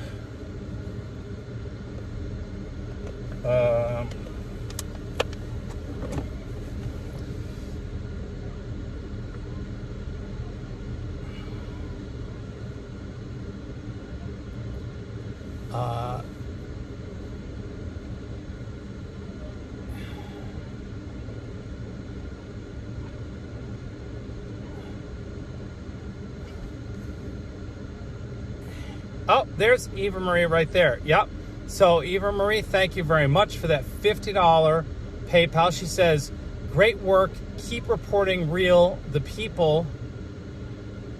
Oh, there's Eva Marie right there. Yep. So Eva Marie, thank you very much for that $50 PayPal. She says, great work. Keep reporting real. The people.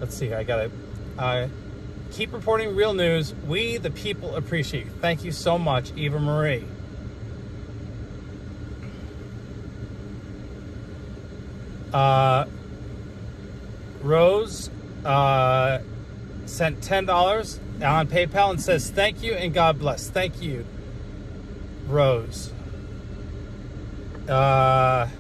Let's see. I got to keep reporting real news. We, the people, appreciate you. Thank you so much, Eva Marie. Rose sent $10 on PayPal and says, thank you and God bless. Thank you, Rose. Anne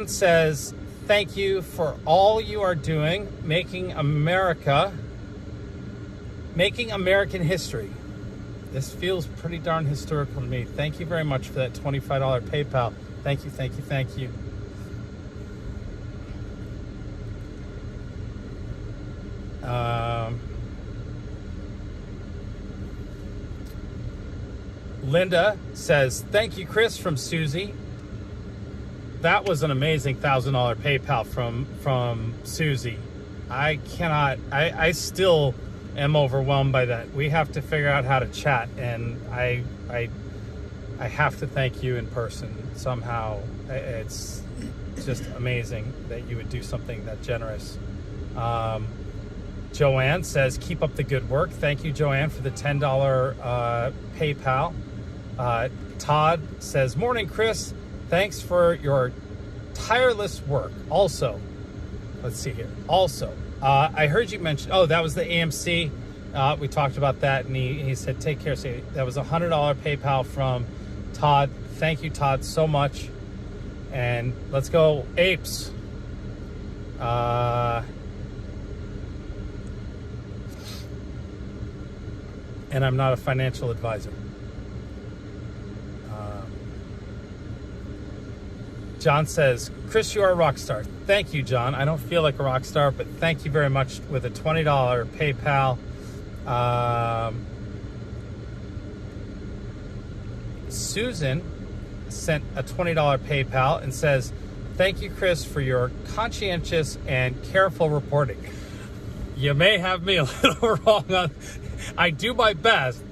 says, thank you for all you are doing, making American history. This feels pretty darn historical to me. Thank you very much for that $25 PayPal. Thank you, thank you, thank you. Linda says, thank you, Chris, from Susie. That was an amazing $1,000 PayPal from Susie. I still am overwhelmed by that. We have to figure out how to chat, and I have to thank you in person somehow. It's just amazing that you would do something that generous. Joanne says, keep up the good work. Thank you, Joanne, for the $10 PayPal. Todd says, morning, Chris. Thanks for your tireless work. Also, let's see here. Also, I heard you mention, that was the AMC. We talked about that, and he said, take care. So that was a $100 PayPal from Todd. Thank you, Todd, so much. And let's go apes. And I'm not a financial advisor. John says, Chris, you are a rock star. Thank you, John. I don't feel like a rock star, but thank you very much with a $20 PayPal. Susan sent a $20 PayPal and says, "Thank you, Chris, for your conscientious and careful reporting." You may have me a little wrong on. I do my best,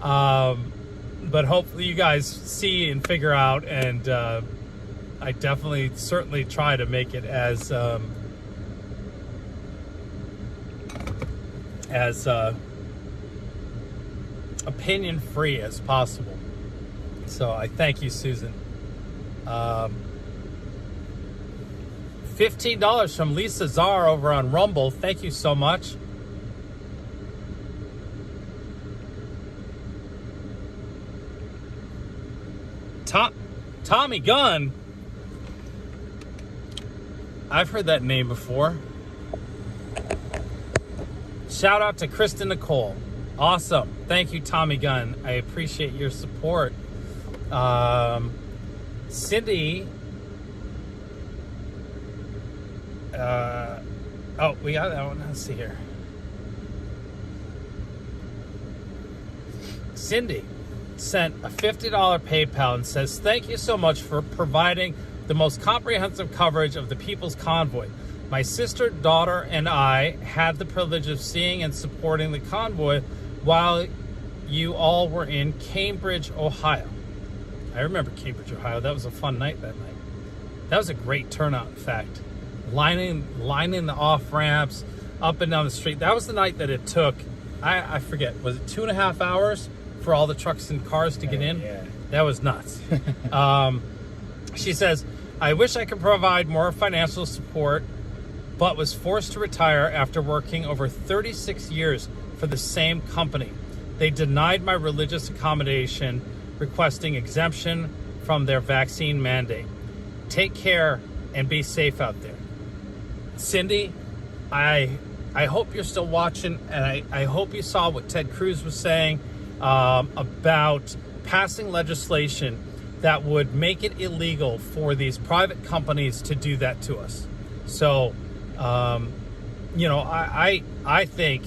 but hopefully you guys see and figure out. And I certainly try to make it as opinion free as possible. So I thank you, Susan. $15 from Lisa Czar over on Rumble. Thank you so much. Tommy Gunn. I've heard that name before. Shout out to Kristen Nicole. Awesome. Thank you, Tommy Gunn. I appreciate your support. Cindy. Oh, we got that one. Let's see here. Cindy sent a $50 PayPal and says, "Thank you so much for providing the most comprehensive coverage of the People's Convoy. My sister, daughter, and I had the privilege of seeing and supporting the convoy while you all were in Cambridge, Ohio." I remember Cambridge, Ohio. That was a fun night that night. That was a great turnout, in fact. Lining the off-ramps up and down the street. That was the night that it took, I forget, was it 2.5 hours for all the trucks and cars to get in? Yeah. That was nuts. She says, "I wish I could provide more financial support, but was forced to retire after working over 36 years for the same company. They denied my religious accommodation, requesting exemption from their vaccine mandate. Take care and be safe out there." Cindy, I hope you're still watching, and I hope you saw what Ted Cruz was saying about passing legislation that would make it illegal for these private companies to do that to us. So, you know, I think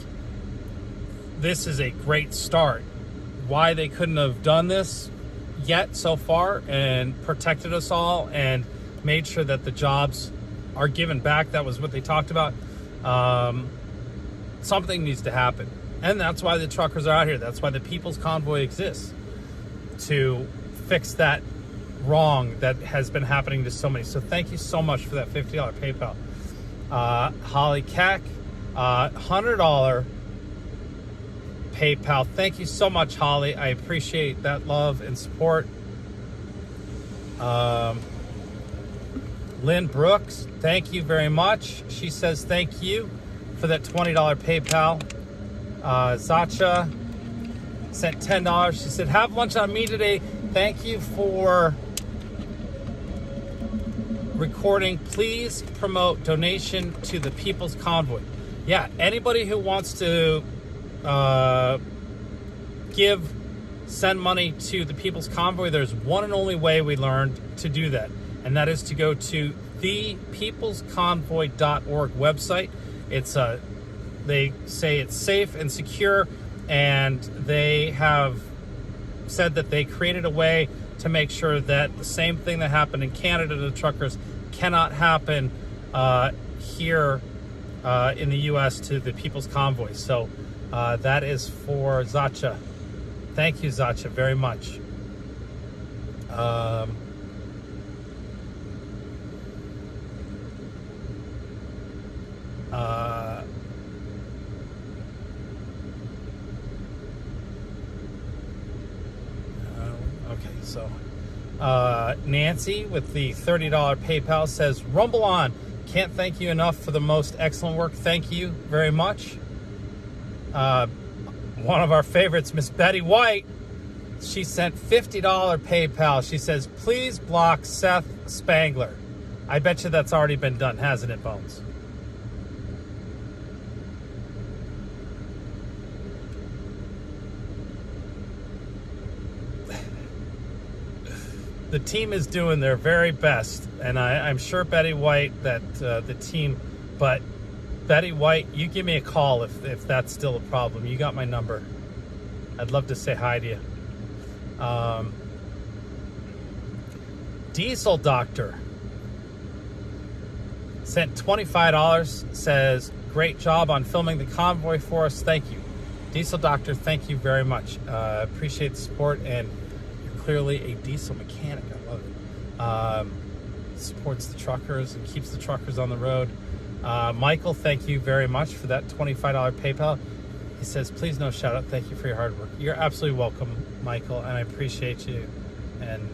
this is a great start. Why they couldn't have done this yet so far and protected us all and made sure that the jobs are given back. That was what they talked about. Something needs to happen. And that's why the truckers are out here. That's why the People's Convoy exists, to fix that wrong that has been happening to so many. So thank you so much for that $50 PayPal. Holly Keck, $100 PayPal. Thank you so much, Holly. I appreciate that love and support. Lynn Brooks, thank you very much. She says thank you for that $20 PayPal. Zacha sent $10. She said, "Have lunch on me today. Thank you for recording. Please promote donation to the People's Convoy." Yeah, anybody who wants to send money to the People's Convoy, there's one and only way we learned to do that, and that is to go to the peoplesconvoy.org website. They say it's safe and secure, and they have said that they created a way to make sure that the same thing that happened in Canada to the truckers cannot happen here in the U.S. to the People's Convoy. So that is for Zacha. Thank you, Zacha, very much. Okay, so Nancy with the $30 PayPal says, "Rumble on. Can't thank you enough for the most excellent work. Thank you very much." One of our favorites, Miss Betty White, she sent $50 PayPal. She says, "Please block Seth Spangler." I bet you that's already been done, hasn't it, Bones? The team is doing their very best, and I'm sure Betty White, that the team, but Betty White, you give me a call if that's still a problem. You got my number. I'd love to say hi to you. Diesel Doctor sent $25, says, great job on filming the convoy for us. Thank you. Diesel Doctor, thank you very much. Appreciate the support, and you're clearly a diesel mechanic. I love it. Supports the truckers and keeps the truckers on the road. Michael, thank you very much for that $25 PayPal. He says, please no shout out. Thank you for your hard work. You're absolutely welcome, Michael, and I appreciate you. And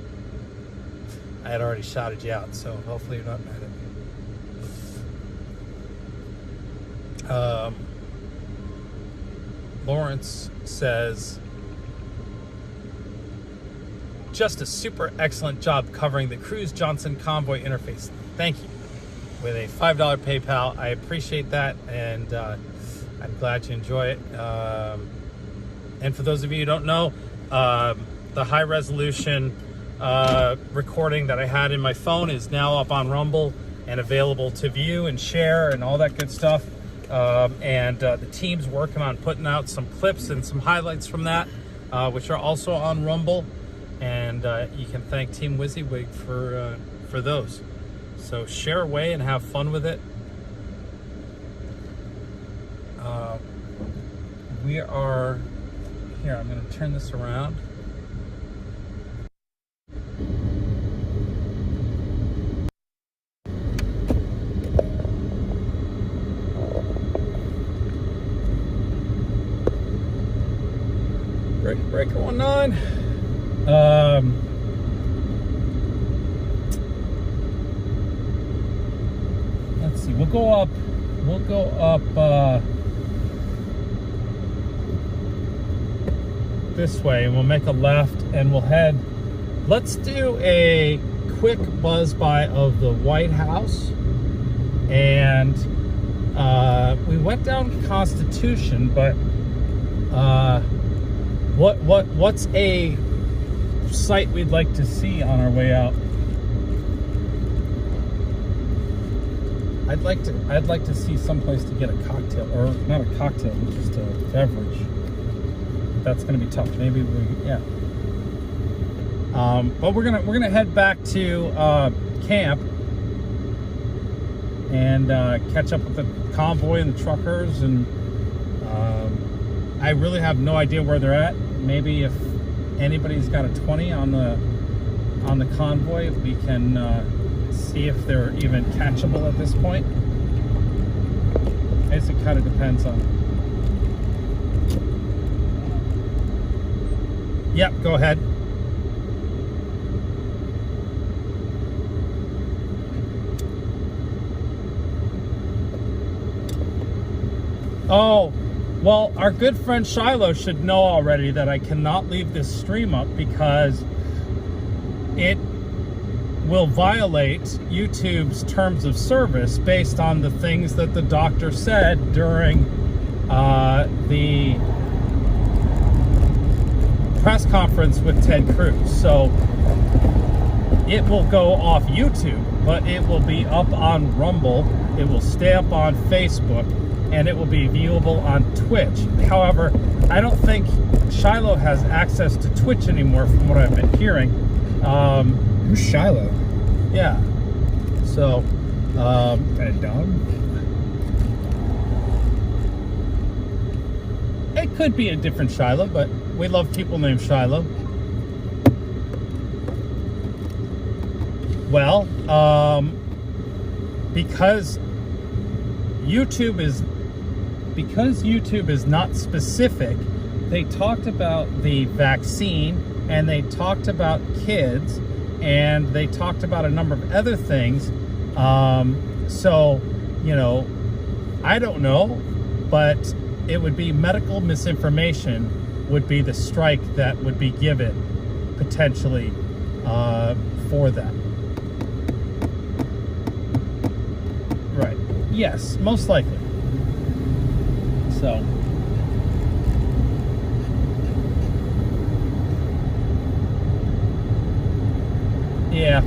I had already shouted you out, so hopefully you're not mad at me. Lawrence says, just a super excellent job covering the Cruz Johnson convoy interface. Thank you. With a $5 PayPal. I appreciate that, and I'm glad you enjoy it. And for those of you who don't know, the high resolution recording that I had in my phone is now up on Rumble and available to view and share and all that good stuff. The team's working on putting out some clips and some highlights from that, which are also on Rumble. And you can thank Team WYSIWYG for those. So share away and have fun with it. We are here. I'm going to turn this around. Breaker 19. Let's see. We'll go up this way, and we'll make a left, and we'll head. Let's do a quick buzz by of the White House, and we went down Constitution, but what's a site we'd like to see on our way out? I'd like to see someplace to get a cocktail, or not a cocktail, but just a beverage. That's gonna be tough. Maybe but we're gonna head back to camp and catch up with the convoy and the truckers, and I really have no idea where they're at. Maybe if anybody's got a 20 on the convoy, we can see if they're even catchable at this point. I guess it kind of depends on. Yep, go ahead. Oh, well, our good friend Shiloh should know already that I cannot leave this stream up because it will violate YouTube's terms of service based on the things that the doctor said during the press conference with Ted Cruz. So it will go off YouTube, but it will be up on Rumble, it will stay up on Facebook, and it will be viewable on Twitch. However, I don't think Shiloh has access to Twitch anymore from what I've been hearing. Who's Shiloh? Yeah. So, a dog? It could be a different Shiloh, but we love people named Shiloh. Well, because YouTube is not specific, they talked about the vaccine, and they talked about kids, and they talked about a number of other things. So, you know, I don't know, but it would be medical misinformation would be the strike that would be given potentially for that. Right. Yes, most likely. So. Yeah.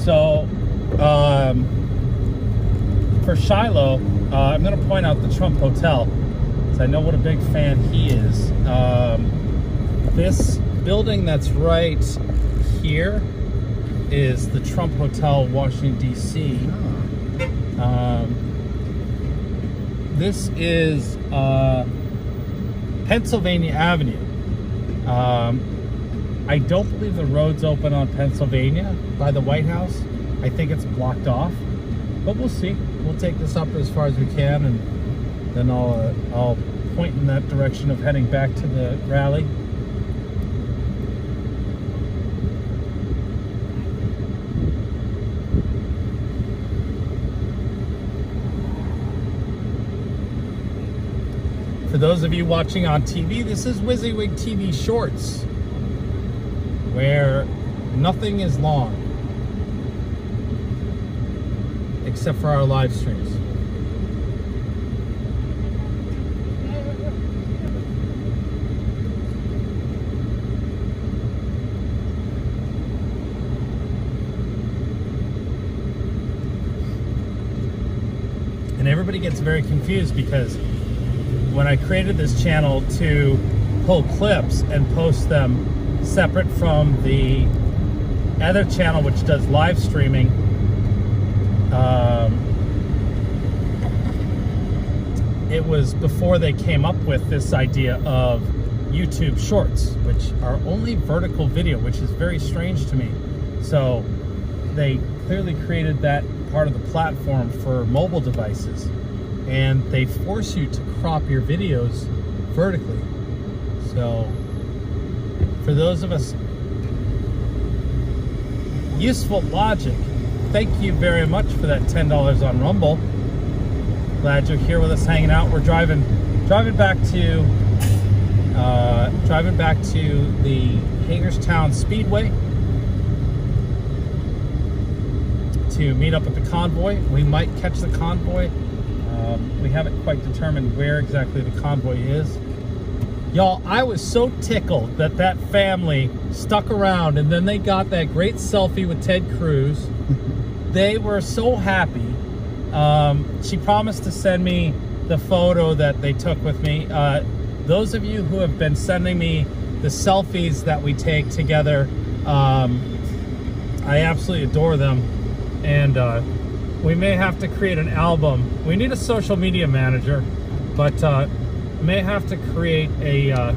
So, for Shiloh, I'm going to point out the Trump Hotel, because I know what a big fan he is. This building that's right here is the Trump Hotel, Washington, D.C. This is Pennsylvania Avenue. I don't believe the road's open on Pennsylvania by the White House. I think it's blocked off, but we'll see. We'll take this up as far as we can, and then I'll point in that direction of heading back to the rally. For those of you watching on TV, this is WYSIWYG TV Shorts, where nothing is long, except for our live streams. And everybody gets very confused because when I created this channel to pull clips and post them separate from the other channel which does live streaming, it was before they came up with this idea of YouTube Shorts, which are only vertical video, which is very strange to me. So they clearly created that part of the platform for mobile devices, and they force you to crop your videos vertically. So for those of us, useful logic, thank you very much for that $10 on Rumble. Glad you're here with us hanging out. We're driving back to the Hagerstown Speedway to meet up with the Convoy. We might catch the Convoy. We haven't quite determined where exactly the Convoy is. Y'all, I was so tickled that that family stuck around, and then they got that great selfie with Ted Cruz. They were so happy. She promised to send me the photo that they took with me. Those of you who have been sending me the selfies that we take together, I absolutely adore them. And we may have to create an album. We need a social media manager, but may have to create a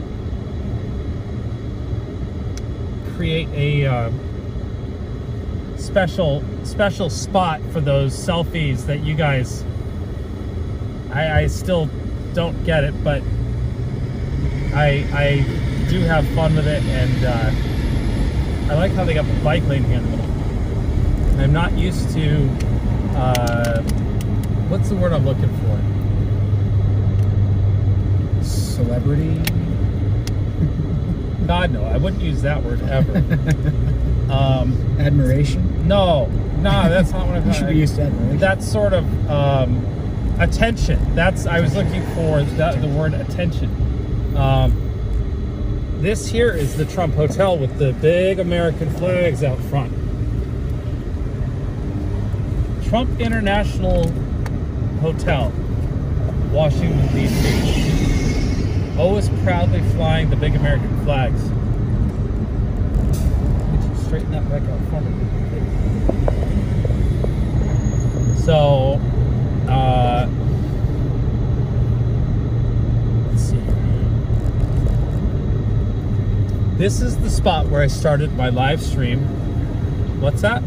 special spot for those selfies that you guys. I still don't get it, but I do have fun with it, and I like how they got the bike lane here in the middle. I'm not used to what's the word I'm looking for? Celebrity? God, no, I wouldn't use that word ever. Admiration? No, that's not what I'm. You should be used to admiration. That's sort of attention. I was looking for the word attention. This here is the Trump Hotel with the big American flags out front. Trump International Hotel, Washington, D.C. Always proudly flying the big American flags. Could you straighten that back out for me? So, let's see. This is the spot where I started my live stream. What's that?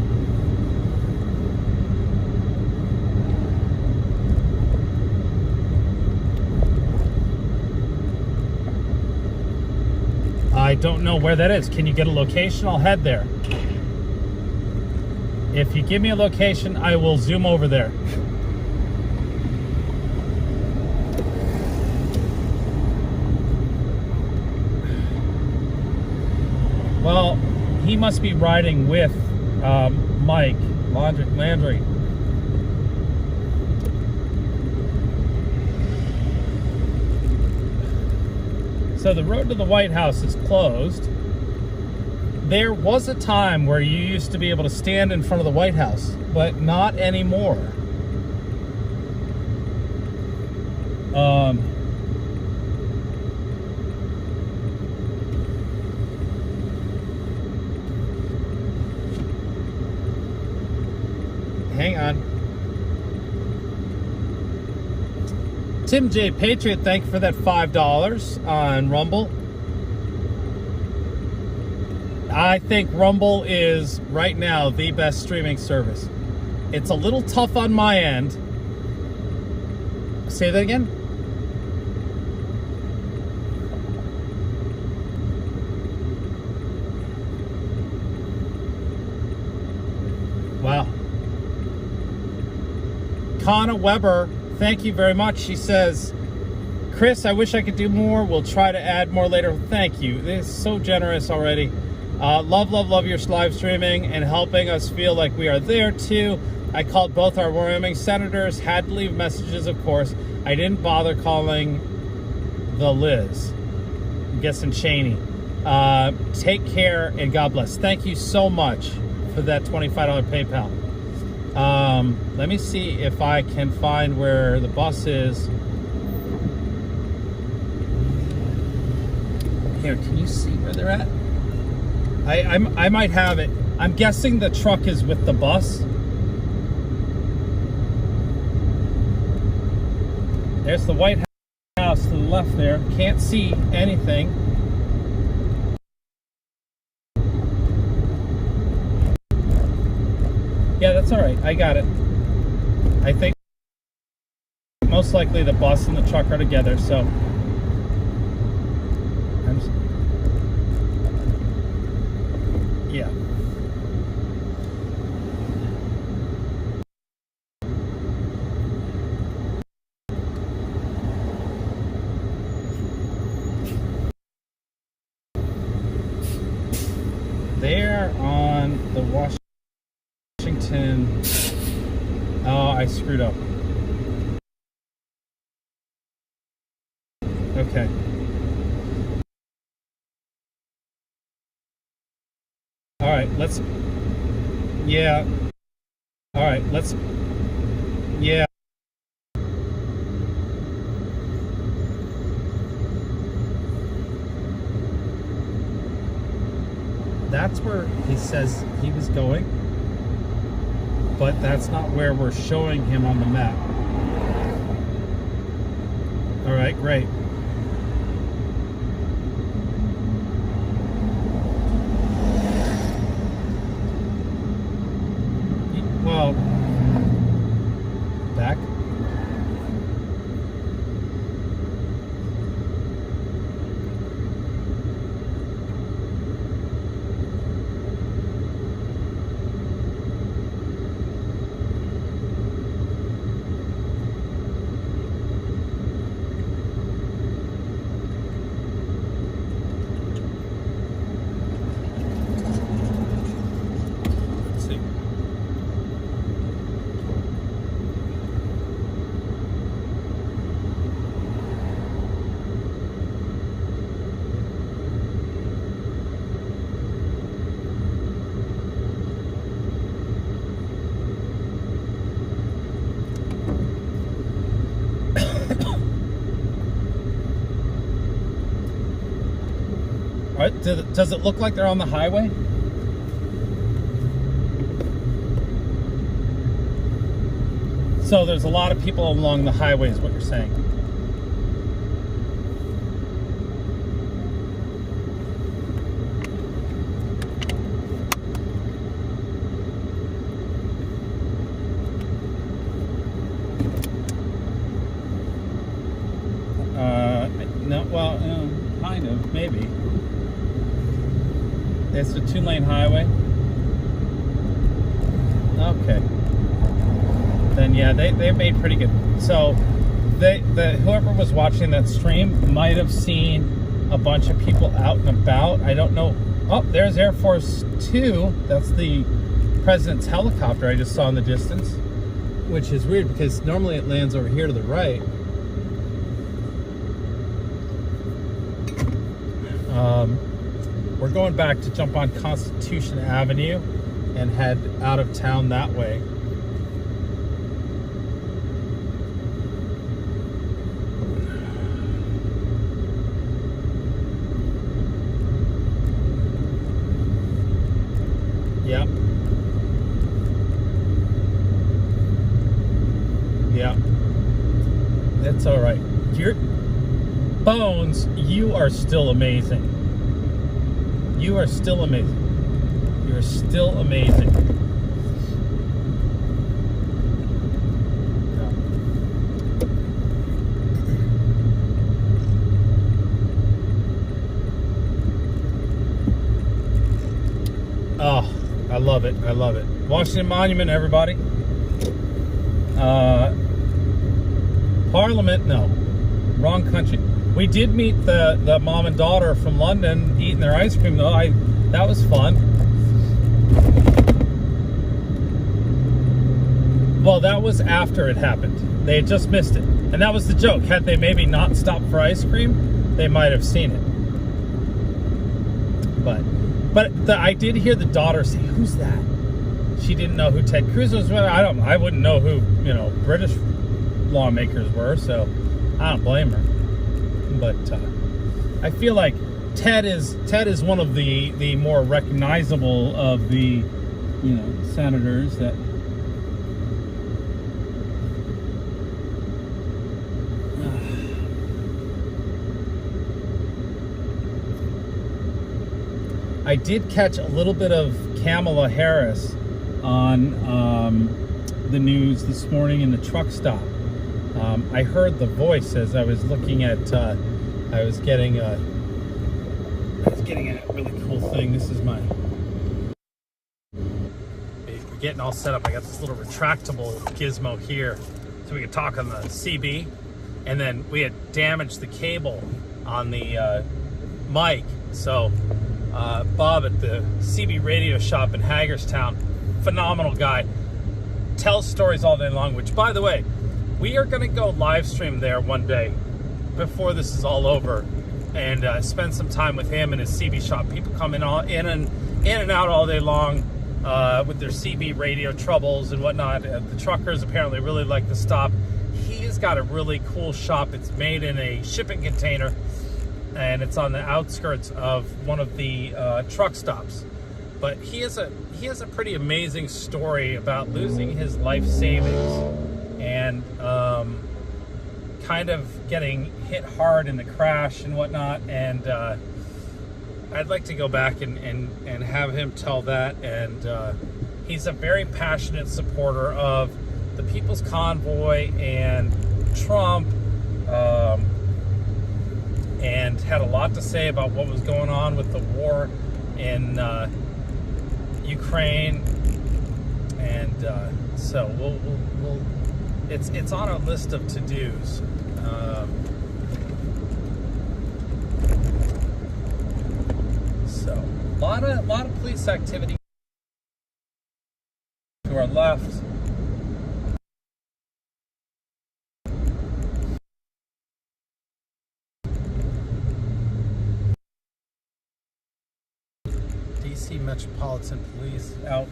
I don't know where that is. Can you get a location? I'll head there. If you give me a location, I will zoom over there. Well, he must be riding with Mike Landry. So the road to the White House is closed. There was a time where you used to be able to stand in front of the White House, but not anymore. Tim J. Patriot, thank you for that $5 on Rumble. I think Rumble is, right now, the best streaming service. It's a little tough on my end. Say that again? Wow. Connor Weber, thank you very much. She says, Chris, I wish I could do more. We'll try to add more later. Thank you. This is so generous already. Love your live streaming and helping us feel like we are there too. I called both our Wyoming senators, had to leave messages, of course. I didn't bother calling the Liz. I'm guessing Cheney. Take care and God bless. Thank you so much for that $25 PayPal. Let me see if I can find where the bus is. Here, can you see where they're at? I might have it. I'm guessing the truck is with the bus. There's the White House to the left there. Can't see anything. Yeah, that's all right. I got it. I think most likely the bus and the truck are together, so yeah. They're on the Washington. Oh, I screwed up. Okay. All right, let's. Yeah. All right, let's. Yeah. That's where he says he was going, but that's not where we're showing him on the map. All right, great. Well, back. Does it look like they're on the highway? So there's a lot of people along the highway is what you're saying. No, well, kind of, maybe. It's a 2-lane highway. Okay. Then yeah, they made pretty good. So whoever was watching that stream might have seen a bunch of people out and about. I don't know. Oh, there's Air Force 2. That's the president's helicopter I just saw in the distance, which is weird because normally it lands over here to the right. We're going back to jump on Constitution Avenue and head out of town that way. Yep. Yep. That's all right. Your Bones, you are still amazing. You are still amazing. You are still amazing. Oh, I love it. I love it. Washington Monument, everybody. Parliament, no. Wrong country. We did meet the mom and daughter from London eating their ice cream, though. That was fun. Well, that was after it happened. They had just missed it. And that was the joke. Had they maybe not stopped for ice cream, they might have seen it. But I did hear the daughter say, "Who's that?" She didn't know who Ted Cruz was. I wouldn't know who, British lawmakers were, so I don't blame her. But I feel like Ted is one of the more recognizable of the senators that I did catch a little bit of Kamala Harris on the news this morning in the truck stop. I heard the voice as I was looking at. I was getting a really cool thing. This is my. We're getting all set up. I got this little retractable gizmo here, so we could talk on the CB, and then we had damaged the cable on the mic. So Bob at the CB radio shop in Hagerstown, phenomenal guy, tells stories all day long. Which, by the way, we are going to go live stream there one day before this is all over, and spend some time with him and his CB shop. People come in and out all day long with their CB radio troubles and whatnot. The truckers apparently really like the stop. He's got a really cool shop. It's made in a shipping container, and it's on the outskirts of one of the truck stops. But he has a pretty amazing story about losing his life savings and kind of getting hit hard in the crash and whatnot. And I'd like to go back and have him tell that. And he's a very passionate supporter of the People's Convoy and Trump, and had a lot to say about what was going on with the war in Ukraine. And so we'll it's on our list of to-dos. So a lot of police activity to our left. DC Metropolitan Police out.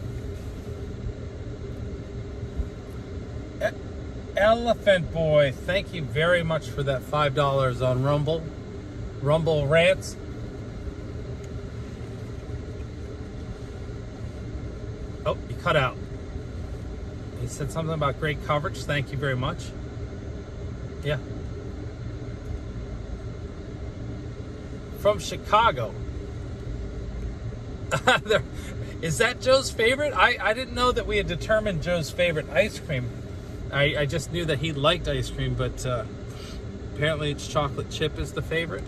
Elephant Boy, thank you very much for that $5 on Rumble. Rumble Rants. Oh, you cut out. He said something about great coverage. Thank you very much. Yeah. From Chicago. Is that Joe's favorite? I didn't know that we had determined Joe's favorite ice cream. I just knew that he liked ice cream, but apparently it's chocolate chip is the favorite.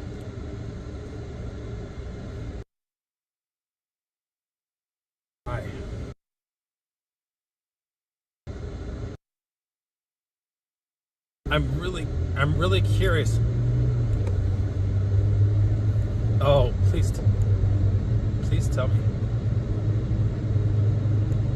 Hi. I'm really curious. Oh, please tell me.